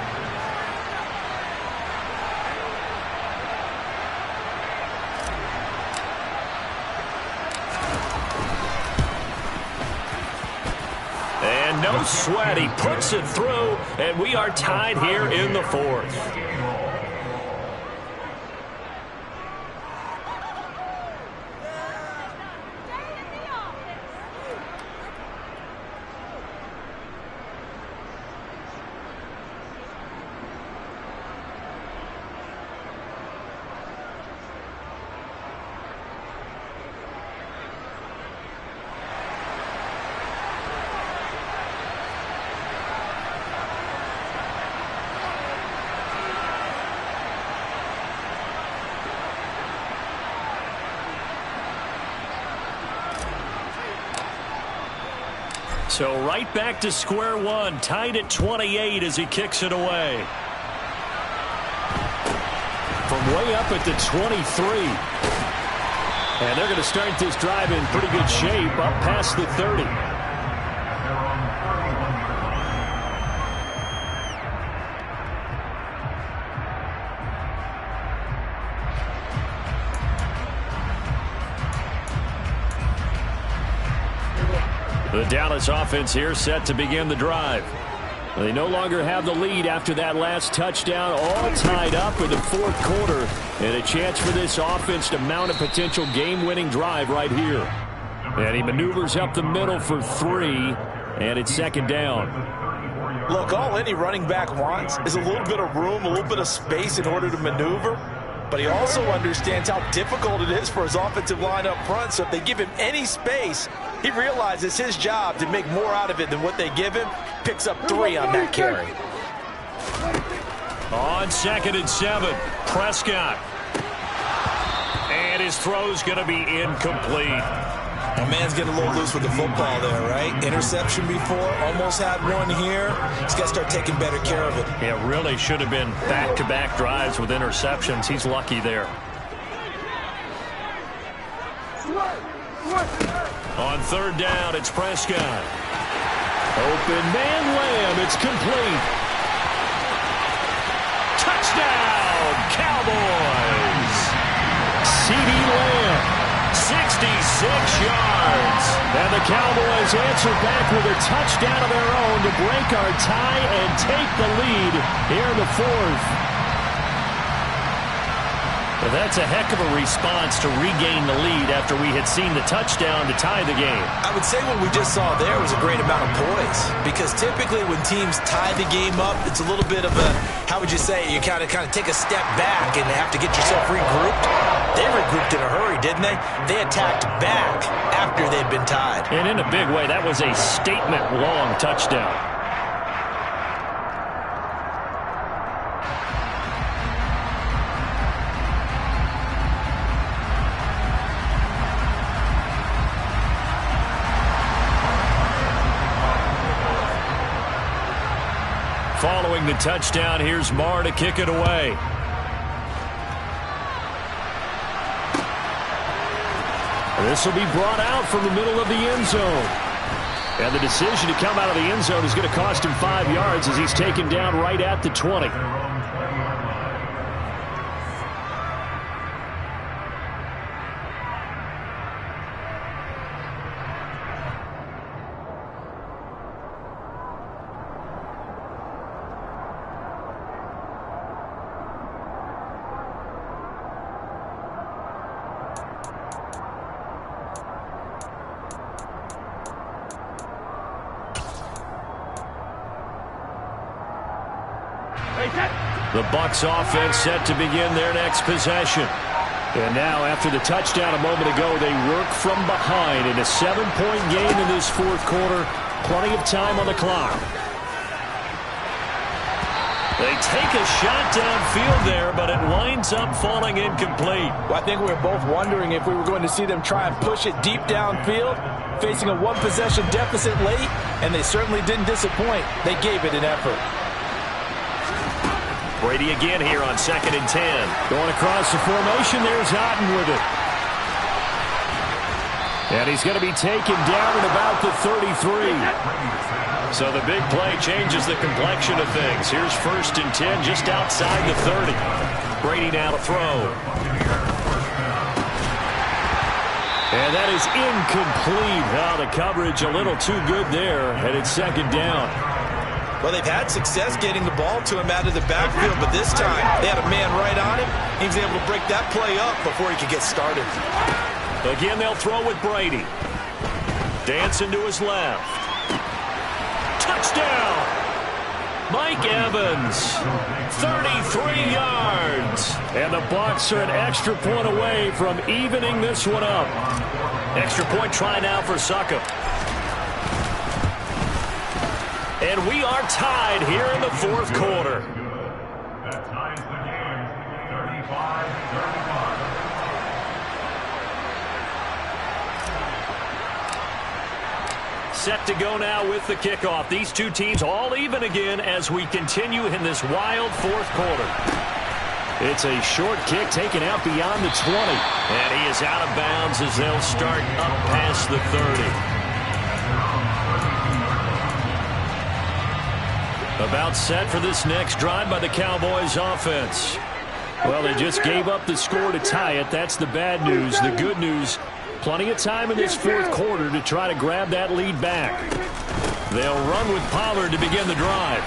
S6: And no sweat, he puts it through, and we are tied here in the fourth. So right back to square one, tied at 28 as he kicks it away.
S1: From way up at the 23. And they're going to start this drive in pretty good shape, up past the 30.
S6: The Dallas offense here set to begin the drive.
S1: They no longer have the lead after that last touchdown, all tied up in the fourth quarter. And a chance for this offense to mount a potential game-winning drive right here. And he maneuvers up the middle for 3, and it's 2nd down.
S5: Look, all any running back wants is a little bit of room, a little bit of space in order to maneuver. But he also understands how difficult it is for his offensive line up front. So if they give him any space, he realizes his job to make more out of it than what they give him. Picks up 3 on that carry.
S6: On 2nd and 7, Prescott. And his throw's going to be incomplete.
S2: My man's getting a little loose with the football there, right? Interception before, almost had one here. He's got to start taking better care of it.
S6: It really should have been back-to-back drives with interceptions. He's lucky there. On 3rd down, it's Prescott.
S1: Open man, Lamb. It's complete. yards. And the Cowboys answer back with a touchdown of their own to break our tie and take the lead here in the fourth. Well, that's a heck of a response to regain the lead after we had seen the touchdown to tie the game.
S2: I would say what we just saw there was a great amount of poise, because typically when teams tie the game up, it's a little bit of a, how would you say, you kind of take a step back and have to get yourself regrouped. They regrouped in a hurry, didn't they? They attacked back after they'd been tied.
S1: And in a big way, that was a statement-long touchdown. Following the touchdown, here's Marr to kick it away. This will be brought out from the middle of the end zone. And the decision to come out of the end zone is going to cost him 5 yards as he's taken down right at the 20. The Bucs offense set to begin their next possession. And now, after the touchdown a moment ago, they work from behind in a 7-point game in this fourth quarter. Plenty of time on the clock. They take a shot downfield there, but it winds up falling incomplete.
S5: Well, I think we were both wondering if we were going to see them try and push it deep downfield, facing a one-possession deficit late, and they certainly didn't disappoint. They gave it an effort.
S1: Brady again here on 2nd and 10. Going across the formation, there's Otten with it. And he's going to be taken down at about the 33. So the big play changes the complexion of things. Here's 1st and 10 just outside the 30. Brady now to throw. And that is incomplete. Oh, the coverage a little too good there, and it's 2nd down.
S2: Well, they've had success getting the ball to him out of the backfield, but this time they had a man right on him. He was able to break that play up before he could get started.
S1: Again, they'll throw with Brady. Dancing to his left. Touchdown! Mike Evans, 33 yards. And the Bucs are an extra point away from evening this one up. Extra point try now for Succop. And we are tied here in the fourth quarter.
S3: That ties the game, 35-35.
S1: Set to go now with the kickoff. These two teams all even again as we continue in this wild fourth quarter. It's a short kick taken out beyond the 20. And he is out of bounds as they'll start up past the 30. About set for this next drive by the Cowboys offense. Well, they just gave up the score to tie it. That's the bad news. The good news, plenty of time in this fourth quarter to try to grab that lead back. They'll run with Pollard to begin the drive.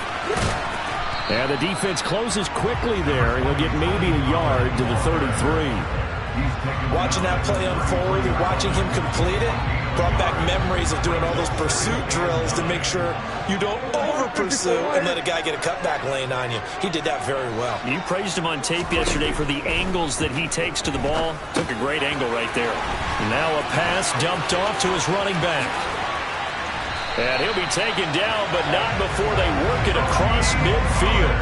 S1: And the defense closes quickly there. He'll get maybe a yard to the 33.
S2: Watching that play unfold and watching him complete it brought back memories of doing all those pursuit drills to make sure you don't over-pursue and let a guy get a cutback lane on you. He did that very well.
S1: You praised him on tape yesterday for the angles that he takes to the ball. Took a great angle right there. Now a pass dumped off to his running back. And he'll be taken down, but not before they work it across midfield.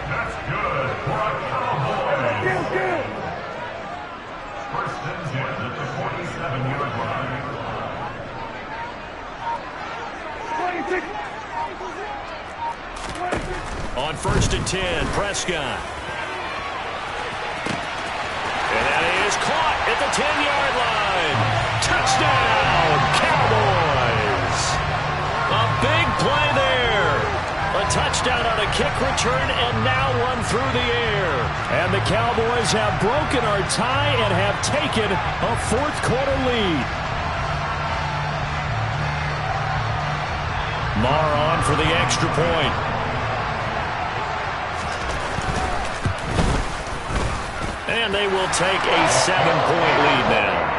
S3: That's good for a Cowboy. First and 10 at the 47-yard line.
S4: 26.
S1: On 1st and 10, Prescott. And that is caught at the 10-yard line. Touchdown, Cowboys. A big play there. A touchdown on a kick return and now one through the air. And the Cowboys have broken our tie and have taken a fourth-quarter lead. Marr on for the extra point. And they will take a 7-point lead now.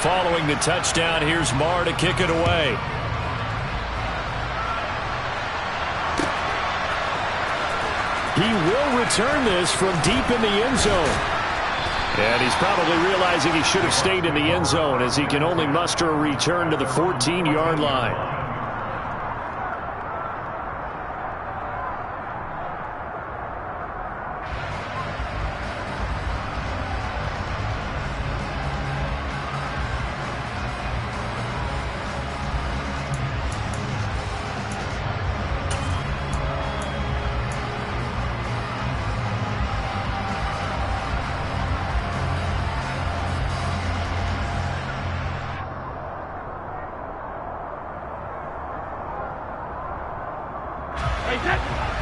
S1: Following the touchdown, here's Marr to kick it away. He will return this from deep in the end zone. And he's probably realizing he should have stayed in the end zone as he can only muster a return to the 14-yard line.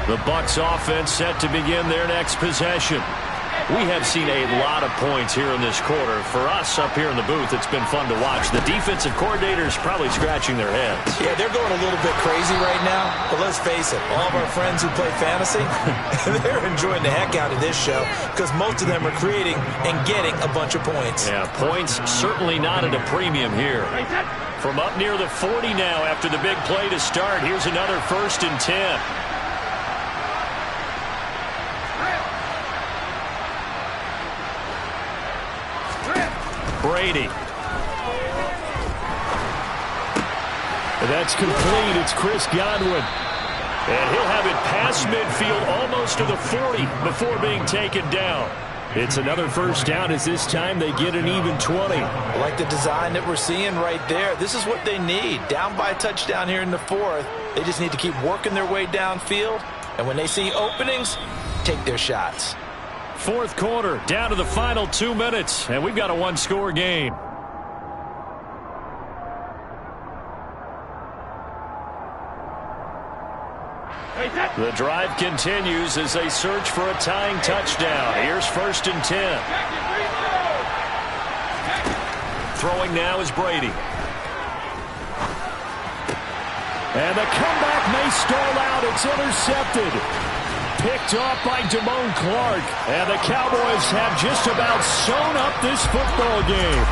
S1: The Bucs offense set to begin their next possession. We have seen a lot of points here in this quarter. For us up here in the booth, it's been fun to watch. The defensive coordinators probably scratching their heads.
S2: Yeah, they're going a little bit crazy right now. But let's face it, all of our friends who play fantasy, they're enjoying the heck out of this show because most of them are creating and getting a bunch of points.
S1: Yeah, points certainly not at a premium here. From up near the 40 now after the big play to start, here's another 1st and 10. Brady. That's complete. It's Chris Godwin. And he'll have it past midfield almost to the 40 before being taken down. It's another first down as this time they get an even 20.
S2: I like the design that we're seeing right there. This is what they need. Down by a touchdown here in the 4th. They just need to keep working their way downfield. And when they see openings, take their shots.
S1: 4th quarter, down to the final 2 minutes, and we've got a one-score game. The drive continues as they search for a tying touchdown. Here's 1st and 10. Throwing now is Brady. And the comeback may stall out. It's intercepted. Picked off by Damone Clark. And the Cowboys have just about sewn up this football game.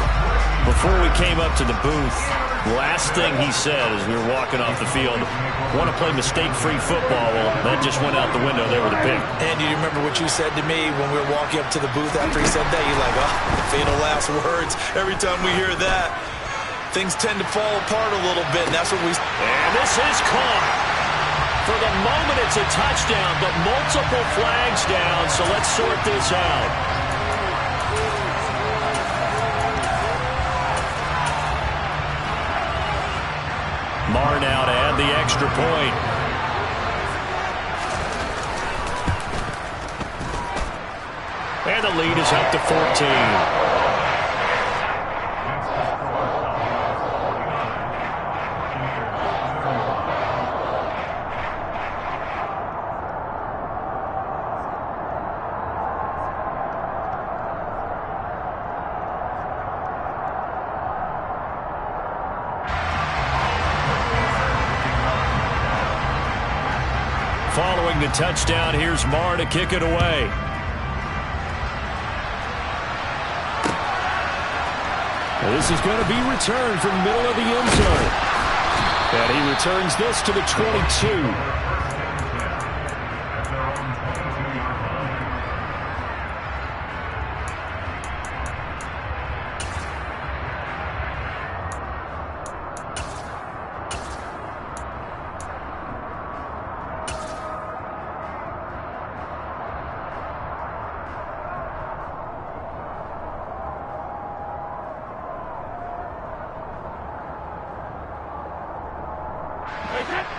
S1: Before we came up to the booth, last thing he said as we were walking off the field, want to play mistake-free football. Well, that just went out the window there with a pick.
S2: And you remember what you said to me when we were walking up to the booth after he said that? You're like, oh, fatal last words. Every time we hear that, things tend to fall apart a little bit, and that's what we...
S1: And this is caught. For the moment, it's a touchdown, but multiple flags down, so let's sort this out. Marr now to add the extra point. And the lead is up to 14. Following the touchdown, here's Marr to kick it away. This is going to be returned from the middle of the end zone. And he returns this to the 22.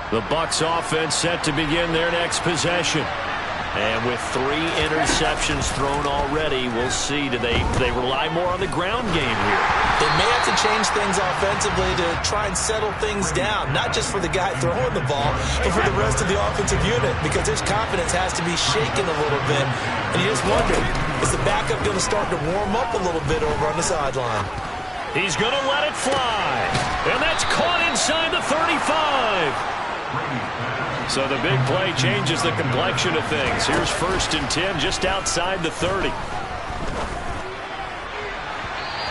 S1: The Bucs offense set to begin their next possession.
S6: And with 3 interceptions thrown already, we'll see. Do they rely more on the ground game here?
S5: They may have to change things offensively to try and settle things down, not just for the guy throwing the ball, but for the rest of the offensive unit, because his confidence has to be shaken a little bit. And you just wonder, is the backup going to start to warm up a little bit over on the sideline?
S6: He's going to let it fly. And that's caught inside the 35. So the big play changes the complexion of things. Here's 1st and 10 just outside the 30.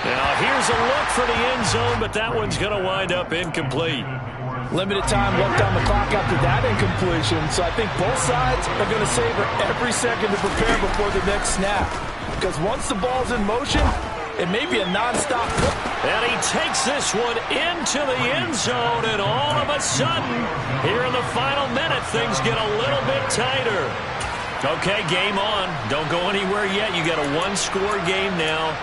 S6: Now here's a look for the end zone, but that one's going to wind up incomplete.
S5: Limited time left on the clock after that incompletion, so I think both sides are going to savor every second to prepare before the next snap. Because once the ball's in motion, it may be a nonstop.
S6: And he takes this one into the end zone, and all of a sudden, here in the final minute, things get a little bit tighter. Okay, game on. Don't go anywhere yet. You got a 1-score game now.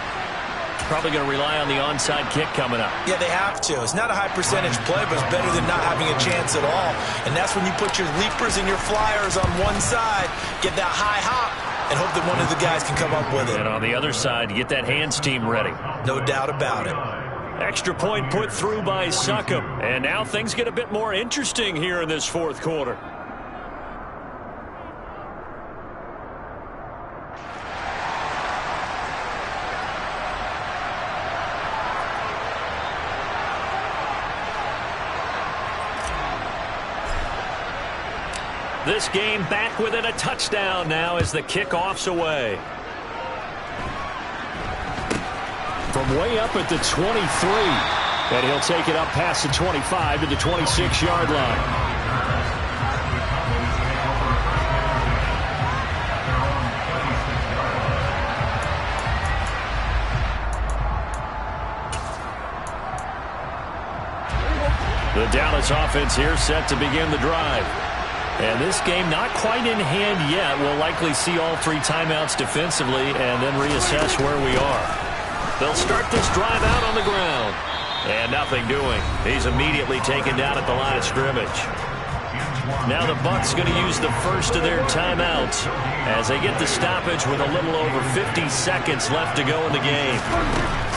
S6: Probably going to rely on the onside kick coming up.
S2: Yeah, they have to. It's not a high percentage play, but it's better than not having a chance at all. And that's when you put your leapers and your flyers on one side, get that high hop, and hope that one of the guys can come up with it.
S6: And on the other side, you get that hands team ready.
S2: No doubt about it.
S6: Extra point put through by Succop. And now things get a bit more interesting here in this 4th quarter. This game back within a touchdown now as the kickoff's away. From way up at the 23. And he'll take it up past the 25 to the 26-yard line. The Dallas offense here set to begin the drive. And this game not quite in hand yet. We'll likely see all 3 timeouts defensively and then reassess where we are. They'll start this drive out on the ground. And nothing doing. He's immediately taken down at the line of scrimmage. Now the Bucs going to use the first of their timeouts as they get the stoppage with a little over 50 seconds left to go in the game.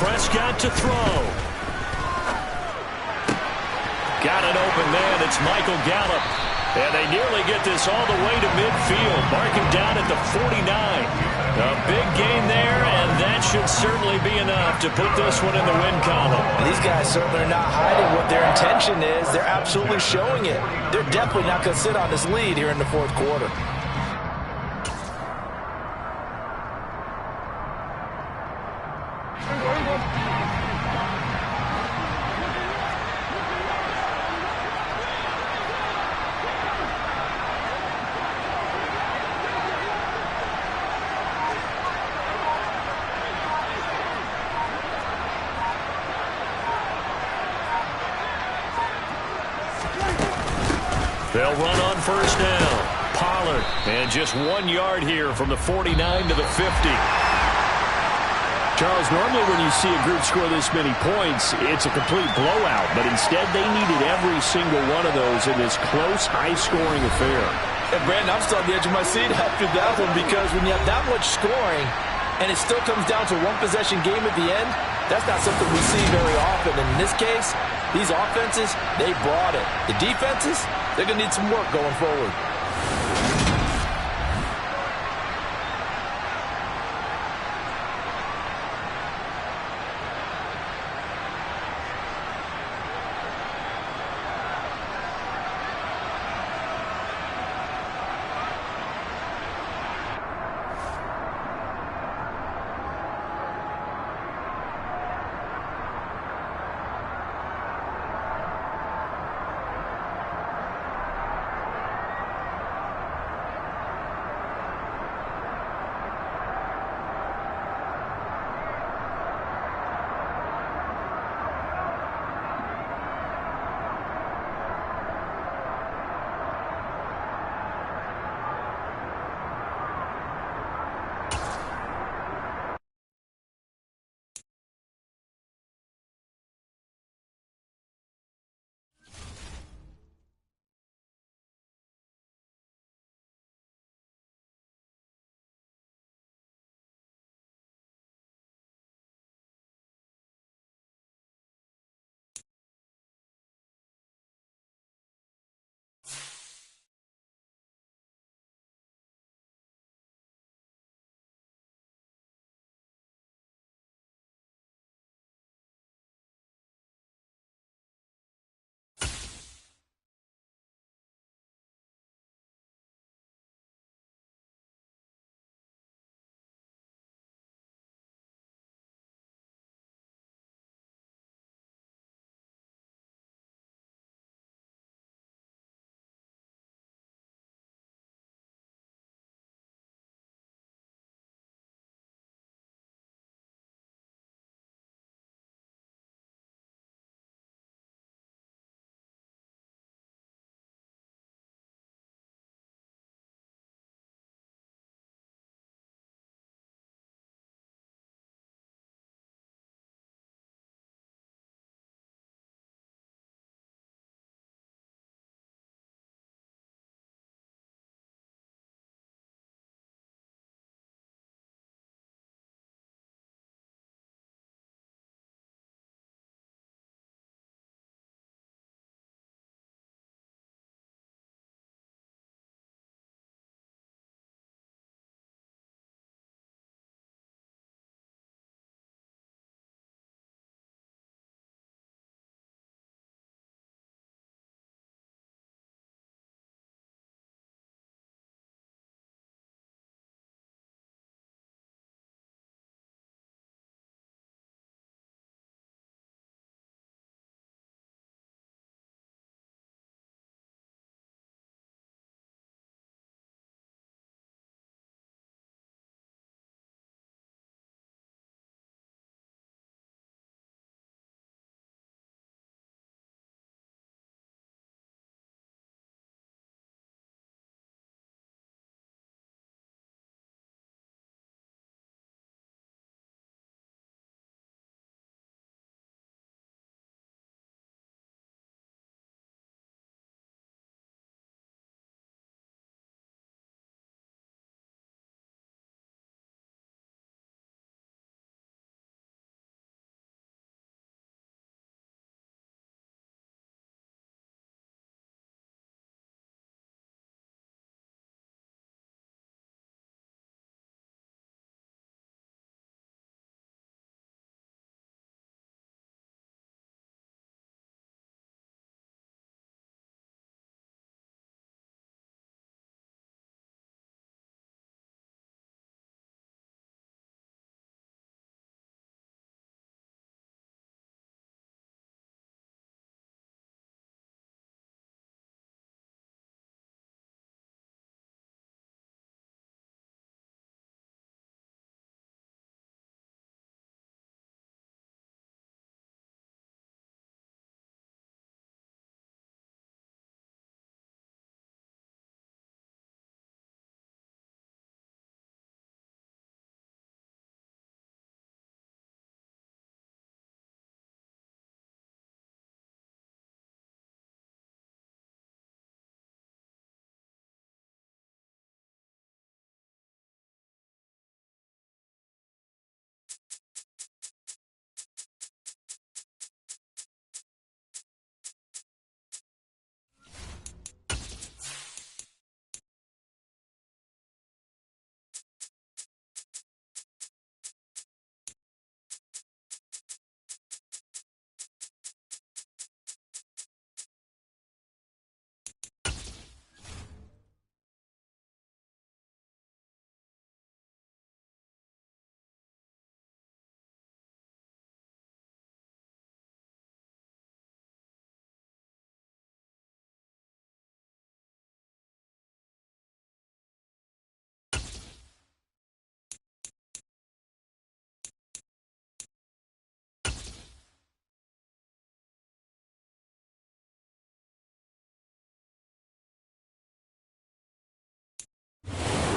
S6: Prescott to throw. Got it open man. It's Michael Gallup. And they nearly get this all the way to midfield. Marking down at the 49. A big gain there, and that should certainly be enough to put this one in the win column.
S5: These guys certainly are not hiding what their intention is. They're absolutely showing it. They're definitely not going to sit on this lead here in the 4th quarter.
S6: They'll run on first down. Pollard, and just 1 yard here from the 49 to the 50.
S1: Charles, normally when you see a group score this many points, it's a complete blowout. But instead, they needed every single one of those in this close, high-scoring affair.
S5: And Brandon, I'm still on the edge of my seat after that one, because when you have that much scoring and it still comes down to a one-possession game at the end, that's not something we see very often. And in this case, these offenses, they brought it. The defenses, they're going to need some work going forward.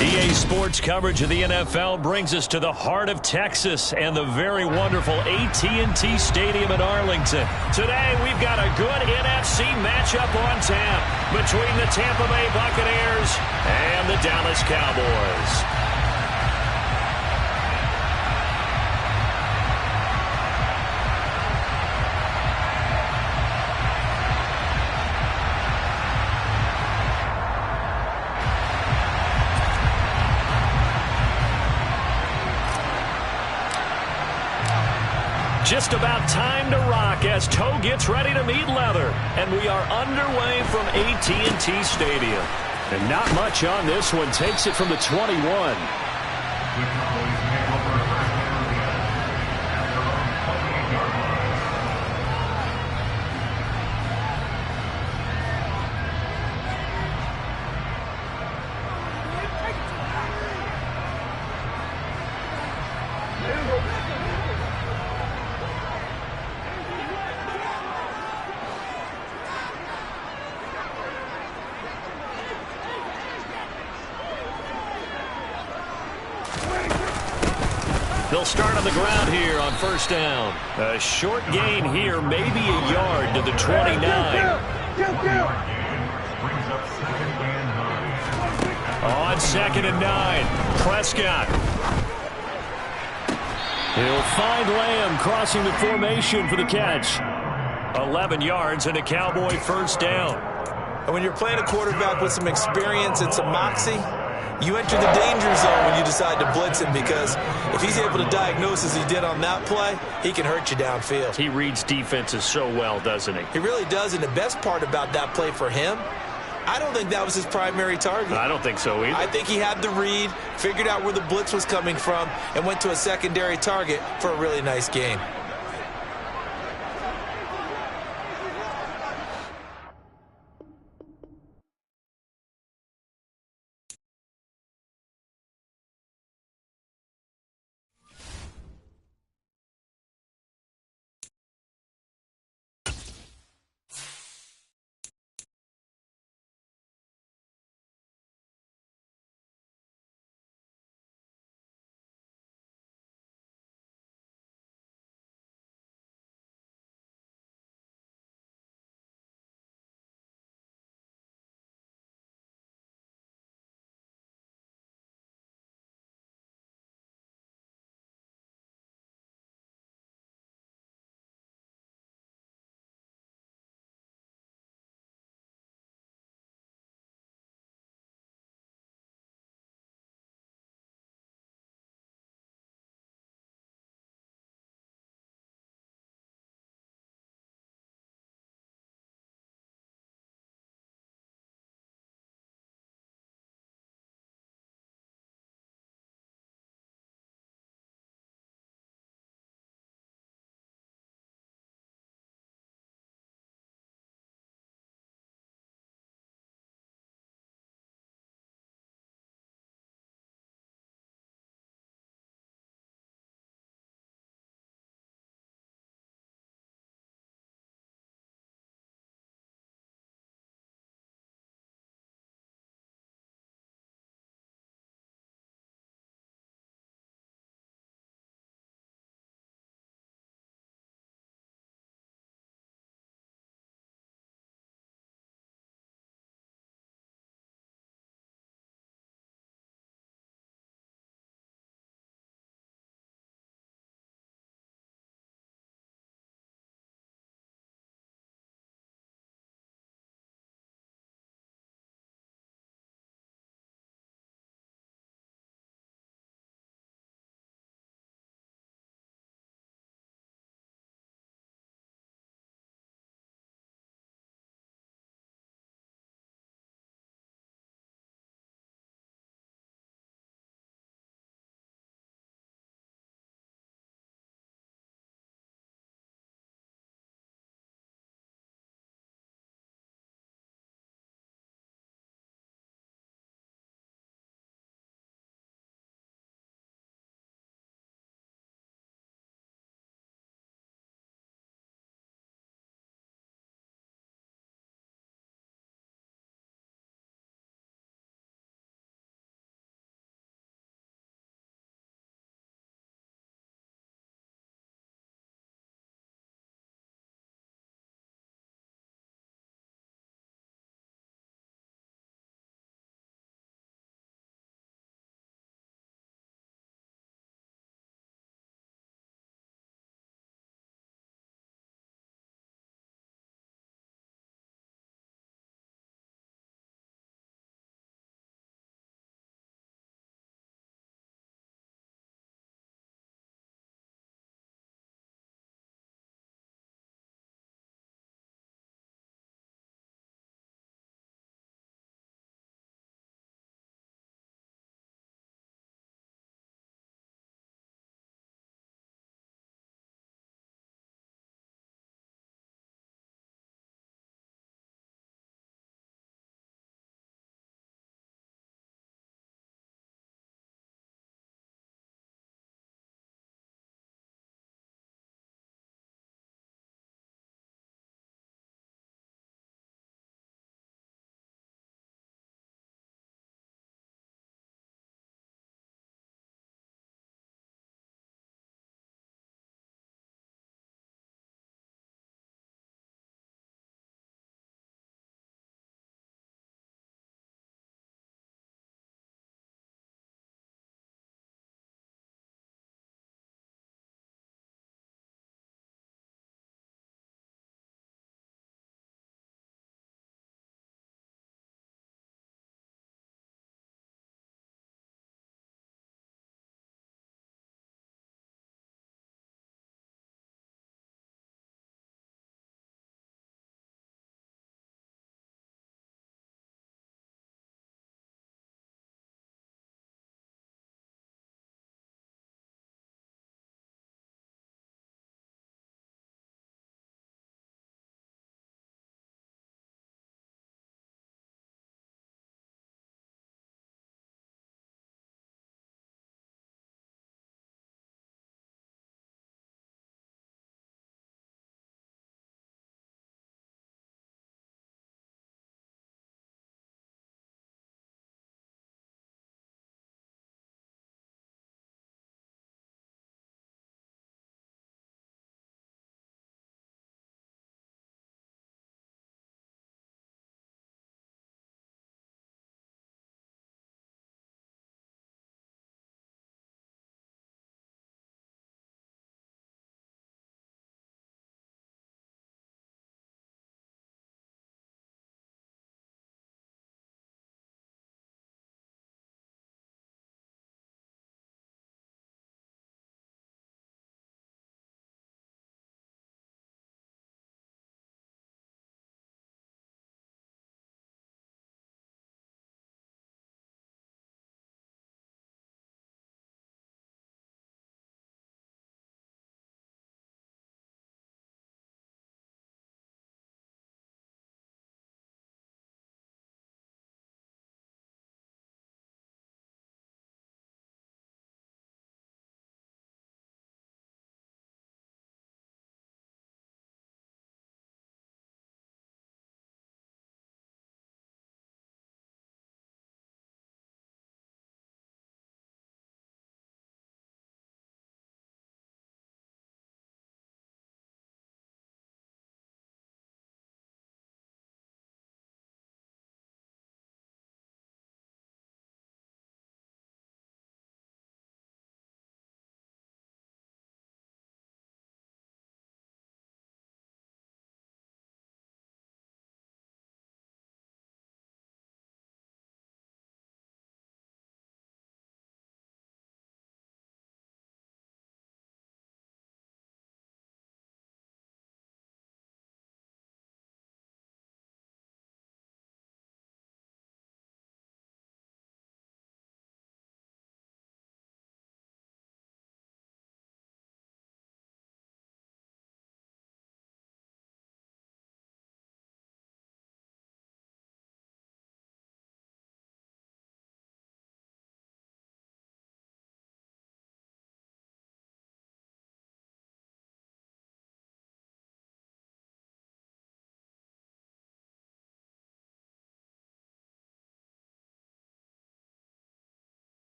S6: EA Sports coverage of the NFL brings us to the heart of Texas and the very wonderful AT&T Stadium in Arlington. Today, we've got a good NFC matchup on tap between the Tampa Bay Buccaneers and the Dallas Cowboys. Just about time to rock as Toe gets ready to meet leather. And we are underway from AT&T Stadium.
S1: And not much on this one. Takes it from the 21.
S6: They'll start on the ground here on first down. A short gain here, maybe a yard to the 29. On 2nd and 9, Prescott. He'll find Lamb crossing the formation for the catch. 11 yards and a Cowboy first down.
S2: And when you're playing a quarterback with some experience and some moxie, you enter the danger zone when you decide to blitz him, because if he's able to diagnose as he did on that play, he can hurt you downfield.
S6: He reads defenses so well, doesn't he?
S2: He really does, and the best part about that play for him, I don't think that was his primary target.
S6: I don't think so either.
S2: I think he had the read, figured out where the blitz was coming from, and went to a secondary target for a really nice game.